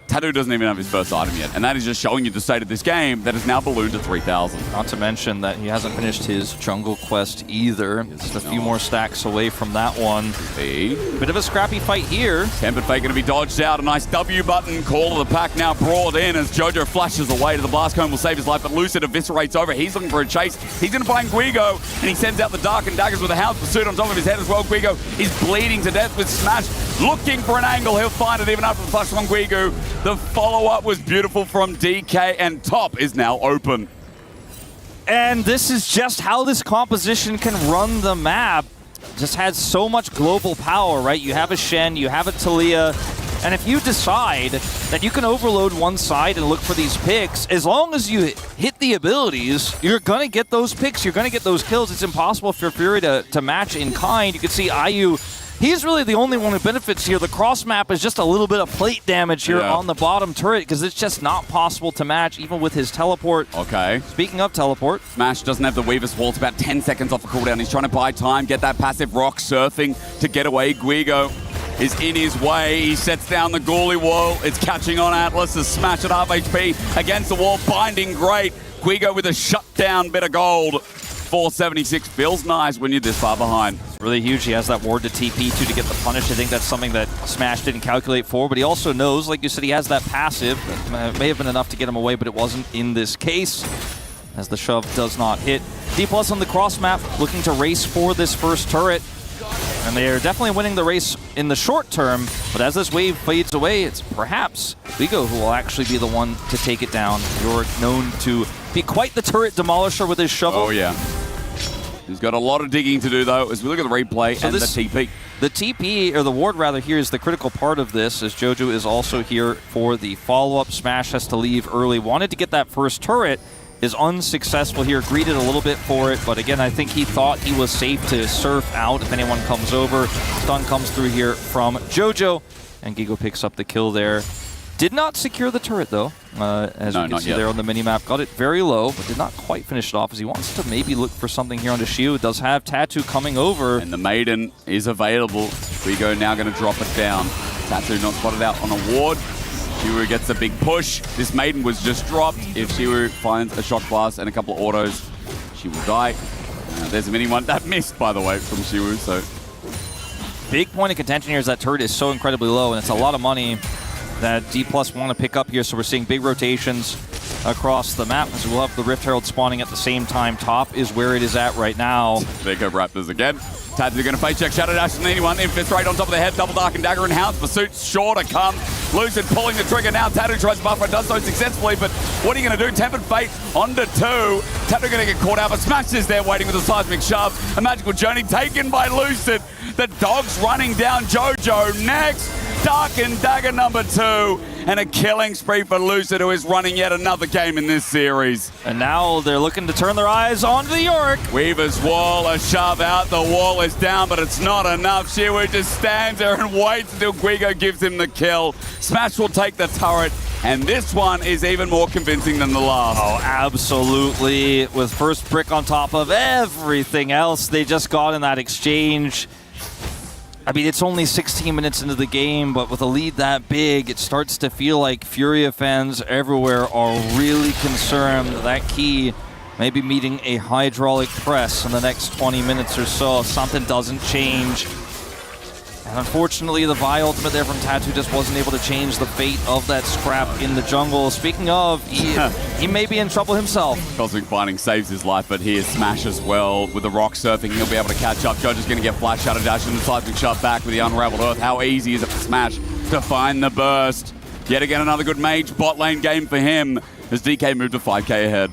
Tattoo doesn't even have his first item yet, and that is just showing you the state of this game that is now ballooned to 3,000. Not to mention that he hasn't finished his jungle quest either. Just a few more stacks away from that one. Bit of a scrappy fight here. Tempered Fate going to be dodged out. A nice W button. Call of the pack now brought in as Jojo flashes away to the blast cone. Will save his life, but Lucid eviscerates over. He's looking for a chase. He's going to find Guigo, and he sends out the Dark and Daggers with a Hound's pursuit on top of his head as well. Guigo is bleeding to death with Smash. Looking for an angle. He'll find it even after the flash from Guigo. The follow-up was beautiful from DK, and top is now open. And this is just how this composition can run the map. Just has so much global power, right? You have a Shen, you have a Taliyah, and if you decide that you can overload one side and look for these picks, as long as you hit the abilities, you're going to get those picks, you're going to get those kills. It's impossible for Fury to match in kind. You can see IU, he's really the only one who benefits here. The cross map is just a little bit of plate damage here on the bottom turret because it's just not possible to match even with his teleport. Okay. Speaking of teleport. Smash doesn't have the Weaver's Wall. It's about 10 seconds off the cooldown. He's trying to buy time, get that passive rock surfing to get away. Guigo is in his way. He sets down the Ghoulie Wall. It's catching on Atlas. The Smash at half HP against the wall. Binding great. Guigo with a shutdown bit of gold. 476 feels nice when you're this far behind. It's really huge. He has that ward to TP to get the punish. I think that's something that Smash didn't calculate for, but he also knows, like you said, he has that passive. That may have been enough to get him away, but it wasn't in this case, as the shove does not hit. D+ on the cross map, looking to race for this first turret. And they are definitely winning the race in the short term, but as this wave fades away, it's perhaps Guigo who will actually be the one to take it down. You're known to be quite the turret demolisher with his shovel. Oh, yeah. He's got a lot of digging to do, though, as we look at the replay and the TP. The TP, or the ward rather, here is the critical part of this, as Jojo is also here for the follow-up. Smash has to leave early. Wanted to get that first turret, is unsuccessful here. Greeted a little bit for it, but again, I think he thought he was safe to surf out if anyone comes over. Stun comes through here from Jojo, and Gigo picks up the kill there. Did not secure the turret, though, as you can see there on the minimap. Got it very low, but did not quite finish it off, as he wants to maybe look for something here on the Shiu. Does have Tattoo coming over. And the Maiden is available. Guigo now going to drop it down. Tattoo not spotted out on a ward. Shiwu gets a big push. This Maiden was just dropped. If Shiwu finds a shock blast and a couple of autos, she will die. There's a mini one that missed, by the way, from Shiwu. So big point of contention here is that turret is so incredibly low, and it's a lot of money that D+ want to pick up here, so we're seeing big rotations across the map, as we'll have the Rift Herald spawning at the same time. Top is where it is at right now. There go Raptors again. Tattoo going to face check, Shadow Dash, and anyone. Infest right on top of the head, double Dark and Dagger and Hound's Pursuit, sure to come. Lucid pulling the trigger now. Tattoo tries to buffer and does so successfully, but what are you going to do? Tempered Fate onto 2. Tattoo going to get caught out, but Smash is there waiting with a seismic shove. A magical journey taken by Lucid. The dog's running down Jojo next. Dark and Dagger number 2, and a killing spree for Lucid, who is running yet another game in this series. And now they're looking to turn their eyes onto the Yorick. Weaver's wall, a shove out. The wall is down, but it's not enough. Shiwu just stands there and waits until Guigo gives him the kill. Smash will take the turret, and this one is even more convincing than the last. Oh, absolutely. With first brick on top of everything else they just got in that exchange. I mean, it's only 16 minutes into the game, but with a lead that big, it starts to feel like Furia fans everywhere are really concerned that Key may be meeting a hydraulic press in the next 20 minutes or so if something doesn't change. And unfortunately, the Vi ultimate there from Tattoo just wasn't able to change the fate of that scrap in the jungle. Speaking of, he may be in trouble himself. Cosmic Binding saves his life, but here's Smash as well. With the rock surfing, he'll be able to catch up. Jojo's going to get Flash Shadow Dash and the seismic shot back with the Unraveled Earth. How easy is it for Smash to find the burst? Yet again, another good mage bot lane game for him as DK moved to 5k ahead.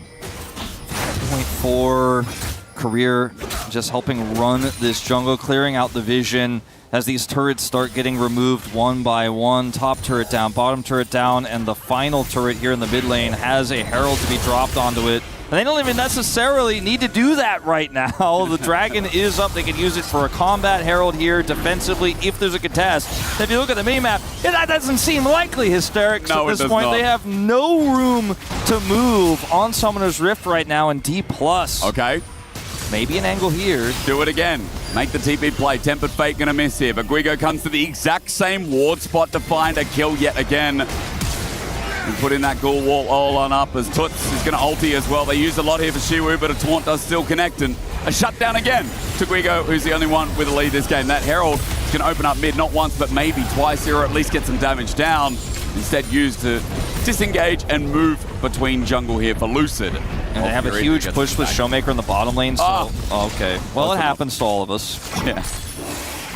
0.4 career, just helping run this jungle, clearing out the vision as these turrets start getting removed one by one. Top turret down, bottom turret down, and the final turret here in the mid lane has a Herald to be dropped onto it. And they don't even necessarily need to do that right now. The Dragon is up. They can use it for a combat Herald here defensively if there's a contest. And if you look at the minimap, that doesn't seem likely, Hysterics. No, at this point. They have no room to move on Summoner's Rift right now in D+. Okay. Maybe an angle here. Do it again. Make the TP play. Tempered Fate going to miss here, but Guigo comes to the exact same ward spot to find a kill yet again. And put in that ghoul wall all on up as Toots is going to ulti as well. They use a lot here for Shiwu, but a taunt does still connect. And a shutdown again to Guigo, who's the only one with a lead this game. That Herald can open up mid, not once, but maybe twice here, or at least get some damage down. Instead used to disengage and move between jungle here for Lucid. And they have a huge push with Showmaker in the bottom lane, so... Okay. Well, it happens to all of us. Yeah.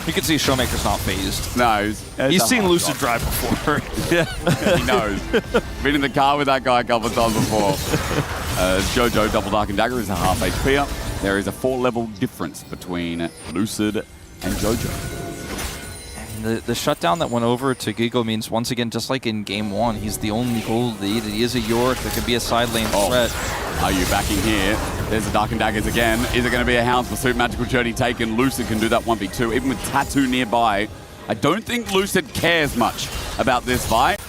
You can see Showmaker's not phased. No. He's seen Lucid drive before. Yeah. He knows. Been in the car with that guy a couple of times before. Jojo, Double Dark and Dagger is a half HP up. There is a 4-level difference between Lucid and Jojo. The shutdown that went over to Gigo means, once again, just like in Game 1, he's the only gold lead. He is a Yorick that could be a side lane threat. Are you backing here? There's the Dark and Daggers again. Is it going to be a Hound's Pursuit? Magical Journey taken. Lucid can do that 1v2, even with Tattoo nearby. I don't think Lucid cares much about this fight,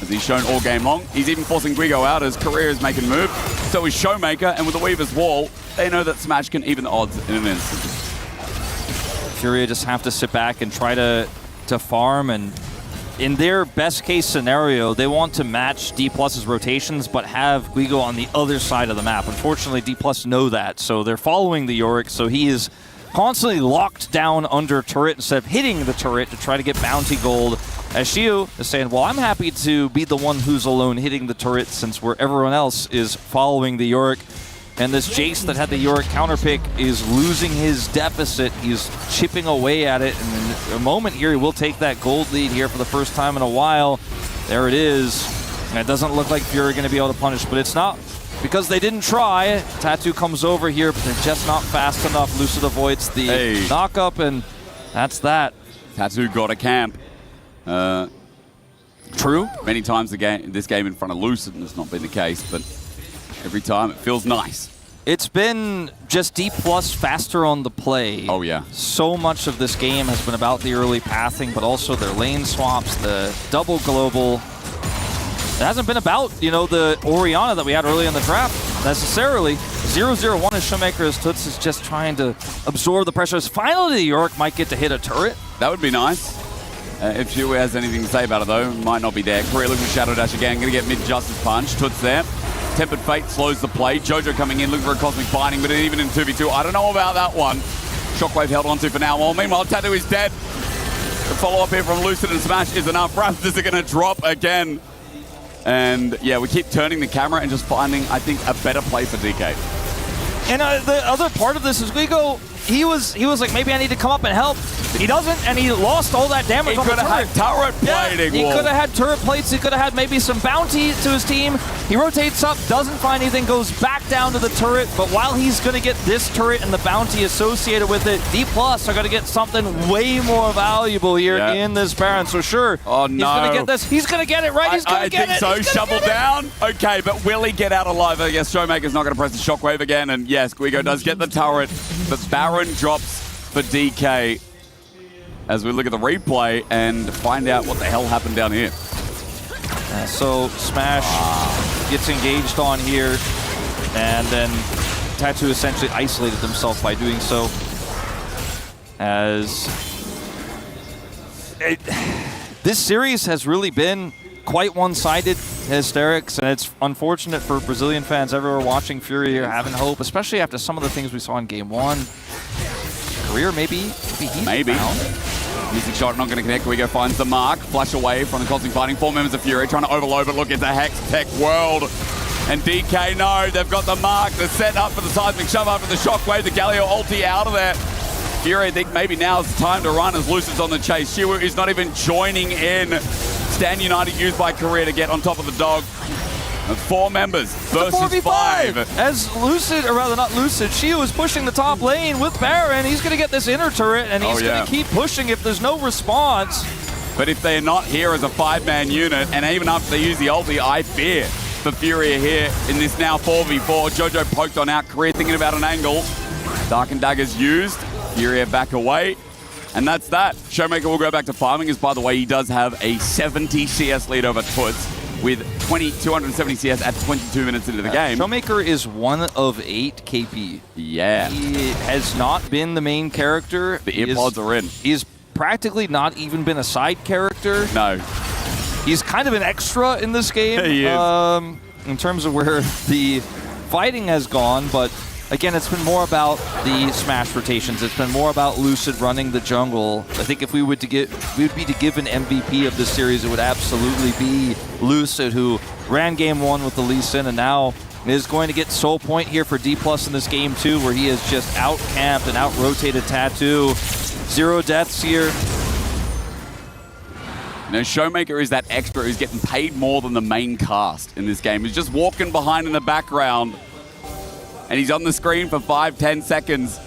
as he's shown all game long. He's even forcing Guigo out as Career is making move. So is Showmaker, and with the Weaver's Wall, they know that Smash can even the odds in an instant. Furia just have to sit back and try to farm, and in their best case scenario, they want to match D+'s rotations, but have Guigo on the other side of the map. Unfortunately, D+ know that, so they're following the Yorick, so he is constantly locked down under turret instead of hitting the turret to try to get bounty gold. As Shiu is saying, well, I'm happy to be the one who's alone hitting the turret since where everyone else is following the Yorick. And this Jace that had the Yorick counterpick is losing his deficit. He's chipping away at it. And in a moment here, he will take that gold lead here for the first time in a while. There it is. And it doesn't look like Fury going to be able to punish, but it's not because they didn't try. Tattoo comes over here, but they're just not fast enough. Lucid avoids the knock-up, and that's that. Tattoo got a camp. True. Many times this game in front of Lucid has not been the case, but every time it feels nice. It's been just D+ faster on the play. Oh, yeah. So much of this game has been about the early pathing, but also their lane swaps, the double global. It hasn't been about, the Orianna that we had early in the draft necessarily. 0-0-1 as Showmaker as Toots is just trying to absorb the pressures. Finally, York might get to hit a turret. That would be nice. If Shu has anything to say about it, though, might not be there. Korea looking for Shadow Dash again, going to get mid-justice punch. Toots there. Tempered Fate slows the play. Jojo coming in, looking for a Cosmic Binding, but even in 2v2, I don't know about that one. Shockwave held onto for now. Well, meanwhile, Tattoo is dead. The follow-up here from Lucid and Smash is enough. Raptors are going to drop again. And, yeah, we keep turning the camera and just finding, I think, a better play for DK. And the other part of this is we go, he was like, maybe I need to come up and help. He doesn't, and he lost all that damage He on the could have had turret plating. He could have had turret plates. He could have had maybe some bounty to his team. He rotates up, doesn't find anything, goes back down to the turret. But while he's going to get this turret and the bounty associated with it, D+ are going to get something way more valuable here in this Baron. So sure, oh, no. he's going to get this. He's going to get it, right? He's going to get it. I think so. Shovel down. Okay, but will he get out alive? I guess Showmaker's not going to press the Shockwave again. And yes, Guigo does get the turret, but Baron drops for DK. As we look at the replay and find out what the hell happened down here. So Smash gets engaged on here, and then Tattoo essentially isolated himself by doing so. As this series has really been quite one-sided, Hysterics, and it's unfortunate for Brazilian fans everywhere watching Fury here, having hope, especially after some of the things we saw in Game 1. Career, maybe he's found. Missing shot, not going to connect. Guigo finds the mark. Flash away from the Cosmic Fighting. 4 members of Fury trying to overload, but look, it's a Hex Tech world. And DK, no, they've got the mark. They're set up for the seismic shove after the Shockwave. The Galio ulti out of there. Fury, I think maybe now is the time to run as Lucid's on the chase. Shiwu is not even joining in. Stand United used by Korea to get on top of the dog. 4 members versus 5. As Lucid, or rather not Lucid, Shiwu is pushing the top lane with Baron. He's going to get this inner turret, and he's going to keep pushing if there's no response. But if they're not here as a 5-man unit, and even after they use the ulti, I fear for Fury here in this now 4v4. Jojo poked on out, Korea thinking about an angle. Dark and Daggers used. Fury back away. And that's that. Showmaker will go back to farming, as by the way, he does have a 70 CS lead over Toots, with 270 CS at 22 minutes into the game. Showmaker is 1 of 8 KP. Yeah. He has not been the main character. The earpods are in. He's practically not even been a side character. No. He's kind of an extra in this game. He is. In terms of where the fighting has gone, but again, it's been more about the Smash rotations. It's been more about Lucid running the jungle. I think if we would be to give an MVP of this series, it would absolutely be Lucid, who ran game 1 with the Lee Sin, and now is going to get soul point here for D+ in this game 2, where he has just out-camped and out-rotated Tattoo. 0 deaths here. You know, Showmaker is that extra who's getting paid more than the main cast in this game. He's just walking behind in the background, and he's on the screen for 5-10 seconds,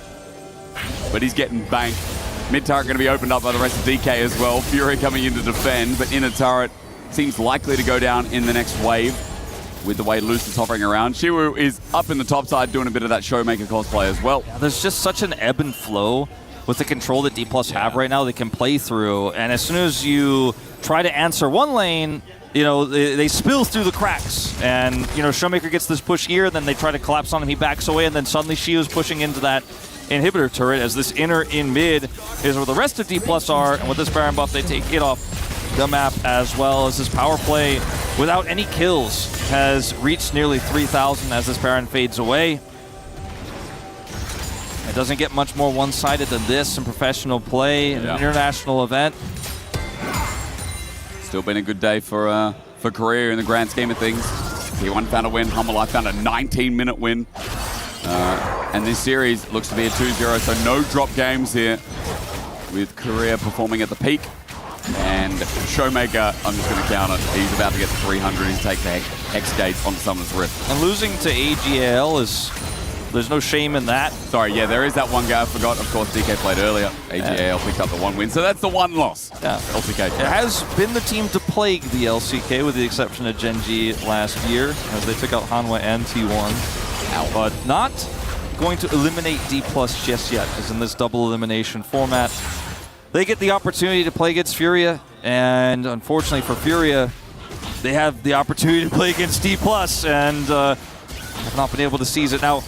but he's getting banked. Mid turret going to be opened up by the rest of DK as well. Fury coming in to defend, but inner turret seems likely to go down in the next wave with the way Lucid's hovering around. Shiwu is up in the top side doing a bit of that Showmaker cosplay as well. Yeah, there's just such an ebb and flow with the control that D+ have right now. They can play through, and as soon as you try to answer one lane, you know, they spill through the cracks. And, you know, Showmaker gets this push here, then they try to collapse on him, he backs away, and then suddenly Shiu's pushing into that inhibitor turret, as this inner in mid is where the rest of D+ are, and with this Baron buff, they take it off the map, as well as this power play without any kills has reached nearly 3,000 as this Baron fades away. It doesn't get much more one-sided than this in professional play in an international event. Still been a good day for Korea in the grand scheme of things. T1 found a win, Humble Life found a 19-minute win. And this series looks to be a 2-0, so no drop games here, with Korea performing at the peak. And Showmaker, I'm just going to count it. He's about to get 300. He's taking the Hex Gates on Summoner's Rift. And losing to AGL is... There's no shame in that. Sorry, yeah, there is that one guy I forgot. Of course, DK played earlier. AGL picked up the 1 win. So that's the 1 loss. Yeah. LCK. It has been the team to plague the LCK, with the exception of Genji last year, as they took out Hanwha and T1. But not going to eliminate D+ just yet, because in this double elimination format, they get the opportunity to play against Furia, and unfortunately for Furia, they have the opportunity to play against D+, and have not been able to seize it. Now,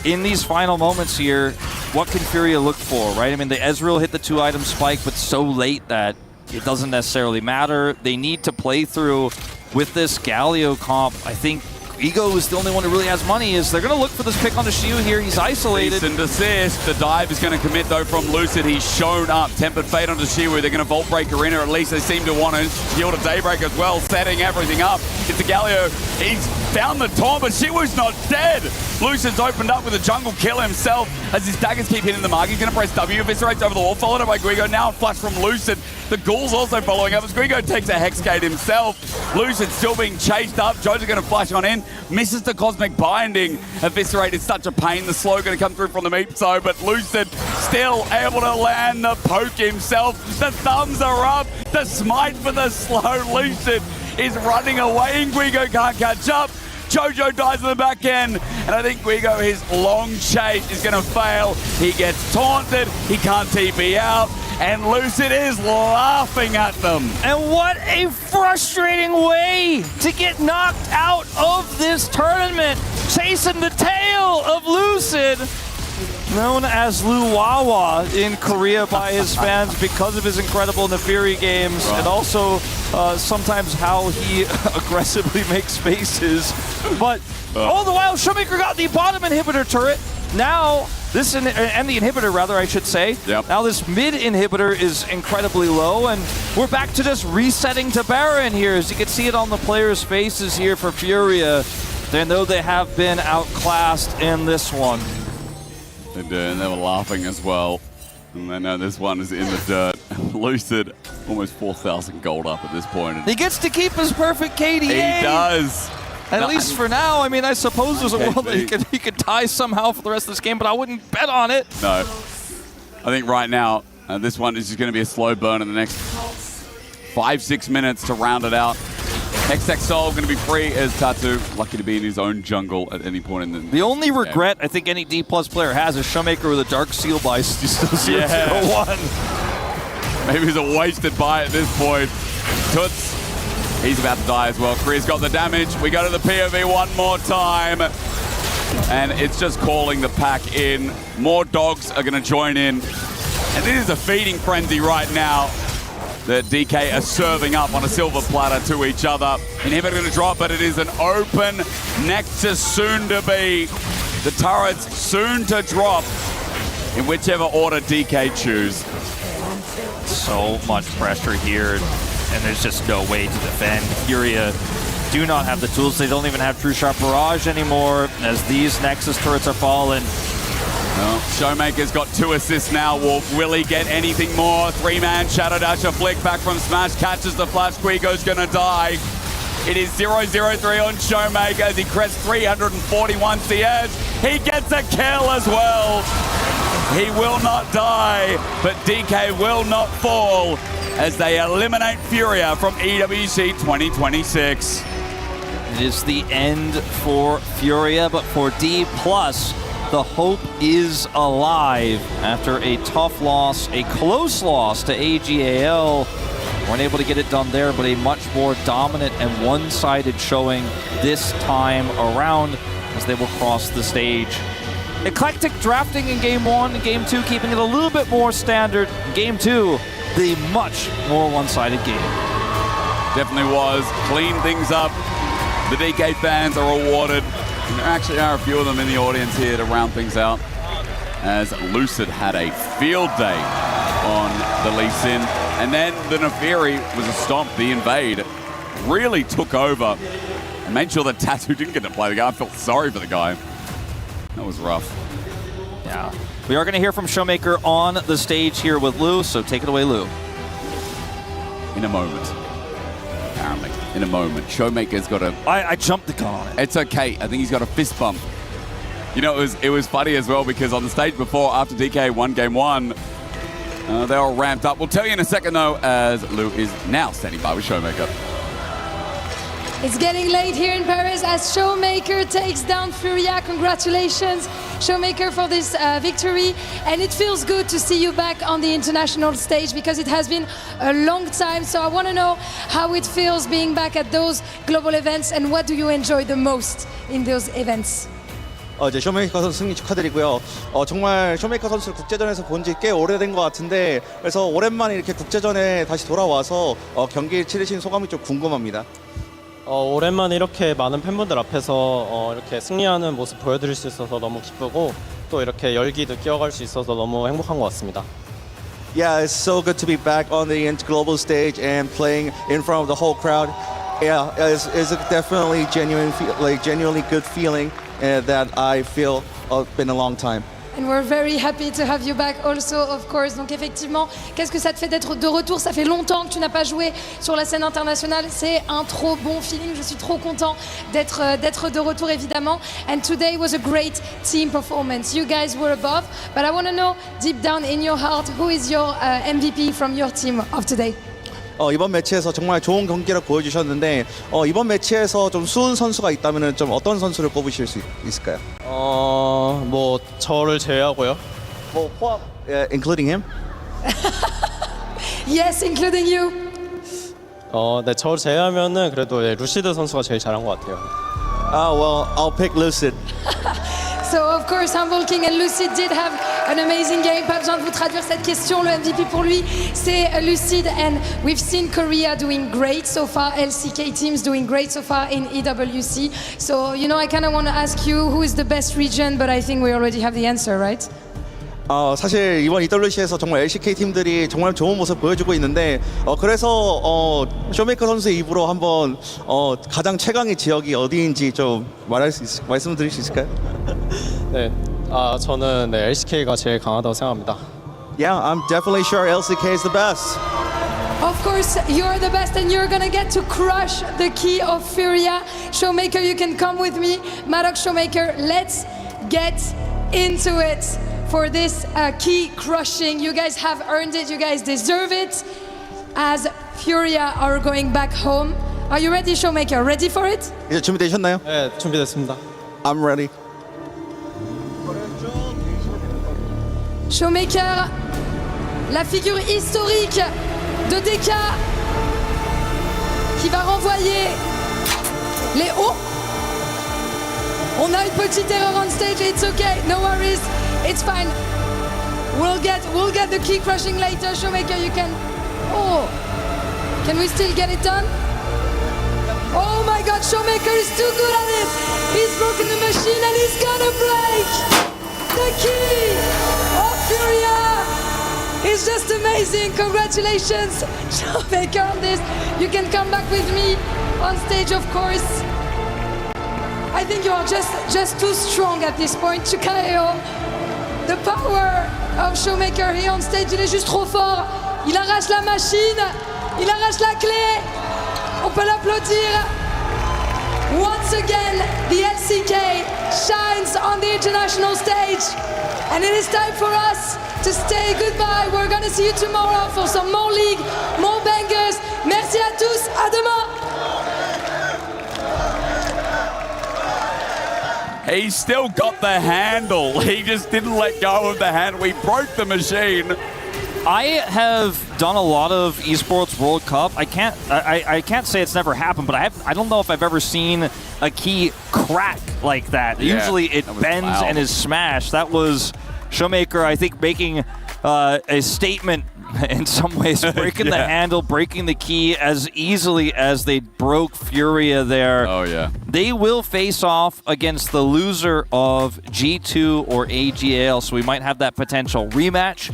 in these final moments here, what can Furia look for, right? I mean, the Ezreal hit the 2-item spike, but so late that it doesn't necessarily matter. They need to play through with this Galio comp. I think Ego is the only one who really has money. They're going to look for this pick on the Shiu here. He's isolated. Decent assist. The dive is going to commit, though, from Lucid. He's shown up. Tempered Fate onto Shiu. They're going to Vault Breaker in, or at least they seem to want to shield a Daybreak as well, setting everything up. It's a Galio. He's found the taunt, but Shiwu's not dead. Lucid's opened up with a jungle kill himself as his daggers keep hitting the mark. He's going to press W. Eviscerates over the wall, followed up by Guigo. Now a flash from Lucid. The Ghoul's also following up as Guigo takes a Hexgate himself. Lucid still being chased up. Joe's going to flash on in. Misses the Cosmic Binding. Eviscerate is such a pain. The slow going to come through from the meat zone, but Lucid still able to land the poke himself. The thumbs are up. The smite for the slow. Lucid is running away, and Guigo can't catch up. Jojo dies in the back end, and I think Guigo, his long chase is going to fail. He gets taunted, he can't TP out, and Lucid is laughing at them. And what a frustrating way to get knocked out of this tournament. Chasing the tail of Lucid, known as Luwawa in Korea by his fans because of his incredible Nefiri games, and also sometimes how he aggressively makes spaces. But all the while, Showmaker got the bottom inhibitor turret. Now, and the inhibitor, rather, I should say. Yep. Now this mid inhibitor is incredibly low, and we're back to just resetting to Baron here. As you can see it on the players' faces here for Furia. They know they have been outclassed in this one. They do, and they were laughing as well. And they know this one is in the dirt. Lucid, almost 4,000 gold up at this point. He gets to keep his perfect KDA. He does. At least for now. I mean, I suppose there's a world that he could die somehow for the rest of this game, but I wouldn't bet on it. No. I think right now, this one is just going to be a slow burn in the next 5-6 minutes to round it out. Hextech Soul going to be free as Tatu, lucky to be in his own jungle at any point in the The only regret I think any D+ player has is Showmaker with a Dark Seal by still 0-0-1. Maybe he's a wasted buy at this point. Toots, he's about to die as well. Korea's got the damage. We go to the POV one more time. And it's just calling the pack in. More dogs are going to join in. And it is a feeding frenzy right now that DK are serving up on a silver platter to each other. Inhibitor going to drop, but it is an open Nexus soon to be. The turrets soon to drop in whichever order DK choose. So much pressure here, and there's just no way to defend. Furia do not have the tools. They don't even have True Shot Barrage anymore as these Nexus turrets are falling. Well, Showmaker's got 2 assists now. Will he get anything more? 3-man Shadow Dasher flick back from Smash, catches the flash. Guigo's gonna die. It is 0-0-3 on Showmaker as he crests 341 CS. He gets a kill as well. He will not die, but DK will not fall as they eliminate Furia from EWC 2026. It is the end for Furia, but for D+, the hope is alive after a tough loss, a close loss to AGAL. Weren't able to get it done there, but a much more dominant and one-sided showing this time around as they will cross the stage. Eclectic drafting in Game 1 and Game 2, keeping it a little bit more standard. Game 2, the much more one-sided game. Definitely was. Clean things up. The DK fans are rewarded. And there actually are a few of them in the audience here to round things out, as Lucid had a field day on the Lee Sin. And then the Nefiri was a stomp. The invade really took over and made sure that Tatu didn't get to play the guy. I felt sorry for the guy. That was rough. Yeah. We are going to hear from Showmaker on the stage here with Lou, so take it away, Lou. in a moment. Apparently, in a moment. Showmaker's got a... I jumped the gun on it. It's okay. I think he's got a fist bump. You know, it was funny as well because on the stage before, after DK won game one, they all ramped up. We'll tell you in a second, though, as Lou is now standing by with Showmaker. It's getting late here in Paris as Showmaker takes down Furia. Congratulations, Showmaker, for this victory. And it feels good to see you back on the international stage because it has been a long time. So I want to know how it feels being back at those global events and what do you enjoy the most in those events? 이제 쇼메이커 선수 승리 축하드리고요. 정말 쇼메이커 선수 국제전에서 본 지 꽤 오래된 것 같은데 그래서 오랜만에 이렇게 국제전에 다시 돌아와서 경기 치르신 소감이 좀 궁금합니다. 오랜만에 이렇게 많은 팬분들 앞에서 이렇게 승리하는 모습 보여드릴 수 있어서 너무 기쁘고 또 이렇게 열기 느껴갈 수 있어서 너무 행복한 것 같습니다. Yeah, it's so good to be back on the global stage and playing in front of the whole crowd. Yeah, it's definitely genuinely good feeling that I feel been a long time. And we're very happy to have you back also, of course. Donc effectivement, qu'est-ce que ça te fait d'être de retour? Ça fait longtemps que tu n'as pas joué sur la scène internationale. C'est un trop bon feeling. Je suis trop content d'être de retour, évidemment. And today was a great team performance. You guys were above, but I want to know deep down in your heart, who is your MVP from your team of today? 이번 매치에서 정말 좋은 경기를 보여주셨는데 이번 매치에서 좀 수훈 선수가 있다면 좀 어떤 선수를 꼽으실 수 있을까요? 뭐 저를 제외하고요. 뭐 포함, including him? Yes, including you. 네, 저를 제외하면은 그래도 루시드 선수가 제일 잘한 것 같아요. Well, I'll pick Lucid. So of course, Humble King and Lucid did have an amazing game. Pas besoin de vous traduire cette question. Le MVP pour lui, c'est Lucid. And we've seen Korea doing great so far. LCK teams doing great so far in EWC. So, you know, I kind of want to ask you who is the best region, but I think we already have the answer, right? 사실 이번 EWC에서 정말 LCK 팀들이 정말 좋은 모습 보여주고 있는데 그래서 쇼메이커 선수의 입으로 한번 가장 최강의 지역이 어디인지 좀 말씀드릴 수 있을까요? 네, 저는 LCK가 제일 강하다고 생각합니다. Yeah, I'm definitely sure LCK is the best. Of course, you're the best and you're gonna get to crush the key of Furia. Showmaker, you can come with me. Maddox Showmaker, let's get into it. For this key crushing. You guys have earned it, you guys deserve it. As Furia are going back home. Are you ready, Showmaker? Ready for it? 이제 준비되셨나요? 네, 준비됐습니다. I'm ready. Showmaker, la figure historique de DK qui va renvoyer les hauts. On a une petite erreur on stage, it's okay, no worries. It's fine. We'll get the key crushing later. Showmaker, you can. Oh, can we still get it done? Oh my God, Showmaker is too good at it. He's broken the machine and he's gonna break the key of Furia. It's just amazing. Congratulations, Showmaker, on this. You can come back with me on stage, of course. I think you are just too strong at this point to carry on. The power of Showmaker here on stage, il est juste trop fort. Il arrache la machine, il arrache la clé. On peut l'applaudir. Once again, the LCK shines on the international stage. And it is time for us to say goodbye. We're gonna see you tomorrow for some more league, more bangers. Merci à tous, à demain. He still got the handle. He just didn't let go of the handle. He broke the machine. I have done a lot of Esports World Cup. I can't say it's never happened, but I don't know if I've ever seen a key crack like that. Yeah, Usually it bends wild. and is smashed. That was Showmaker, I think, making a statement in some ways, breaking the handle, breaking the key as easily as they broke Furia there. Oh, yeah. They will face off against the loser of G2 or AGL, so we might have that potential rematch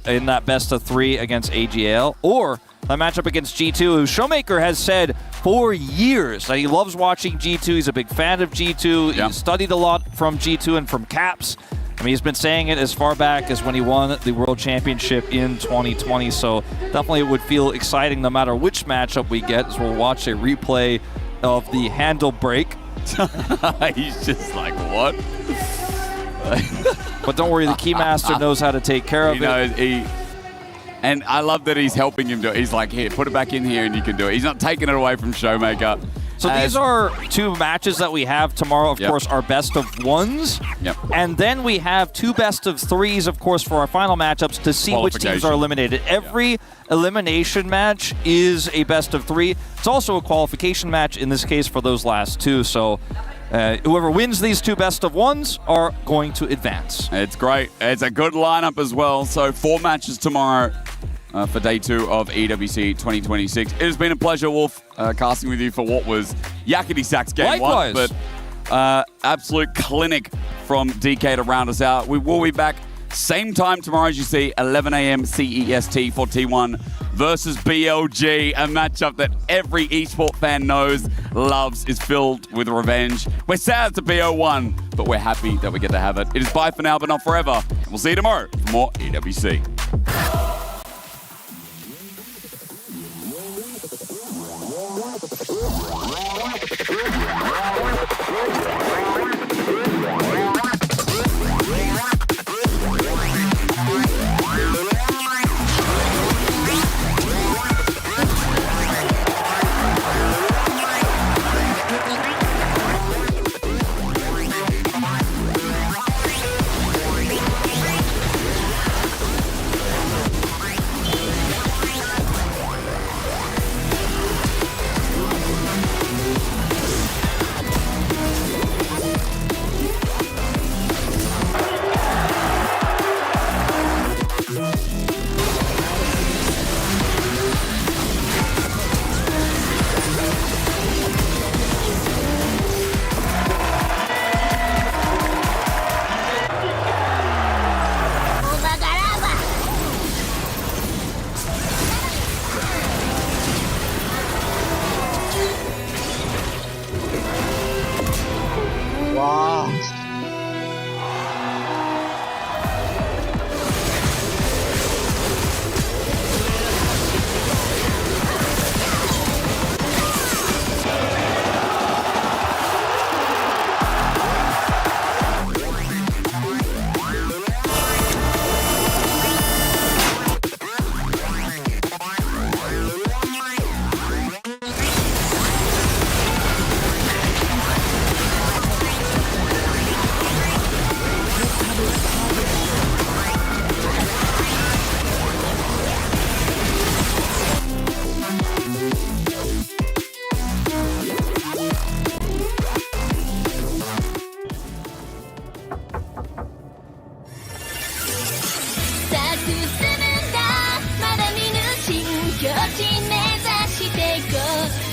in that best of 3 against AGL, or a matchup against G2, who Showmaker has said for years that he loves watching G2. He's a big fan of G2. Yeah. He's studied a lot from G2 and from Caps. I mean, he's been saying it as far back as when he won the World Championship in 2020, so definitely it would feel exciting no matter which matchup we get, as we'll watch a replay of the handle break. He's just like, what? But don't worry, the Keymaster knows how to take care of it. And I love that he's helping him do it. He's like, here, put it back in here and you can do it. He's not taking it away from Showmaker. So these are two matches that we have tomorrow, of course, our best of ones. Yep. And then we have two best of threes, of course, for our final matchups to see which teams are eliminated. Every elimination match is a best of three. It's also a qualification match in this case for those last two. So whoever wins these two best of ones are going to advance. It's great. It's a good lineup as well. So 4 matches tomorrow for day 2 of EWC 2026. It has been a pleasure, Wolf, casting with you for what was Yakety Sax game Likewise. 1. But absolute clinic from DK to round us out. We will be back same time tomorrow, as you see, 11 a.m. CEST for T1 versus BLG, a matchup that every esport fan knows, loves, is filled with revenge. We're sad to BO1, but we're happy that we get to have it. It is bye for now, but not forever. And we'll see you tomorrow for more EWC.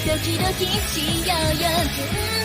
ドキドキしようよずっと